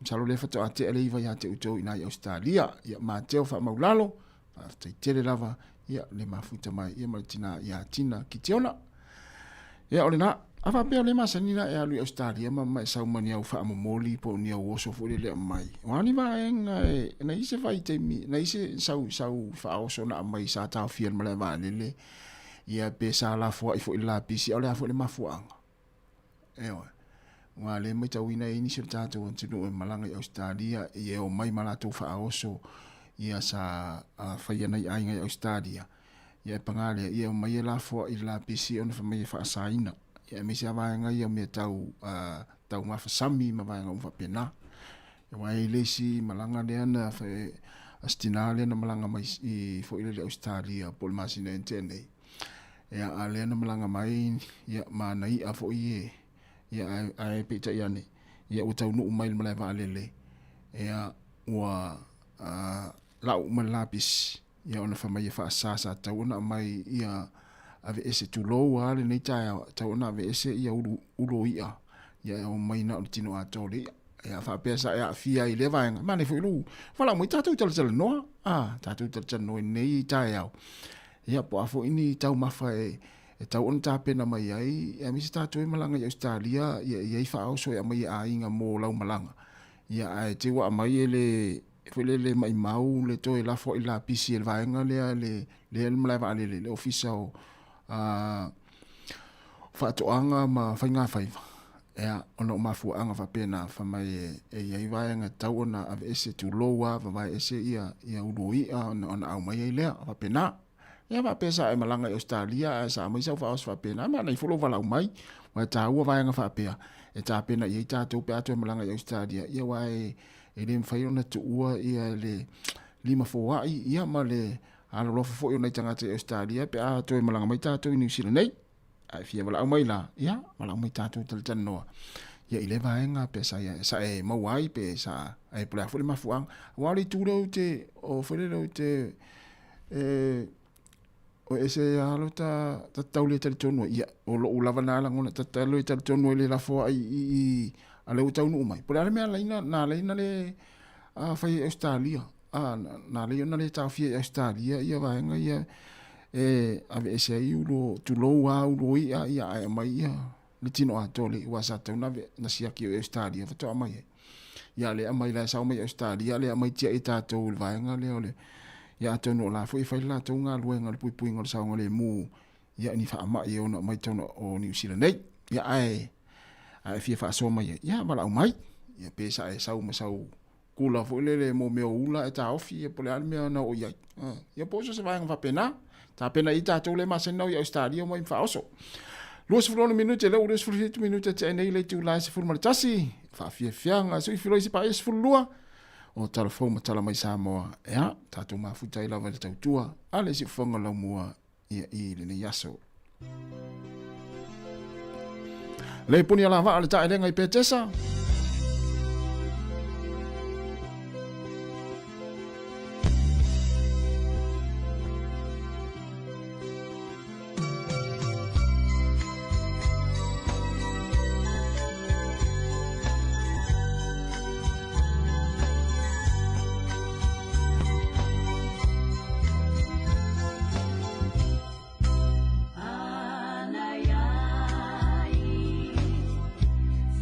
Msalo le fato ate ale iwa ia te utou ina i Australia. Ia māteo wha maulalo. Whaftai tele lava. Ia le mafuta mai. Ia maritina ia tina ki teona. Ia ole na. Awa pia le masanina e alu Australia ma mai saumani au wha amomoli po ni au oso fure le mai. Wani vaenga e na ise vai teimi. Na ise sau wha oso na mai sa tau fian male vanele. Ia pe sa la fua i fo i la pisi. Ole a fo le mafuanga. Ewa. Wa le mai tau ina e nisi o tato o tinu e malanga i Australia. Ia o mai malato wha oso. Ia sa whaiana i ainga i Australia. Ia pangale. Ia o mai e la fua i la pisi. Ona wha mai e wha asaina. Ia misi avaenga ia me tau mawhasami mavaenga umfa pena. Ia wai lesi malanga leana whae astina leana malanga mai i fo ile Australia pol masina entene. Ia a leana malanga mai ia manai a fo ie. Ia a pita iane. Ia utau nuu mai malai vaalele. Ia ua lau malapis. Ia ona whamai e whaasasa tau ona mai ia ave ese tu lo ale nei tau na ave ese ia ulo ia ia o mai na tino atoli ia fa pesa ia fia i le vaenga mane foi lu fala mo tatu tal no tatu tal no nei tau ia po afo ini tau mafa e tau on ta pena mai ai ia mi tatu e malanga i Australia ia fa o so ia mai a inga mo lau malanga ia ai te wa mai ele foi le mai mau le to la fo la pisi el vaenga le mala va le official whaatoanga ma whainga whaiva. Ea, ono mafuanga whapena whamai e iai vaianga tau ona ave ese tu loa, whamai ese ia uroi ona au mai e lea, whapena. Ea whapesa e malanga i Australia, e sa mai sau whaos whapena, ma nei wholo walau mai, wa ta ua vaianga whapea, e ta pena iai tātou pe atu e malanga i Australia, ia wai e le mwhai ona tu ua ia le lima fōai, ia ma le alo lo fo yo nei tangata Australia pe a to malanga mai tato i New Zealand nei ai fia wala au mai la ia malanga mai tato tal tanno ia ile vaenga pe sa e mawai pe sa ai pula fo le mafuang wali tulo te o fole lo te o ese alo ta taule tal tono ia o lo lava na la ngona tatalo tal tono le la fo ai ale o tau no mai pula le me na le a fai Australia na le na le tau fia Australia ia vaenga ia ave ese ai ulo tulo wa ulo ia mai ia le tino atole wa sa tau na sia ki Australia fa mai ia le mai la sa mai Australia le mai tia itato vaenga le ole ia to no la foi fa la to nga luenga le pui ngol sa ngole mu ia ni fa mai ia no mai tono o New Zealand nei ia ai fia fa so mai ia mala mai ia pesa e sau kula fo le mo me ula e ta ofi e pole alme na o ia ia poso se vai va pena ta pena ita to le mas no ia Australia mo fa oso los flo minute le los flo minute te nei le tu la se formal tasi fa fianga so flo si pa es fulua o telefon tala mai Sāmoa ia ta to ma futa ila va ta tua ale si fonga la mua ia i le yaso le puni ala va ale ta ele ngai petesa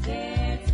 Set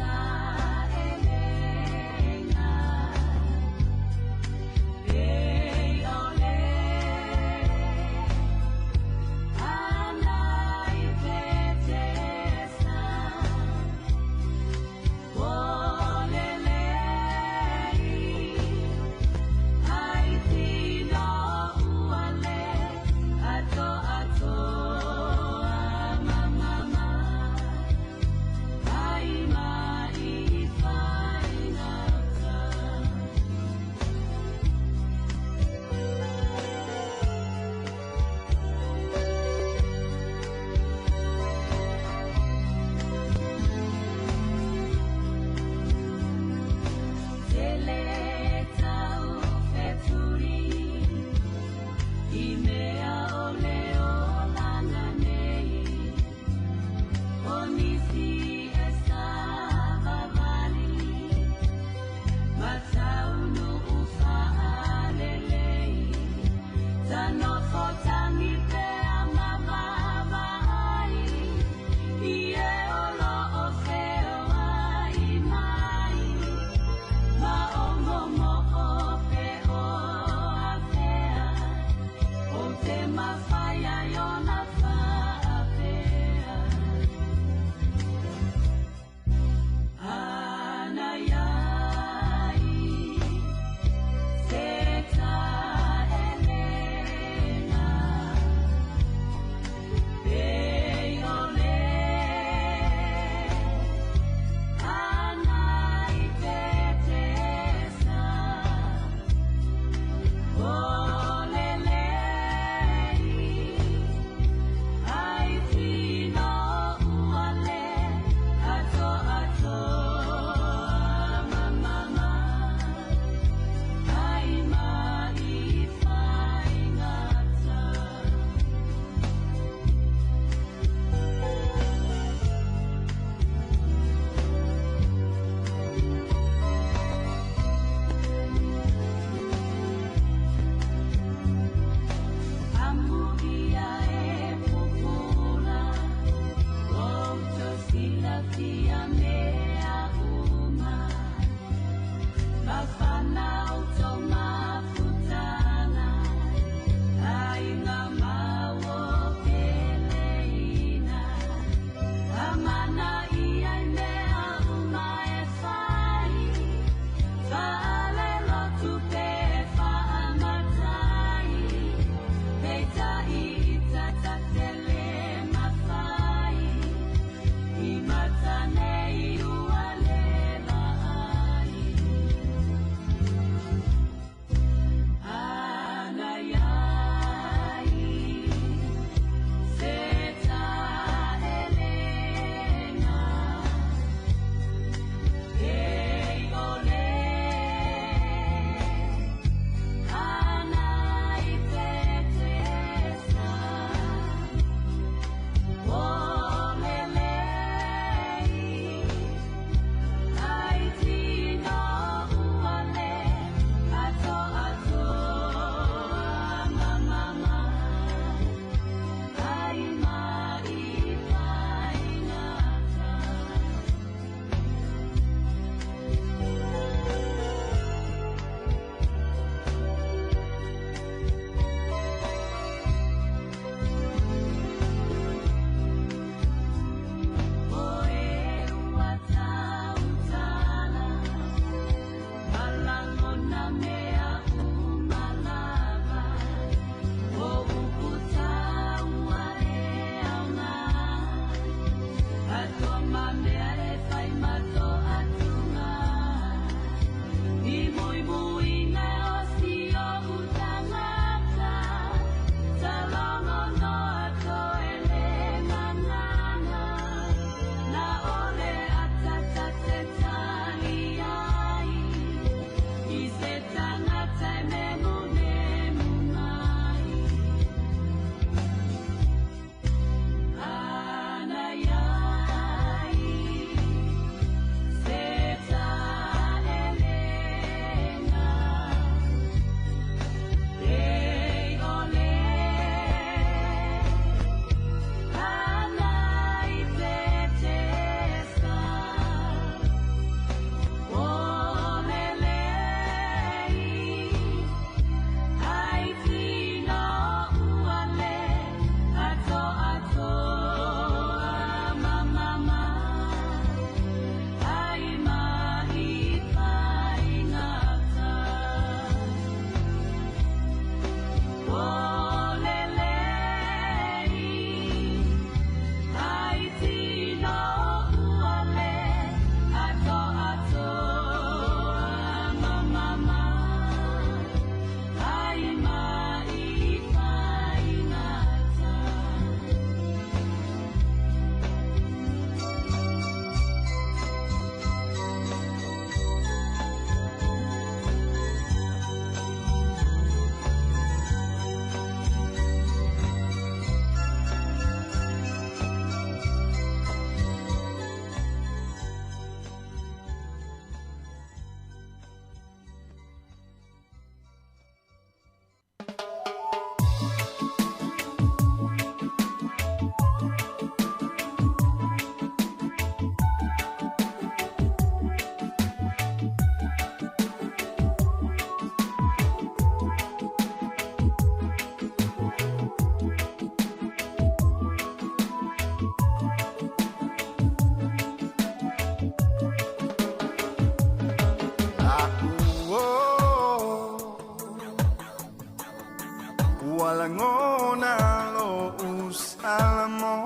Walangona lo usalamo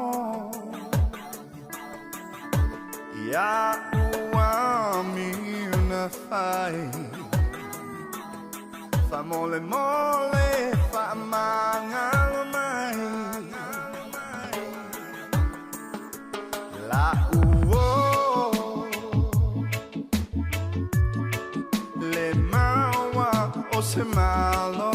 Ya uami na fai Fa mole mole fa mangal mai La uo Le mawa o se malo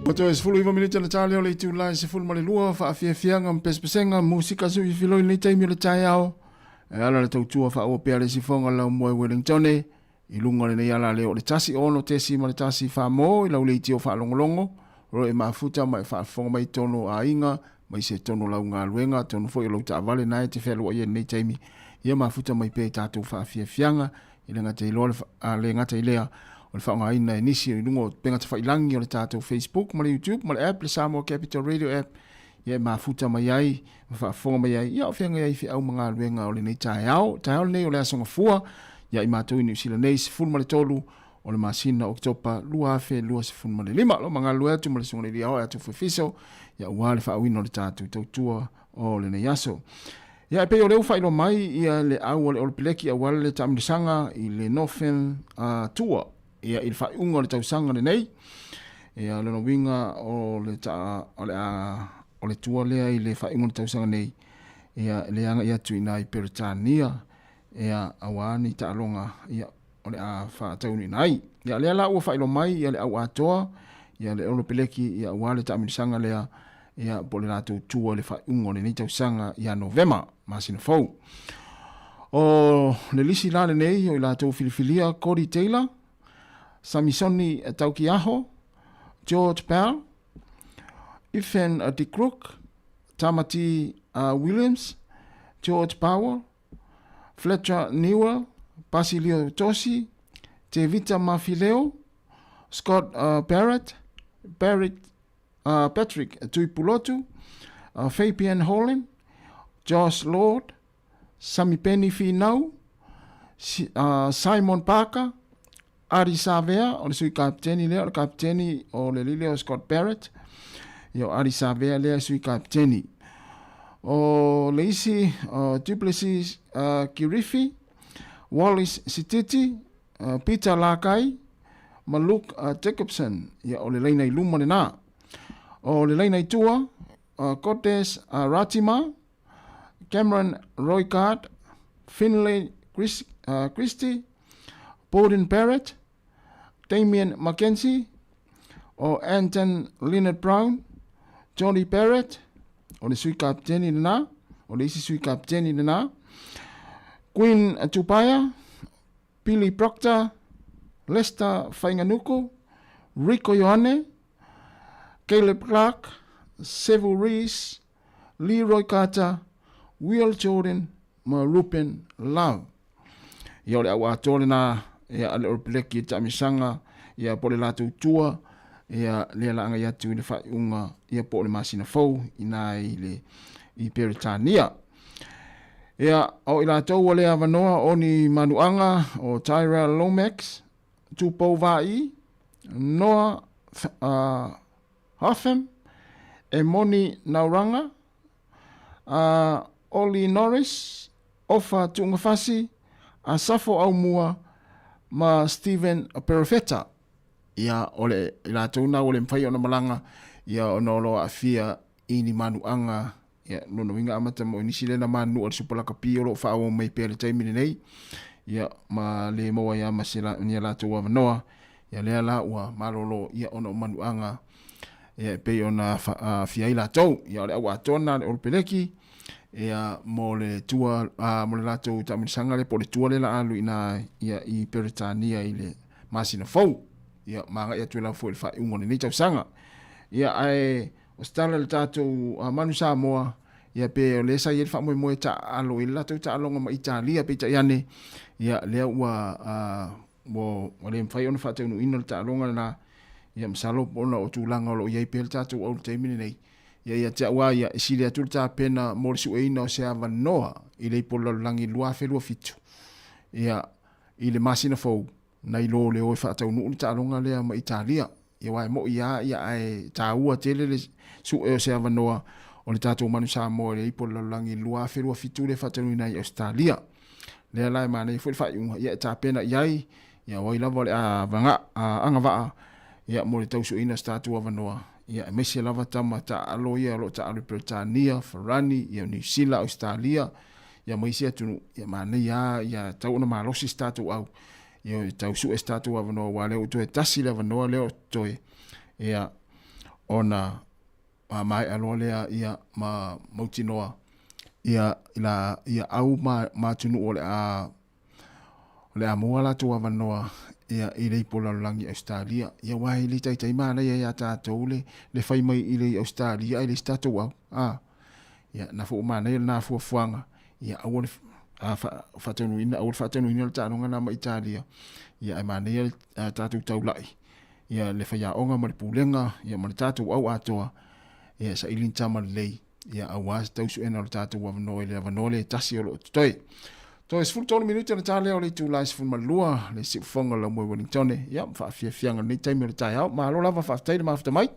Mato e sefulu 5 minute na tali o le itu lai sefulu ma le lua fa afia fianga mpespesenga musika su i filoi le taimi o le tai ao e ala le tautua fa o pea le sifonga lau moe Wellington i lunga le nei ala le o le tasi ono tesi ma le tasi fa mo i lau le iti o fa longolongo ro e mafuta ma e fa fonga mai tono a inga mai se tono lau ngā luenga tono fo i lau ta vale nai te whelo i nei taimi ia mafuta mai pe tātou fa afia fianga i le ngata i loa le ngata i lea o le whaonga ina e nisi o lungo penga te whailangi o le tātou Facebook, ma le YouTube, ma le app, le Sāmoa Capital Radio app, ia mafuta mai ai, ma whaafonga mai ai, ia o whianga ai whi au mga luenga o le nei tae au nei o le asonga fua, ia i mātou inu sila nei se fulu ma le tolu, o le masina oktopa, lua afe, lua se fulu ma le lima, lo mga lua atu ma le songa le lia o atu fufiso, ia ua le whaawina o le tātou tautua o le nei aso. Ia e pe o leu whailo mai, ia le au o le olpileki a wale le tamirisanga i le Northern Tour, ia il fa unga le tausanga le nei ia le winga o le o le tua lea i le fa unga le tausanga nei ia le anga ia tu ina i Peritania ia awani ta alonga ia o le a fa tauni nai ia le la u fa ilo mai ia le au atoa ia le ono peleki ia wale ta amisanga lea ia pole la tu tua le fa unga le nei tausanga ia November masina fou o le lisi la le nei o la tu filifilia Cody Taylor Samisoni Taukiaho, George Bell, Ethan de Crook, Tamati Williams, George Powell, Fletcher Newell, Basilio Tosi, Tevita Mafileo, Scott Barrett, Patrick Tuipulotu, Fabian Holland, Josh Lord, Samipeni Finau, Simon Parker, Ari Savea, o le sui kapteni lea, o le kapteni o le lile o Scott Barrett. Ia Ari Savea lea sui kapteni. O le isi Duplessis Kirifi, Wallis Sititi, Peter Lakai, ma Luke Jacobson. Ia o le leina i luma le nā. O le leina i tua, Cortes Ratima, Cameron Roycard, Finlay Christie, Borden Barrett, Damien Mackenzie, o Anton Leonard Brown, Johnny Barrett, o le sui kapteni na, o le isi sui kapteni na, Queen Tupaya, Billy Proctor, Lester Fainganuku, Rico Ioane, Caleb Clark, Seville Rees, Leroy Carter, Will Jordan, ma Ruben Love. Ia o le au atole na ia ale o peleki ta misanga ia po le latu tua ia le langa ia tu le faunga ia po le masina fou ina i Peritania ia o ila tau le avanoa oni manuanga o Tyra Lomax tupo vai Noah Hotham e Moni Nauranga Oli Norris Ofa Tungafasi a Safo Aumua ma Stephen Perifeta ia ole ila tuna ole mfai ona malanga ia ono lo afia ini manuanga ia no winga amata mo inisile na manu o supala kapio lo fa o mai pele taimi nei ia ma le mo ia masila ni la tu wa noa ia le la wa malolo ia ono manuanga ia pe ona afia ila tau ia ole wa tona o peleki ia mo le tua mo le lato tamisanga le pole tua le la alu ina ia i Peritania ile masina fou ia manga ia tuela fo le fa ngone ni tausanga ia ai o stala le tato manu Sāmoa ia pe le sa ia fa mo ta alo ila to ta longa ma Italia pe ta yane ia le wa mo le fa ona fa te no ina ta longa na ia msalo bona o tulanga lo ia pe tato o te mini nei ia te wa ia silia tulta pena morsu eina o se avanoa i le polo langi lua fe lua fitu ia i le masina fou na i lo le o fa tau nu ta longa le ma Italia ia wa mo ia ai ta ua tele le su o se avanoa o le tatou manu Sāmoa le polo langi lua fe lua fitu le fa tau na i Australia le la ma nei fu fa ia ta pena iai ia wai lava le a vanga a anga va ia mo le tausu ina statu avanoa ia me se lava tama ta alo ia lo ta Britania Farani ia New Zealand Australia ia mai se tunu ia mana ia tau na malosi statu au ia tausu statu avanoa wale o to tasi lava no le to ia ona mai alo le ia ma mautinoa ia au ma tunu ole a moala tu avanoa ia ile pola langi Australia ia wai li tai mana ia ta tole le fai mai ile Australia ile statu au ia na fu mana na fu fuanga ia au fatenu ina ta no ngana ma Italia ia mana ia tatu taulai ia le fai onga ma pulenga ia ma tatu au atoa ia sa ilin tama lei ia awas tau su ena tatu avanoa le tasi o toi Toi sful tonu minuti na tale o le tu lai sful malua le si fonga la mo Wellington ya fa fianga ni time le tai au ma lo lava fa tai ma fa mai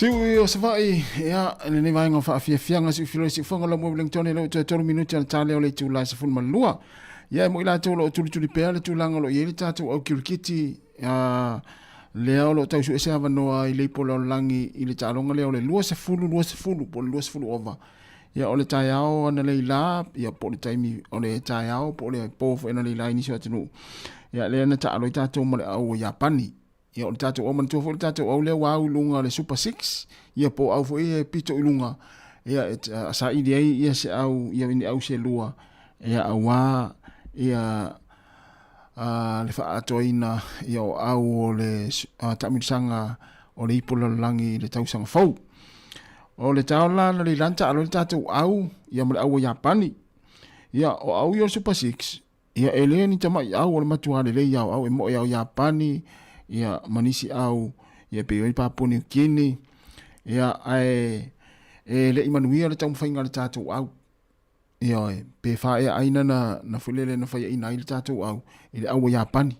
Siu o se vai ia ni vai ngo fa fianga si filo si fonga lo mo Wellington lo 3 minuti al tale o le tu la se fun malua ia mo ila tu lo tu pe le tu langa lo ye ta tu o kirkiti le lo tau su ese no i le polo langi i le talonga le lua se fulu po lua se fulu ova ia o le taiao ana le la ia po le taimi o le taiao po le po ena le la ini so tunu ia le na ta lo ta tu mo le au Japani ia o tatu o man tu fo tatu o le wa ulunga le Super 6 ia po au fo e pito ulunga ia sa idea ia se au ia ni au se lua ia awa ia le fa atoina ia au le tamisanga o le ipola langi le tausanga fau o le taola le lanta alo tatu au ia mo au Japani ia o au ia Super 6 ia ele ni tama au le matua le ia au e mo ia Japani ia manisi au ia pe oi Papua New Guinea ia ai le imanuia le tau fainga le tatu au ia pe fa ia aina na fulele na fa ina ile tatu au ile au Japani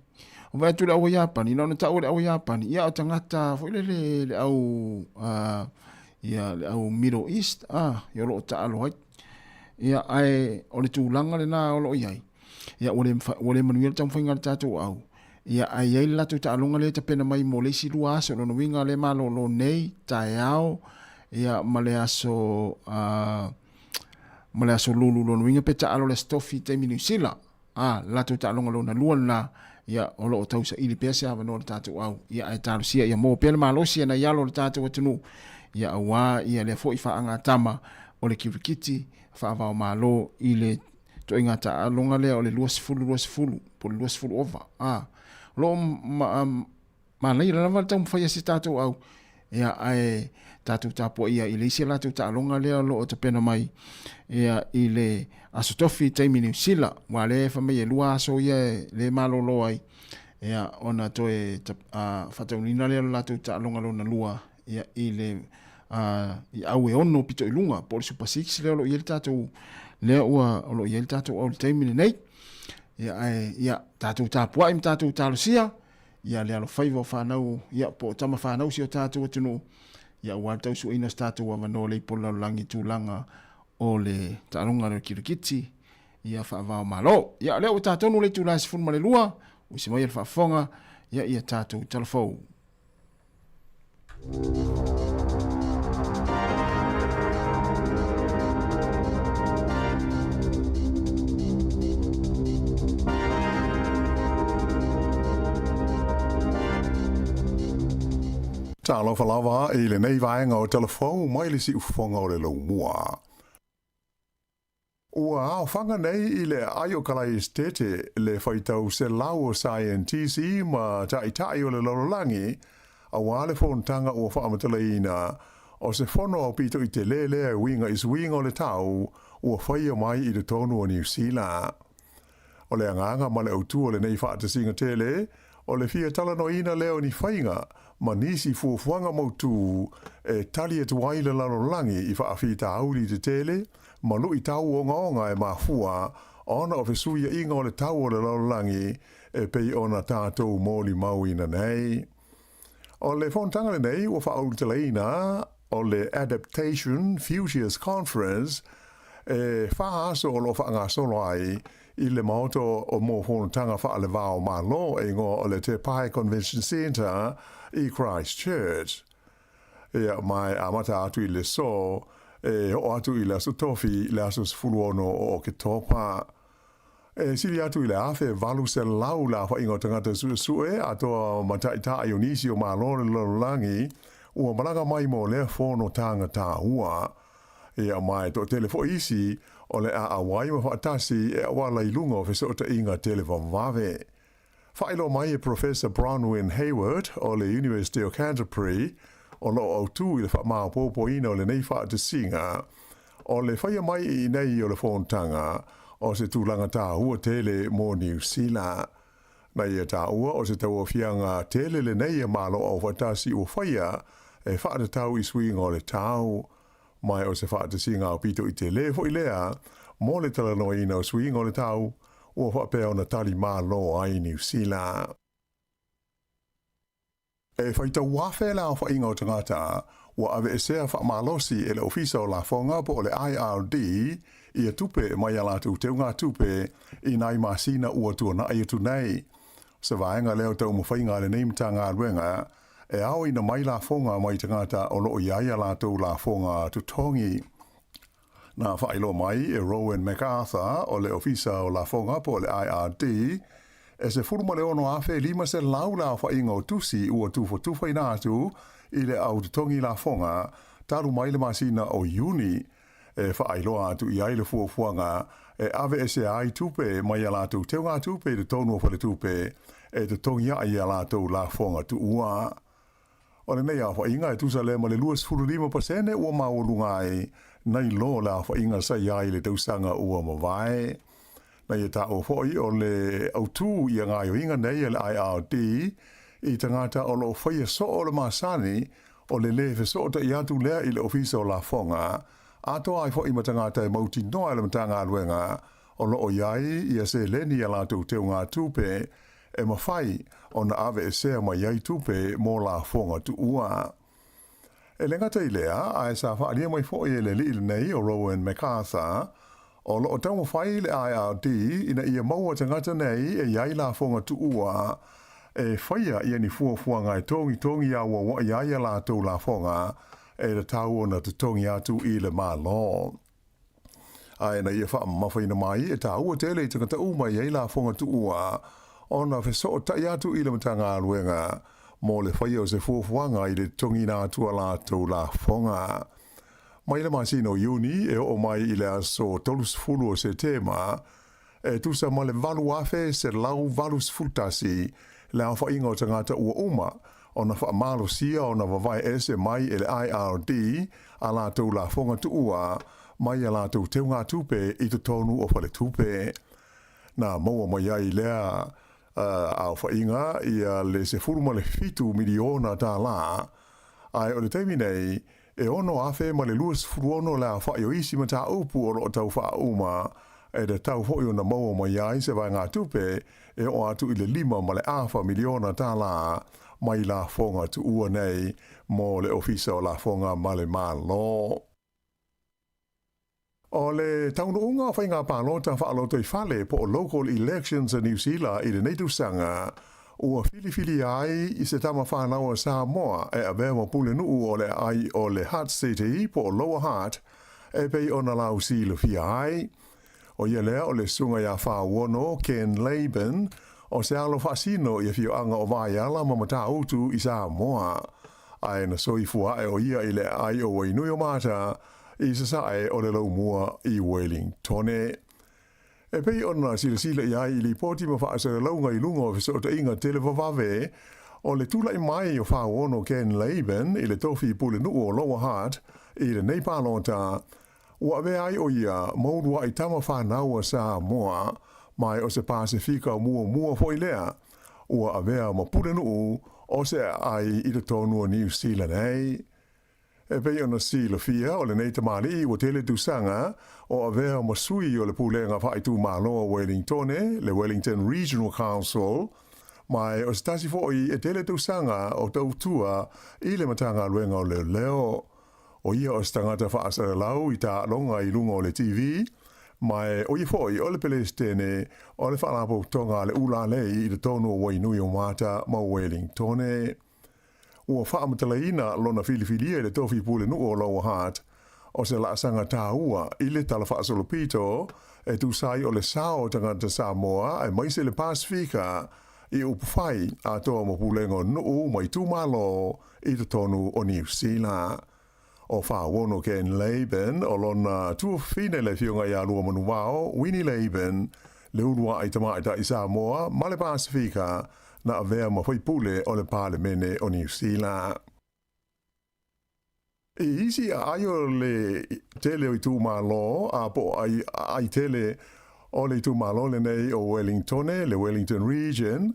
o vai tu le au Japani no tau le au Japani ia o tangata fulele le au ia le au Middle East ia lo ta alo ia ai o le tulanga le na o lo ia ia ole manuia le tau fainga le tatu au ia ai ai la tu ta longa le te pena mai mo le si lua so no winga le malo lo nei taiao ia male aso lulu lo winga peta alo le stofi te minusila la tu ta longa lo na lua na ia o lo tau sa ili pesa ava no tatu au ia ai talo sia ia mo pena malo sia na ia lo tatu tunu ia awa ia le fo ifa anga tama o le kirikiti fa va malo ile to inga ta longa le o le luas fulu po luas fulu over lo ma nei la va tam fa si tatu au ia ai tatu tapo ia ile si la tu ta longa le lo te pena mai ia ile asotofi te mini sila wale fa me lua so ia le malo lo ai ia ona to e fa te unina le la tu ta longa lo na lua ia ile ia au e ono pito ilunga po Super 6 le lo ia tatu le o lo ia tatu o te mini nei ia tatu tapua im tatu talusia ia le alo faivo fanau ia po tama fanau si o tatu tunu ia wa tau su ina tatu wa no le pola langi tulanga o le talonga le kirikiti ia fa va malo ia le o tatu no le tulas fun male lua o si mai fa fonga ia tatu telefo Talo falava e le nei vaenga o telefou mai le si ufonga o le lo mua. Ua au fanga nei i le aio kalai estete le whaitau se lau o scientisi ma tai o le lololangi a wale fontanga ua whaamatalaina o se fono o pito i te lele winga is winga o le tau ua whaia mai i le tonu o New Zealand. O le anganga ma le autu o le nei whaatasinga tele o le fia talanoina leo ni whainga ma nisi fuafuanga mautu e tali e tuai le lalolangi i whaafita auli te tele, ma lui tau o ngaonga e mafua, ona o fesuia inga o le tau o le lalolangi e pei ona tātou mōli mauina nei. O le fontanga le nei, ua whaau te leina, o le Adaptation Futures Conference, e whaaso o lo whaanga solo ai, i le maoto o mō fontanga wha le vao malo e ngō o le Te Pai Convention Centre, i Christchurch. Ia mai amata atu i le so, o atu i le asu tofi, le asu sfuluono o ke topa. Sili atu i le afe valu se lau la wha ingo tangata sue, atoa mataita ionisi o malone lololangi, ua malanga mai mo le fono tanga tā ua. Ia mai to telefo isi, o le a awai ma whaatasi e awala ilunga o fesota inga telefon vave. Whaelo mai e Professor Bronwyn Hayward o le University of Canterbury o lo au tu i le wha popo ina o le nei wha te singa o le whaia mai i nei o le whontanga o se tūlanga tā hua tele mō New Zealand. Nei e tā ua o se tau fianga tele le nei e malo au whatasi o whaia e wha te tau i swinga o le tau. Mai o se wha te singa o pito i te le fo i lea mō le talanoa ina o swinga o le tau ua whapea o na tali malo ai New Zealand. E whaita wafe la o whainga o tangata, wa ave e sea whaamalosi e le ofisa o la fonga po o le IRD i a tupe mai ala tu te unga tupe i nai masina ua tuana ai atu nei. Sa vaenga leo tau mo whainga le neimta ngā ruenga, e au ina mai la fonga mai tangata o loo iaia la tau la fonga tu tongi. Na whailo mai e Rowan MacArthur o le ofisa o la fonga po le IRD, e se furuma le ono afe lima se lau la whainga o tusi ua tufo tufai nātu i le au tongi la fonga, taru mai le masina o Juni, e whaailoa atu i aile fuafuanga, e ave e se ai tupe mai ala tu te ngā tupe te tonu o whale tupe, e te tongi ai ala tu la fonga tu ua. O le nei a whainga e tusa le ma le 25% ua maolungai, nei lo la whainga sa iai le tausanga ua mawai. Nei e ta o foi o le autu i a ngāio inga nei le IRD, i tangata o lo whaia so o le masani, o le lewe so o ta i atu lea i le ofisa o la fonga, ato ai foi ma tangata e mauti noa le matanga aluenga, o lo o iai i a se leni a la tu teo ngā tupe, e mawhai o na ave e sea ma iai tupe mo la fonga tu ua. E le ngata i lea, a e sa whaalia mai foi e le li nei o Rowan MacArthur, o lo o tau whai le IRD ina ia maua tangata nei e iai la fonga tu ua, e whaia ia ni fuafua ngai tongi a wa iai la tau la fonga, e le tau ona te tongi atu i le malo. Ai na ia wha mawhaina mai e tau o tele i tangata uma iai la fonga tu ua, ona fe so ta atu i le matanga aluenga, mo le whaia o se fuafuanga i le tongi nā tua la tau la fonga. Mai le masino Juni e o mai i le aso tolus fulu o se tema, e tusa ma le valu afe se lau valus fultasi, le a whainga o tangata ua uma, o na whaamalo sia o na wawai ese mai e le IRD, a la tau la fonga tu ua, mai a la tau teu ngā tupe i te tonu o whale tupe. Na maua mai ai lea a whainga i a le se furuma le fitu miliona tā la, ai o le teimi nei, e ono afe ma le luas furuono la whaio isi ma tā upu o lo tau wha uma, e de tau hoio na maua mai ai se vai ngā tupe, e o atu i le 5 ma le awha miliona tā la, mai la fonga tu ua nei, mo le ofisa o la fonga ma le malo. O le taunu unga whai ngā pālota whaaloto i whale po o local elections a New Zealand i le neitusanga, ua fili ai i se tama whānaua Sāmoa e a vea pule nuu o le ai o le Hutt City po o Lower Hutt e pei o na lau silo fia ai. O ia lea o le sunga ia whāwono Ken Laban o se alo whaasino i a fio anga o vai ala ma mata utu i Sāmoa. Ai na soifua e o ia i le ai o wainui o mata i se sae o le lau mua i Wellingtone. E pei ona sila ia i li poti ma whaasara launga i lunga o fiso ta inga tele vavave, o le tula i mai o whaono Ken Laban i le tofi pule nuu o Lower Hutt i le neipalota, ua ave ai o ia maurua i tama whanaua Sāmoa mai o se Pasifika mua foi lea, ua avea ma pule nuu o se ai i le tonu o New Zealand ei. E pei ona sila fia o le nei tamali o tele tusanga o avea masui o le pulenga whaitu maloa Wellingtone, le Wellington Regional Council, mai o stasi foi e tele tusanga o tautua i le matanga luenga o leo. O ia o stangata whaasara lau i ta longa i lunga o le TV, mai o ia foi o le pelestene o le whaalapo tonga le ula lei i le tonu o wainui o mata ma Wellingtone. Ua whaamatalaina lona filifilia le tofi pule nuu o Lower Hutt, o se laasanga tāua i le tala whaasolopito, e tūsai o le sao tangata Sāmoa e maise le Pasifika i upwhai a toa mo pulengo nuu mai tūmalo i te tonu o New Zealand. O whaono Ken Laban o lona tuawhine le whiunga i a lua manu wao, Winnie Laban, le urua i tamaita i Sāmoa, ma le Pasifika, na avea ma whai pule o le Parlemene o New Zealand. I isi a aio le tele o i tūmalo, a po ai tele o le tūmalo le nei o Wellingtone, le Wellington Region,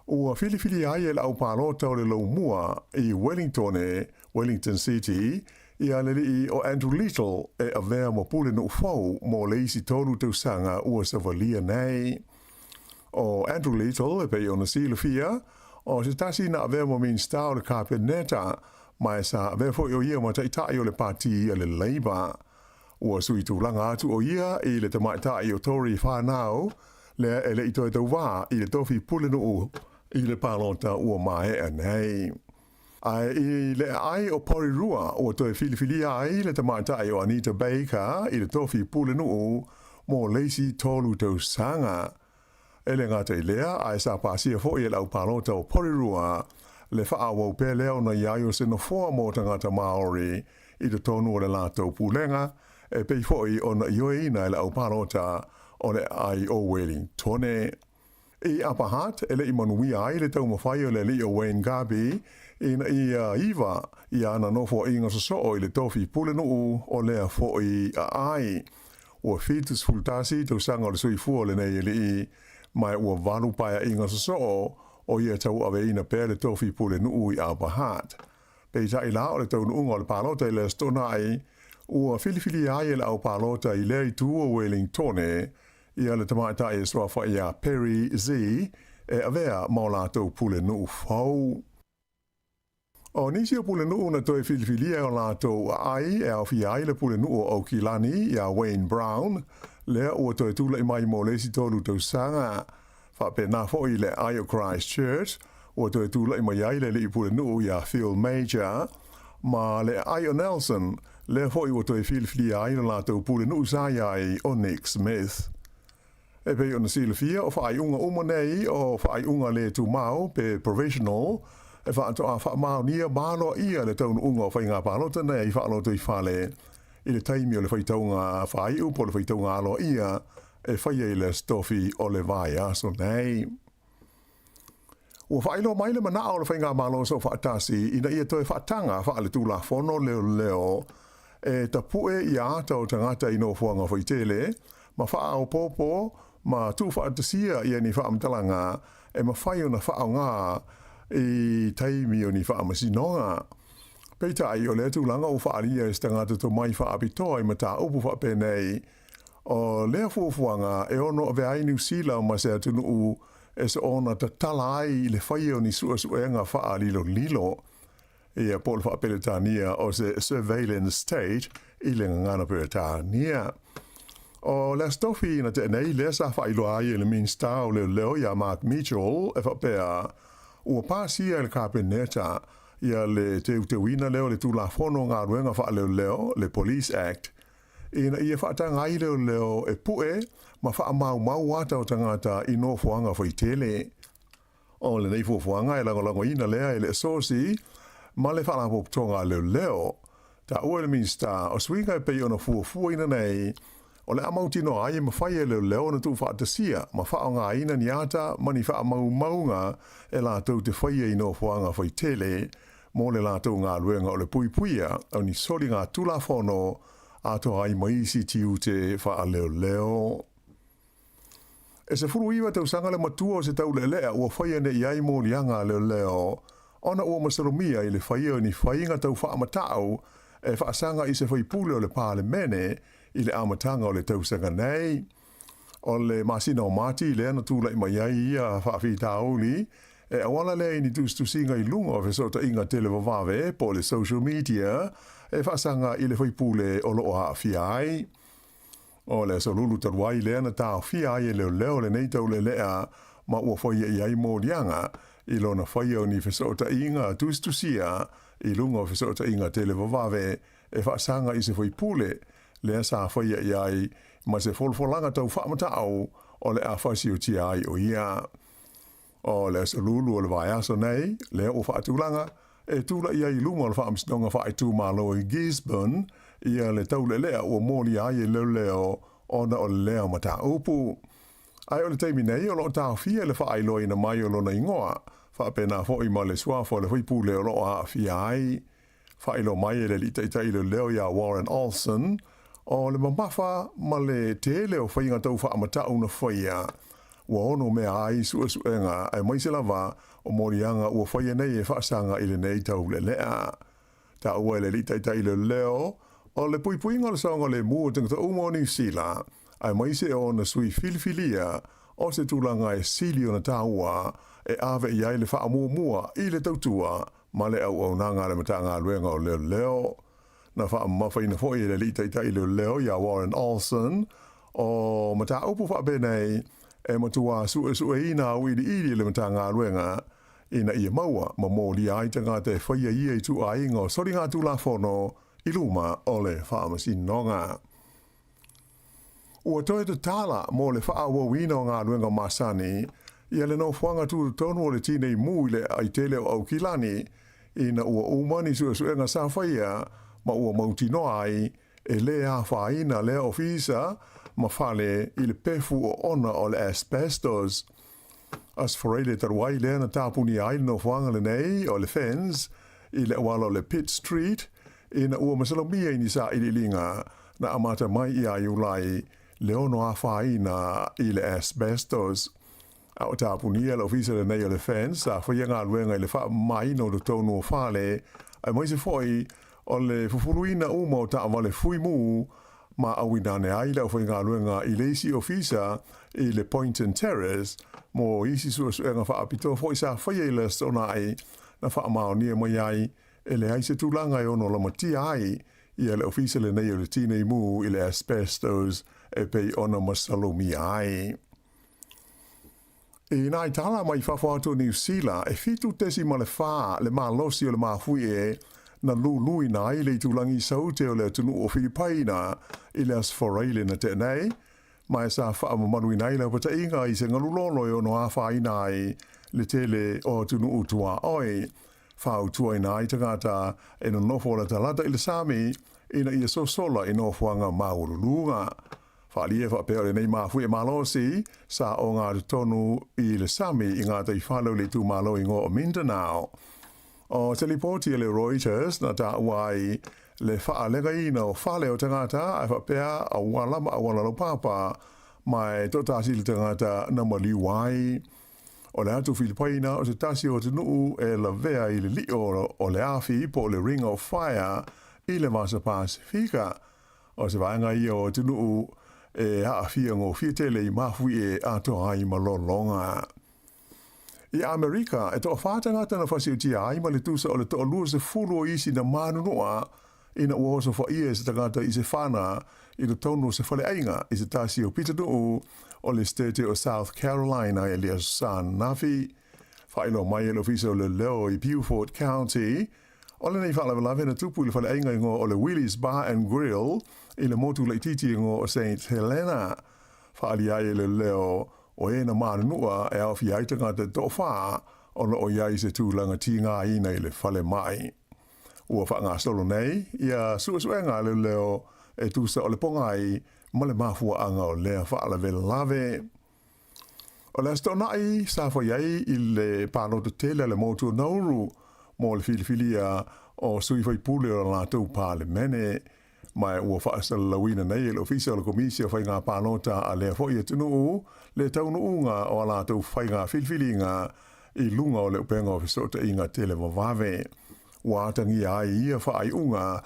ua fili ai e lau pālota o le laumua i Wellingtone, Wellington City, i a le i o Andrew Little e avea ma pule no fau mo le isi tonu tausanga ua savalia nei. O Andrew Little e pei ona silafia, O se tasi na ave mo minsta o le kabineta mai sa ave fo o ia mo tai o le parti o le Labour. Ua sui tūlanga atu o ia I le tamaita I o Tory whanau le ele I toi tau wā I le tofi pulenu o I le palota ua mai anei. Ai I le ai o Porirua o toi filifili ai le tamaita I o Anita Baker I le tofi pulenu o mo leisi tolu tau sanga. Ele ngata I lea ai sa pasia fo I lau palota o Porirua le wha wau pe leo na iaio seno foa mo tangata Maori I le tonu o le lātou pulenga e pei foi ona ioi na le au parota o le ai o Wellingtone. I apahat ele I manui ai le tau mawhai o le li o Wayne Gabi ina I iwa I ana nofo inga so o I le tofi pulenu o lea foi a ai. Ua fitus fultasi tau sanga o le sui fua le nei li mai ua valu paia inga so o ia tau ave ina pēr le tofi pulenu I apahat. Pei tai la o le tau nuunga o le parota I le stona ai ua filifili ai le au palota I lea I tu o Wellingtone ia le tamaita e swafa ia Perry Z e avea maulatou pule nuu fau. O nisi o pule nuu na toi filifili o latou ai e au fi ai le pule nuu o Kilani ia Wayne Brown lea ua toi tula I mai mo lesi tolu tau sanga fa pe na fo I le ai o Christchurch ua toi tula I mai ai le li pule nuu ia Phil Major ma le ai o Nelson le foi o toi filifili ai na latou pule nuu saia I Onyx Smith. E pei ona silafia o whaai unga umanei o whaai unga le tu mau pe provisional e wha ato a wha mau nia malo ia le taunu unga o whai ngā palota nei I whaaloto I whale I le taimi o le whaitaunga whaai upo le whaitaunga alo ia e whaia I le stofi o le vai aso nei. Ua whailo mai le mana o le whai ngā malo so whaatasi ina ia toi whaatanga wha le tūla whono leo e tapue I ata o tangata I no fuanga whaitele, ma wha o popo, ma tu whaatasia I ni wha amtalanga, e ma whai o na wha o ngā I taimi o ni wha amasinonga. Peita ai o le tūlanga o wha alia e tangata to mai wha apitoa I ma tā upu wha penei, o lea fuafuanga e ono ave ai New Zealand ma se atunu u e se ona ta tala ai le whai o ni sua suenga wha lilo. Ia pol wha peletania o se surveillance state I le ngana peletania. O le stofi na te nei le sa wha ilo ai le minsta o le leo ia Mark Mitchell e wha pea ua pāsia le kabineta ia le teuina leo le tūla whono ngā ruenga wha leo le Police Act. Ina ia wha tanga ai leo e pue ma wha mau wata o tangata I no fuanga whaitele. O le nei fuanga e lango ina lea e le sosi ma le whalapo tonga leo. Ta ua le minsta o swinga e pei ona fuafua ina nei o le amautino ai ma whai e leo na tu whaatasia ma wha ngā ina ni ata ma ni wha maunga e la tau te whai e no fuanga whaitele mo le la tau ngā luenga o le puipuia au ni soli ngā tula whono ato ai maisi tiu te wha leo. E se furu iwa tau sanga le matua o se tau lea ua whai ane I ai mo lianga leo ona ua masalomia I le whaia o ni whainga tau wha amatau e whaasanga I se whaipule o le pālemene I le amatanga o le tausanga nei. O le masina o mati le ana tūla I mai ai ia whaafi tauli e awala le ni tusinga I lunga o fesota inga televavave po le social media e whaasanga I le whaipule o loo haafi ai. O le solulu taruai le ana tau fi ai e leo le nei tau le lea ma ua whaia I ai mō lianga I lona whaia o ni fesota inga tusia I lunga o fesota inga televavave e whaasanga I se whaipule le sa whaia I ai ma se folfolanga tau whaamatau o le a whasi o tia ai o ia. O le solulu o le vaiaso nei, le o whaatulanga, e tula I ai lunga o le whaamistonga whaetu malo I Gisborne, ia le tau le lea o mōli ai e leo ona o le leo mata upu. Ai o le teimi nei o lo tau fia le whaailoa ina mai o lona ingoa, whaapena fo I ma le suafo le whipule o lo a fia ai. Whailo mai e le litaitai le leo ia Warren Olsen, o le mamafa ma le tele o whainga tau whaamatau na whaia. Ua ono mea ai suenga ai maise lava o morianga ua whaia nei e whaasanga I le nei tau le lea. Ta ua le litaitai le leo, o le puipuinga le saonga le mua tangata umo New Zealand, ai maise o na sui filifilia o se tūlanga e sili o na tāua e ave ia le wha mua i le tautua ma le au nanga le matanga luenga o leo. Na wha mawhaina fwoi le li taitai leo ia Warren Olsen o mata upu wha benei e matua sue ina au ili le matanga luenga ina ia maua ma mōli ai tanga te whaia ia i tu a ingo sori ngā tu la whono i luma o le whaamasi nonga. Ua toi te tala mō le whaawawina o ngā luenga masani ia le no whanga tu tonu o le tinei mu i le ai tele o au kilani ina ua umani suenga sa whaia ma ua mauti no ai e le a whaina le ofisa ma whale i le pefu o ona o le asbestos. As foreile taruai le na tāpuni ai no whanga le nei o le fence i le wala o le Pitt Street ina ua masalomia ini sa i linga na amata mai i ai ulai le ono a whaina i le asbestos. Au tāpuni le ofisa le nei o le fence a whaia ngā luenga i le wha mai no le tonu o whale ai mai se foi o le fufuruina umo ta wale fui mu ma awinane ai le whaia ngā luenga i le isi ofisa i le Poynton Terrace mo isi suenga wha apito foi sa whaia i le stona ai na wha maonia mai ai e le ai se tūlanga i ono la matia ai i le ofisa le nei o le tinei mu i le asbestos e pei ona masalomi ai. E nai tala mai whawhātua New Zealand e fitu tesi ma le wha le malosi o le mafui e na lui na i le tūlangi saute o le tunu o Filipaina i le asforeile na tenei mai sa wha mamanu i nei le pata inga i se ngalulolo i ono a whaina ai le tele o tunu utua oi whautua i nai tangata e no nofo la talata i le Sami ina ia sosola i nofuanga maurulunga. Whaalie whapea le nei mafui e malosi sa o ngā tonu i le Sami i ngā tei whalau le tū malo i ngō o Mindanao. O telepoti le Reuters na tā uai le whaalega ina o whale o tangata ai whapea a walama a walalo papa mai totasi le tangata na maliwai. O le atu Filipaina o se tasi o te nuu e la vea i le lio o le afi po le Ring of Fire i le Masa Pasifika. O se vaenga i o te nuu e haafia ngō fietele i mafui e ato ai malolonga. I Amerika, e toa whātangata na whasiutia ai ma le tusa o le toa lua se fulu o isi na manunua ina ua oso wha ia se tangata i se whana i le tonu se whale ainga i se tasi o Pitanuu o le state o South Carolina e lea San Nafi. Whailo mai e le ofisa o le leo i Beaufort County o le nei whalawalawe na tupu i le whale ainga i ngō o le Willys Bar and Grill i le motu le titi ngō o St. Helena. Whaali ai le leo o e na manunua e au fi ai tangata tō wha o lo o iai se tūlanga ti ngā ina i le whale mai. Ua wha ngā solo nei, ia suenga le leo e tūsa o le pongai ma le mafua anga o lea whaalawe lawe. O le astonai, sa wha iai i le pānota tele le motu nauru mo le filifilia o sui whai pule o la tau pāle mene. Mai ua whaasala lawina nei e le ofisa o le komisia whai ngā pānota a lea fo i atunuu le taunuunga o la tau whai ngā filfilinga i lunga o le upenga o fisota i ngā tele wawawe. Ua atangi ai ia whaai unga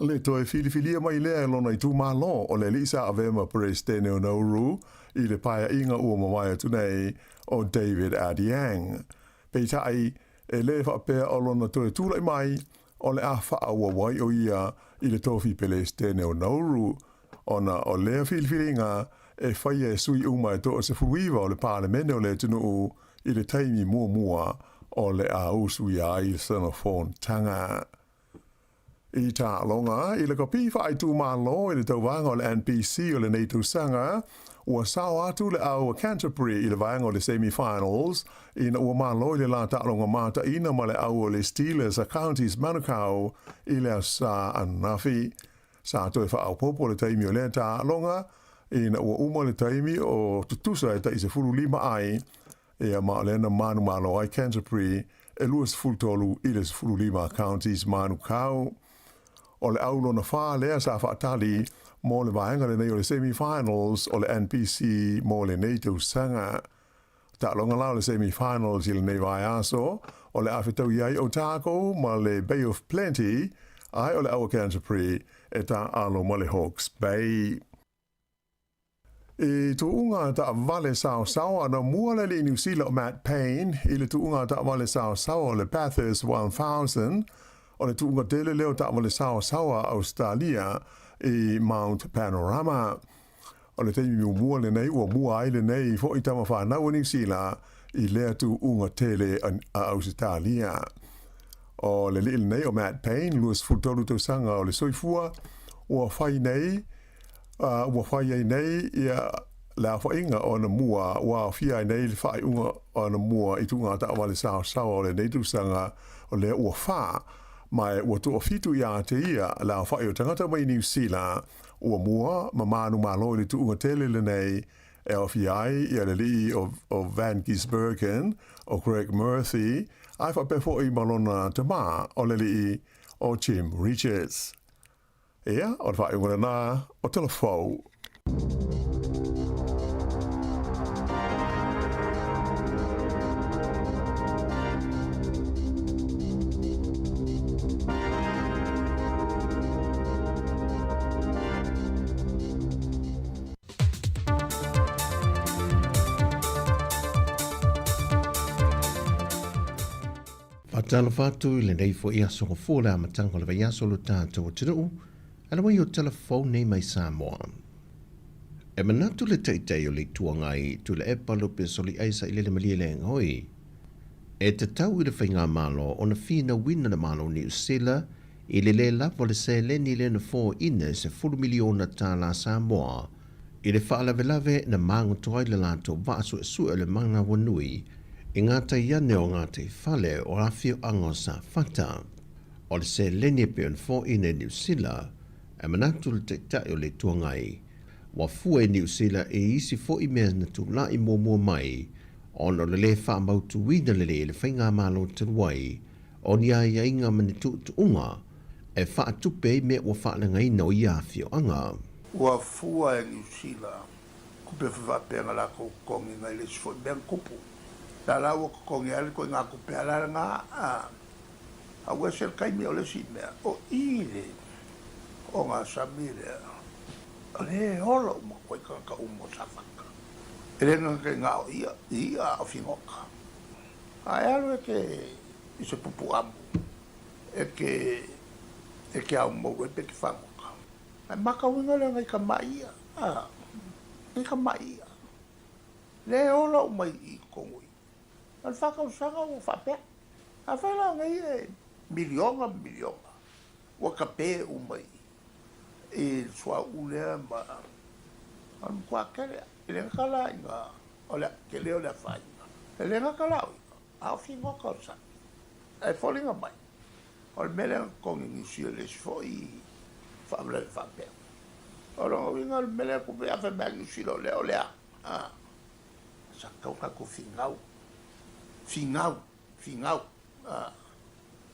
le toe filifilia mai lea e lona i tūmalo o le lisa avema Prestene o Nauru i le paia inga ua mamai atunei o David Adiang. Peitai e le whapea o lona toe tūlai mai o le a whaua wai o ia i le tofi Prestene o Nauru ona o lea filfilinga e whaia e sui uma e toa se furuiva o le parlemene o le tunuu i le taimi mua o le a usui a i Xenophone tanga. I tā longa, i le kapi whaai tū malo i le tauwanga o le NPC o le neitu sanga, ua sao atu le au Canterbury i le vanga o le semi-finals, ina ua malo i le la tālonga mata ina ma le au o le Steelers a Counties Manukau i le sa anafi. Sa toi whaau popo le taimi o le tālonga, ina ua uma le taimi o tutusa e ta i se furu lima ai, e a maalena manu malo ai Canterbury, e luas fultolu i le furu lima Counties Manukau. O le aulo na wha lea sa whaatali mo le vaenga le nei o le semi-finals o le NPC mo le nei tau sanga. Ta longa lao le semi-finals i le nei vai aso o le awhitau iai o Tako ma le Bay of Plenty ai o le awa Canterbury e ta alo ma le Hawke's Bay. tuunga ta vale Sāmoa no mua le New Zealand Matt Payne ile tuunga ta vale Sāmoa le Bathurst 1000 o le tuunga tele leo ta vale Sāmoa Australia Mount Panorama o le tei mua le nei o mua ai le nei fo i tama whanau New Zealand i lea tuunga tele a Australia o le li nei o Matt Payne luas futolu tau sanga o le soifua o whai nei ua whai ai nei ia la whainga o na mua ua whia ai nei le whai unga o na mua i tunga ta awale Sāmoa o le nei tusanga o le ua wha mai ua tua fitu ia te ia la whai o tangata mai New Zealand ua mua ma manu malo le tuunga tele le nei e o whia ai ia le li o Van Gisbergen o Greg Murphy ai whapefo i malona te maa o le li o Jim Richards. Ia, o whae ngona nā, o telefou. Whatala whātu i le nei fo ia songa fōla matanga le vai aso lo tātou o tinu. Ana wai o telefone nei mai Sāmoa. E manatu le teitei o le tuangai tu le e palo pe soli aisa i le malia le ngoi. E te tau i le whainga malo o na whina wina na malo New Zealand i le lapa le se leni le na 4 ina se 4 miliona tāla Sāmoa i le whaalawelawe na mangotoai le lato vaasu e sua le manga wanui i ngātai iane o ngātai whale o rafio ango sa whata. O le se leni pe on 4 ina New Zealand e manatu le teitei o le tuangai. Wa fua e New Zealand e isi fo i mea na tu la i mua mai, ono le le wha mautu wina le le whainga malo te ruai, o ni a ia inga mani tu unga, e wha atupe i mea ua wha langa ina o ia fio anga. Wa fua e New Zealand, kupe whiwapenga la kongi ngai le sifo i mea kupu. La la ua kongi ali ko ngā kupe ala ngā, a ua sel kaimi o le si mea, o ile, o ngā samire, le holo mo koe ka umo sa whaka. E le ngā ngā o ia o whingoka. Ai alo e ke i se pupu amu, e ke au mou e peke whangoka. Ai maka winga le ngai ka maia, ngai ka maia. Le holo mai i kongui. Al whaka usanga o whapea. A whaila ngai e milionga. Wa ka pe umai. E sua ulea ma an kwa kele le kala inga ole ke le ole fa le kala a fingo cosa e folinga mai ol mele con inicio le foi fable fa pe ora vinga al mele ko be afa ba inicio le ole a sa ka ko fingau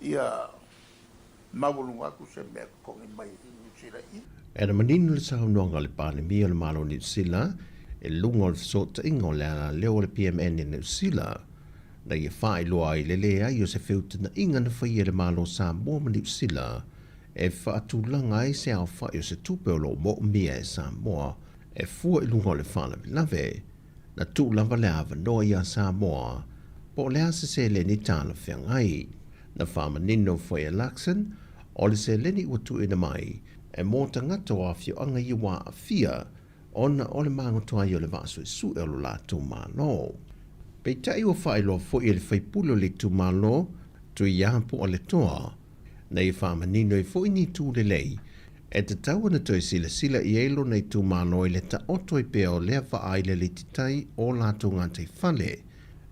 ia mawulunga ku se me con mai E na manino le saunoanga le pandemia le malo New Zealand, e lunga le sota ingo le ana leo le PMN in New Zealand, na ia whae loa i le lea i o se whiutina inga na whaia le malo Sāmoa ma New Zealand, e whaatulanga i se au whae o se tupe o lo mo mia e Sāmoa, e fua i lunga le whana lave, na tu lava le ava noa i a Sāmoa, po le asa se le ni tāna whiangai, na whamanino whae a Luxon, o le se leni utu ina mai, e mō tangata o awhio anga i wā a fia, ona o le mangotoa i o le vaso e su e lo la tu malo. Pei tai o whaelo fo i le whaipulo le tu malo, tu i apo o le toa, na i whamanino i fo i ni tu le lei, e te tau na toi sila i eilo nei tu malo i le ta oto i pea o lea wha aile le titai o la tu ngātai whale,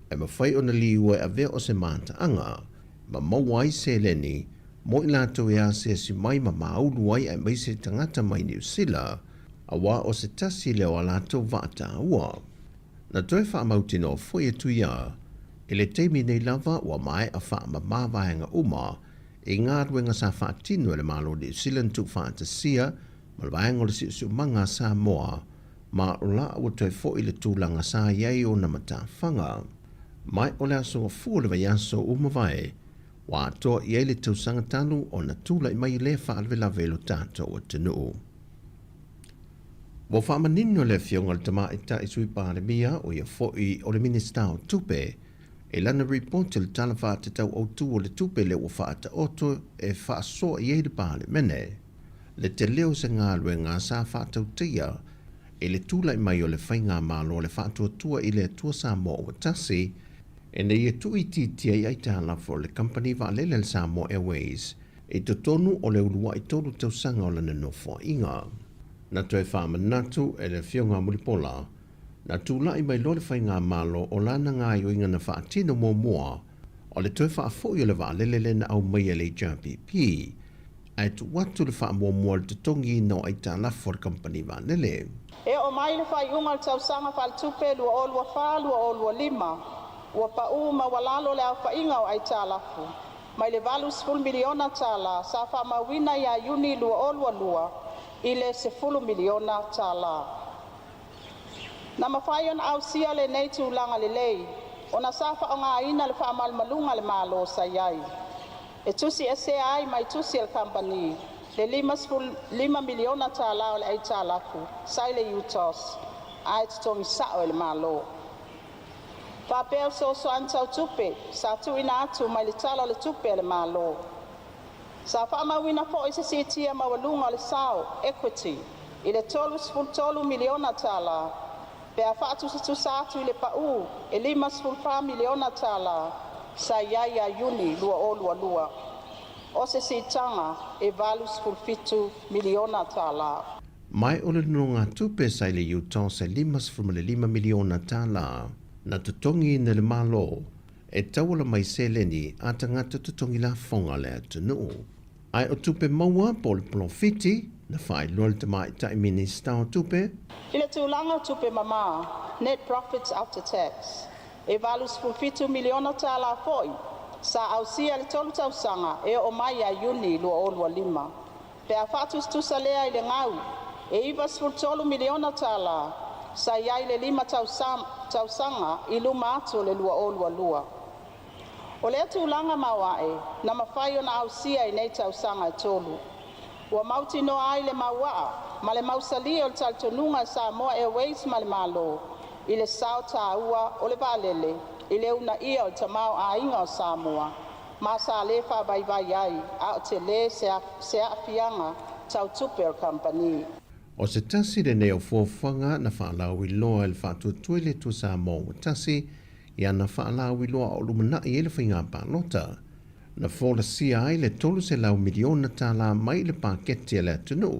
e ma whai o na liua e a vea o se manta anga, ma mawai se leni, mo i lātou e a se si mai ma maulu ai e mai se tangata mai New Zealand, a wā o se tasi leo a lātou vata ua. Na toi wha mauti no fwoi e tuia, e le teimi nei lava ua mai a wha ma mawaianga uma, e ngā ruenga sa wha tino e le malo New Zealand tuk wha tasia, ma le vaenga le si manga Sāmoa, ma ula ua toi fwoi le tūlanga sa iei o na mata whanga. Mai o le aso o fua le vai aso umawai, wa toa i ele tausanga tanu o na tula i mai le wha alwe la velo tātou o tenu. Wa whaamanino le fionga le tama ita isui pāre mia o ia foi o le minista o tupe. E lana report le tala wha te tau o tu o le tupe le o wha ata oto e wha so i e le pāre mene. Le te leo se ngā lue ngā sā wha tau tia e le tūlai mai o le whainga mālo le wha tua i le tua Sāmoa o tasi e nei e tui titia i aita halafo le company wa lele le Sāmoa Airways e to tonu o le ulua i tolu tau sanga o lana no fua inga. Na toe whaama natu e le fionga mulipola, na tūlai mai lo le whainga mālo o lana ngā i o inga na wha tino mō mua o le toe wha fōi o le wa lele na au mai le JPP. Ai tu watu le wha mō mua le tutongi no aita halafo le company wa lele. E o mai le whai unga le tausanga whal tupe lua olua wha lua olua lima. Ua pa uma walalo le au whainga o ai tālafu. Mai le valu 10 miliona tāla, sa wha mawina ia iuni lua olua lua, i le 10 miliona tāla. Na mawhai on au sia le nei tūlanga le lei, o na sa wha o ngā ina le wha malmalunga le malo sa iai. E tusi e se ai mai tusi el company, le 5 miliona tāla o le ai tālafu, sai le UTOS, ai tutongi sao le malo. Papel so antau tupe, sa tu ina atu mai le talo le tupe le malo. Sa wha mawina po i se sitia mawalunga le sao, equity, i le 12 miliona tala. Pea wha atu se tu sa atu i le pau, e 5 miliona tala, sa iaia iuni lua o lua. O se sitanga, e valu 5 miliona tala. Mai o le nunga tupe sai le UTOS e 5 miliona tala. Na tutongi na le malo, e tawala mai seleni a tangata tutongi la fonga le atunu. Ai o tupe maua po le profiti, na whai lol te mai tai minista o tupe. I le tūlanga tupe mama, net profits after tax. E valus 5 miliona tala foi, sa au sia le tolu tausanga e o mai a iuni lua olua lima. Pea fatus tusalea i le ngau, e ivas 10 miliona tala, sa iai le 5 tausanga i luma atu le lua olua lua. O le tūlanga mawae, na mawhai o na au sia i nei tausanga e tolu. Ua mauti no ai le mawaa, ma le mausali o le taltonunga Sāmoa Airways ma le malo, i le sao tāua o le valele, i le una ia o le tamau a inga o Sāmoa. Ma sa le wha vai ai, a o te le se a fianga tau tupe o company. O se tasi le neo fuafanga na whaalau i loa il whātua tuile tu Sāmoa o tasi, ia na whaalau i loa o lumana i ele whainga pālota. Na whola sia ai le tolu se lau miliona tāla mai le pāketi le atunu,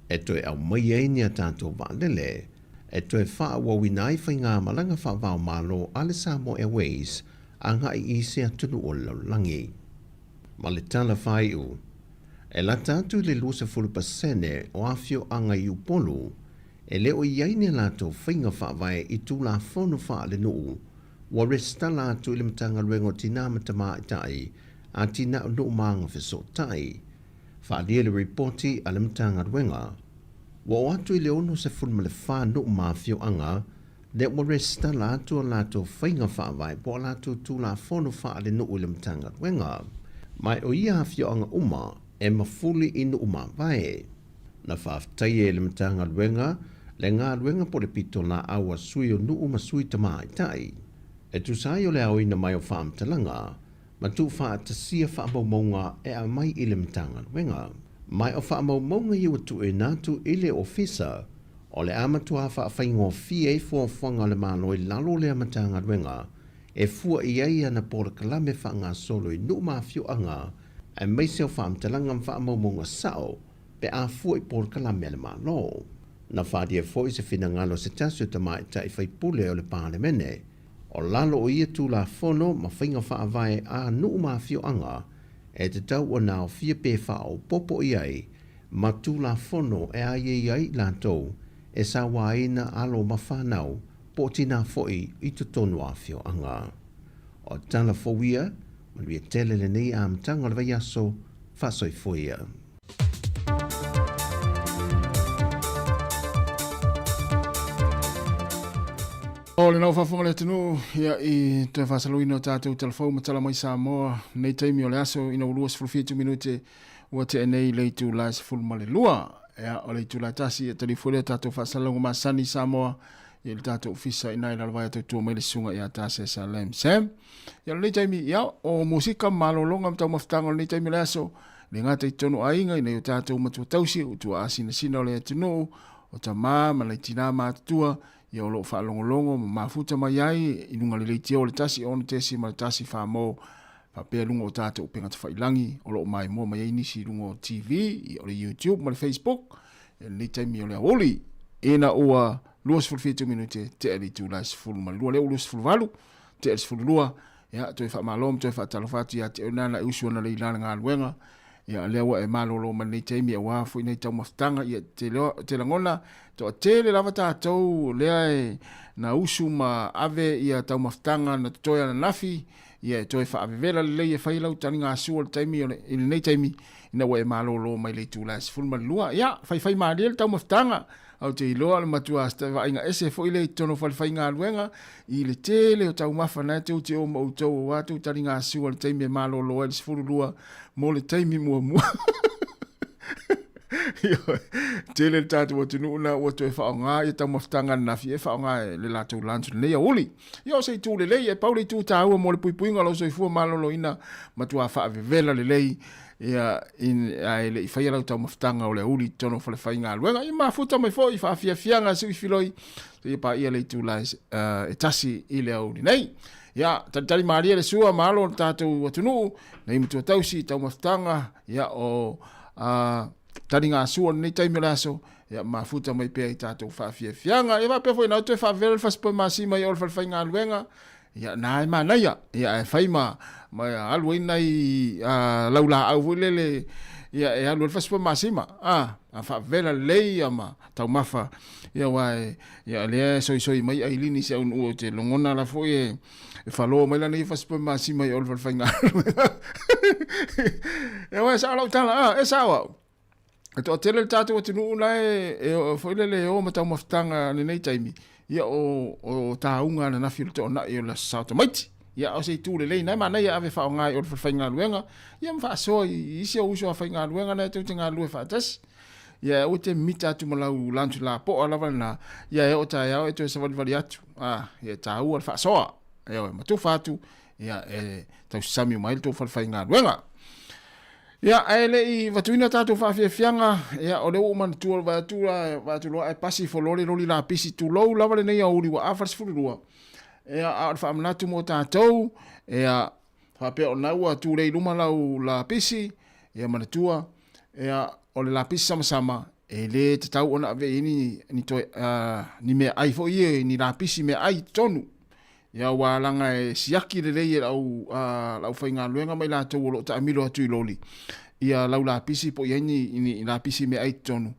e toi au mai einia tātou wālele, e toi whaawawina i whainga malanga whaavau malo a le Sāmoa Airways, a ngai i se atunu o laulangi. Ma le tala whai u, e la tātou le 20% o awhio anga i upolu, e leo i aine lātou whainga whaavai i tū la whonu wha le nuu, wa resta lātou i le matanga luengo tina matama i tai, a tina o nuu maanga whiso tai. Whaalia le reporti a le matanga luenga, wa o atu i le ono se funma le wha nuu mawhio anga, le wa resta lātou lātou whainga whaavai, po lātou tū la whonu wha le nuu i le matanga luenga. Mai o ia hawhio anga uma, e mafuli inu umawai. Na whaaftai e le matanga luenga, le ngā luenga po le pito la awa sui o nuu masui tama i tai. E tu sai o le au ina mai o whaamtalanga, ma tu whaatasia whaamaumaunga e a mai i le matanga luenga. Mai o whaamaumaunga i watu e nātu i le ofisa, o le amatua whaafai fie e fuawhanga le malo i lalo le matanga luenga, e fua i eia na pora kalame whaanga solo i nuu mawhio anga, e meiseo whaamtalanga whaamaumaunga sao, pe a fua i pora kalame le malo. Na whaadia fo i se whina ngalo se tasio tamai tai whaipule o le pāle mene, o lalo o ia tū la whono ma whainga whaavai a nuu mawhio anga, e te tau o nao fia pe whao popo i ai, ma tū la whono e a iei ai lātou, e sa waina alo ma whanau, po tina foi i tu tonu awhio anga. O tala fowia, manuia tele le nei a mtanga le vai aso, whasoi foia. O le nau whafonga le tunu, ia i te whasaluina o tātou telefou matala mai Sāmoa, nei taimi o le aso ina ulua 15 minute, ua te enei leitu lai se fulma le lua. Ea, o le tula tasi, e telefone tatou whaasalango masani Sāmoa, ia le tatou ofisa ina ila lawai tautua mai le sunga ia tase Salem Sam. Ia le taimi ia o musika malolonga mtau maftanga le taimi le aso, le ngata i tonu ainga ina i tatou matua tausi, utua asina sina o le atunu, o ta maa, ma le tina mātua, ia o lo whaalongolongo, ma mafuta mai ai, inunga le leitio le tasi, ona tesi ma le tasi whaamo, whapea lungo o tātou upenga ta whailangi, o lo mai mua mai inisi lungo o TV, o le YouTube, ma le Facebook, le taimi o le aoli, ena ua luas fulfitu minute, te ali tu la sifulu ma lua, leo luas fulvalu, te ali sifulu lua, ia, toi whaamalom, toi whaatalofatu, ia, te onana usuana le ilana ngā luenga, ia, lewa e malolo ma le taimi e wafu ina i tau maftanga, ia, te langona, to tele lava tātou, lea e na usu ma ave, ia, tau maftanga, na toia na nafi, ia, toi whaavevela le lei e whailau tani ngā sua le taimi, ile nei taimi, ina wa e malolo mai le tu la sifulu ma lua, ia, whai maariel tau maftanga, au te iloa le matua asta wa inga ese fo ile tono falfai ngā luenga i le tele o tau mawhana te o te o mautou o watu tari ngā sua le taimi e malolo e le sifuru lua mo le taimi mua mua tele le tātou o tununa o tu e whao ngā i tau maftanga nafi e whao ngā le lātou lantu le ia uli ia o sei tū le lei e paule tū tāua mo le puipuinga lau soi fua malolo ina matua whaavevela le lei ia in ai le fai lau tau maftanga o le uli tono fale fai ngā luenga i mafuta mai fo i whaafia fianga sui filoi i pa ia le tu la e tasi i le auli nei ia tari maria le sua malo tātou atunu nei mutua tausi tau maftanga ia o tari ngā sua nei taimi le aso ia mafuta mai pia i tātou whaafia fianga ia pia fo i nau tue whaavela le faspo masima i o le fale fai ngā luenga ia na e manaia ia e fai ma alu ina i laula au vulele ia e alu faspo masima a fa vela lei ama tau mafa ia wai ia le soi mai ai lini se un o te longona la foi e falo mai la nei faspo masima i ol fainga ia wai sa lau tala e sa wa to tele tatu o tinu na e foi le o mata maftanga nei taimi ia o taunga na nafi to na ia la sauta maiti ia o sei tu le lei na mana ia ave fa ngai o fa nga luenga ia mfa so i se uso fa nga luenga na te nga lue fa tas ia o te mita tu malau lantu la po ala na ia o ta ia o te se vali atu ia ta u fa so ia ma tu fa tu ia ta sami mai to fa nga luenga ia ele i vatuina tatu fa fianga ia o le o man tu va tu lo ai pasi fo lori la pisi tu lo lava le nei uli wa afars fu lua ia a fa amnatu mo tatou ia fa pe ona wa tu le luma la pisi ia man tua ia o le la pisi sama ele te tau ona ve ni to ni me ai fo ie ni la pisi me ai tonu ia wa langa e siaki le lei au whainga luenga mai la tau lo ta amilo atu i loli ia lau la pisi po ia ni la pisi me ai tonu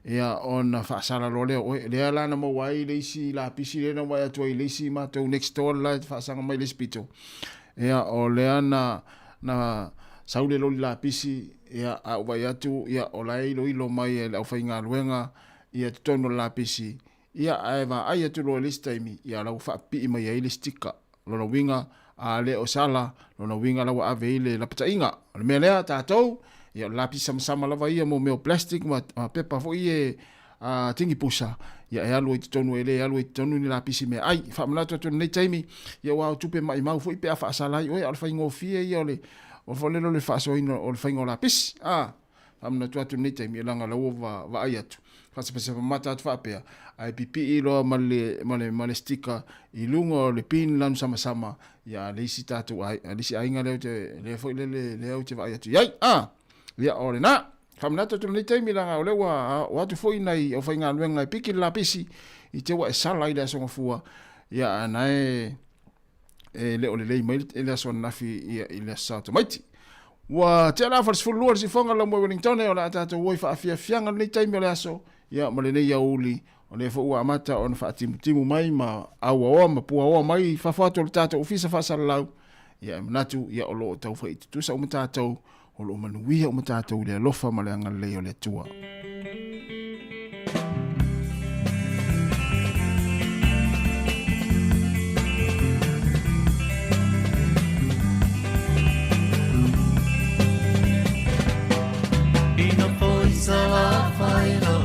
ia ona whaasara lo leo lea la na mawai leisi la pisi le na wai atu ai leisi ma tau next door la whaasanga mai leisi pito ia o lea na saule loli la pisi ia au wai atu ia o lai lo ilo mai au whainga luenga ia tonu la pisi ia aeva ai atu lo listaimi ia lau whaapi mai ai le stika lona winga a le o sala lona winga lau ave ile la patainga le mea lea tātou ia lapi sama lava ia mo meo plastic ma pepa fo ie tingi pusa ia e alu i tonu ele alu i tonu ni lapisi mea ai whaamanatu atu nei taimi ia wau tupe mai mau fo i pea whaasalai oe al whaingo fie ia o whalelo le whaasoina o le whaingo lapisi whaamanatu atu nei taimi ia langa lau wa ai atu whaasapasa mata atu whaapea ai pipi i loa male stika i lunga o le pin lanu sama ia leisi tatu ai leisi ainga leo te le fo le au te wa ai atu iai ia ore na whamanatu atu nei taimi langa o lewa o atu fo inai o whainga nuenga i piki la pisi i te wa e sala i le asonga fua ia anae le o le lei mai i le asonga nafi i le asauta maiti wa te ala faris fulua si fonga la mo Wellington o la tata woi whaafia fianga nei taimi o le aso ia ma le nei auli o le fo ua amata o na whaatimu mai ma aua ma pua oa mai whawhatu o le tata ofisa whaasara lau ia manatu ia o loo tau whai tutusa o matātou o loo manuia o matātou le alofa ma le anga lei o le tua. Ina poisa la whaina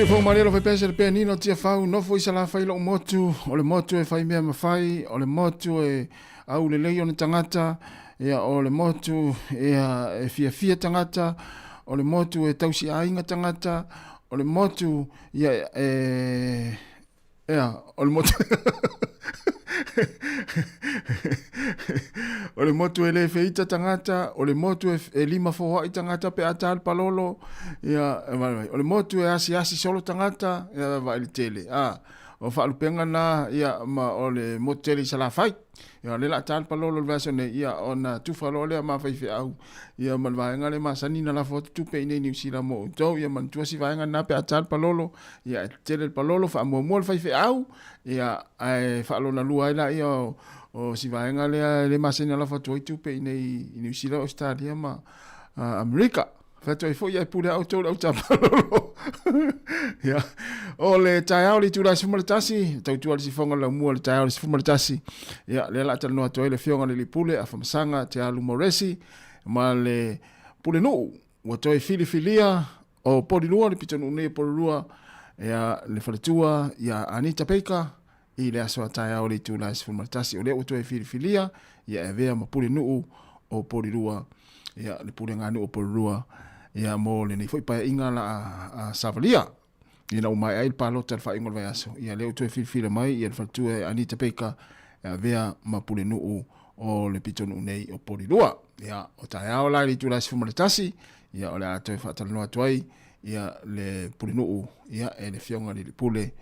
Fo Marielo fe pese le pianino tia fau no foi sala fai lo motu o le motu e fai mea mafai o le motu e au le leio ne tangata e o le motu e fia tangata o le motu e tausi ainga tangata o le motu o le motu o le motu e le feita tangata o le motu e lima foa i tangata pe atal palolo o le motu e asi solo tangata va il tele o whaalupenga na ia ma o le moteri salafai. Ia le la tāle palolo le vaso ne ia o na tufalo lea ma whaife au. Ia man vaenga le masani na la foto tupe ine ni usila mo tau. Ia man tuasi vaenga na pe a tāle palolo. Ia tele palolo wha mua mua le whaife au. Ia ai whaalo na lua ila ia o si vaenga le masani na la foto tupe ine ni usila Australia ma Amerika. Fato fo ia pule auto au tapalo. Ya. O le taiao li tula sifuma le tasi, tau tua si fonga la mua le taiao li sifuma le tasi. Ya, le la tala noa toi le fionga le pule a famasanga te alu moresi, ma le pule no, wa toi filifilia o polilua le pitonu ne polilua, ya le faletua ya Anita Peka, i le aso taiao li tula sifuma le tasi, o le wa toi filifilia, ya evea ma pule no o polilua, ya le pule ngani o polilua. Ia mo le nei foi pa inga la a Savalia ina umai ai pa lota fa ingol vai aso ia leo tu fil mai ia fa tu Anita Peka vea mapule no o le pitonu nei o polilua ia o taia o la li tu la sifuma le tasi ia o le ato fa tala no atuai ia le pule no ia e le fionga le pule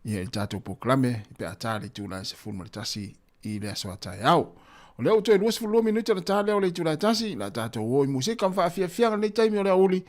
ia il tato proclame pe atali tu la sifuma le tasi i le aso taia o leo tu e 2 minuta na tale o le tu la tasi la tato o i musika fa fia nei taimi o le uli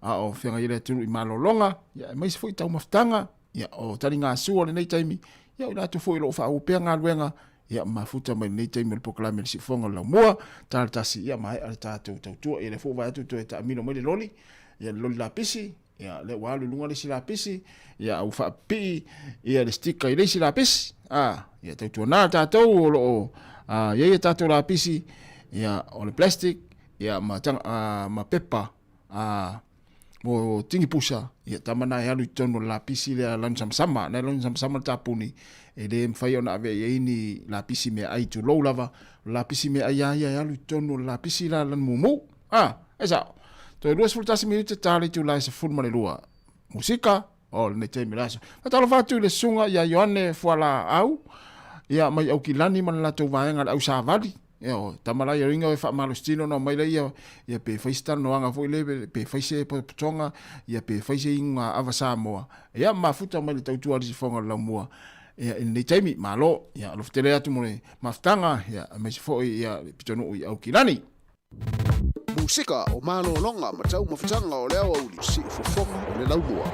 a o fia ile tu i malolonga ya mai se foi tau maftanga ya o taringa su o le nei taimi ya ila tu foi lo fa o pe nga luenga ya mafuta mai nei taimi le proclame le sifonga la mua tal tasi ya mai al tato tu ile fo va tu ta mino mai le loli ya loli la pisi ya le walu lunga le sila pisi ya u fa pi ya le stika ile sila pisi ya tu na tato o lo ia tato la pisi ia o le plastic ia ma pepa mo tingi pusa ia tamana ia lu tono la pisi le lan sama na lan sama tapuni e le mfai ona ave ia ini la pisi me ai tu lo lava la pisi me ai ia lu tono la pisi la lan mumu esa to 2 minutos tale tu la se forma le lua musika o le te miraso talo fatu le sunga ia Yohane fuala au ia mai au kilani man la to vaenga au savali ia tamala ia ringa e fa malostino no mai ia pe faistar no anga foi le pe faise potonga ia pe faise inga ava Sāmoa ia mafuta mai tau tu ali fonga la mua ia in le taimi malo ia lo ftele atu mo maftanga ia mai foi ia pitonu ia au kilani musika o malo longa matau mafutanga o leo au si fofonga o le laumua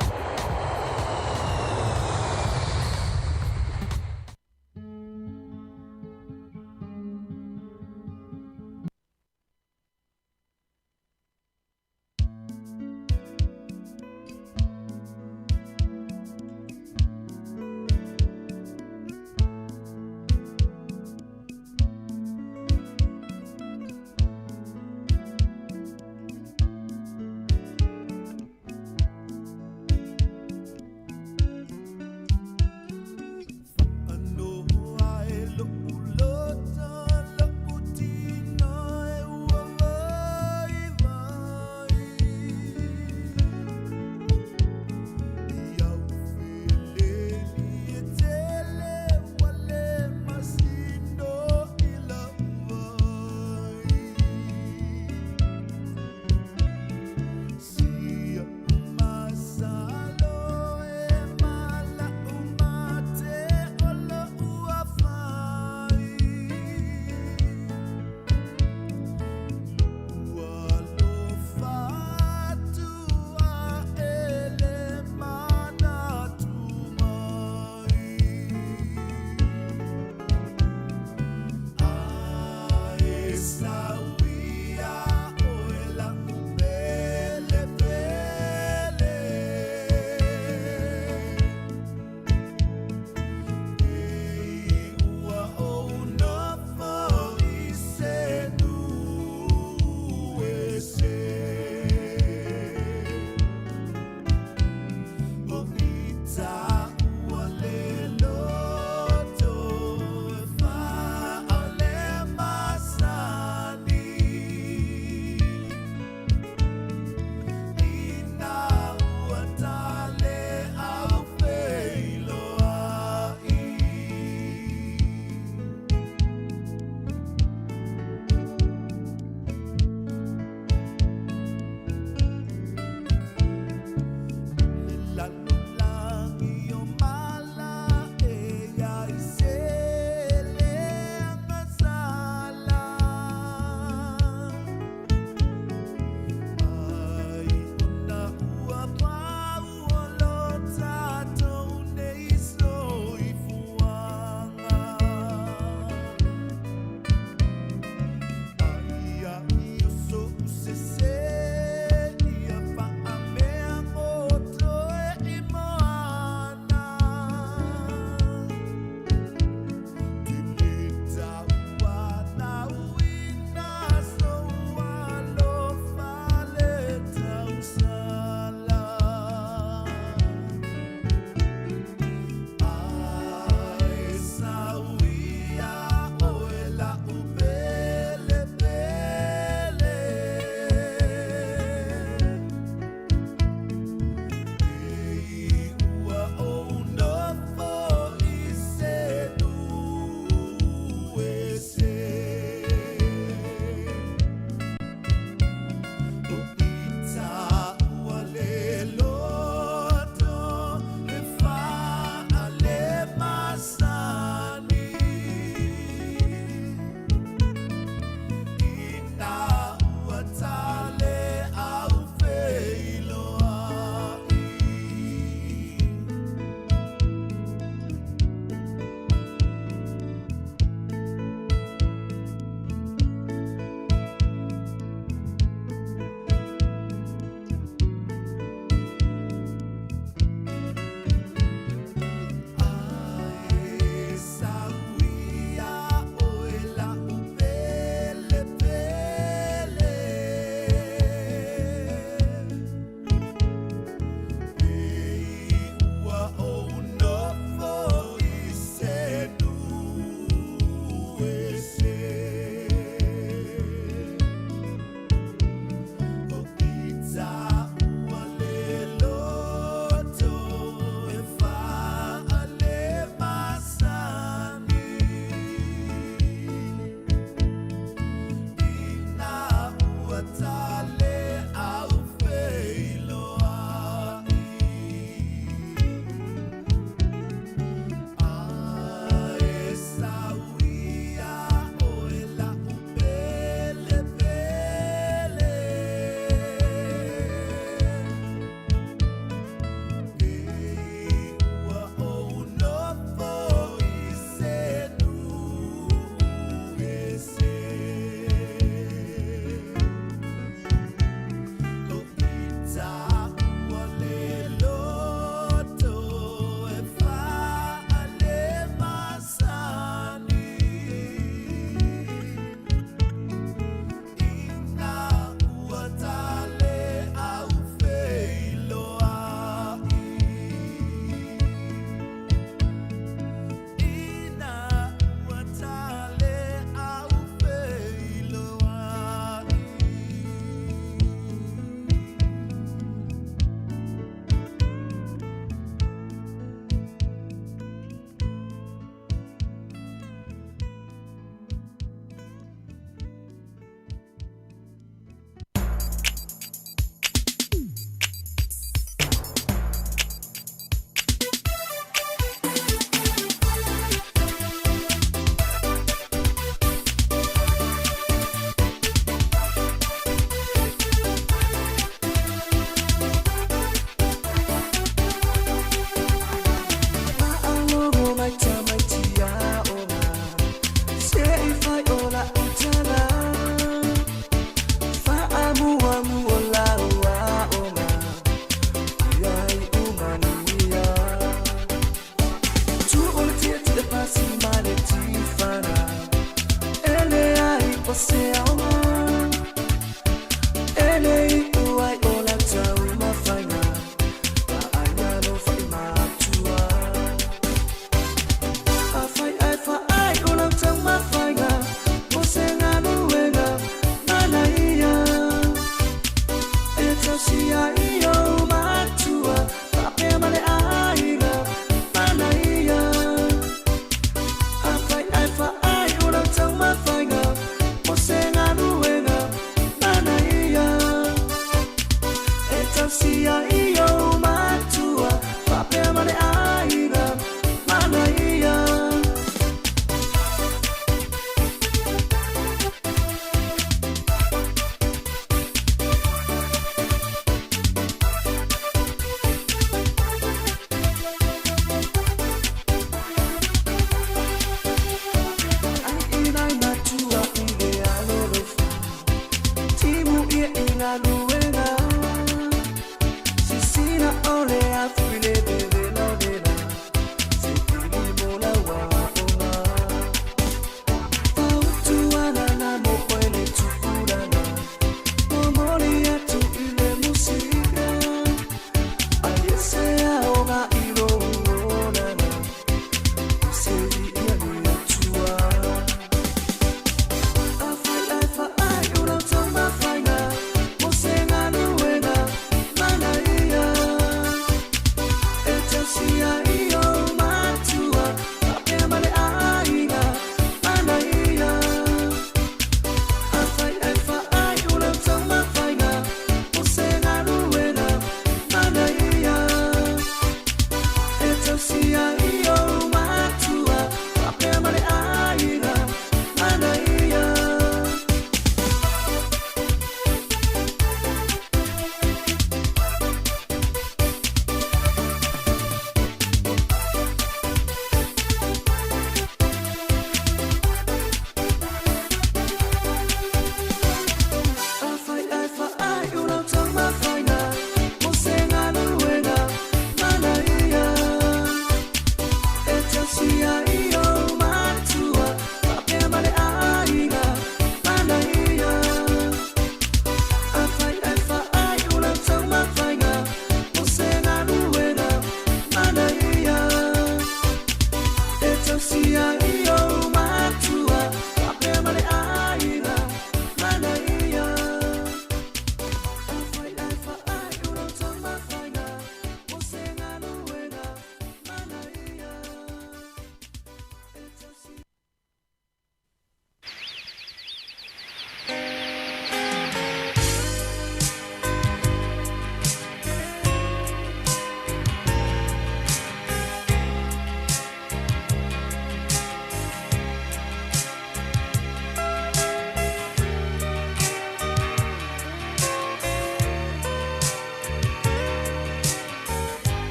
Senga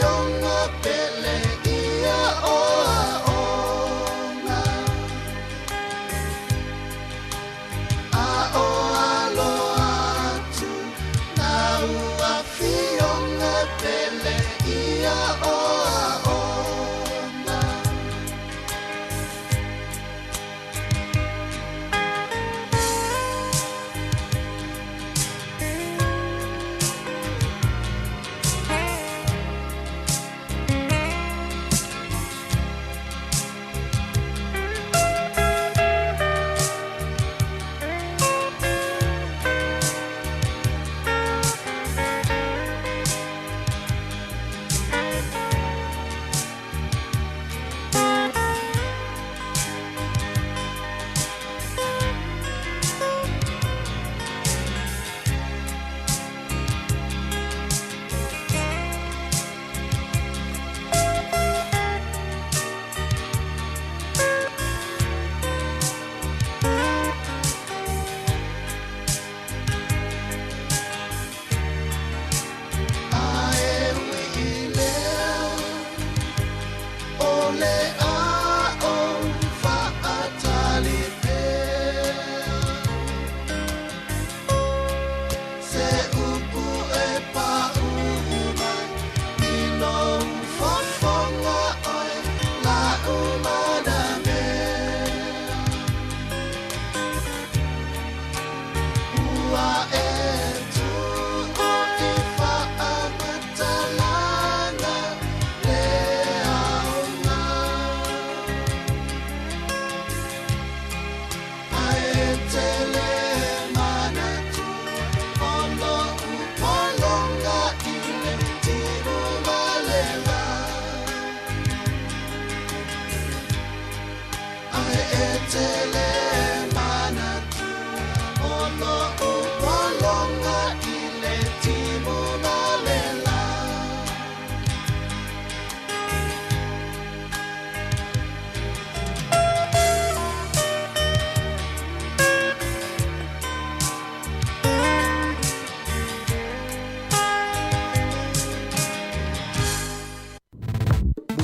fionga pele ia oa onga a oa loa atu na ua fionga pele ia oa onga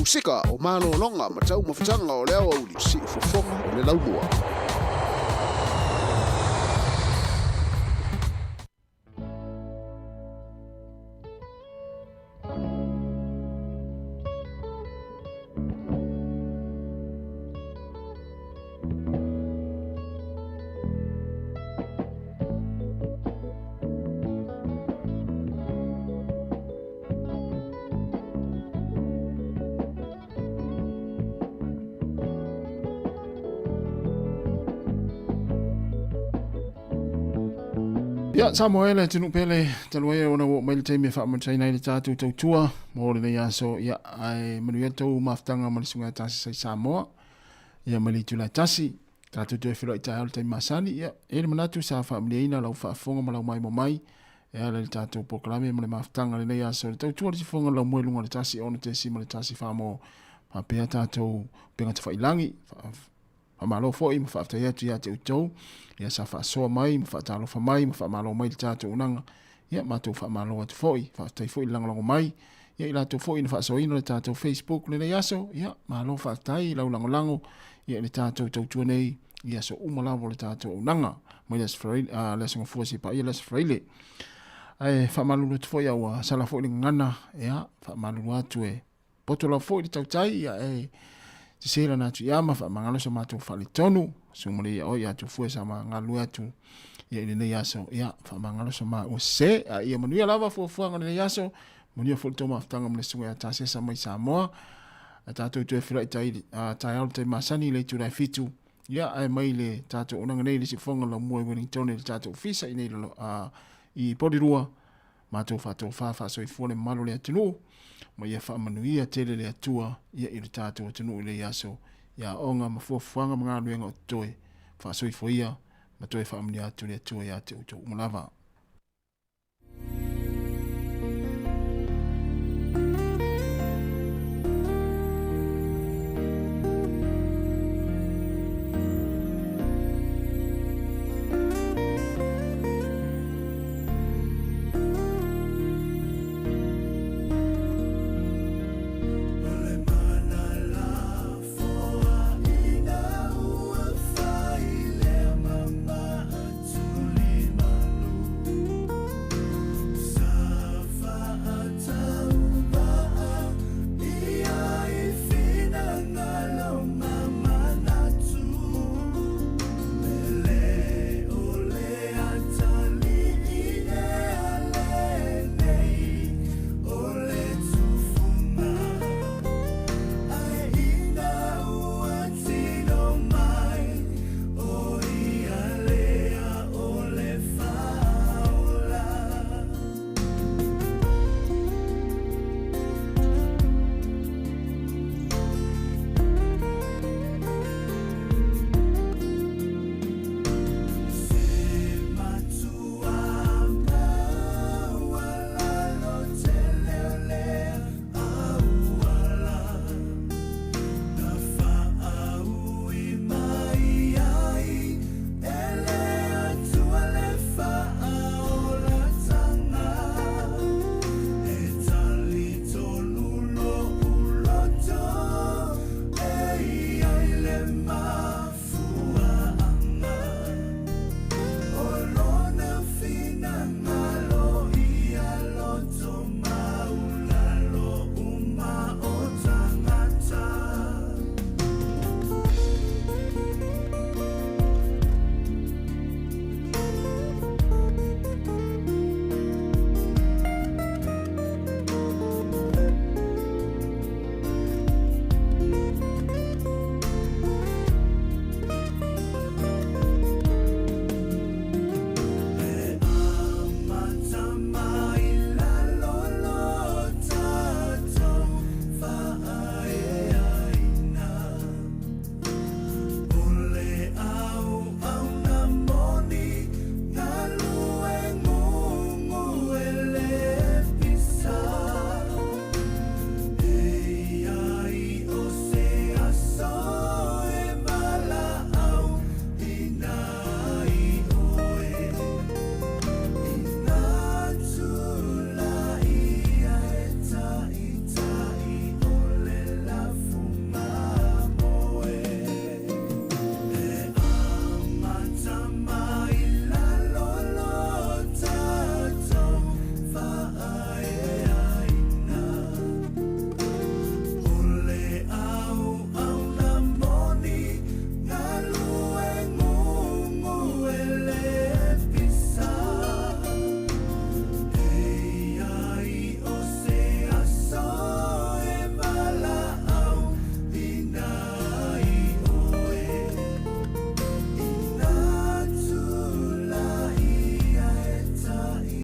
Musika o malolonga ma tau mawhitanga o leo au li si ufofonga o le laumua. Ya Sāmoa le tunu pele talue ona wo mai te me fa mo china le tatu to tua mo le ya so ya ai manuia to maftanga mo sunga tasi sai Sāmoa ya mali tu la tasi tatu te filo ita al te masani ya ele manatu sa family ina la fa fonga mo la mai mo mai ya le tatu proclame mo le maftanga le ya so to tua le fonga la mo lunga le tasi ona te si mo le tasi fa mo pa pe tatu penga te fa ilangi malo fo im fa ta ya te utou ya sa fa so mai fa ta lo fa mai fa malo mai ta to unanga ya ma to fa malo at fo fa ta fo lang lang mai ya ila to fo in fa so in ta to Facebook le ya so ya malo fa ta i lang lang ya le ta to to nei ya so umala vo le ta to unanga mai les fraile les ngo fo si pa ya les fraile ai fa malo lu fo ya wa sala fo ngana ya fa malo atu e poto la fo i ta tai ya e te sera na tu yama fa mangalo so matu fa le tonu so mole o ya tu fu sa mangalo atu ya ile ne yaso ya fa mangalo so ma o se ya manu ya lava fu ngone yaso manu fu to ma tanga mole so ya ta se sa mai Sāmoa ata tu tu fira tai tai al te masani le tu fitu ya ai mai le tatu ona ngene le si fonga la mo Wellington le tatu fisa ine lo i podirua matu fa to fa so i fone malo le tunu ma ia fa manuia tele le atua ia i tatu tunu le yaso ya onga mafuanga mga luenga toe fa so i foia ma toe fa mnia tu le atua ya te uto umlava